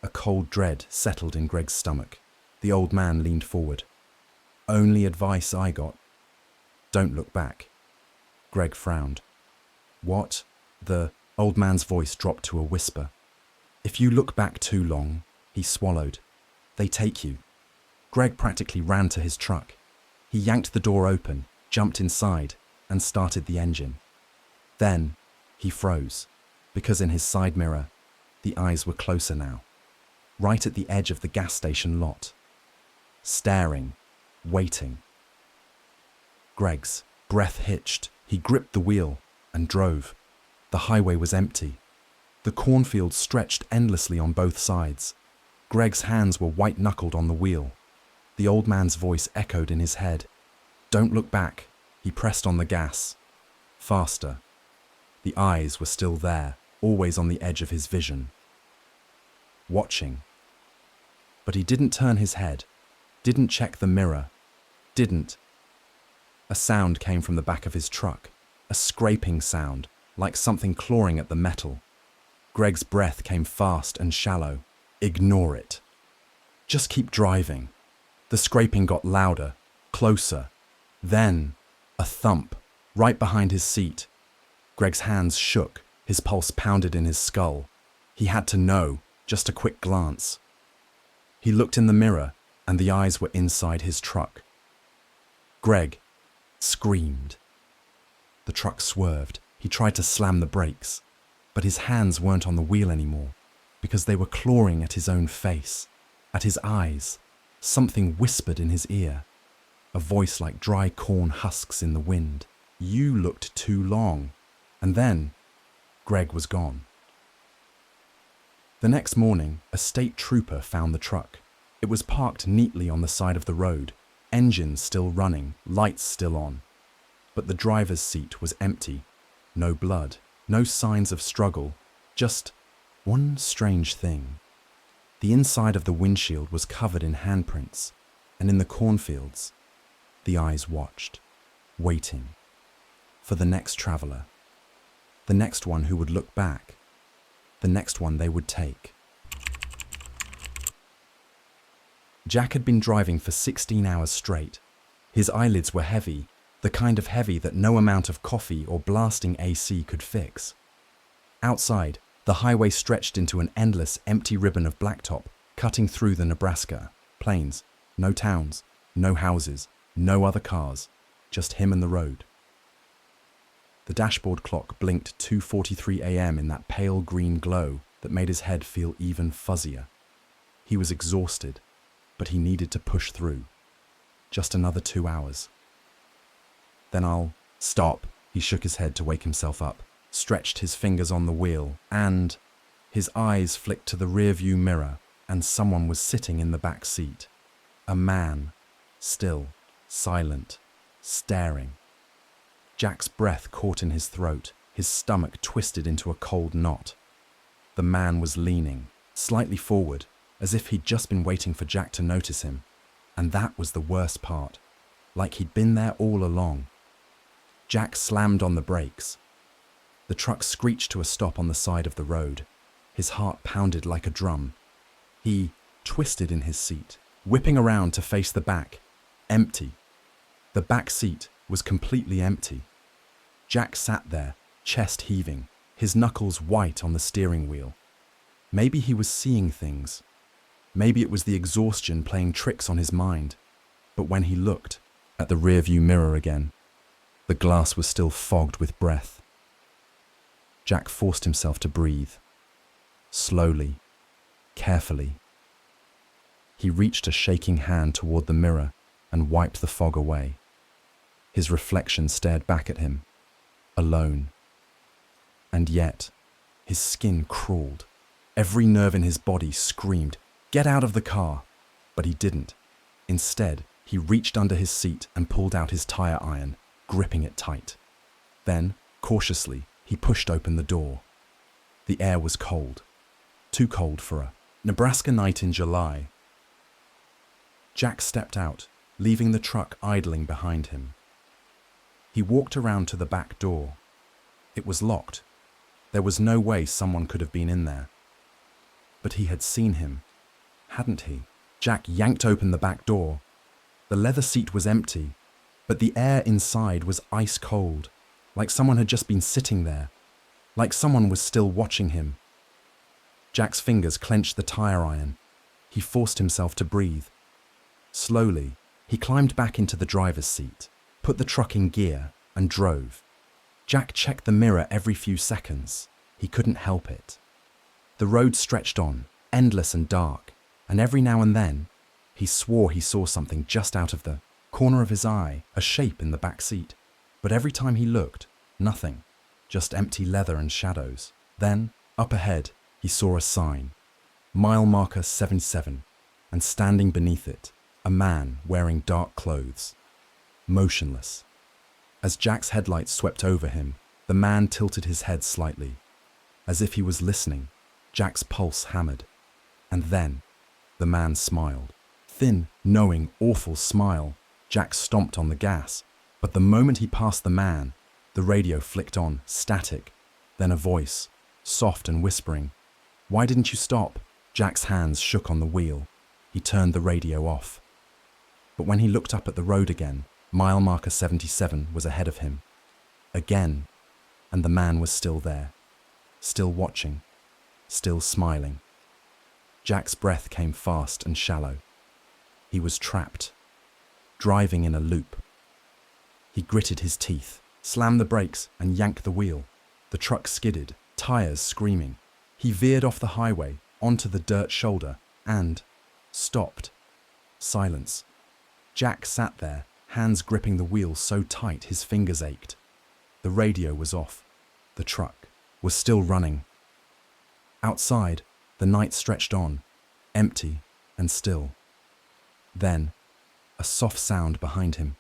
A cold dread settled in Greg's stomach. The old man leaned forward. "Only advice I got. Don't look back." Greg frowned. "What?" The old man's voice dropped to a whisper. "If you look back too long," he swallowed, "they take you." Greg practically ran to his truck. He yanked the door open, jumped inside, and started the engine. Then he froze, because in his side mirror, the eyes were closer now, right at the edge of the gas station lot. Staring, waiting. Greg's breath hitched. He gripped the wheel and drove. The highway was empty. The cornfield stretched endlessly on both sides. Greg's hands were white-knuckled on the wheel. The old man's voice echoed in his head. "Don't look back." He pressed on the gas. Faster. The eyes were still there, always on the edge of his vision. Watching. But he didn't turn his head, didn't check the mirror, didn't. A sound came from the back of his truck, a scraping sound, like something clawing at the metal. Greg's breath came fast and shallow. Ignore it. Just keep driving. The scraping got louder, closer. Then, a thump, right behind his seat. Greg's hands shook, his pulse pounded in his skull. He had to know, just a quick glance. He looked in the mirror, and the eyes were inside his truck. Greg screamed. The truck swerved. He tried to slam the brakes, but his hands weren't on the wheel anymore, because they were clawing at his own face, at his eyes. Something whispered in his ear, a voice like dry corn husks in the wind. "You looked too long." And then, Greg was gone. The next morning, a state trooper found the truck. It was parked neatly on the side of the road, engines still running, lights still on. But the driver's seat was empty. No blood, no signs of struggle, just one strange thing. The inside of the windshield was covered in handprints, and in the cornfields, the eyes watched, waiting for the next traveler, the next one who would look back, the next one they would take. Jack had been driving for 16 hours straight. His eyelids were heavy, the kind of heavy that no amount of coffee or blasting AC could fix. Outside, the highway stretched into an endless, empty ribbon of blacktop, cutting through the Nebraska plains. No towns, no houses, no other cars, just him and the road. The dashboard clock blinked 2:43 a.m. in that pale green glow that made his head feel even fuzzier. He was exhausted, but he needed to push through. Just another 2 hours. Then I'll stop. He shook his head to wake himself up, stretched his fingers on the wheel, and his eyes flicked to the rearview mirror, and someone was sitting in the back seat. A man, still, silent, staring. Jack's breath caught in his throat, his stomach twisted into a cold knot. The man was leaning, slightly forward, as if he'd just been waiting for Jack to notice him. And that was the worst part, like he'd been there all along. Jack slammed on the brakes. The truck screeched to a stop on the side of the road. His heart pounded like a drum. He twisted in his seat, whipping around to face the back. Empty. The back seat was completely empty. Jack sat there, chest heaving, his knuckles white on the steering wheel. Maybe he was seeing things. Maybe it was the exhaustion playing tricks on his mind. But when he looked at the rearview mirror again, the glass was still fogged with breath. Jack forced himself to breathe. Slowly, carefully. He reached a shaking hand toward the mirror and wiped the fog away. His reflection stared back at him, alone. And yet, his skin crawled. Every nerve in his body screamed, "Get out of the car!" But he didn't. Instead, he reached under his seat and pulled out his tire iron, gripping it tight. Then, cautiously, he pushed open the door. The air was cold. Too cold for a Nebraska night in July. Jack stepped out, leaving the truck idling behind him. He walked around to the back door. It was locked. There was no way someone could have been in there. But he had seen him, hadn't he? Jack yanked open the back door. The leather seat was empty, but the air inside was ice cold, like someone had just been sitting there, like someone was still watching him. Jack's fingers clenched the tire iron. He forced himself to breathe. Slowly, he climbed back into the driver's seat, put the truck in gear, and drove. Jack checked the mirror every few seconds. He couldn't help it. The road stretched on, endless and dark, and every now and then, he swore he saw something just out of the corner of his eye, a shape in the back seat. But every time he looked, nothing, just empty leather and shadows. Then, up ahead, he saw a sign, mile marker 77, and standing beneath it, a man wearing dark clothes, motionless. As Jack's headlights swept over him, the man tilted his head slightly, as if he was listening. Jack's pulse hammered. And then, the man smiled. Thin, knowing, awful smile. Jack stomped on the gas, but the moment he passed the man, the radio flicked on, static. Then a voice, soft and whispering. "Why didn't you stop?" Jack's hands shook on the wheel. He turned the radio off. But when he looked up at the road again, mile marker 77 was ahead of him. Again, and the man was still there, still watching, still smiling. Jack's breath came fast and shallow. He was trapped, driving in a loop. He gritted his teeth, slammed the brakes, and yanked the wheel. The truck skidded, tires screaming. He veered off the highway, onto the dirt shoulder, and stopped. Silence. Jack sat there, hands gripping the wheel so tight his fingers ached. The radio was off. The truck was still running. Outside, the night stretched on, empty and still. Then, a soft sound behind him.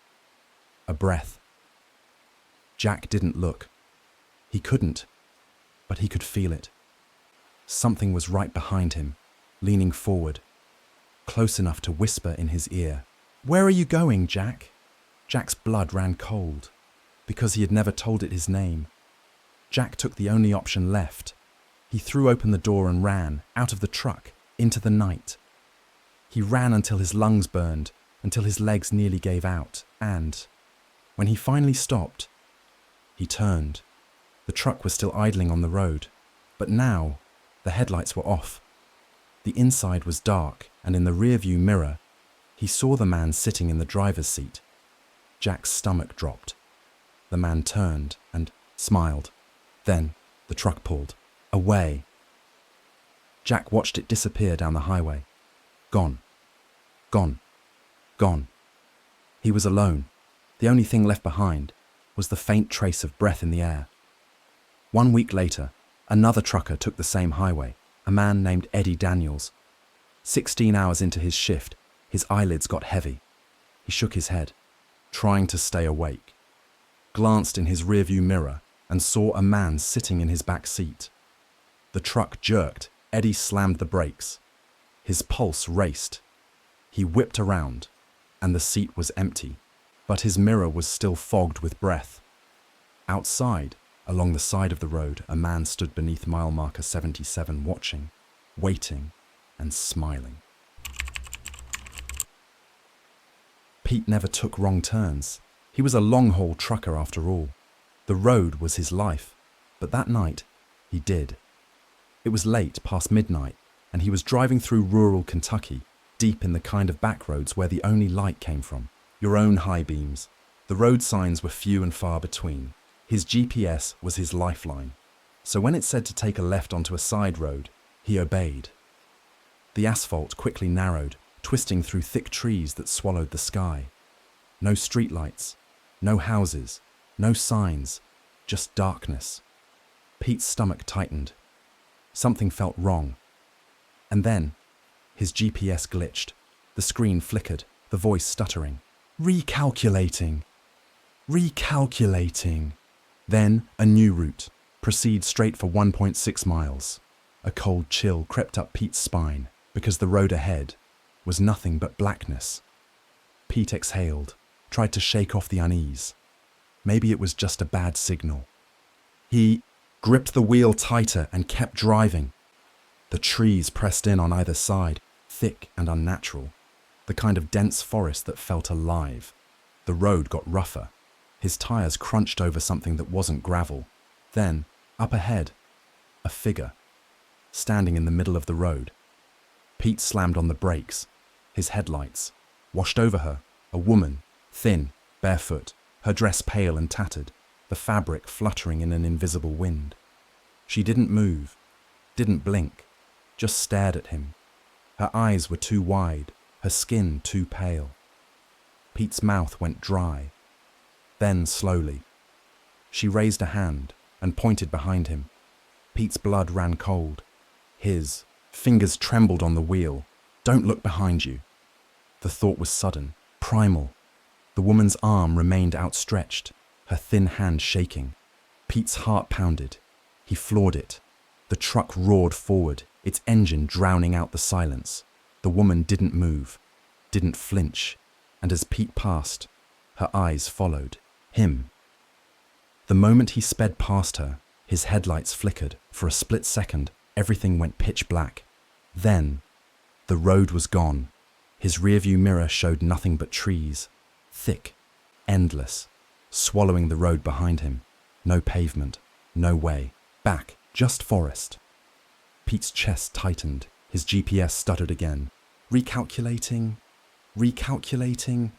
A breath. Jack didn't look. He couldn't, but he could feel it. Something was right behind him, leaning forward, close enough to whisper in his ear. "Where are you going, Jack?" Jack's blood ran cold, because he had never told it his name. Jack took the only option left. He threw open the door and ran, out of the truck, into the night. He ran until his lungs burned, until his legs nearly gave out, and, when he finally stopped, he turned. The truck was still idling on the road, but now the headlights were off. The inside was dark, and in the rearview mirror, he saw the man sitting in the driver's seat. Jack's stomach dropped. The man turned and smiled. Then the truck pulled away. Jack watched it disappear down the highway. Gone. Gone. Gone. He was alone. The only thing left behind was the faint trace of breath in the air. 1 week later, another trucker took the same highway, a man named Eddie Daniels. 16 hours into his shift, his eyelids got heavy. He shook his head, trying to stay awake, glanced in his rearview mirror and saw a man sitting in his back seat. The truck jerked. Eddie slammed the brakes. His pulse raced. He whipped around, and the seat was empty, but his mirror was still fogged with breath. Outside, along the side of the road, a man stood beneath mile marker 77 watching, waiting, and smiling. Pete never took wrong turns. He was a long-haul trucker after all. The road was his life, but that night, he did. It was late, past midnight, and he was driving through rural Kentucky, deep in the kind of back roads where the only light came from, your own high beams. The road signs were few and far between. His GPS was his lifeline, so when it said to take a left onto a side road, he obeyed. The asphalt quickly narrowed, twisting through thick trees that swallowed the sky. No streetlights, no houses, no signs, just darkness. Pete's stomach tightened. Something felt wrong. And then, his GPS glitched. The screen flickered, the voice stuttering. Recalculating. Recalculating. Then, a new route. Proceed straight for 1.6 miles. A cold chill crept up Pete's spine, because the road ahead was nothing but blackness. Pete exhaled, tried to shake off the unease. Maybe it was just a bad signal. He gripped the wheel tighter and kept driving. The trees pressed in on either side, thick and unnatural, the kind of dense forest that felt alive. The road got rougher. His tires crunched over something that wasn't gravel. Then, up ahead, a figure, standing in the middle of the road. Pete slammed on the brakes. His headlights washed over her, a woman, thin, barefoot, her dress pale and tattered, the fabric fluttering in an invisible wind. She didn't move, didn't blink, just stared at him. Her eyes were too wide, her skin too pale. Pete's mouth went dry. Then, slowly, she raised a hand and pointed behind him. Pete's blood ran cold. His fingers trembled on the wheel. Don't look behind you. The thought was sudden, primal. The woman's arm remained outstretched, her thin hand shaking. Pete's heart pounded. He floored it. The truck roared forward, its engine drowning out the silence. The woman didn't move, didn't flinch, and as Pete passed, her eyes followed him. The moment he sped past her, his headlights flickered. For a split second, everything went pitch black. Then, the road was gone. His rearview mirror showed nothing but trees, thick, endless, swallowing the road behind him. No pavement, no way. Back, just forest. Pete's chest tightened. His GPS stuttered again. Recalculating, recalculating.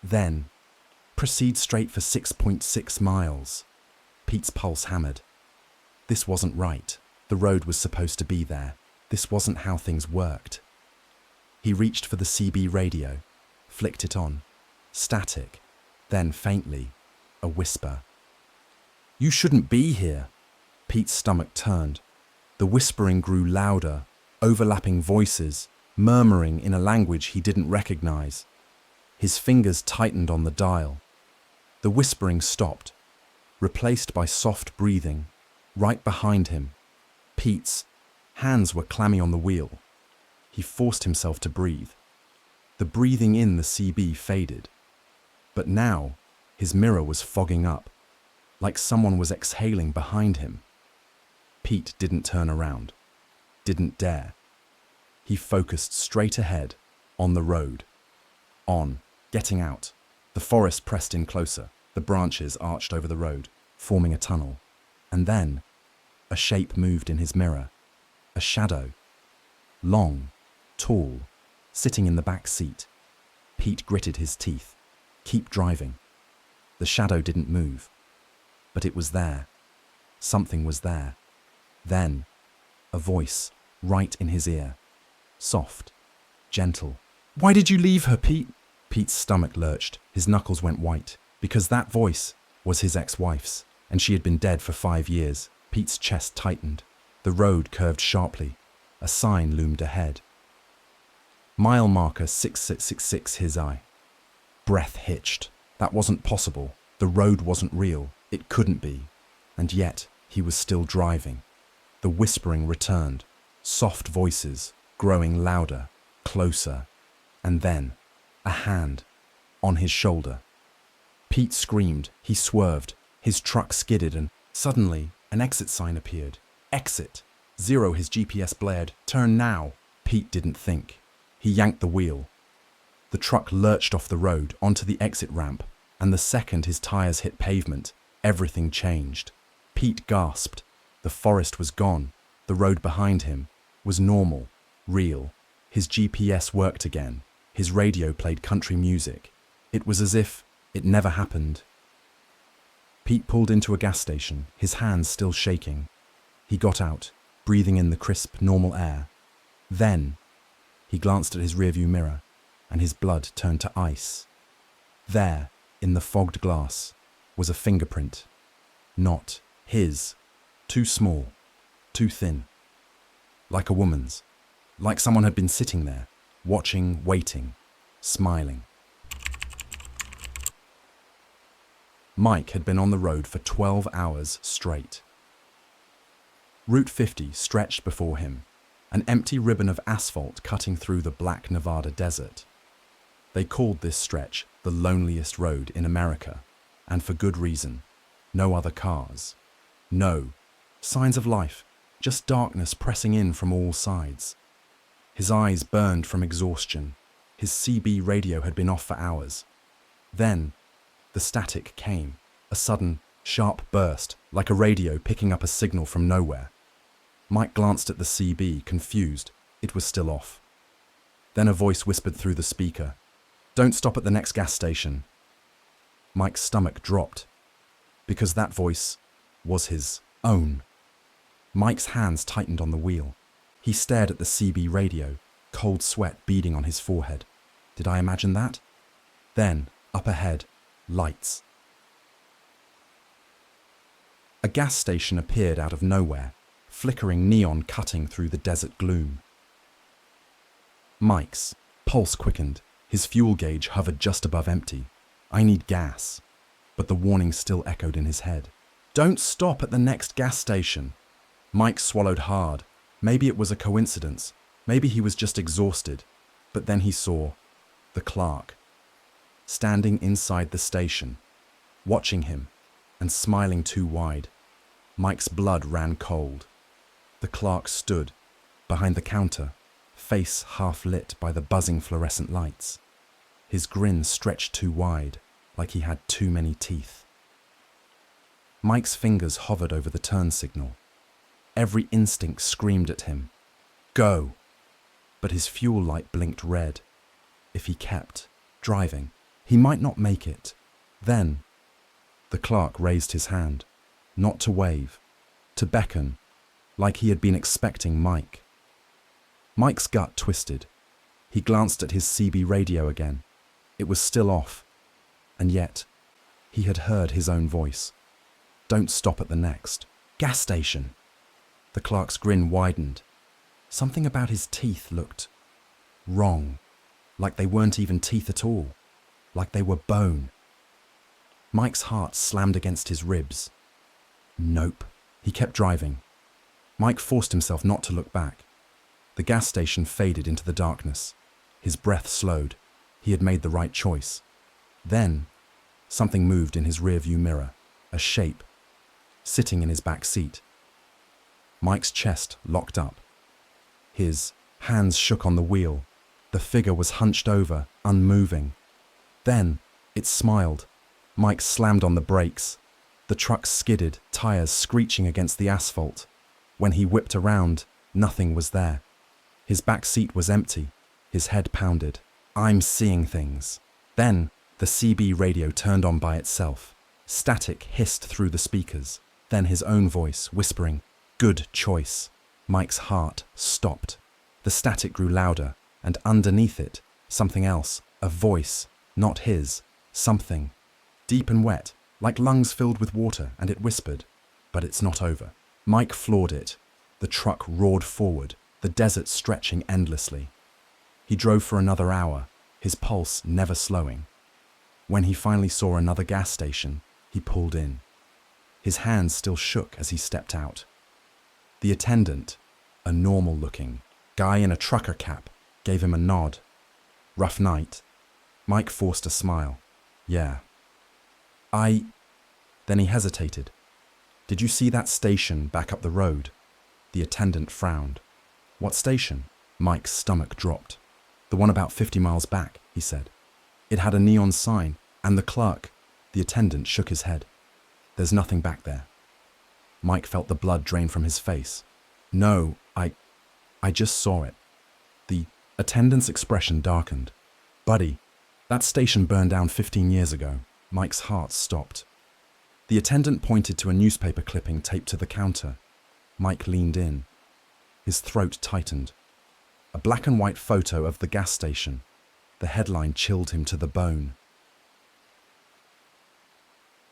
Then, proceed straight for 6.6 miles. Pete's pulse hammered. This wasn't right. The road was supposed to be there. This wasn't how things worked. He reached for the CB radio, flicked it on. Static. Then, faintly, a whisper. You shouldn't be here. Pete's stomach turned. The whispering grew louder, overlapping voices, murmuring in a language he didn't recognize. His fingers tightened on the dial. The whispering stopped, replaced by soft breathing. Right behind him, Pete's hands were clammy on the wheel. He forced himself to breathe. The breathing in the CB faded. But now, his mirror was fogging up, like someone was exhaling behind him. Pete didn't turn around, didn't dare. He focused straight ahead, on the road. On, getting out. The forest pressed in closer, the branches arched over the road, forming a tunnel. And then, a shape moved in his mirror. A shadow. Long, tall, sitting in the back seat. Pete gritted his teeth. Keep driving. The shadow didn't move. But it was there. Something was there. Then, a voice, right in his ear. Soft, gentle. "Why did you leave her, Pete?" Pete's stomach lurched, his knuckles went white, because that voice was his ex-wife's, and she had been dead for 5 years. Pete's chest tightened. The road curved sharply. A sign loomed ahead. Mile marker 6666 his eye. Breath hitched. That wasn't possible. The road wasn't real. It couldn't be. And yet, he was still driving. The whispering returned. Soft voices, growing louder, closer. And then, a hand on his shoulder. Pete screamed. He swerved. His truck skidded and suddenly an exit sign appeared. Exit. 0, his GPS blared. Turn now. Pete didn't think. He yanked the wheel. The truck lurched off the road onto the exit ramp, and the second his tires hit pavement, everything changed. Pete gasped. The forest was gone. The road behind him was normal, real. His GPS worked again. His radio played country music. It was as if it never happened. Pete pulled into a gas station, his hands still shaking. He got out, breathing in the crisp, normal air. Then, he glanced at his rearview mirror, and his blood turned to ice. There, in the fogged glass, was a fingerprint. Not his. Too small, too thin. Like a woman's. Like someone had been sitting there, watching, waiting, smiling. Mike had been on the road for 12 hours straight. Route 50 stretched before him, an empty ribbon of asphalt cutting through the black Nevada desert. They called this stretch the loneliest road in America, and for good reason. No other cars. No signs of life, just darkness pressing in from all sides. His eyes burned from exhaustion. His CB radio had been off for hours. Then, the static came, a sudden, sharp burst, like a radio picking up a signal from nowhere. Mike glanced at the CB, confused. It was still off. Then a voice whispered through the speaker, "Don't stop at the next gas station." Mike's stomach dropped, because that voice was his own. Mike's hands tightened on the wheel. He stared at the CB radio, cold sweat beading on his forehead. Did I imagine that? Then, up ahead, lights. A gas station appeared out of nowhere, flickering neon cutting through the desert gloom. Mike's pulse quickened. His fuel gauge hovered just above empty. I need gas. But the warning still echoed in his head. Don't stop at the next gas station. Mike swallowed hard. Maybe it was a coincidence. Maybe he was just exhausted. But then he saw the clerk, standing inside the station, watching him and smiling too wide. Mike's blood ran cold. The clerk stood behind the counter, face half lit by the buzzing fluorescent lights. His grin stretched too wide, like he had too many teeth. Mike's fingers hovered over the turn signal. Every instinct screamed at him, "Go!" But his fuel light blinked red. If he kept driving, he might not make it. Then, the clerk raised his hand, not to wave, to beckon, like he had been expecting Mike. Mike's gut twisted. He glanced at his CB radio again. It was still off, and yet, he had heard his own voice. Don't stop at the next gas station. The clerk's grin widened. Something about his teeth looked wrong, like they weren't even teeth at all, like they were bone. Mike's heart slammed against his ribs. Nope. He kept driving. Mike forced himself not to look back. The gas station faded into the darkness. His breath slowed. He had made the right choice. Then, something moved in his rearview mirror, a shape, sitting in his back seat. Mike's chest locked up. His hands shook on the wheel. The figure was hunched over, unmoving. Then, it smiled. Mike slammed on the brakes. The truck skidded, tires screeching against the asphalt. When he whipped around, nothing was there. His back seat was empty. His head pounded. I'm seeing things. Then, the CB radio turned on by itself. Static hissed through the speakers. Then his own voice, whispering, "Good choice." Mike's heart stopped. The static grew louder, and underneath it, something else, a voice, not his, something, deep and wet, like lungs filled with water, and it whispered, "But it's not over." Mike floored it. The truck roared forward, the desert stretching endlessly. He drove for another hour, his pulse never slowing. When he finally saw another gas station, he pulled in. His hands still shook as he stepped out. The attendant, a normal-looking guy in a trucker cap, gave him a nod. "Rough night?" Mike forced a smile. "Yeah." Then he hesitated. "Did you see that station back up the road?" The attendant frowned. "What station?" Mike's stomach dropped. "The one about 50 miles back," he said. "It had a neon sign, and the clerk." The attendant shook his head. "There's nothing back there." Mike felt the blood drain from his face. "No, I just saw it." The attendant's expression darkened. "Buddy, that station burned down 15 years ago." Mike's heart stopped. The attendant pointed to a newspaper clipping taped to the counter. Mike leaned in. His throat tightened. A black and white photo of the gas station. The headline chilled him to the bone.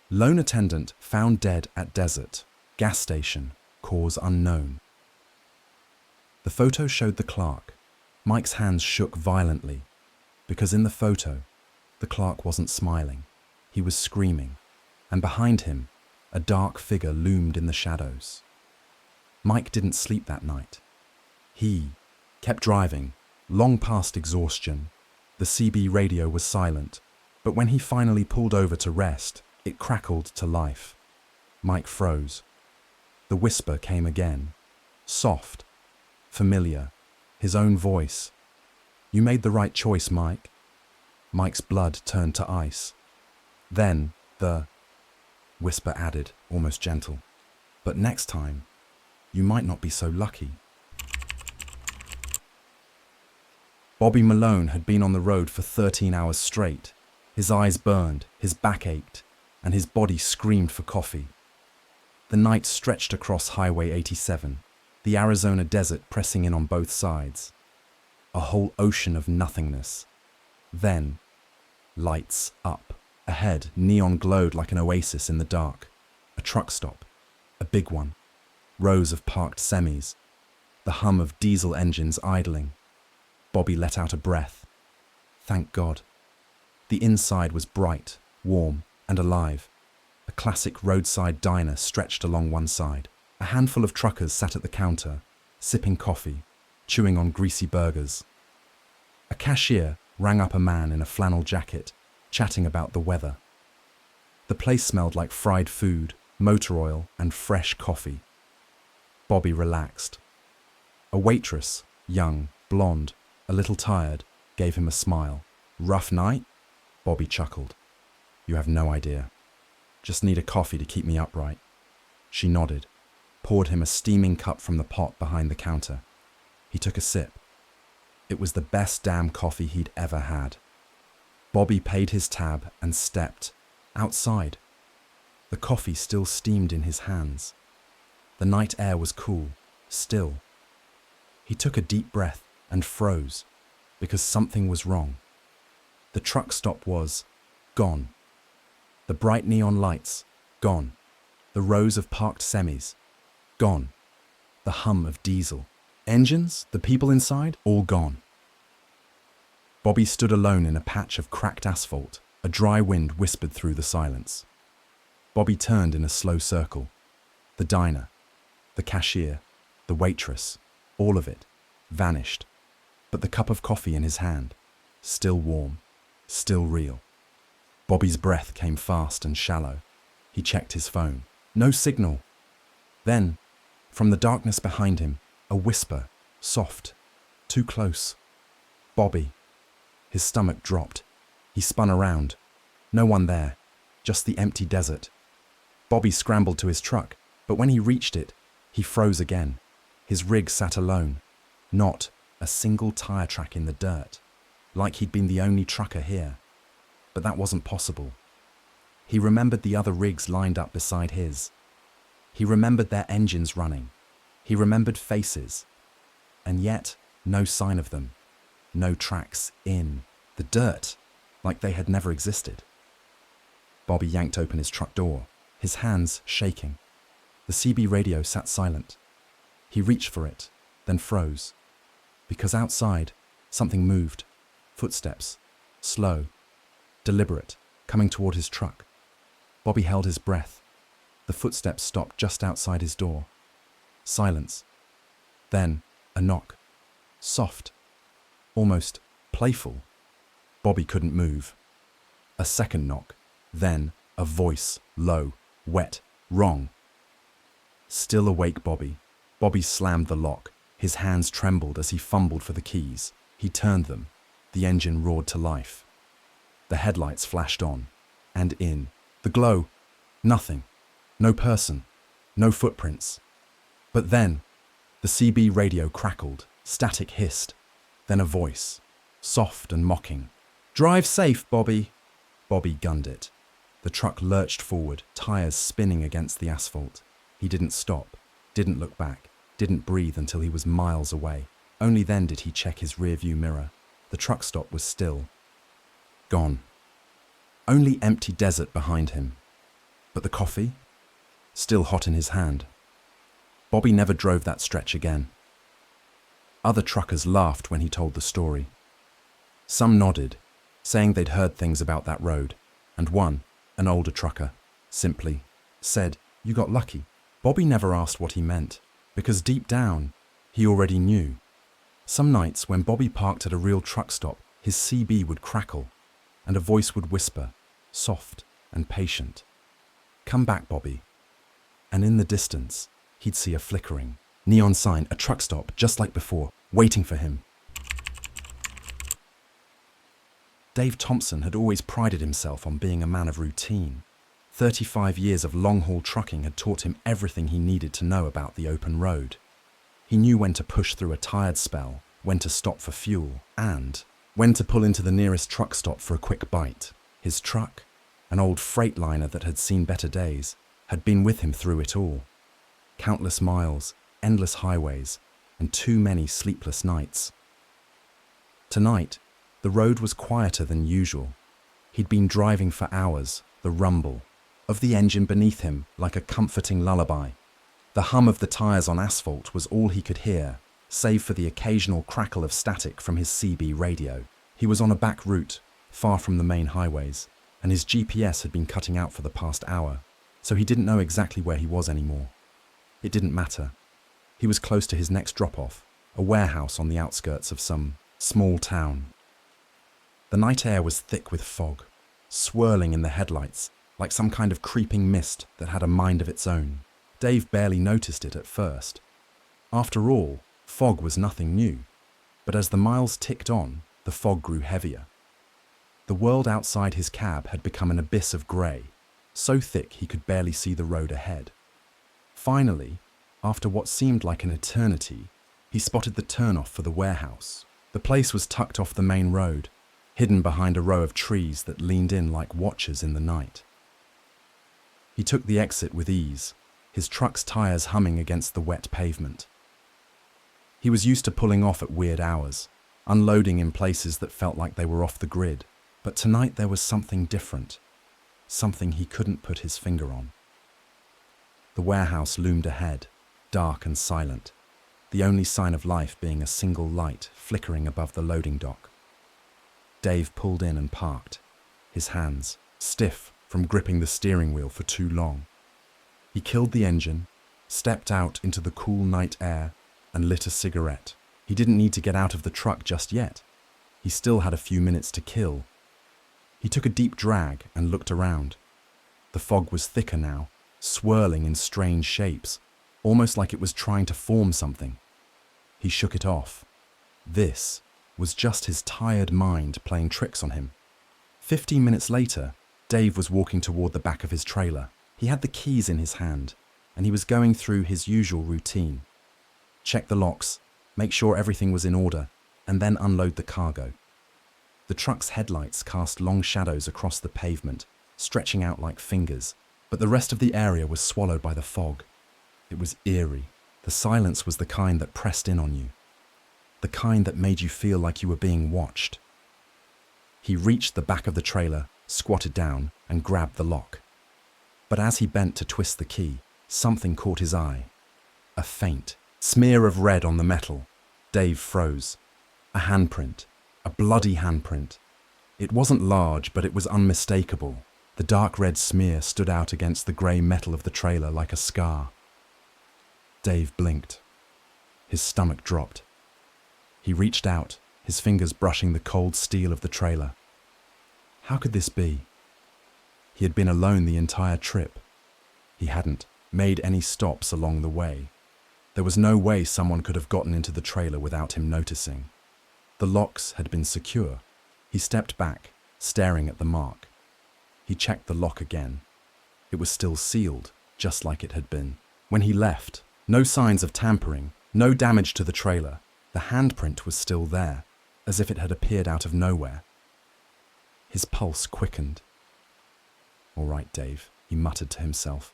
Lone attendant found dead at desert. Gas station. Cause unknown. The photo showed the clerk. Mike's hands shook violently, because in the photo, the clerk wasn't smiling. He was screaming, and behind him, a dark figure loomed in the shadows. Mike didn't sleep that night. He kept driving, long past exhaustion. The CB radio was silent, but when he finally pulled over to rest, it crackled to life. Mike froze. The whisper came again, soft, familiar, his own voice. "You made the right choice, Mike." Mike's blood turned to ice. Then the whisper added, almost gentle, "But next time, you might not be so lucky." Bobby Malone had been on the road for 13 hours straight. His eyes burned, his back ached, and his body screamed for coffee. The night stretched across Highway 87, the Arizona desert pressing in on both sides. A whole ocean of nothingness. Then, lights up. Ahead, neon glowed like an oasis in the dark. A truck stop. A big one. Rows of parked semis. The hum of diesel engines idling. Bobby let out a breath. Thank God. The inside was bright, warm, and alive. A classic roadside diner stretched along one side. A handful of truckers sat at the counter, sipping coffee, chewing on greasy burgers. A cashier rang up a man in a flannel jacket, chatting about the weather. The place smelled like fried food, motor oil, and fresh coffee. Bobby relaxed. A waitress, young, blonde, a little tired, gave him a smile. "Rough night?" Bobby chuckled. "You have no idea. Just need a coffee to keep me upright." She nodded, poured him a steaming cup from the pot behind the counter. He took a sip. It was the best damn coffee he'd ever had. Bobby paid his tab and stepped outside. The coffee still steamed in his hands. The night air was cool, still. He took a deep breath and froze, because something was wrong. The truck stop was gone. The bright neon lights, gone. The rows of parked semis, gone. The hum of diesel. Engines, the people inside, all gone. Bobby stood alone in a patch of cracked asphalt. A dry wind whispered through the silence. Bobby turned in a slow circle. The diner, the cashier, the waitress, all of it, vanished. But the cup of coffee in his hand, still warm, still real. Bobby's breath came fast and shallow. He checked his phone. No signal. Then, from the darkness behind him, a whisper, soft, too close. "Bobby." His stomach dropped. He spun around. No one there, just the empty desert. Bobby scrambled to his truck, but when he reached it, he froze again. His rig sat alone. Not a single tire track in the dirt, like he'd been the only trucker here. But that wasn't possible. He remembered the other rigs lined up beside his. He remembered their engines running, He remembered faces, and yet no sign of them. No tracks in the dirt, like they had never existed. Bobby yanked open his truck door, his hands shaking. The CB radio sat silent. He reached for it, then froze, because outside, something moved. Footsteps, slow, deliberate, coming toward his truck. Bobby held his breath. The footsteps stopped just outside his door. Silence. Then, a knock. Soft, almost playful. Bobby couldn't move. A second knock. Then, a voice, low, wet, wrong. Still awake, Bobby. Bobby slammed the lock. His hands trembled as he fumbled for the keys. He turned them. The engine roared to life. The headlights flashed on. And in. The glow. Nothing. No person. No footprints. But then, the CB radio crackled. Static hissed. Then a voice. Soft and mocking. "Drive safe, Bobby." Bobby gunned it. The truck lurched forward, tires spinning against the asphalt. He didn't stop, didn't look back, didn't breathe until he was miles away. Only then did he check his rearview mirror. The truck stop was still. Gone. Only empty desert behind him. But the coffee? Still hot in his hand. Bobby never drove that stretch again. Other truckers laughed when he told the story. Some nodded, saying they'd heard things about that road, and one, an older trucker, simply said, "You got lucky." Bobby never asked what he meant, because deep down, he already knew. Some nights when Bobby parked at a real truck stop, his CB would crackle, and a voice would whisper, soft and patient, "Come back, Bobby." And in the distance, he'd see a flickering neon sign, a truck stop just like before, waiting for him. Dave Thompson had always prided himself on being a man of routine. 35 years of long-haul trucking had taught him everything he needed to know about the open road. He knew when to push through a tired spell, when to stop for fuel, and when to pull into the nearest truck stop for a quick bite. His truck, an old Freightliner that had seen better days, had been with him through it all. Countless miles, endless highways, and too many sleepless nights. Tonight, the road was quieter than usual. He'd been driving for hours, the rumble of the engine beneath him like a comforting lullaby. The hum of the tires on asphalt was all he could hear, save for the occasional crackle of static from his CB radio. He was on a back route, far from the main highways, and his GPS had been cutting out for the past hour, so he didn't know exactly where he was anymore. It didn't matter. He was close to his next drop-off, a warehouse on the outskirts of some small town. The night air was thick with fog, swirling in the headlights like some kind of creeping mist that had a mind of its own. Dave barely noticed it at first. After all, fog was nothing new, but as the miles ticked on, the fog grew heavier. The world outside his cab had become an abyss of grey, so thick he could barely see the road ahead. Finally, after what seemed like an eternity, he spotted the turnoff for the warehouse. The place was tucked off the main road, hidden behind a row of trees that leaned in like watchers in the night. He took the exit with ease, his truck's tires humming against the wet pavement. He was used to pulling off at weird hours, unloading in places that felt like they were off the grid, but tonight there was something different, something he couldn't put his finger on. The warehouse loomed ahead, dark and silent, the only sign of life being a single light flickering above the loading dock. Dave pulled in and parked, his hands stiff from gripping the steering wheel for too long. He killed the engine, stepped out into the cool night air, and lit a cigarette. He didn't need to get out of the truck just yet. He still had a few minutes to kill. He took a deep drag and looked around. The fog was thicker now, swirling in strange shapes, almost like it was trying to form something. He shook it off. This was just his tired mind playing tricks on him. 15 minutes later, Dave was walking toward the back of his trailer. He had the keys in his hand, and he was going through his usual routine. Check the locks, make sure everything was in order, and then unload the cargo. The truck's headlights cast long shadows across the pavement, stretching out like fingers, but the rest of the area was swallowed by the fog. It was eerie, The silence was the kind that pressed in on you, the kind that made you feel like you were being watched. He reached the back of the trailer, squatted down, and grabbed the lock. But as he bent to twist the key, something caught his eye. A faint smear of red on the metal. Dave froze. A handprint. A bloody handprint. It wasn't large, but it was unmistakable. The dark red smear stood out against the grey metal of the trailer like a scar. Dave blinked. His stomach dropped. He reached out, his fingers brushing the cold steel of the trailer. How could this be? He had been alone the entire trip. He hadn't made any stops along the way. There was no way someone could have gotten into the trailer without him noticing. The locks had been secure. He stepped back, staring at the mark. He checked the lock again. It was still sealed, just like it had been. When he left, no signs of tampering, no damage to the trailer. The handprint was still there, as if it had appeared out of nowhere. His pulse quickened. "All right, Dave," he muttered to himself.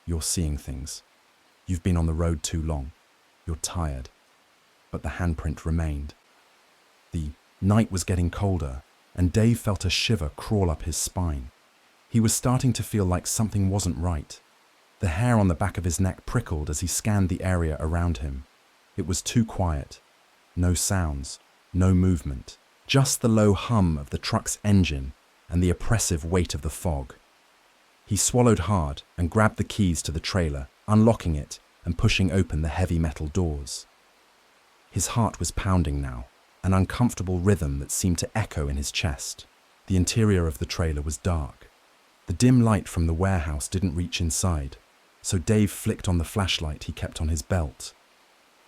"You're seeing things. You've been on the road too long. You're tired." But the handprint remained. The night was getting colder, and Dave felt a shiver crawl up his spine. He was starting to feel like something wasn't right. The hair on the back of his neck prickled as he scanned the area around him. It was too quiet. No sounds, no movement, just the low hum of the truck's engine and the oppressive weight of the fog. He swallowed hard and grabbed the keys to the trailer, unlocking it and pushing open the heavy metal doors. His heart was pounding now, an uncomfortable rhythm that seemed to echo in his chest. The interior of the trailer was dark. The dim light from the warehouse didn't reach inside, so Dave flicked on the flashlight he kept on his belt.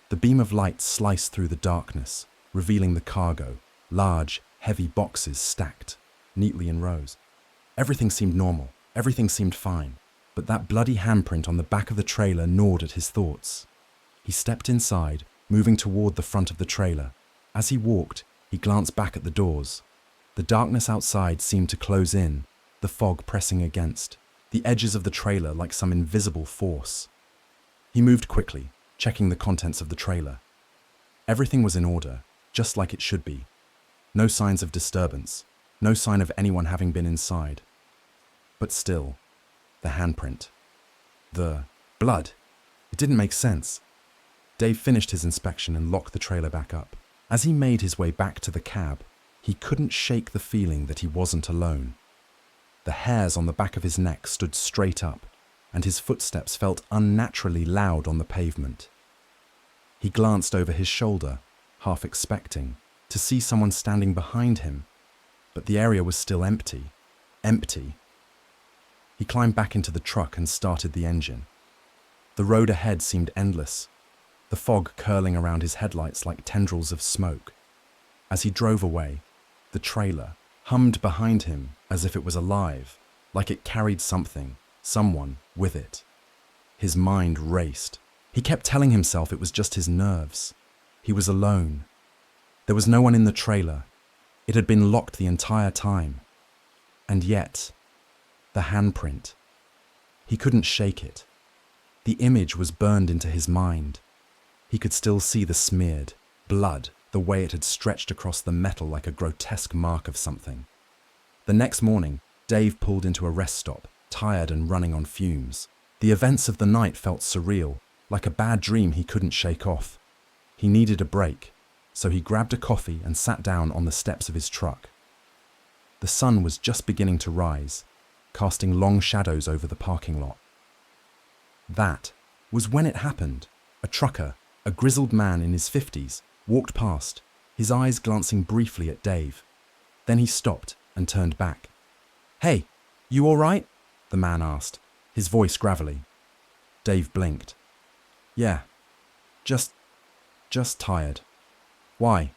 The beam of light sliced through the darkness, revealing the cargo, large, heavy boxes stacked neatly in rows. Everything seemed normal, everything seemed fine, but that bloody handprint on the back of the trailer gnawed at his thoughts. He stepped inside, moving toward the front of the trailer. As he walked, he glanced back at the doors. The darkness outside seemed to close in, the fog pressing against, the edges of the trailer like some invisible force. He moved quickly, checking the contents of the trailer. Everything was in order, just like it should be. No signs of disturbance, no sign of anyone having been inside. But still, the handprint. The blood. It didn't make sense. Dave finished his inspection and locked the trailer back up. As he made his way back to the cab, he couldn't shake the feeling that he wasn't alone. The hairs on the back of his neck stood straight up, and his footsteps felt unnaturally loud on the pavement. He glanced over his shoulder, half expecting to see someone standing behind him, but the area was still empty. Empty. He climbed back into the truck and started the engine. The road ahead seemed endless, the fog curling around his headlights like tendrils of smoke. As he drove away, the trailer hummed behind him as if it was alive, like it carried something, someone, with it. His mind raced. He kept telling himself it was just his nerves. He was alone. There was no one in the trailer. It had been locked the entire time. And yet, the handprint. He couldn't shake it. The image was burned into his mind. He could still see the smeared blood, the way it had stretched across the metal like a grotesque mark of something. The next morning, Dave pulled into a rest stop, tired and running on fumes. The events of the night felt surreal, like a bad dream he couldn't shake off. He needed a break, so he grabbed a coffee and sat down on the steps of his truck. The sun was just beginning to rise, casting long shadows over the parking lot. That was when it happened. A trucker, a grizzled man in his 50s, walked past, his eyes glancing briefly at Dave. Then he stopped and turned back. "Hey, you all right?" the man asked, his voice gravelly. Dave blinked. "Yeah, just tired." "Why?"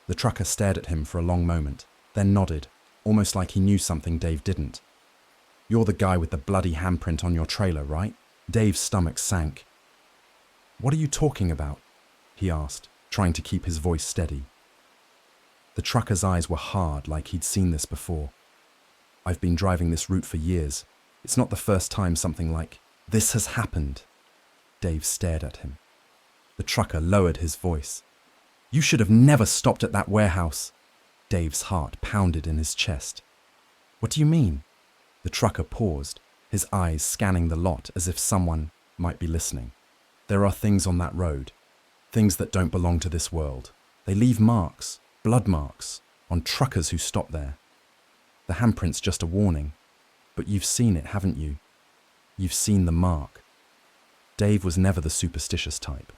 The trucker stared at him for a long moment, then nodded, almost like he knew something Dave didn't. "You're the guy with the bloody handprint on your trailer, right?" Dave's stomach sank. "What are you talking about?" he asked, trying to keep his voice steady. The trucker's eyes were hard, like he'd seen this before. "I've been driving this route for years. It's not the first time something like this has happened." Dave stared at him. The trucker lowered his voice. "You should have never stopped at that warehouse." Dave's heart pounded in his chest. "What do you mean?" The trucker paused, his eyes scanning the lot as if someone might be listening. "There are things on that road, things that don't belong to this world. They leave marks, blood marks, on truckers who stop there. The handprint's just a warning, but you've seen it, haven't you? You've seen the mark." Dave was never the superstitious type.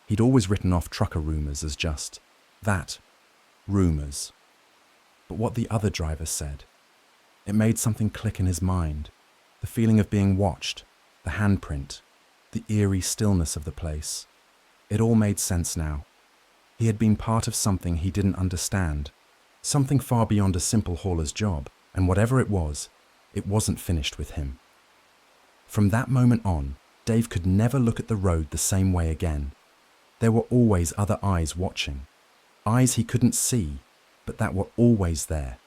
He'd always written off trucker rumors as just that, rumors. But what the other driver said, it made something click in his mind. The feeling of being watched, the handprint, the eerie stillness of the place. It all made sense now. He had been part of something he didn't understand, something far beyond a simple hauler's job, and whatever it wasn't finished with him. From that moment on, Dave could never look at the road the same way again. There were always other eyes watching, eyes he couldn't see, but that were always there.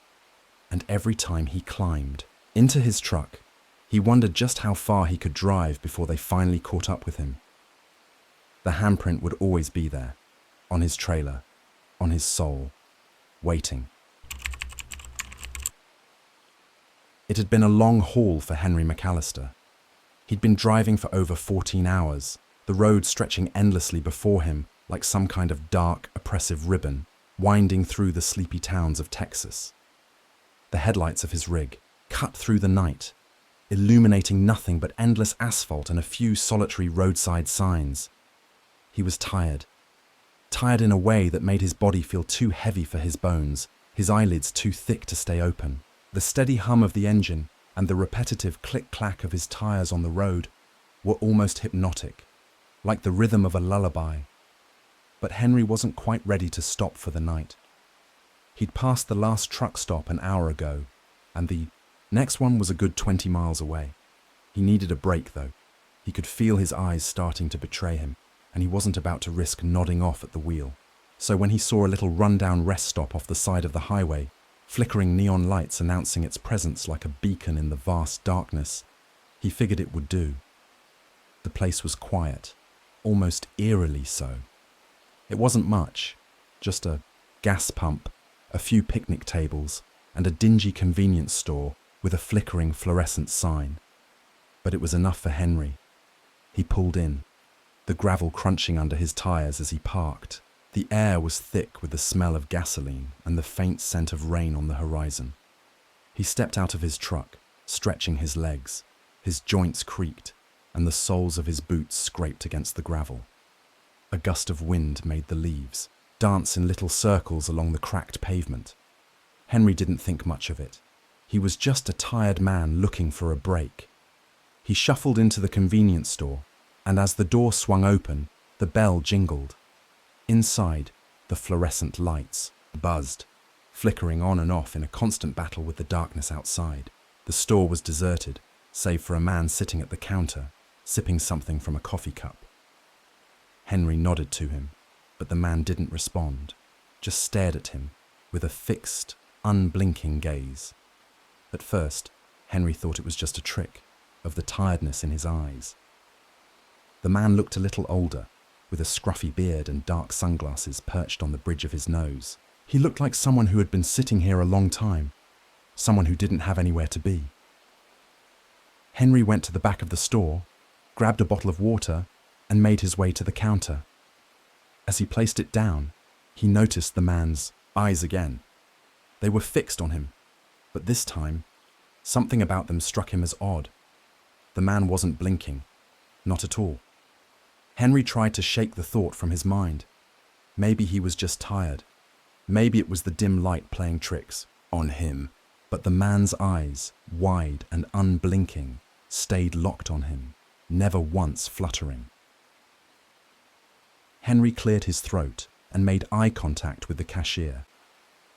And every time he climbed into his truck, he wondered just how far he could drive before they finally caught up with him. The handprint would always be there, on his trailer, on his soul, waiting. It had been a long haul for Henry McAllister. He'd been driving for over 14 hours, the road stretching endlessly before him like some kind of dark, oppressive ribbon, winding through the sleepy towns of Texas. The headlights of his rig cut through the night, illuminating nothing but endless asphalt and a few solitary roadside signs. He was tired. Tired in a way that made his body feel too heavy for his bones, his eyelids too thick to stay open. The steady hum of the engine and the repetitive click-clack of his tires on the road were almost hypnotic, like the rhythm of a lullaby. But Henry wasn't quite ready to stop for the night. He'd passed the last truck stop an hour ago, and the next one was a good 20 miles away. He needed a break, though. He could feel his eyes starting to betray him, and he wasn't about to risk nodding off at the wheel. So when he saw a little rundown rest stop off the side of the highway, flickering neon lights announcing its presence like a beacon in the vast darkness, he figured it would do. The place was quiet, almost eerily so. It wasn't much, just a gas pump, a few picnic tables, and a dingy convenience store with a flickering fluorescent sign. But it was enough for Henry. He pulled in, the gravel crunching under his tires as he parked. The air was thick with the smell of gasoline and the faint scent of rain on the horizon. He stepped out of his truck, stretching his legs. His joints creaked, and the soles of his boots scraped against the gravel. A gust of wind made the leaves dance in little circles along the cracked pavement. Henry didn't think much of it. He was just a tired man looking for a break. He shuffled into the convenience store, and as the door swung open, the bell jingled. Inside, the fluorescent lights buzzed, flickering on and off in a constant battle with the darkness outside. The store was deserted, save for a man sitting at the counter, sipping something from a coffee cup. Henry nodded to him, but the man didn't respond, just stared at him with a fixed, unblinking gaze. At first, Henry thought it was just a trick of the tiredness in his eyes. The man looked a little older, with a scruffy beard and dark sunglasses perched on the bridge of his nose. He looked like someone who had been sitting here a long time, someone who didn't have anywhere to be. Henry went to the back of the store, grabbed a bottle of water, and made his way to the counter. As he placed it down, he noticed the man's eyes again. They were fixed on him, but this time, something about them struck him as odd. The man wasn't blinking, not at all. Henry tried to shake the thought from his mind. Maybe he was just tired. Maybe it was the dim light playing tricks on him. But the man's eyes, wide and unblinking, stayed locked on him, never once fluttering. Henry cleared his throat and made eye contact with the cashier,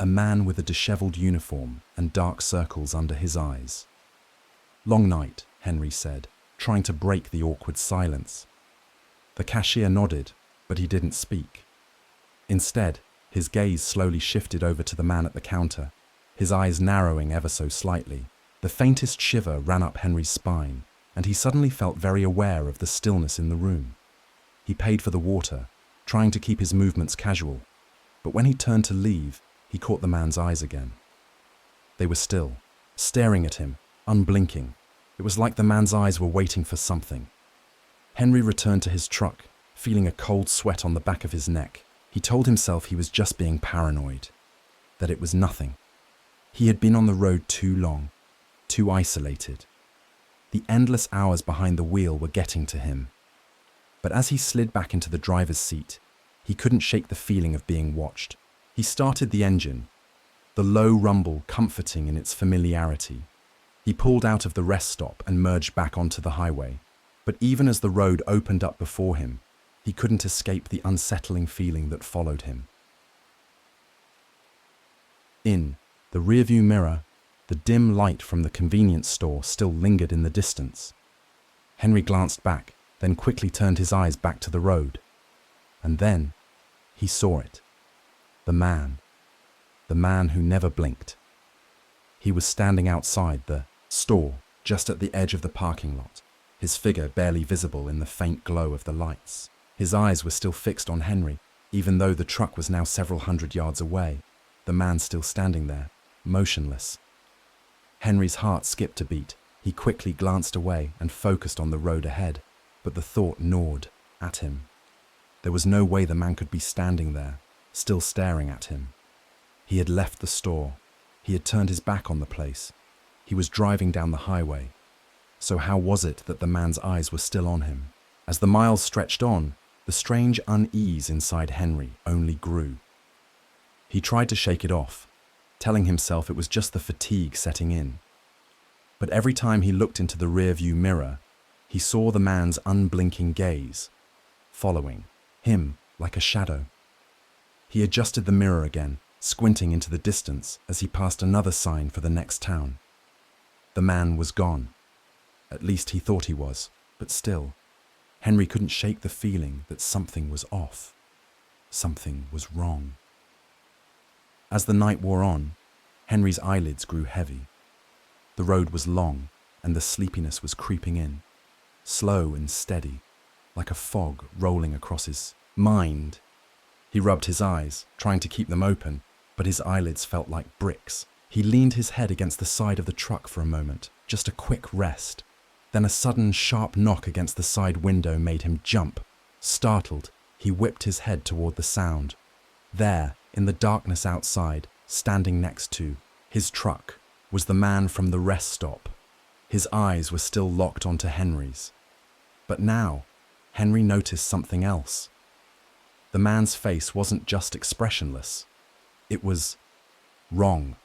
a man with a disheveled uniform and dark circles under his eyes. "Long night," Henry said, trying to break the awkward silence. The cashier nodded, but he didn't speak. Instead, his gaze slowly shifted over to the man at the counter, his eyes narrowing ever so slightly. The faintest shiver ran up Henry's spine, and he suddenly felt very aware of the stillness in the room. He paid for the water, trying to keep his movements casual, but when he turned to leave, he caught the man's eyes again. They were still, staring at him, unblinking. It was like the man's eyes were waiting for something. Henry returned to his truck, feeling a cold sweat on the back of his neck. He told himself he was just being paranoid, that it was nothing. He had been on the road too long, too isolated. The endless hours behind the wheel were getting to him. But as he slid back into the driver's seat, he couldn't shake the feeling of being watched. He started the engine, the low rumble comforting in its familiarity. He pulled out of the rest stop and merged back onto the highway. But even as the road opened up before him, he couldn't escape the unsettling feeling that followed him. In the rearview mirror, the dim light from the convenience store still lingered in the distance. Henry glanced back, then quickly turned his eyes back to the road. And then he saw it. The man who never blinked. He was standing outside the store, just at the edge of the parking lot, his figure barely visible in the faint glow of the lights. His eyes were still fixed on Henry, even though the truck was now several hundred yards away, the man still standing there, motionless. Henry's heart skipped a beat. He quickly glanced away and focused on the road ahead, but the thought gnawed at him. There was no way the man could be standing there, still staring at him. He had left the store. He had turned his back on the place. He was driving down the highway. So how was it that the man's eyes were still on him? As the miles stretched on, the strange unease inside Henry only grew. He tried to shake it off, telling himself it was just the fatigue setting in. But every time he looked into the rearview mirror, he saw the man's unblinking gaze, following him like a shadow. He adjusted the mirror again, squinting into the distance as he passed another sign for the next town. The man was gone. At least he thought he was, but still, Henry couldn't shake the feeling that something was off. Something was wrong. As the night wore on, Henry's eyelids grew heavy. The road was long, and the sleepiness was creeping in, slow and steady, like a fog rolling across his mind. He rubbed his eyes, trying to keep them open, but his eyelids felt like bricks. He leaned his head against the side of the truck for a moment, just a quick rest. Then a sudden sharp knock against the side window made him jump. Startled, he whipped his head toward the sound. There, in the darkness outside, standing next to his truck, was the man from the rest stop. His eyes were still locked onto Henry's. But now, Henry noticed something else. The man's face wasn't just expressionless. It was wrong.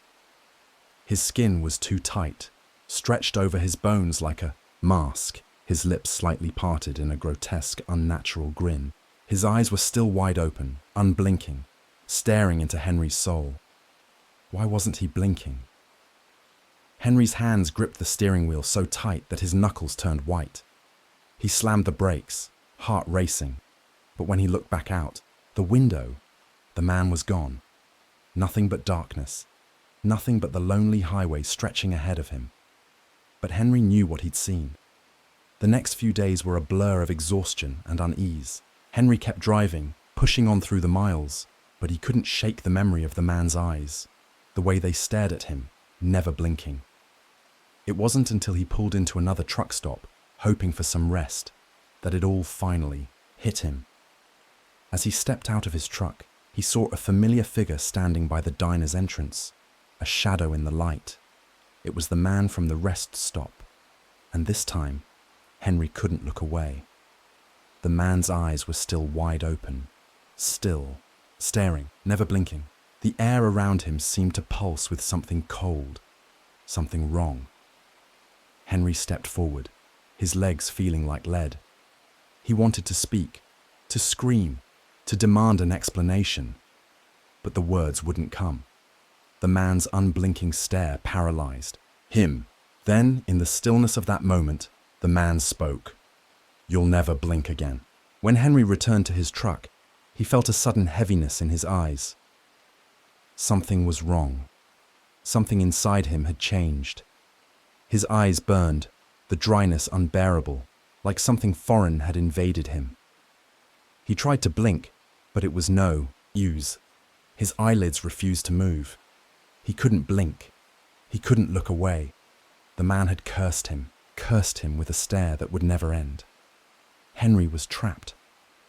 His skin was too tight, stretched over his bones like a mask, his lips slightly parted in a grotesque, unnatural grin. His eyes were still wide open, unblinking, staring into Henry's soul. Why wasn't he blinking? Henry's hands gripped the steering wheel so tight that his knuckles turned white. He slammed the brakes, heart racing. But when he looked back out, the window, the man was gone. Nothing but darkness. Nothing but the lonely highway stretching ahead of him. But Henry knew what he'd seen. The next few days were a blur of exhaustion and unease. Henry kept driving, pushing on through the miles, but he couldn't shake the memory of the man's eyes, the way they stared at him, never blinking. It wasn't until he pulled into another truck stop, hoping for some rest, that it all finally hit him. As he stepped out of his truck, he saw a familiar figure standing by the diner's entrance, a shadow in the light. It was the man from the rest stop, and this time, Henry couldn't look away. The man's eyes were still wide open, still, staring, never blinking. The air around him seemed to pulse with something cold, something wrong. Henry stepped forward, his legs feeling like lead. He wanted to speak, to scream, to demand an explanation, but the words wouldn't come. The man's unblinking stare paralyzed him. Then, in the stillness of that moment, the man spoke. "You'll never blink again." When Henry returned to his truck, he felt a sudden heaviness in his eyes. Something was wrong. Something inside him had changed. His eyes burned, the dryness unbearable, like something foreign had invaded him. He tried to blink, but it was no use. His eyelids refused to move. He couldn't blink. He couldn't look away. The man had cursed him with a stare that would never end. Henry was trapped,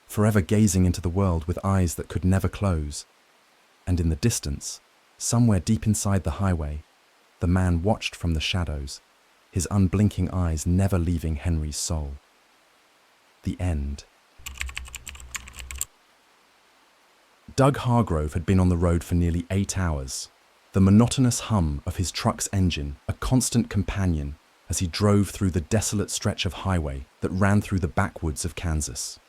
forever gazing into the world with eyes that could never close. And in the distance, somewhere deep inside the highway, the man watched from the shadows, his unblinking eyes never leaving Henry's soul. The end. Doug Hargrove had been on the road for nearly 8 hours, the monotonous hum of his truck's engine a constant companion as he drove through the desolate stretch of highway that ran through the backwoods of Kansas.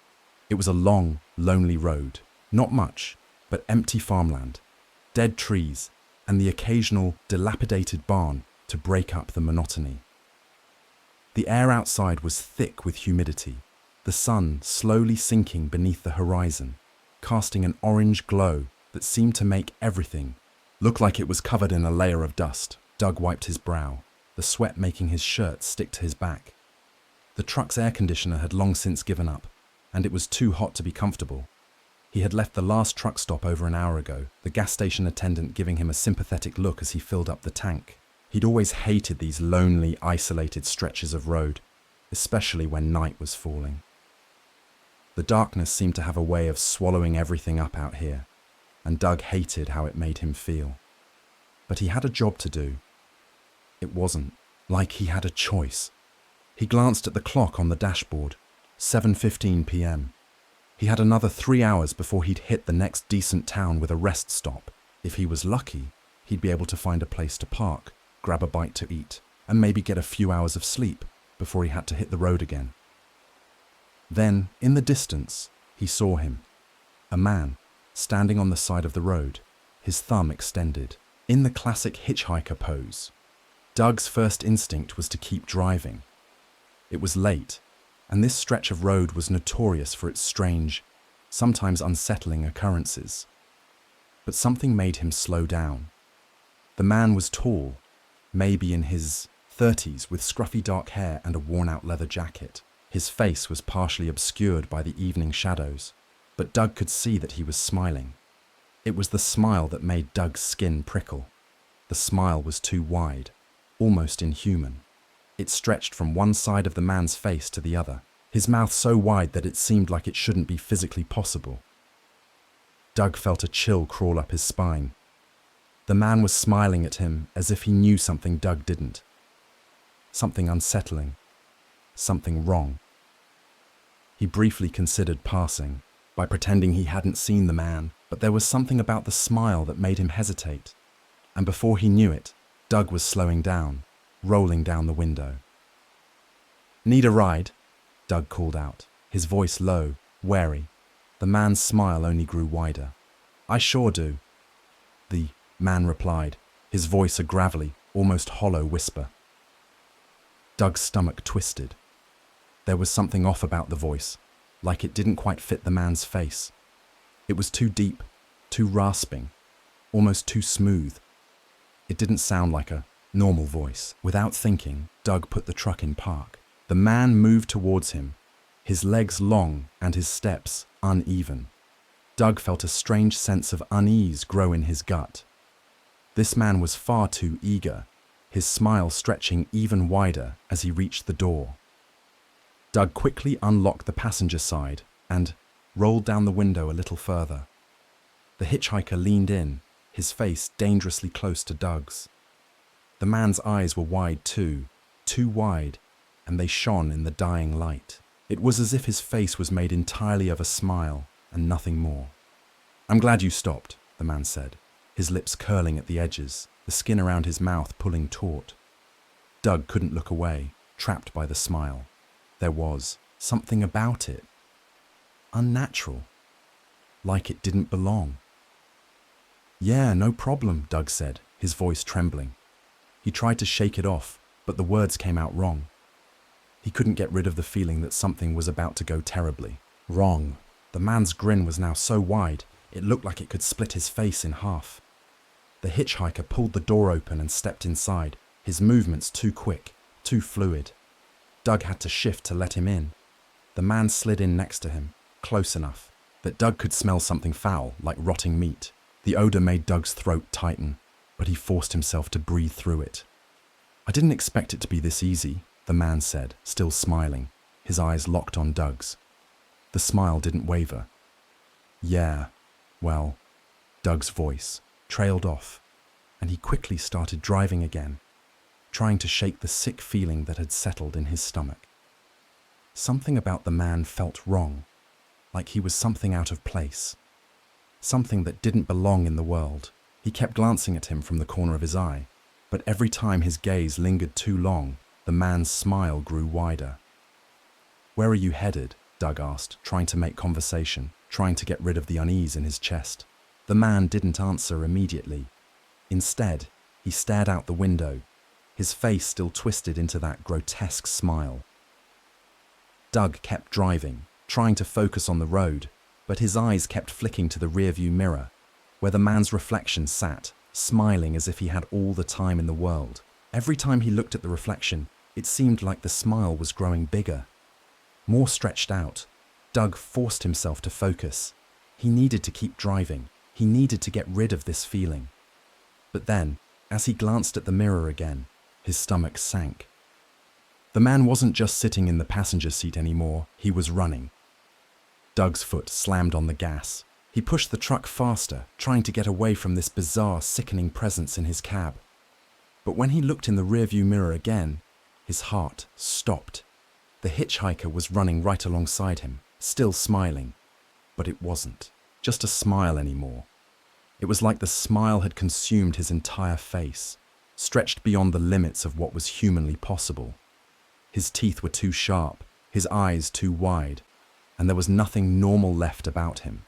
It was a long, lonely road, not much, but empty farmland, dead trees, and the occasional dilapidated barn to break up the monotony. The air outside was thick with humidity, the sun slowly sinking beneath the horizon, casting an orange glow that seemed to make everything look like it was covered in a layer of dust. Doug wiped his brow, the sweat making his shirt stick to his back. The truck's air conditioner had long since given up, and it was too hot to be comfortable. He had left the last truck stop over an hour ago, the gas station attendant giving him a sympathetic look as he filled up the tank. He'd always hated these lonely, isolated stretches of road, especially when night was falling. The darkness seemed to have a way of swallowing everything up out here, and Doug hated how it made him feel. But he had a job to do. It wasn't like he had a choice. He glanced at the clock on the dashboard, 7:15 p.m. He had another 3 hours before he'd hit the next decent town with a rest stop. If he was lucky, he'd be able to find a place to park, grab a bite to eat, and maybe get a few hours of sleep before he had to hit the road again. Then, in the distance, he saw him. A man, standing on the side of the road, his thumb extended, in the classic hitchhiker pose. Doug's first instinct was to keep driving. It was late, and this stretch of road was notorious for its strange, sometimes unsettling occurrences. But something made him slow down. The man was tall, maybe in his 30s, with scruffy dark hair and a worn-out leather jacket. His face was partially obscured by the evening shadows, but Doug could see that he was smiling. It was the smile that made Doug's skin prickle. The smile was too wide, almost inhuman. It stretched from one side of the man's face to the other, his mouth so wide that it seemed like it shouldn't be physically possible. Doug felt a chill crawl up his spine. The man was smiling at him as if he knew something Doug didn't. Something unsettling. Something wrong. He briefly considered passing, by pretending he hadn't seen the man, but there was something about the smile that made him hesitate. And before he knew it, Doug was slowing down, rolling down the window. "Need a ride?" Doug called out, his voice low, wary. The man's smile only grew wider. "I sure do," the man replied, his voice a gravelly, almost hollow whisper. Doug's stomach twisted. There was something off about the voice, like it didn't quite fit the man's face. It was too deep, too rasping, almost too smooth. It didn't sound like a normal voice. Without thinking, Doug put the truck in park. The man moved towards him, his legs long and his steps uneven. Doug felt a strange sense of unease grow in his gut. This man was far too eager, his smile stretching even wider as he reached the door. Doug quickly unlocked the passenger side and rolled down the window a little further. The hitchhiker leaned in, his face dangerously close to Doug's. The man's eyes were wide too wide, and they shone in the dying light. It was as if his face was made entirely of a smile and nothing more. "I'm glad you stopped," the man said, his lips curling at the edges, the skin around his mouth pulling taut. Doug couldn't look away, trapped by the smile. There was something about it. Unnatural. Like it didn't belong. "Yeah, no problem," Doug said, his voice trembling. He tried to shake it off, but the words came out wrong. He couldn't get rid of the feeling that something was about to go terribly wrong. The man's grin was now so wide, it looked like it could split his face in half. The hitchhiker pulled the door open and stepped inside, his movements too quick, too fluid. Doug had to shift to let him in. The man slid in next to him, close enough that Doug could smell something foul, like rotting meat. The odor made Doug's throat tighten, but he forced himself to breathe through it. "I didn't expect it to be this easy," the man said, still smiling, his eyes locked on Doug's. The smile didn't waver. "Yeah, well," Doug's voice trailed off, and he quickly started driving again, trying to shake the sick feeling that had settled in his stomach. Something about the man felt wrong, like he was something out of place, something that didn't belong in the world. He kept glancing at him from the corner of his eye, but every time his gaze lingered too long, the man's smile grew wider. "Where are you headed?" Doug asked, trying to make conversation, trying to get rid of the unease in his chest. The man didn't answer immediately. Instead, he stared out the window, his face still twisted into that grotesque smile. Doug kept driving, trying to focus on the road, but his eyes kept flicking to the rearview mirror, where the man's reflection sat, smiling as if he had all the time in the world. Every time he looked at the reflection, it seemed like the smile was growing bigger, more stretched out. Doug forced himself to focus. He needed to keep driving. He needed to get rid of this feeling. But then, as he glanced at the mirror again, his stomach sank. The man wasn't just sitting in the passenger seat anymore, he was running. Doug's foot slammed on the gas. He pushed the truck faster, trying to get away from this bizarre, sickening presence in his cab. But when he looked in the rearview mirror again, his heart stopped. The hitchhiker was running right alongside him, still smiling. But it wasn't just a smile anymore. It was like the smile had consumed his entire face, stretched beyond the limits of what was humanly possible. His teeth were too sharp, his eyes too wide, and there was nothing normal left about him.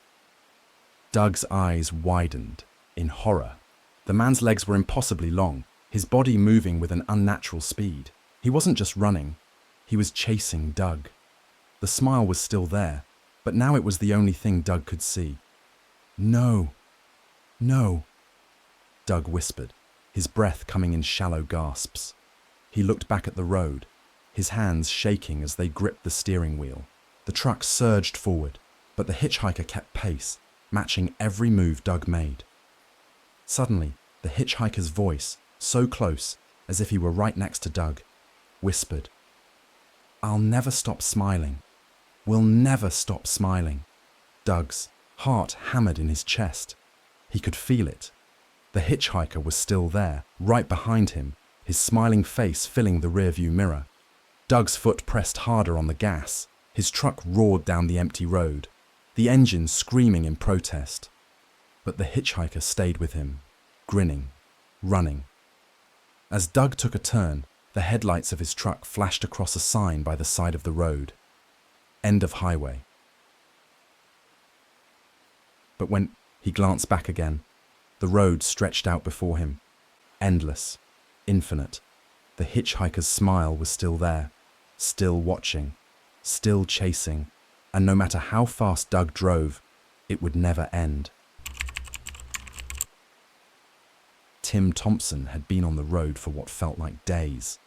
Doug's eyes widened in horror. The man's legs were impossibly long, his body moving with an unnatural speed. He wasn't just running, he was chasing Doug. The smile was still there, but now it was the only thing Doug could see. "No, no," Doug whispered, his breath coming in shallow gasps. He looked back at the road, his hands shaking as they gripped the steering wheel. The truck surged forward, but the hitchhiker kept pace, matching every move Doug made. Suddenly, the hitchhiker's voice, so close, as if he were right next to Doug, whispered, "I'll never stop smiling. We'll never stop smiling." Doug's heart hammered in his chest. He could feel it. The hitchhiker was still there, right behind him, his smiling face filling the rearview mirror. Doug's foot pressed harder on the gas. His truck roared down the empty road, the engine screaming in protest. But the hitchhiker stayed with him, grinning, running. As Doug took a turn, the headlights of his truck flashed across a sign by the side of the road. "End of highway." But when he glanced back again, the road stretched out before him, endless, infinite. The hitchhiker's smile was still there, still watching, still chasing, and no matter how fast Doug drove, it would never end. Tim Thompson had been on the road for what felt like days.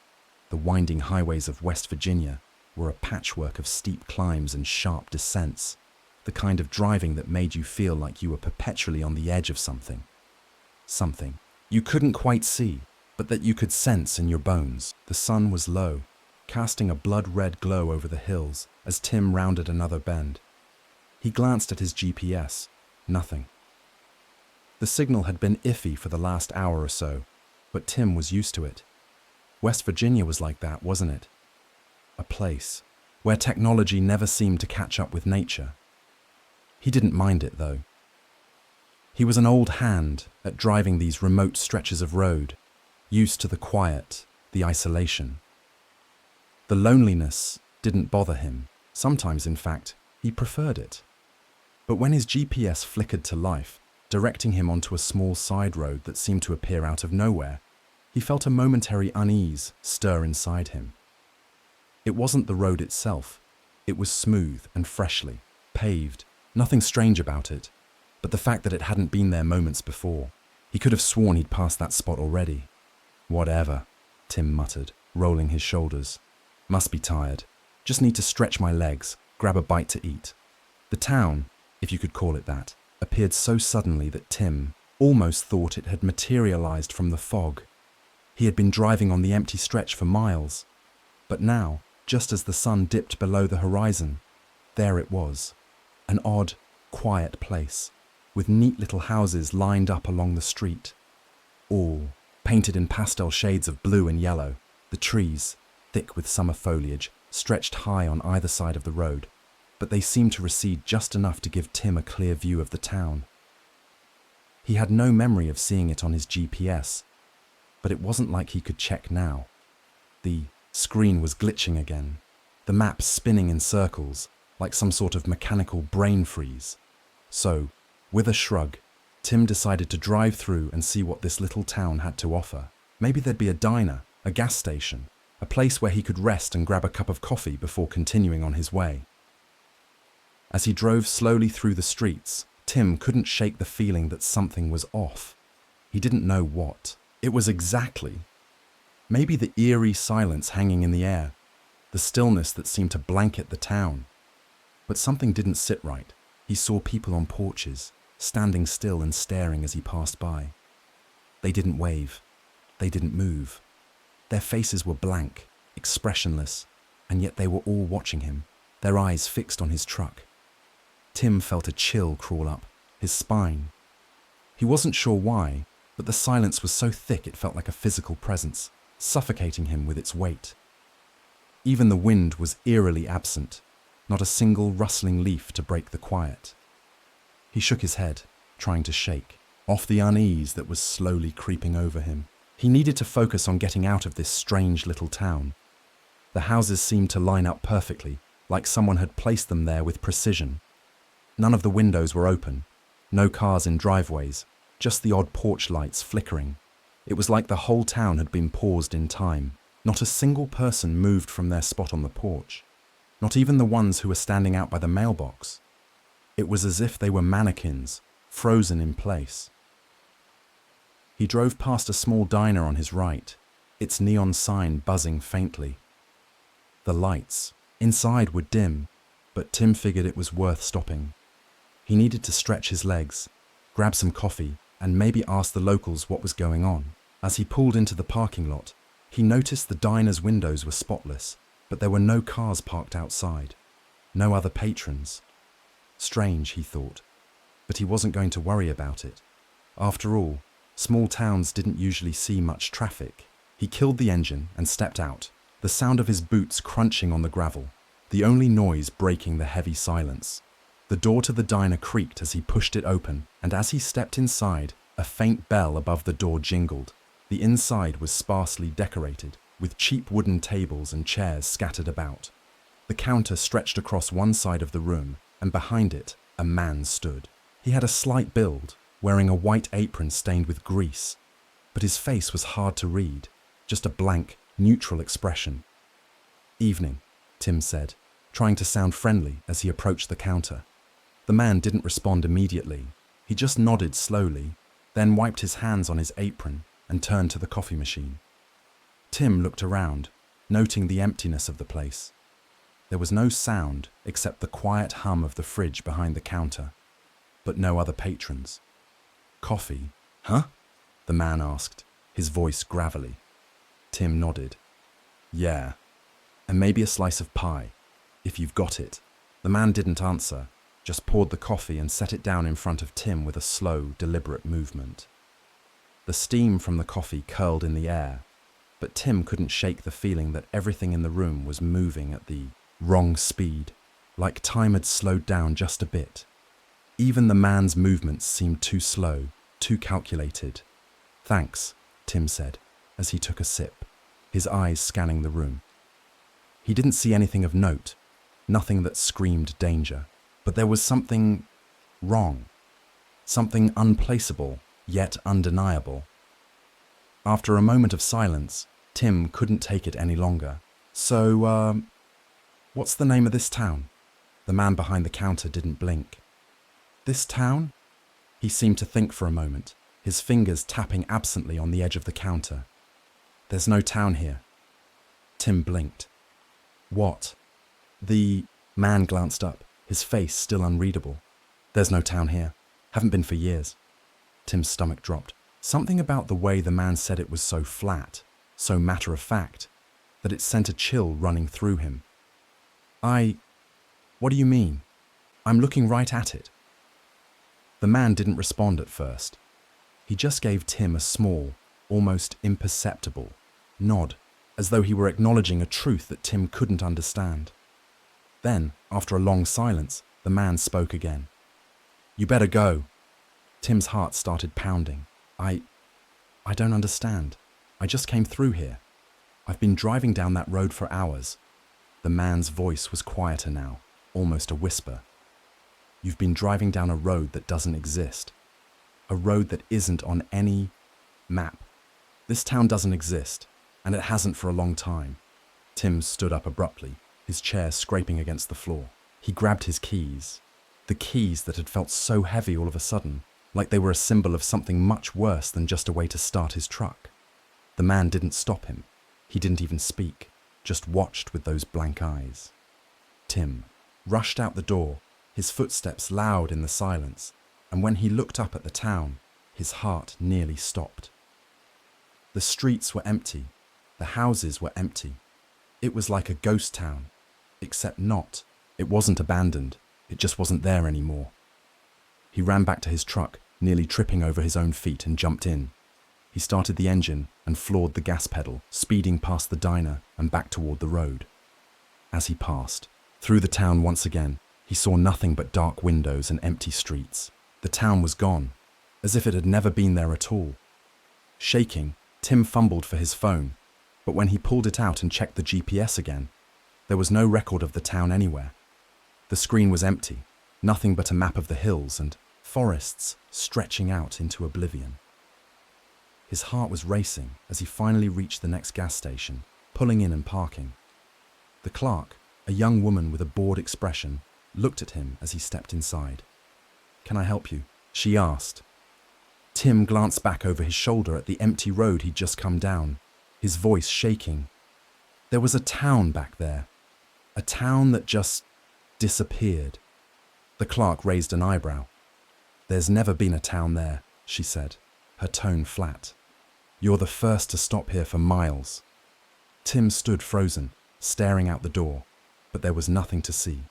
The winding highways of West Virginia were a patchwork of steep climbs and sharp descents, the kind of driving that made you feel like you were perpetually on the edge of something. Something you couldn't quite see, but that you could sense in your bones. The sun was low, casting a blood-red glow over the hills as Tim rounded another bend. He glanced at his GPS. Nothing. The signal had been iffy for the last hour or so, but Tim was used to it. West Virginia was like that, wasn't it? A place where technology never seemed to catch up with nature. He didn't mind it, though. He was an old hand at driving these remote stretches of road, used to the quiet, the isolation. The loneliness didn't bother him. Sometimes, in fact, he preferred it. But when his GPS flickered to life, directing him onto a small side road that seemed to appear out of nowhere, he felt a momentary unease stir inside him. It wasn't the road itself. It was smooth and freshly paved, nothing strange about it, but the fact that it hadn't been there moments before. He could have sworn he'd passed that spot already. "Whatever," Tim muttered, rolling his shoulders. Must be tired. Just need to stretch my legs, grab a bite to eat. The town, if you could call it that, appeared so suddenly that Tim almost thought it had materialized from the fog. He had been driving on the empty stretch for miles. But now, just as the sun dipped below the horizon, there it was. An odd, quiet place, with neat little houses lined up along the street. All painted in pastel shades of blue and yellow. The trees, thick with summer foliage, stretched high on either side of the road, but they seemed to recede just enough to give Tim a clear view of the town. He had no memory of seeing it on his GPS, but it wasn't like he could check now. The screen was glitching again, the map spinning in circles, like some sort of mechanical brain freeze. So, with a shrug, Tim decided to drive through and see what this little town had to offer. Maybe there'd be a diner, a gas station, a place where he could rest and grab a cup of coffee before continuing on his way. As he drove slowly through the streets, Tim couldn't shake the feeling that something was off. He didn't know what. It was exactly. Maybe the eerie silence hanging in the air, the stillness that seemed to blanket the town. But something didn't sit right. He saw people on porches, standing still and staring as he passed by. They didn't wave. They didn't move. Their faces were blank, expressionless, and yet they were all watching him, their eyes fixed on his truck. Tim felt a chill crawl up his spine. He wasn't sure why, but the silence was so thick it felt like a physical presence, suffocating him with its weight. Even the wind was eerily absent, not a single rustling leaf to break the quiet. He shook his head, trying to shake off the unease that was slowly creeping over him. He needed to focus on getting out of this strange little town. The houses seemed to line up perfectly, like someone had placed them there with precision. None of the windows were open, no cars in driveways, just the odd porch lights flickering. It was like the whole town had been paused in time. Not a single person moved from their spot on the porch, not even the ones who were standing out by the mailbox. It was as if they were mannequins, frozen in place. He drove past a small diner on his right, its neon sign buzzing faintly. The lights inside were dim, but Tim figured it was worth stopping. He needed to stretch his legs, grab some coffee, and maybe ask the locals what was going on. As he pulled into the parking lot, he noticed the diner's windows were spotless, but there were no cars parked outside, no other patrons. Strange, he thought, but he wasn't going to worry about it. After all, small towns didn't usually see much traffic. He killed the engine and stepped out, the sound of his boots crunching on the gravel, the only noise breaking the heavy silence. The door to the diner creaked as he pushed it open, and as he stepped inside, a faint bell above the door jingled. The inside was sparsely decorated, with cheap wooden tables and chairs scattered about. The counter stretched across one side of the room, and behind it, a man stood. He had a slight build, wearing a white apron stained with grease, but his face was hard to read, just a blank, neutral expression. "Evening," Tim said, trying to sound friendly as he approached the counter. The man didn't respond immediately. He just nodded slowly, then wiped his hands on his apron and turned to the coffee machine. Tim looked around, noting the emptiness of the place. There was no sound except the quiet hum of the fridge behind the counter, but no other patrons. "Coffee, huh?" the man asked, his voice gravelly. Tim nodded. "Yeah, and maybe a slice of pie, if you've got it." The man didn't answer, just poured the coffee and set it down in front of Tim with a slow, deliberate movement. The steam from the coffee curled in the air, but Tim couldn't shake the feeling that everything in the room was moving at the wrong speed, like time had slowed down just a bit. Even the man's movements seemed too slow, too calculated. "Thanks," Tim said, as he took a sip, his eyes scanning the room. He didn't see anything of note, nothing that screamed danger, but there was something wrong, something unplaceable, yet undeniable. After a moment of silence, Tim couldn't take it any longer. "So, what's the name of this town?" The man behind the counter didn't blink. "This town?" He seemed to think for a moment, his fingers tapping absently on the edge of the counter. "There's no town here." Tim blinked. What? The man glanced up, his face still unreadable. There's no town here. Haven't been for years. Tim's stomach dropped. Something about the way the man said it was so flat, so matter-of-fact, that it sent a chill running through him. What do you mean? I'm looking right at it. The man didn't respond at first. He just gave Tim a small, almost imperceptible nod, as though he were acknowledging a truth that Tim couldn't understand. Then, after a long silence, the man spoke again. You better go. Tim's heart started pounding. I don't understand. I just came through here. I've been driving down that road for hours. The man's voice was quieter now, almost a whisper. You've been driving down a road that doesn't exist. A road that isn't on any map. This town doesn't exist, and it hasn't for a long time. Tim stood up abruptly, his chair scraping against the floor. He grabbed his keys. The keys that had felt so heavy all of a sudden, like they were a symbol of something much worse than just a way to start his truck. The man didn't stop him. He didn't even speak, just watched with those blank eyes. Tim rushed out the door, his footsteps loud in the silence, and when he looked up at the town, his heart nearly stopped. The streets were empty. The houses were empty. It was like a ghost town, except not. It wasn't abandoned. It just wasn't there anymore. He ran back to his truck, nearly tripping over his own feet, and jumped in. He started the engine and floored the gas pedal, speeding past the diner and back toward the road. As he passed, through the town once again, he saw nothing but dark windows and empty streets. The town was gone, as if it had never been there at all. Shaking, Tim fumbled for his phone, but when he pulled it out and checked the GPS again, there was no record of the town anywhere. The screen was empty, nothing but a map of the hills and forests stretching out into oblivion. His heart was racing as he finally reached the next gas station, pulling in and parking. The clerk, a young woman with a bored expression, looked at him as he stepped inside. "Can I help you?" she asked. Tim glanced back over his shoulder at the empty road he'd just come down, his voice shaking. There was a town back there, a town that just disappeared. The clerk raised an eyebrow. "There's never been a town there," she said, her tone flat. "You're the first to stop here for miles." Tim stood frozen, staring out the door, but there was nothing to see.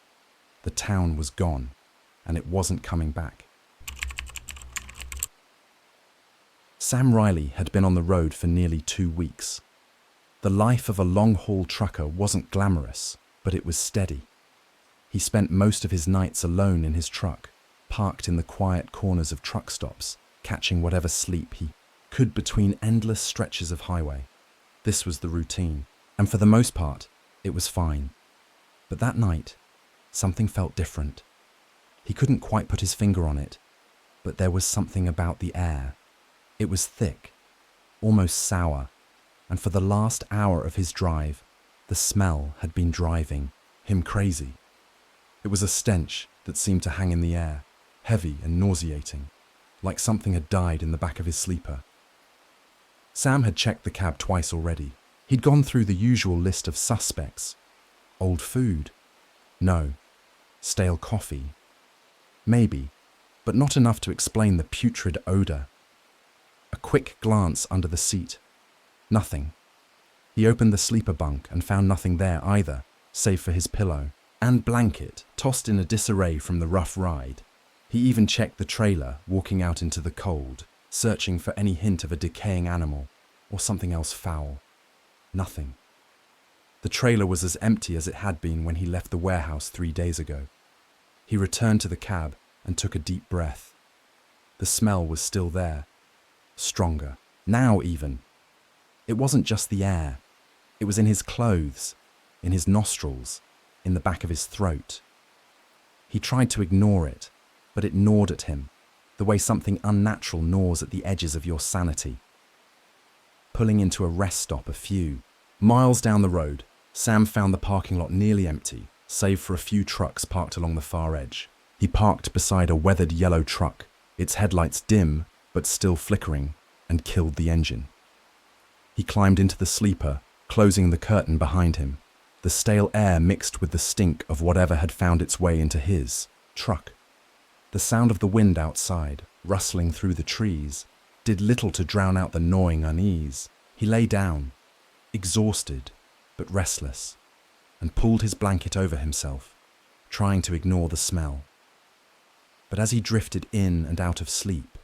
The town was gone, and it wasn't coming back. Sam Riley had been on the road for nearly 2 weeks. The life of a long-haul trucker wasn't glamorous, but it was steady. He spent most of his nights alone in his truck, parked in the quiet corners of truck stops, catching whatever sleep he could between endless stretches of highway. This was the routine, and for the most part, it was fine. But that night, something felt different. He couldn't quite put his finger on it, but there was something about the air. It was thick, almost sour, and for the last hour of his drive, the smell had been driving him crazy. It was a stench that seemed to hang in the air, heavy and nauseating, like something had died in the back of his sleeper. Sam had checked the cab twice already. He'd gone through the usual list of suspects. Old food? No. Stale coffee? Maybe, but not enough to explain the putrid odor. A quick glance under the seat. Nothing. He opened the sleeper bunk and found nothing there either, save for his pillow and blanket tossed in a disarray from the rough ride. He even checked the trailer, walking out into the cold, searching for any hint of a decaying animal or something else foul. Nothing. The trailer was as empty as it had been when he left the warehouse 3 days ago. He returned to the cab and took a deep breath. The smell was still there. Stronger. Now even. It wasn't just the air. It was in his clothes, in his nostrils, in the back of his throat. He tried to ignore it, but it gnawed at him, the way something unnatural gnaws at the edges of your sanity. Pulling into a rest stop a few miles down the road, Sam found the parking lot nearly empty, save for a few trucks parked along the far edge. He parked beside a weathered yellow truck, its headlights dim but still flickering, and killed the engine. He climbed into the sleeper, closing the curtain behind him. the stale air mixed with the stink of whatever had found its way into his truck. The sound of the wind outside, rustling through the trees, did little to drown out the gnawing unease. He lay down, exhausted but restless, and pulled his blanket over himself, trying to ignore the smell. But as he drifted in and out of sleep,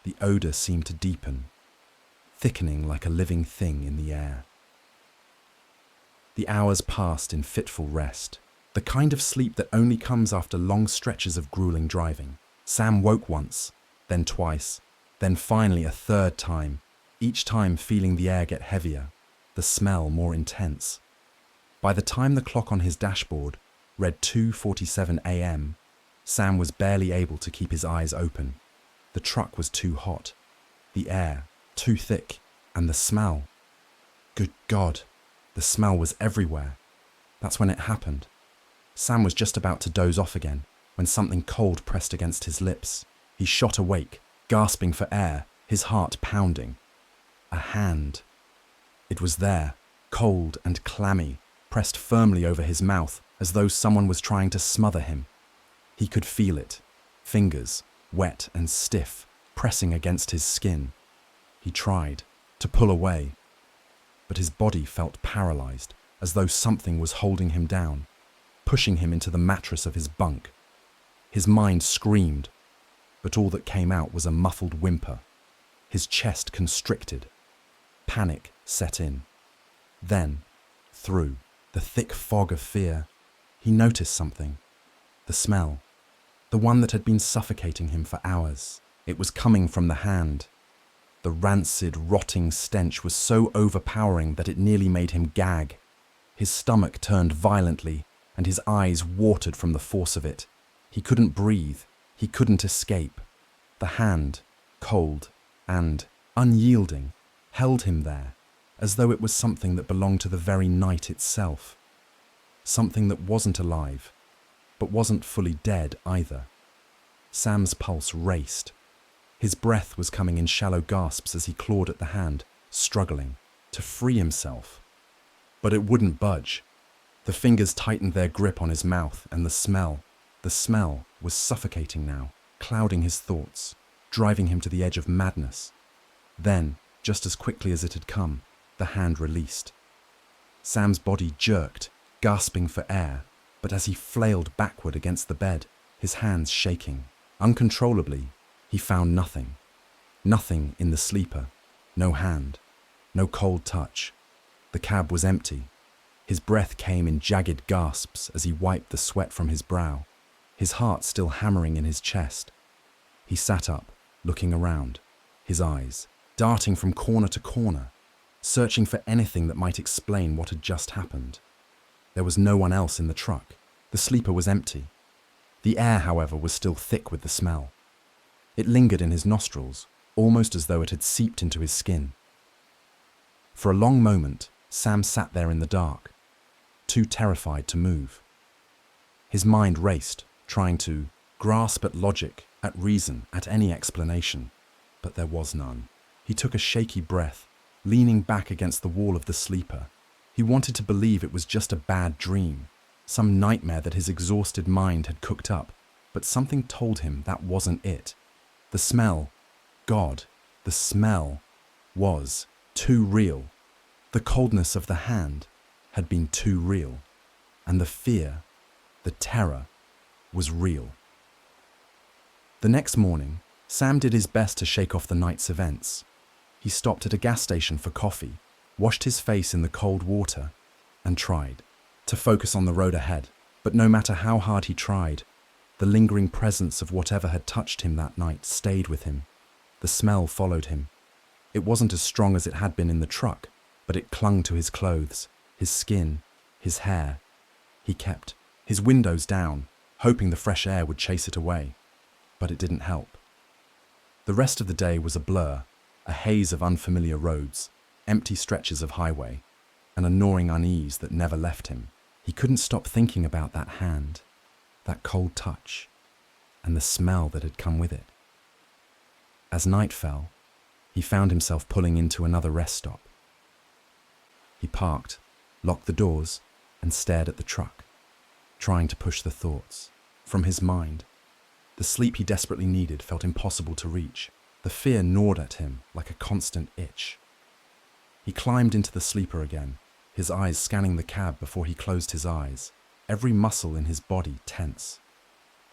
the odor seemed to deepen, thickening like a living thing in the air. The hours passed in fitful rest, the kind of sleep that only comes after long stretches of grueling driving. Sam woke once, then twice, then finally a third time, each time feeling the air get heavier, the smell more intense. By the time the clock on his dashboard read 2:47 a.m., Sam was barely able to keep his eyes open. The truck was too hot, the air too thick, and the smell. Good God, the smell was everywhere. That's when it happened. Sam was just about to doze off again when something cold pressed against his lips. He shot awake, gasping for air, his heart pounding. A hand. It was there, cold and clammy, pressed firmly over his mouth as though someone was trying to smother him. He could feel it, fingers, wet and stiff, pressing against his skin. He tried to pull away, but his body felt paralyzed, as though something was holding him down, pushing him into the mattress of his bunk. His mind screamed, but all that came out was a muffled whimper. His chest constricted. Panic set in. Then, through the thick fog of fear, he noticed something. The smell. The one that had been suffocating him for hours. It was coming from the hand. The rancid, rotting stench was so overpowering that it nearly made him gag. His stomach turned violently, and his eyes watered from the force of it. He couldn't breathe. He couldn't escape. The hand, cold and unyielding, held him there, as though it was something that belonged to the very night itself. Something that wasn't alive, but wasn't fully dead either. Sam's pulse raced. His breath was coming in shallow gasps as he clawed at the hand, struggling to free himself. But it wouldn't budge. The fingers tightened their grip on his mouth, and the smell was suffocating now, clouding his thoughts, driving him to the edge of madness. Then, just as quickly as it had come, the hand released. Sam's body jerked, gasping for air, but as he flailed backward against the bed, his hands shaking, uncontrollably, he found nothing. Nothing in the sleeper. No hand. No cold touch. The cab was empty. His breath came in jagged gasps as he wiped the sweat from his brow, his heart still hammering in his chest. He sat up, looking around, his eyes darting from corner to corner, searching for anything that might explain what had just happened. There was no one else in the truck. The sleeper was empty. The air, however, was still thick with the smell. It lingered in his nostrils, almost as though it had seeped into his skin. For a long moment, Sam sat there in the dark, too terrified to move. His mind raced, trying to grasp at logic, at reason, at any explanation, but there was none. He took a shaky breath, leaning back against the wall of the sleeper. He wanted to believe it was just a bad dream, some nightmare that his exhausted mind had cooked up, but something told him that wasn't it. The smell, God, the smell was too real. The coldness of the hand had been too real, and the fear, the terror, was real. The next morning, Sam did his best to shake off the night's events. He stopped at a gas station for coffee, washed his face in the cold water, and tried to focus on the road ahead. But no matter how hard he tried, the lingering presence of whatever had touched him that night stayed with him. The smell followed him. It wasn't as strong as it had been in the truck, but it clung to his clothes, his skin, his hair. He kept his windows down, hoping the fresh air would chase it away. But it didn't help. The rest of the day was a blur, a haze of unfamiliar roads, empty stretches of highway, and a gnawing unease that never left him. He couldn't stop thinking about that hand, that cold touch, and the smell that had come with it. As night fell, he found himself pulling into another rest stop. He parked, locked the doors, and stared at the truck, trying to push the thoughts from his mind. The sleep he desperately needed felt impossible to reach. The fear gnawed at him like a constant itch. He climbed into the sleeper again, his eyes scanning the cab before he closed his eyes, every muscle in his body tense.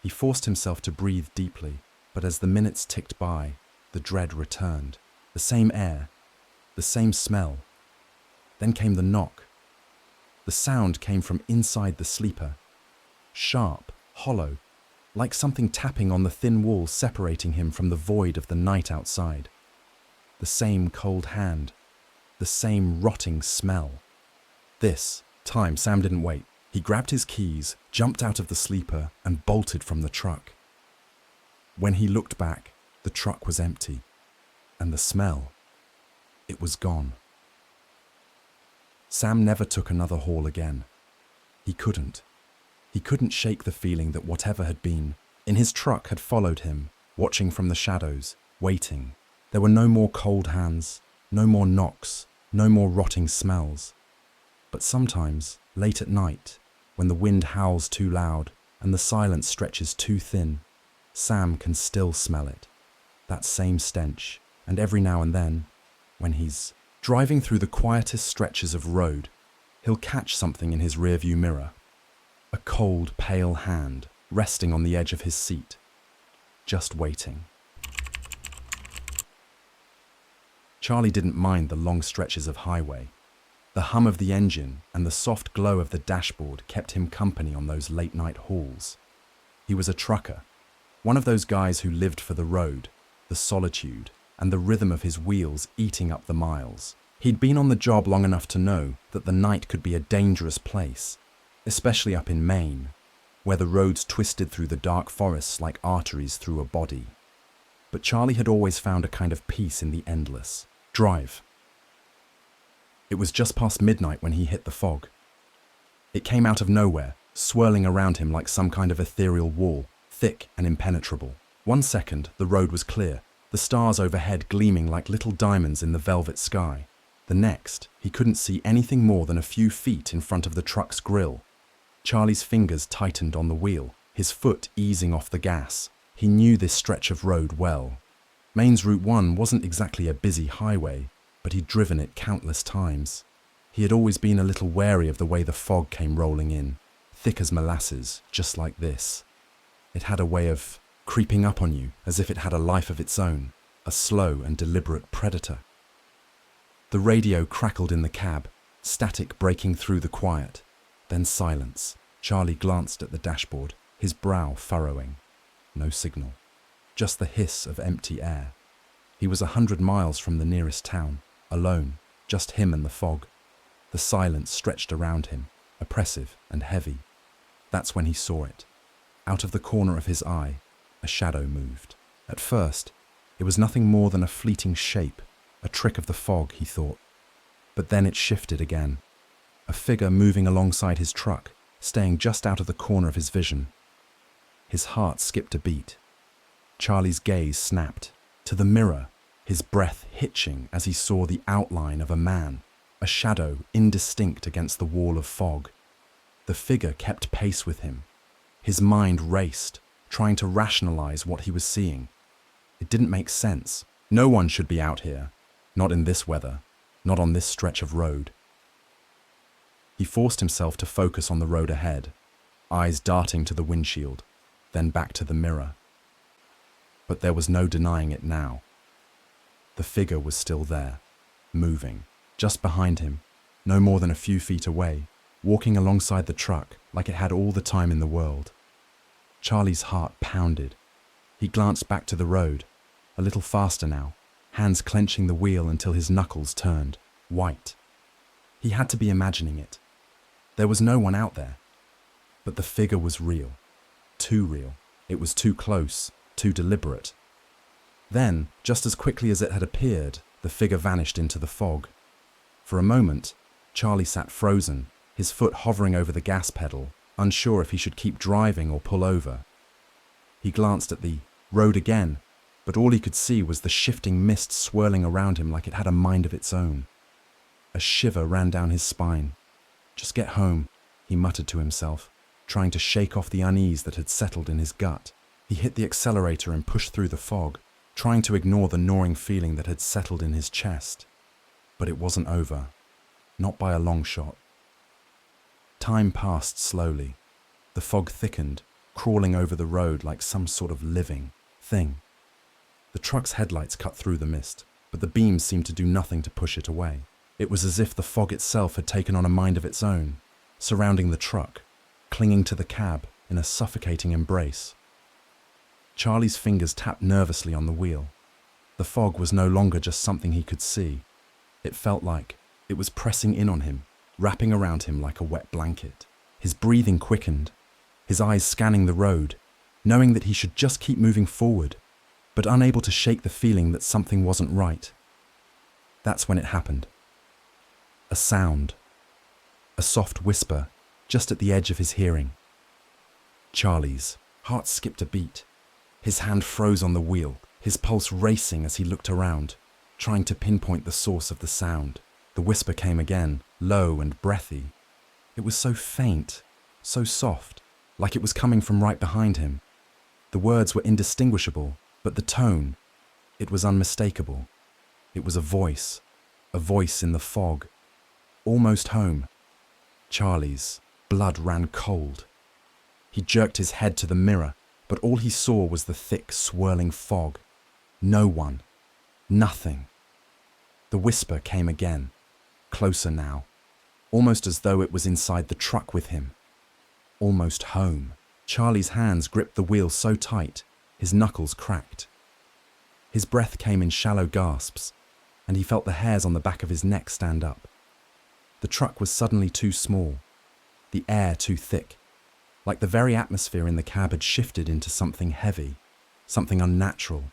He forced himself to breathe deeply, but as the minutes ticked by, the dread returned. The same air, the same smell. Then came the knock. The sound came from inside the sleeper, sharp, hollow, like something tapping on the thin wall separating him from the void of the night outside. The same cold hand, the same rotting smell. This time, Sam didn't wait. He grabbed his keys, jumped out of the sleeper, and bolted from the truck. When he looked back, the truck was empty, and the smell, it was gone. Sam never took another haul again. He couldn't. He couldn't shake the feeling that whatever had been in his truck had followed him, watching from the shadows, waiting. There were no more cold hands, no more knocks, no more rotting smells. But sometimes, late at night, when the wind howls too loud and the silence stretches too thin, Sam can still smell it, that same stench, and every now and then, when he's driving through the quietest stretches of road, he'll catch something in his rearview mirror, a cold, pale hand resting on the edge of his seat, just waiting. Charlie didn't mind the long stretches of highway. The hum of the engine and the soft glow of the dashboard kept him company on those late-night hauls. He was a trucker, one of those guys who lived for the road, the solitude, and the rhythm of his wheels eating up the miles. He'd been on the job long enough to know that the night could be a dangerous place, especially up in Maine, where the roads twisted through the dark forests like arteries through a body. But Charlie had always found a kind of peace in the endless drive. It was just past midnight when he hit the fog. It came out of nowhere, swirling around him like some kind of ethereal wall, thick and impenetrable. 1 second, the road was clear, the stars overhead gleaming like little diamonds in the velvet sky. The next, he couldn't see anything more than a few feet in front of the truck's grill. Charlie's fingers tightened on the wheel, his foot easing off the gas. He knew this stretch of road well. Maine's Route 1 wasn't exactly a busy highway, but he'd driven it countless times. He had always been a little wary of the way the fog came rolling in, thick as molasses, just like this. It had a way of creeping up on you as if it had a life of its own, a slow and deliberate predator. The radio crackled in the cab, static breaking through the quiet. Then silence. Charlie glanced at the dashboard, his brow furrowing. No signal. Just the hiss of empty air. He was 100 miles from the nearest town, alone, just him and the fog. The silence stretched around him, oppressive and heavy. That's when he saw it. Out of the corner of his eye, a shadow moved. At first, it was nothing more than a fleeting shape, a trick of the fog, he thought. But then it shifted again. A figure moving alongside his truck, staying just out of the corner of his vision. His heart skipped a beat. Charlie's gaze snapped. To the mirror, his breath hitching as he saw the outline of a man, a shadow indistinct against the wall of fog. The figure kept pace with him. His mind raced, trying to rationalize what he was seeing. It didn't make sense. No one should be out here. Not in this weather. Not on this stretch of road. He forced himself to focus on the road ahead, eyes darting to the windshield, then back to the mirror. But there was no denying it now. The figure was still there, moving, just behind him, no more than a few feet away, walking alongside the truck like it had all the time in the world. Charlie's heart pounded. He glanced back to the road, a little faster now, hands clenching the wheel until his knuckles turned white. He had to be imagining it. There was no one out there. But the figure was real. Too real. It was too close, too deliberate. Then, just as quickly as it had appeared, the figure vanished into the fog. For a moment, Charlie sat frozen, his foot hovering over the gas pedal, unsure if he should keep driving or pull over. He glanced at the road again, but all he could see was the shifting mist swirling around him like it had a mind of its own. A shiver ran down his spine. Just get home. he muttered to himself, trying to shake off the unease that had settled in his gut. He hit the accelerator and pushed through the fog, trying to ignore the gnawing feeling that had settled in his chest. But it wasn't over. Not by a long shot. Time passed slowly. The fog thickened, crawling over the road like some sort of living thing. The truck's headlights cut through the mist, but the beams seemed to do nothing to push it away. It was as if the fog itself had taken on a mind of its own, surrounding the truck, clinging to the cab in a suffocating embrace. Charlie's fingers tapped nervously on the wheel. The fog was no longer just something he could see. It felt like it was pressing in on him, wrapping around him like a wet blanket. His breathing quickened, his eyes scanning the road, knowing that he should just keep moving forward, but unable to shake the feeling that something wasn't right. That's when it happened. A sound. A soft whisper, just at the edge of his hearing. Charlie's heart skipped a beat. His hand froze on the wheel, his pulse racing as he looked around, trying to pinpoint the source of the sound. The whisper came again, low and breathy. It was so faint, so soft, like it was coming from right behind him. The words were indistinguishable, but the tone, it was unmistakable. It was a voice in the fog. Almost home. Charlie's blood ran cold. He jerked his head to the mirror, but all he saw was the thick, swirling fog. No one. Nothing. The whisper came again, closer now, almost as though it was inside the truck with him. Almost home. Charlie's hands gripped the wheel so tight, his knuckles cracked. His breath came in shallow gasps, and he felt the hairs on the back of his neck stand up. The truck was suddenly too small, the air too thick, like the very atmosphere in the cab had shifted into something heavy, something unnatural.